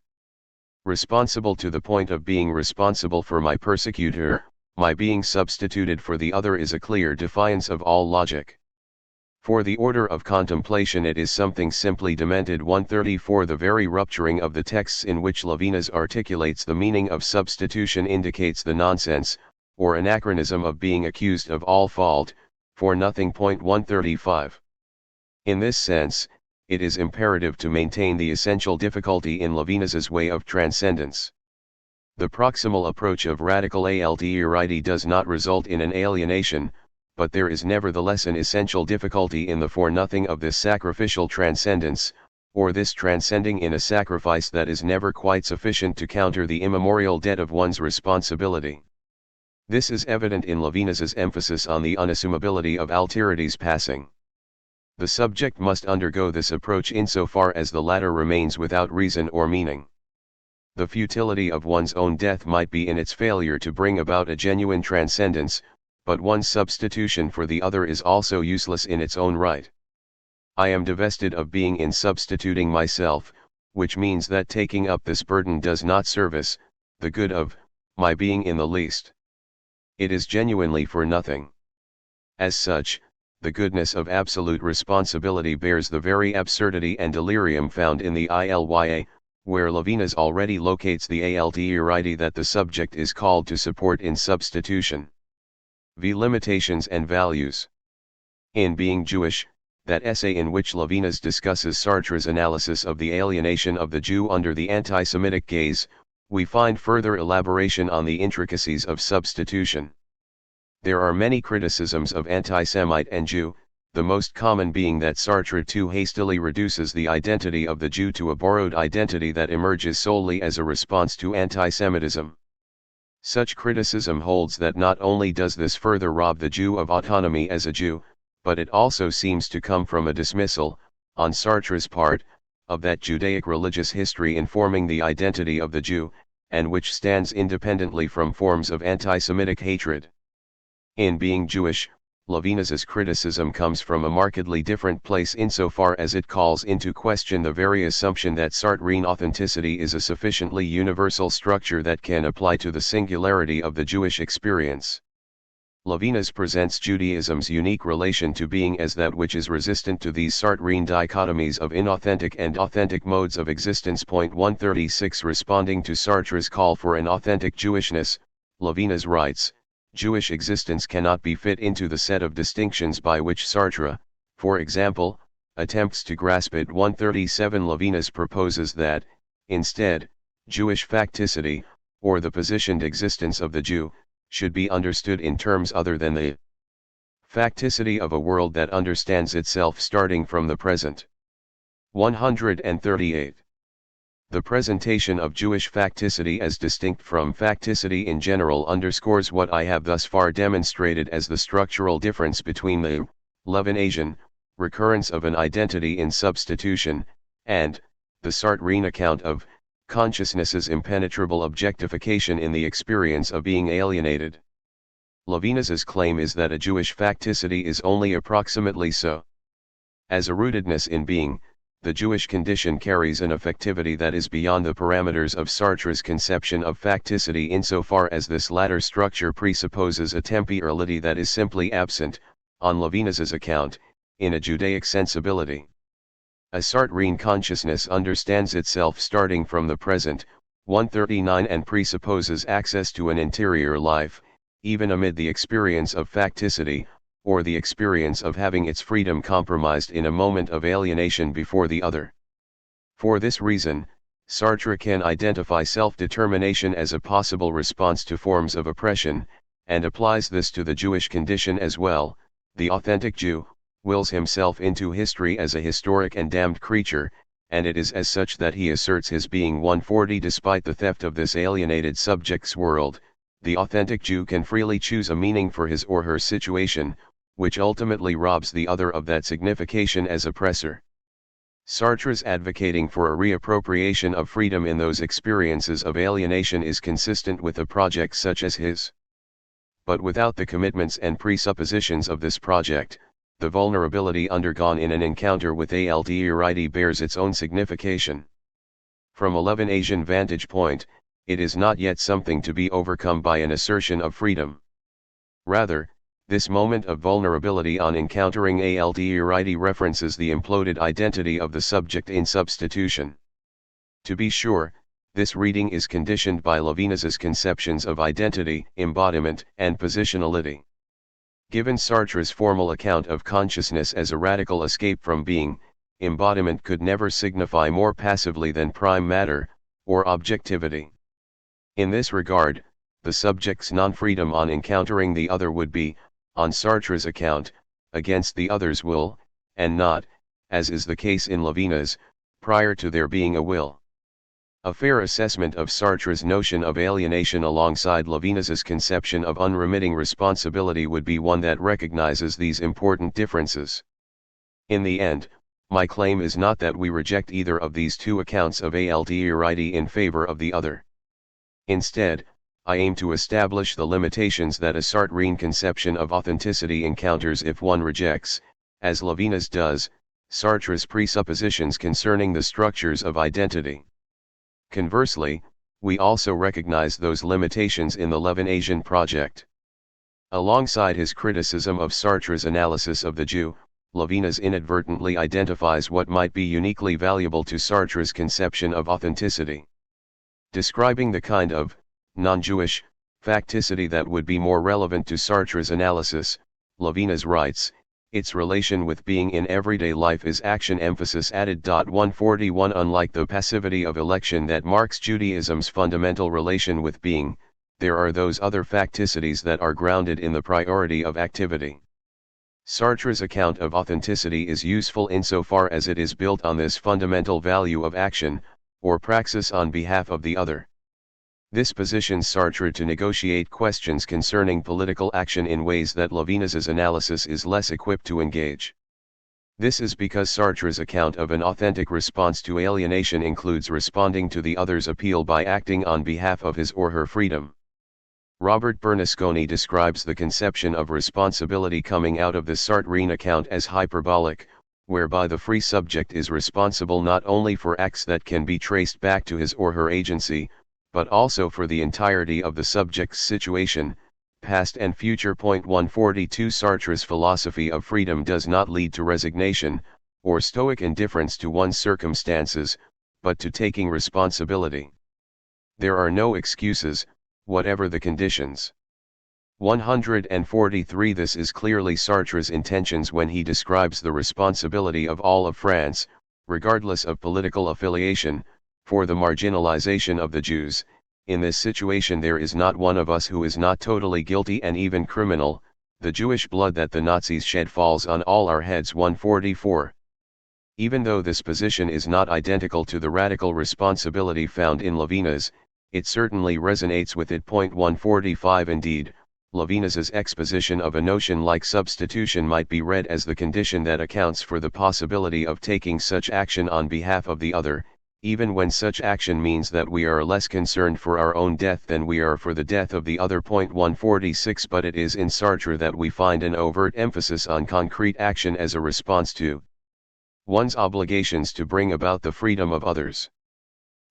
Responsible to the point of being responsible for my persecutor, my being substituted for the other is a clear defiance of all logic. For the order of contemplation it is something simply demented. 134 The very rupturing of the texts in which Levinas articulates the meaning of substitution indicates the nonsense, or anachronism of being accused of all fault, for nothing. 135 In this sense, it is imperative to maintain the essential difficulty in Levinas's way of transcendence. The proximal approach of radical THIRD does not result in an alienation, but there is nevertheless an essential difficulty in the for-nothing of this sacrificial transcendence, or this transcending in a sacrifice that is never quite sufficient to counter the immemorial debt of one's responsibility. This is evident in Levinas's emphasis on the unassumability of THIRD's passing. The subject must undergo this approach insofar as the latter remains without reason or meaning. The futility of one's own death might be in its failure to bring about a genuine transcendence, but one's substitution for the other is also useless in its own right. I am divested of being in substituting myself, which means that taking up this burden does not service the good of my being in the least. It is genuinely for nothing. As such, the goodness of absolute responsibility bears the very absurdity and delirium found in the ILYA, where Levinas already locates the THIRD that the subject is called to support in substitution. V. Limitations and Values. In Being Jewish, that essay in which Levinas discusses Sartre's analysis of the alienation of the Jew under the anti-Semitic gaze, we find further elaboration on the intricacies of substitution. There are many criticisms of anti-Semite and Jew, the most common being that Sartre too hastily reduces the identity of the Jew to a borrowed identity that emerges solely as a response to anti-Semitism. Such criticism holds that not only does this further rob the Jew of autonomy as a Jew, but it also seems to come from a dismissal, on Sartre's part, of that Judaic religious history informing the identity of the Jew, and which stands independently from forms of anti-Semitic hatred. In Being Jewish, Levinas's criticism comes from a markedly different place insofar as it calls into question the very assumption that Sartrean authenticity is a sufficiently universal structure that can apply to the singularity of the Jewish experience. Levinas presents Judaism's unique relation to being as that which is resistant to these Sartrean dichotomies of inauthentic and authentic modes of existence. 136 Responding to Sartre's call for an authentic Jewishness, Levinas writes, Jewish existence cannot be fit into the set of distinctions by which Sartre, for example, attempts to grasp it. 137 Levinas proposes that, instead, Jewish facticity, or the positioned existence of the Jew, should be understood in terms other than the facticity of a world that understands itself starting from the present. 138. The presentation of Jewish facticity as distinct from facticity in general underscores what I have thus far demonstrated as the structural difference between the Levinasian recurrence of an identity in substitution, and the Sartrean account of consciousness's impenetrable objectification in the experience of being alienated. Levinas's claim is that a Jewish facticity is only approximately so. As a rootedness in being, the Jewish condition carries an affectivity that is beyond the parameters of Sartre's conception of facticity insofar as this latter structure presupposes a temporality that is simply absent, on Levinas's account, in a Judaic sensibility. A Sartrean consciousness understands itself starting from the present, 139, and presupposes access to an interior life, even amid the experience of facticity, or the experience of having its freedom compromised in a moment of alienation before the other. For this reason, Sartre can identify self-determination as a possible response to forms of oppression, and applies this to the Jewish condition as well. The authentic Jew wills himself into history as a historic and damned creature, and it is as such that he asserts his being. 140 Despite the theft of this alienated subject's world, the authentic Jew can freely choose a meaning for his or her situation, which ultimately robs the other of that signification as oppressor. Sartre's advocating for a reappropriation of freedom in those experiences of alienation is consistent with a project such as his. But without the commitments and presuppositions of this project, the vulnerability undergone in an encounter with THIRD bears its own signification. From a Levinasian vantage point, it is not yet something to be overcome by an assertion of freedom. Rather, this moment of vulnerability on encountering THIRD references the imploded identity of the subject in substitution. To be sure, this reading is conditioned by Levinas's conceptions of identity, embodiment, and positionality. Given Sartre's formal account of consciousness as a radical escape from being, embodiment could never signify more passively than prime matter, or objectivity. In this regard, the subject's non-freedom on encountering the other would be, on Sartre's account, against the other's will, and not, as is the case in Levinas, prior to there being a will. A fair assessment of Sartre's notion of alienation alongside Levinas's conception of unremitting responsibility would be one that recognizes these important differences. In the end, my claim is not that we reject either of these two accounts of THIRD in favor of the other. Instead, I aim to establish the limitations that a Sartrean conception of authenticity encounters if one rejects, as Levinas does, Sartre's presuppositions concerning the structures of identity. Conversely, we also recognize those limitations in the Levinasian project. Alongside his criticism of Sartre's analysis of the Jew, Levinas inadvertently identifies what might be uniquely valuable to Sartre's conception of authenticity. Describing the kind of non-Jewish facticity that would be more relevant to Sartre's analysis, Levinas writes, its relation with being in everyday life is action emphasis added. 141 Unlike the passivity of election that marks Judaism's fundamental relation with being, there are those other facticities that are grounded in the priority of activity. Sartre's account of authenticity is useful insofar as it is built on this fundamental value of action, or praxis on behalf of the other. This positions Sartre to negotiate questions concerning political action in ways that Levinas's analysis is less equipped to engage. This is because Sartre's account of an authentic response to alienation includes responding to the other's appeal by acting on behalf of his or her freedom. Robert Bernasconi describes the conception of responsibility coming out of the Sartrean account as hyperbolic, whereby the free subject is responsible not only for acts that can be traced back to his or her agency, but also for the entirety of the subject's situation, past and future. 142 Sartre's philosophy of freedom does not lead to resignation, or stoic indifference to one's circumstances, but to taking responsibility. There are no excuses, whatever the conditions. 143 This is clearly Sartre's intentions when he describes the responsibility of all of France, regardless of political affiliation, for the marginalization of the Jews. In this situation there is not one of us who is not totally guilty and even criminal. The Jewish blood that the Nazis shed falls on all our heads. 144. Even though this position is not identical to the radical responsibility found in Levinas, it certainly resonates with it. 145 Indeed, Levinas's exposition of a notion like substitution might be read as the condition that accounts for the possibility of taking such action on behalf of the other, even when such action means that we are less concerned for our own death than we are for the death of the other. 146 But it is in Sartre that we find an overt emphasis on concrete action as a response to one's obligations to bring about the freedom of others.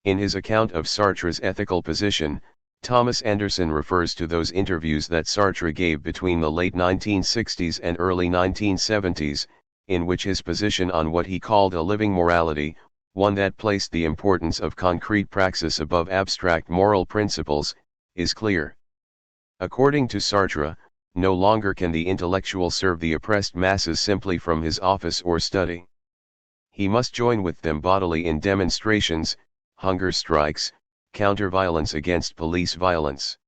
In his account of Sartre's ethical position, Thomas Anderson refers to those interviews that Sartre gave between the late 1960s and early 1970s, in which his position on what he called a living morality, one that placed the importance of concrete praxis above abstract moral principles, is clear. According to Sartre, no longer can the intellectual serve the oppressed masses simply from his office or study. He must join with them bodily in demonstrations, hunger strikes, counter-violence against police violence.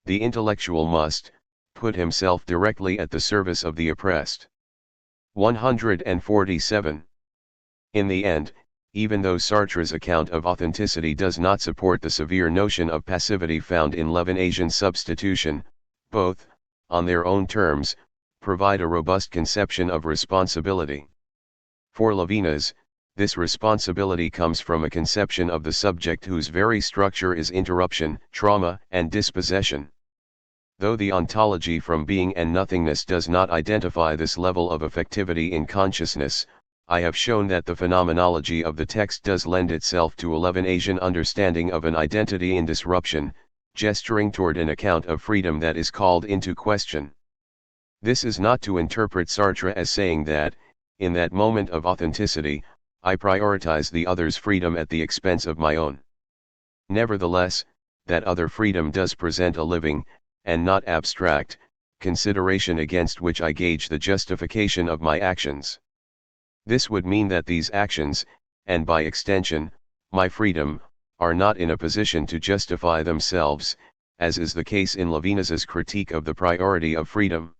The intellectual must put himself directly at the service of the oppressed. 147. In the end, even though Sartre's account of authenticity does not support the severe notion of passivity found in Levinasian substitution, both, on their own terms, provide a robust conception of responsibility. For Levinas, this responsibility comes from a conception of the subject whose very structure is interruption, trauma, and dispossession. Though the ontology from being and nothingness does not identify this level of affectivity in consciousness, I have shown that the phenomenology of the text does lend itself to a Levinasian understanding of an identity in disruption, gesturing toward an account of freedom that is called into question. This is not to interpret Sartre as saying that, in that moment of authenticity, I prioritize the other's freedom at the expense of my own. Nevertheless, that other freedom does present a living, and not abstract, consideration against which I gauge the justification of my actions. This would mean that these actions, and by extension, my freedom, are not in a position to justify themselves, as is the case in Levinas's critique of the priority of freedom.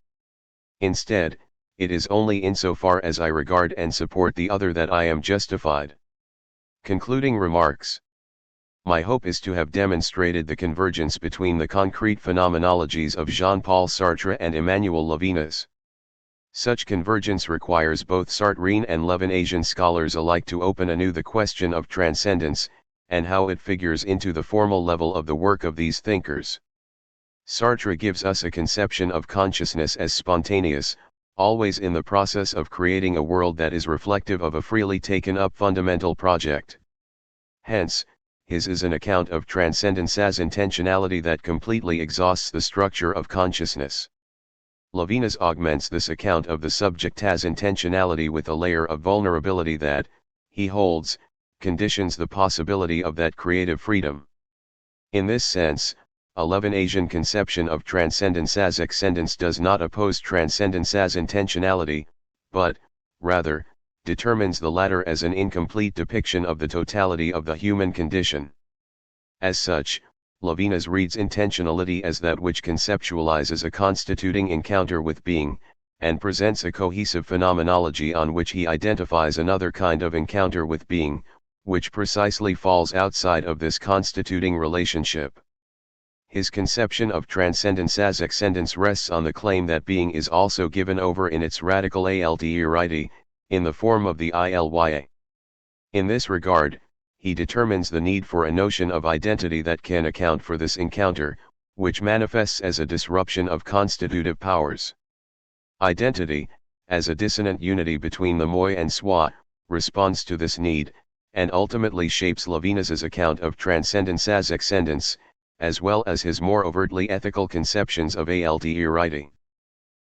Instead, it is only insofar as I regard and support the other that I am justified. Concluding remarks. My hope is to have demonstrated the convergence between the concrete phenomenologies of Jean-Paul Sartre and Emmanuel Levinas. Such convergence requires both Sartrean and Levinasian scholars alike to open anew the question of transcendence, and how it figures into the formal level of the work of these thinkers. Sartre gives us a conception of consciousness as spontaneous, always in the process of creating a world that is reflective of a freely taken up fundamental project. Hence, his is an account of transcendence as intentionality that completely exhausts the structure of consciousness. Levinas augments this account of the subject as intentionality with a layer of vulnerability that, he holds, conditions the possibility of that creative freedom. In this sense, a Levinasian conception of transcendence as excendence does not oppose transcendence as intentionality, but, rather, determines the latter as an incomplete depiction of the totality of the human condition. As such, Levinas reads intentionality as that which conceptualizes a constituting encounter with being, and presents a cohesive phenomenology on which he identifies another kind of encounter with being, which precisely falls outside of this constituting relationship. His conception of transcendence as excendence rests on the claim that being is also given over in its radical alterity, in the form of the ilya. In this regard, he determines the need for a notion of identity that can account for this encounter, which manifests as a disruption of constitutive powers. Identity, as a dissonant unity between the moi and soi, responds to this need, and ultimately shapes Levinas's account of transcendence as excendence, as well as his more overtly ethical conceptions of alterity.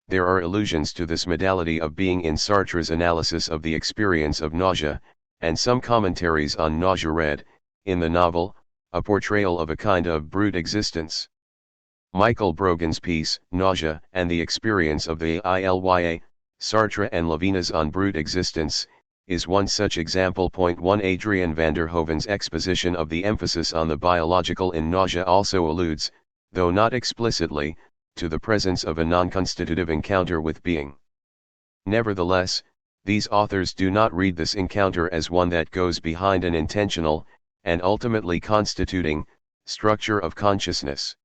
There are allusions to this modality of being in Sartre's analysis of the experience of nausea, and some commentaries on nausea read, in the novel, a portrayal of a kind of brute existence. Michael Brogan's piece, Nausea and the Experience of the ILYA, Sartre and Levinas on Brute Existence, is one such example. 1 Adrian van der Hoeven's exposition of the emphasis on the biological in nausea also alludes, though not explicitly, to the presence of a non-constitutive encounter with being. Nevertheless, these authors do not read this encounter as one that goes behind an intentional, and ultimately constituting, structure of consciousness.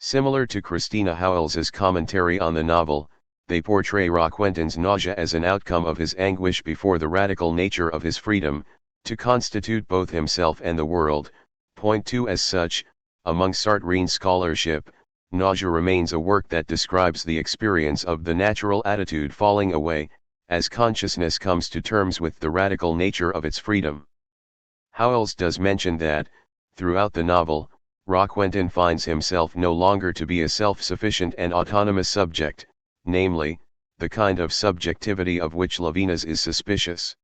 Similar to Christina Howells's commentary on the novel, they portray Roquentin's nausea as an outcome of his anguish before the radical nature of his freedom, to constitute both himself and the world. Point 2 As such, among Sartrean scholarship, nausea remains a work that describes the experience of the natural attitude falling away, as consciousness comes to terms with the radical nature of its freedom. Howells does mention that, throughout the novel, Roquentin finds himself no longer to be a self-sufficient and autonomous subject, namely, the kind of subjectivity of which Levinas is suspicious.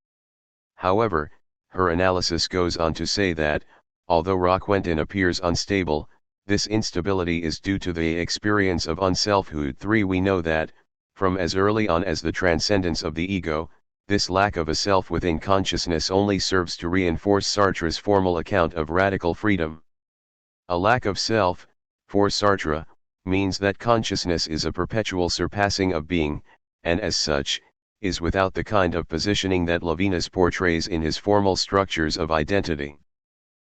However, her analysis goes on to say that, although Roquentin appears unstable, this instability is due to the experience of unselfhood. 3 We know that, from as early on as the transcendence of the ego, this lack of a self within consciousness only serves to reinforce Sartre's formal account of radical freedom. A lack of self, for Sartre, means that consciousness is a perpetual surpassing of being, and as such, is without the kind of positioning that Levinas portrays in his formal structures of identity.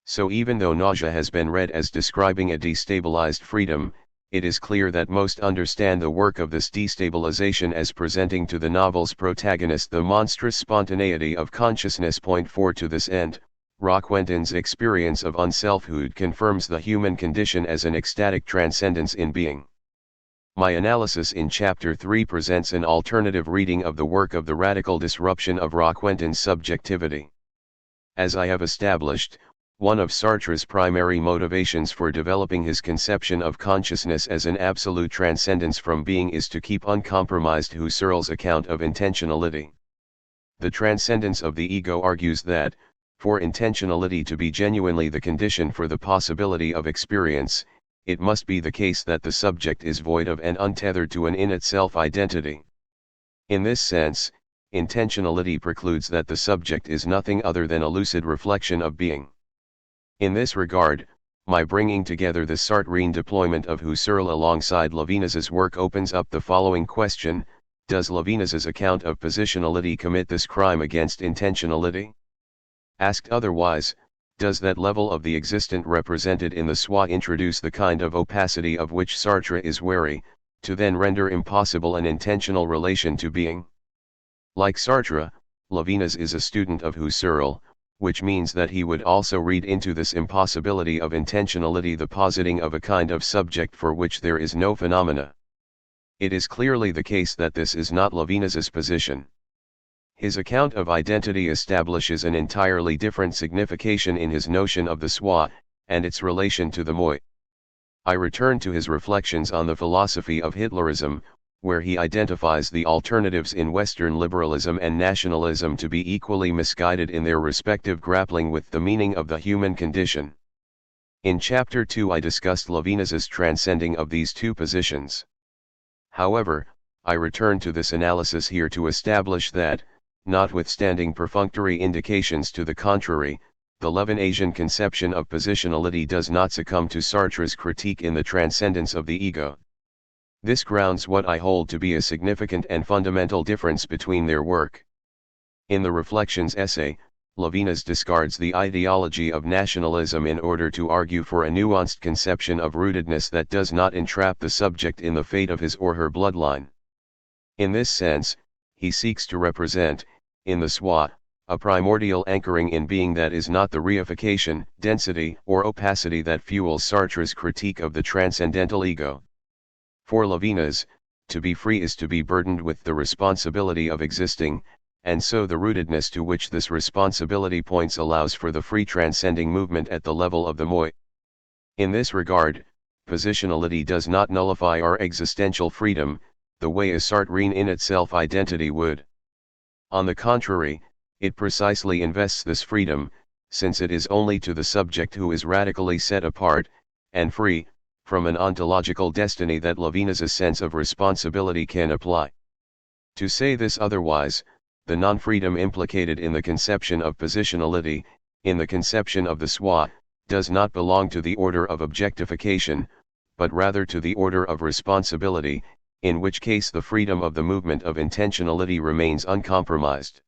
So even though nausea has been read as describing a destabilized freedom, it is clear that most understand the work of this destabilization as presenting to the novel's protagonist the monstrous spontaneity of consciousness. Point 4 To this end, Roquentin's experience of unselfhood confirms the human condition as an ecstatic transcendence in being. My analysis in Chapter 3 presents an alternative reading of the work of the radical disruption of Roquentin's subjectivity. As I have established, one of Sartre's primary motivations for developing his conception of consciousness as an absolute transcendence from being is to keep uncompromised Husserl's account of intentionality. The transcendence of the ego argues that, for intentionality to be genuinely the condition for the possibility of experience, it must be the case that the subject is void of and untethered to an in-itself identity. In this sense, intentionality precludes that the subject is nothing other than a lucid reflection of being. In this regard, my bringing together the Sartrean deployment of Husserl alongside Levinas's work opens up the following question: does Levinas's account of positionality commit this crime against intentionality? Asked otherwise, does that level of the existent represented in the soi introduce the kind of opacity of which Sartre is wary, to then render impossible an intentional relation to being? Like Sartre, Levinas is a student of Husserl, which means that he would also read into this impossibility of intentionality the positing of a kind of subject for which there is no phenomena. It is clearly the case that this is not Levinas's position. His account of identity establishes an entirely different signification in his notion of the soi, and its relation to the moi. I return to his reflections on the philosophy of Hitlerism, where he identifies the alternatives in Western liberalism and nationalism to be equally misguided in their respective grappling with the meaning of the human condition. In Chapter 2 I discussed Levinas's transcending of these two positions. However, I return to this analysis here to establish that, notwithstanding perfunctory indications to the contrary, the Levinasian conception of positionality does not succumb to Sartre's critique in the transcendence of the ego. This grounds what I hold to be a significant and fundamental difference between their work. In the Reflections essay, Levinas discards the ideology of nationalism in order to argue for a nuanced conception of rootedness that does not entrap the subject in the fate of his or her bloodline. In this sense, he seeks to represent, in the soi, a primordial anchoring in being that is not the reification, density, or opacity that fuels Sartre's critique of the transcendental ego. For Levinas, to be free is to be burdened with the responsibility of existing, and so the rootedness to which this responsibility points allows for the free transcending movement at the level of the moi. In this regard, positionality does not nullify our existential freedom, the way a Sartrean in itself identity would. On the contrary, it precisely invests this freedom, since it is only to the subject who is radically set apart, and free, from an ontological destiny that Levinas' sense of responsibility can apply. To say this otherwise, the non-freedom implicated in the conception of positionality, in the conception of the soi, does not belong to the order of objectification, but rather to the order of responsibility, in which case the freedom of the movement of intentionality remains uncompromised.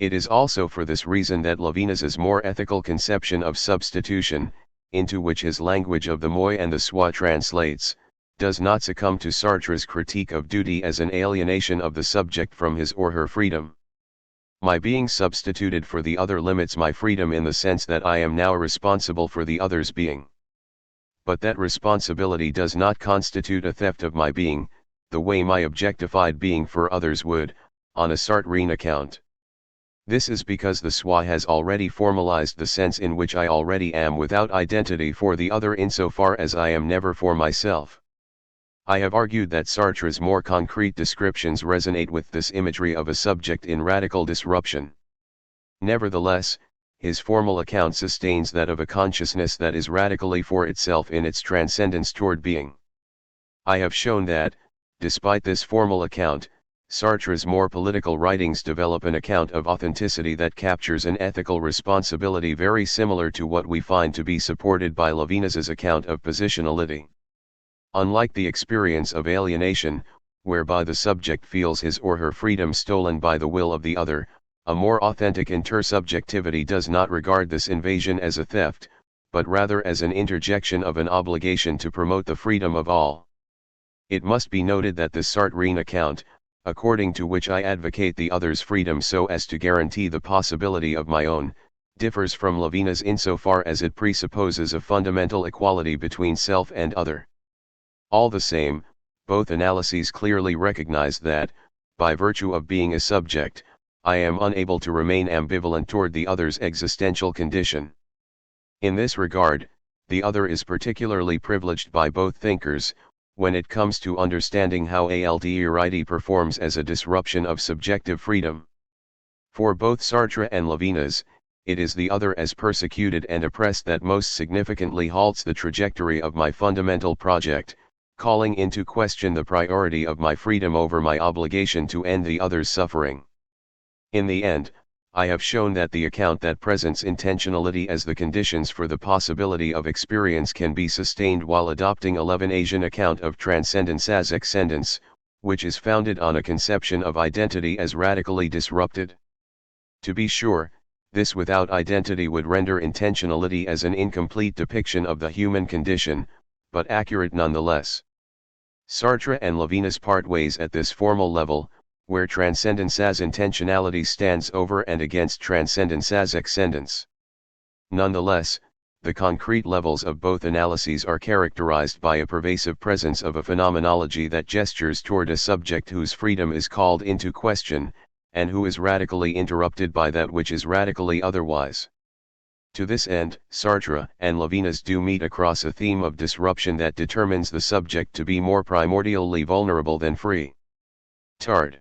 It is also for this reason that Levinas' more ethical conception of substitution, into which his language of the moi and the soi translates, does not succumb to Sartre's critique of duty as an alienation of the subject from his or her freedom. My being substituted for the other limits my freedom in the sense that I am now responsible for the other's being. But that responsibility does not constitute a theft of my being, the way my objectified being for others would, on a Sartrean account. This is because the soi has already formalized the sense in which I already am without identity for the other insofar as I am never for myself. I have argued that Sartre's more concrete descriptions resonate with this imagery of a subject in radical disruption. Nevertheless, his formal account sustains that of a consciousness that is radically for itself in its transcendence toward being. I have shown that, despite this formal account, Sartre's more political writings develop an account of authenticity that captures an ethical responsibility very similar to what we find to be supported by Levinas' account of positionality. Unlike the experience of alienation, whereby the subject feels his or her freedom stolen by the will of the other, a more authentic intersubjectivity does not regard this invasion as a theft, but rather as an interjection of an obligation to promote the freedom of all. It must be noted that the Sartrean account, according to which I advocate the other's freedom so as to guarantee the possibility of my own, differs from Levinas insofar as it presupposes a fundamental equality between self and other. All the same, both analyses clearly recognize that, by virtue of being a subject, I am unable to remain ambivalent toward the other's existential condition. In this regard, the other is particularly privileged by both thinkers, when it comes to understanding how THIRD performs as a disruption of subjective freedom. For both Sartre and Levinas, it is the other as persecuted and oppressed that most significantly halts the trajectory of my fundamental project, calling into question the priority of my freedom over my obligation to end the other's suffering. In the end, I have shown that the account that presents intentionality as the conditions for the possibility of experience can be sustained while adopting a Levinasian account of transcendence as excendence, which is founded on a conception of identity as radically disrupted. To be sure, this without identity would render intentionality as an incomplete depiction of the human condition, but accurate nonetheless. Sartre and Levinas part ways at this formal level, where transcendence as intentionality stands over and against transcendence as excendence. Nonetheless, the concrete levels of both analyses are characterized by a pervasive presence of a phenomenology that gestures toward a subject whose freedom is called into question, and who is radically interrupted by that which is radically otherwise. To this end, Sartre and Levinas do meet across a theme of disruption that determines the subject to be more primordially vulnerable than free. THIRD.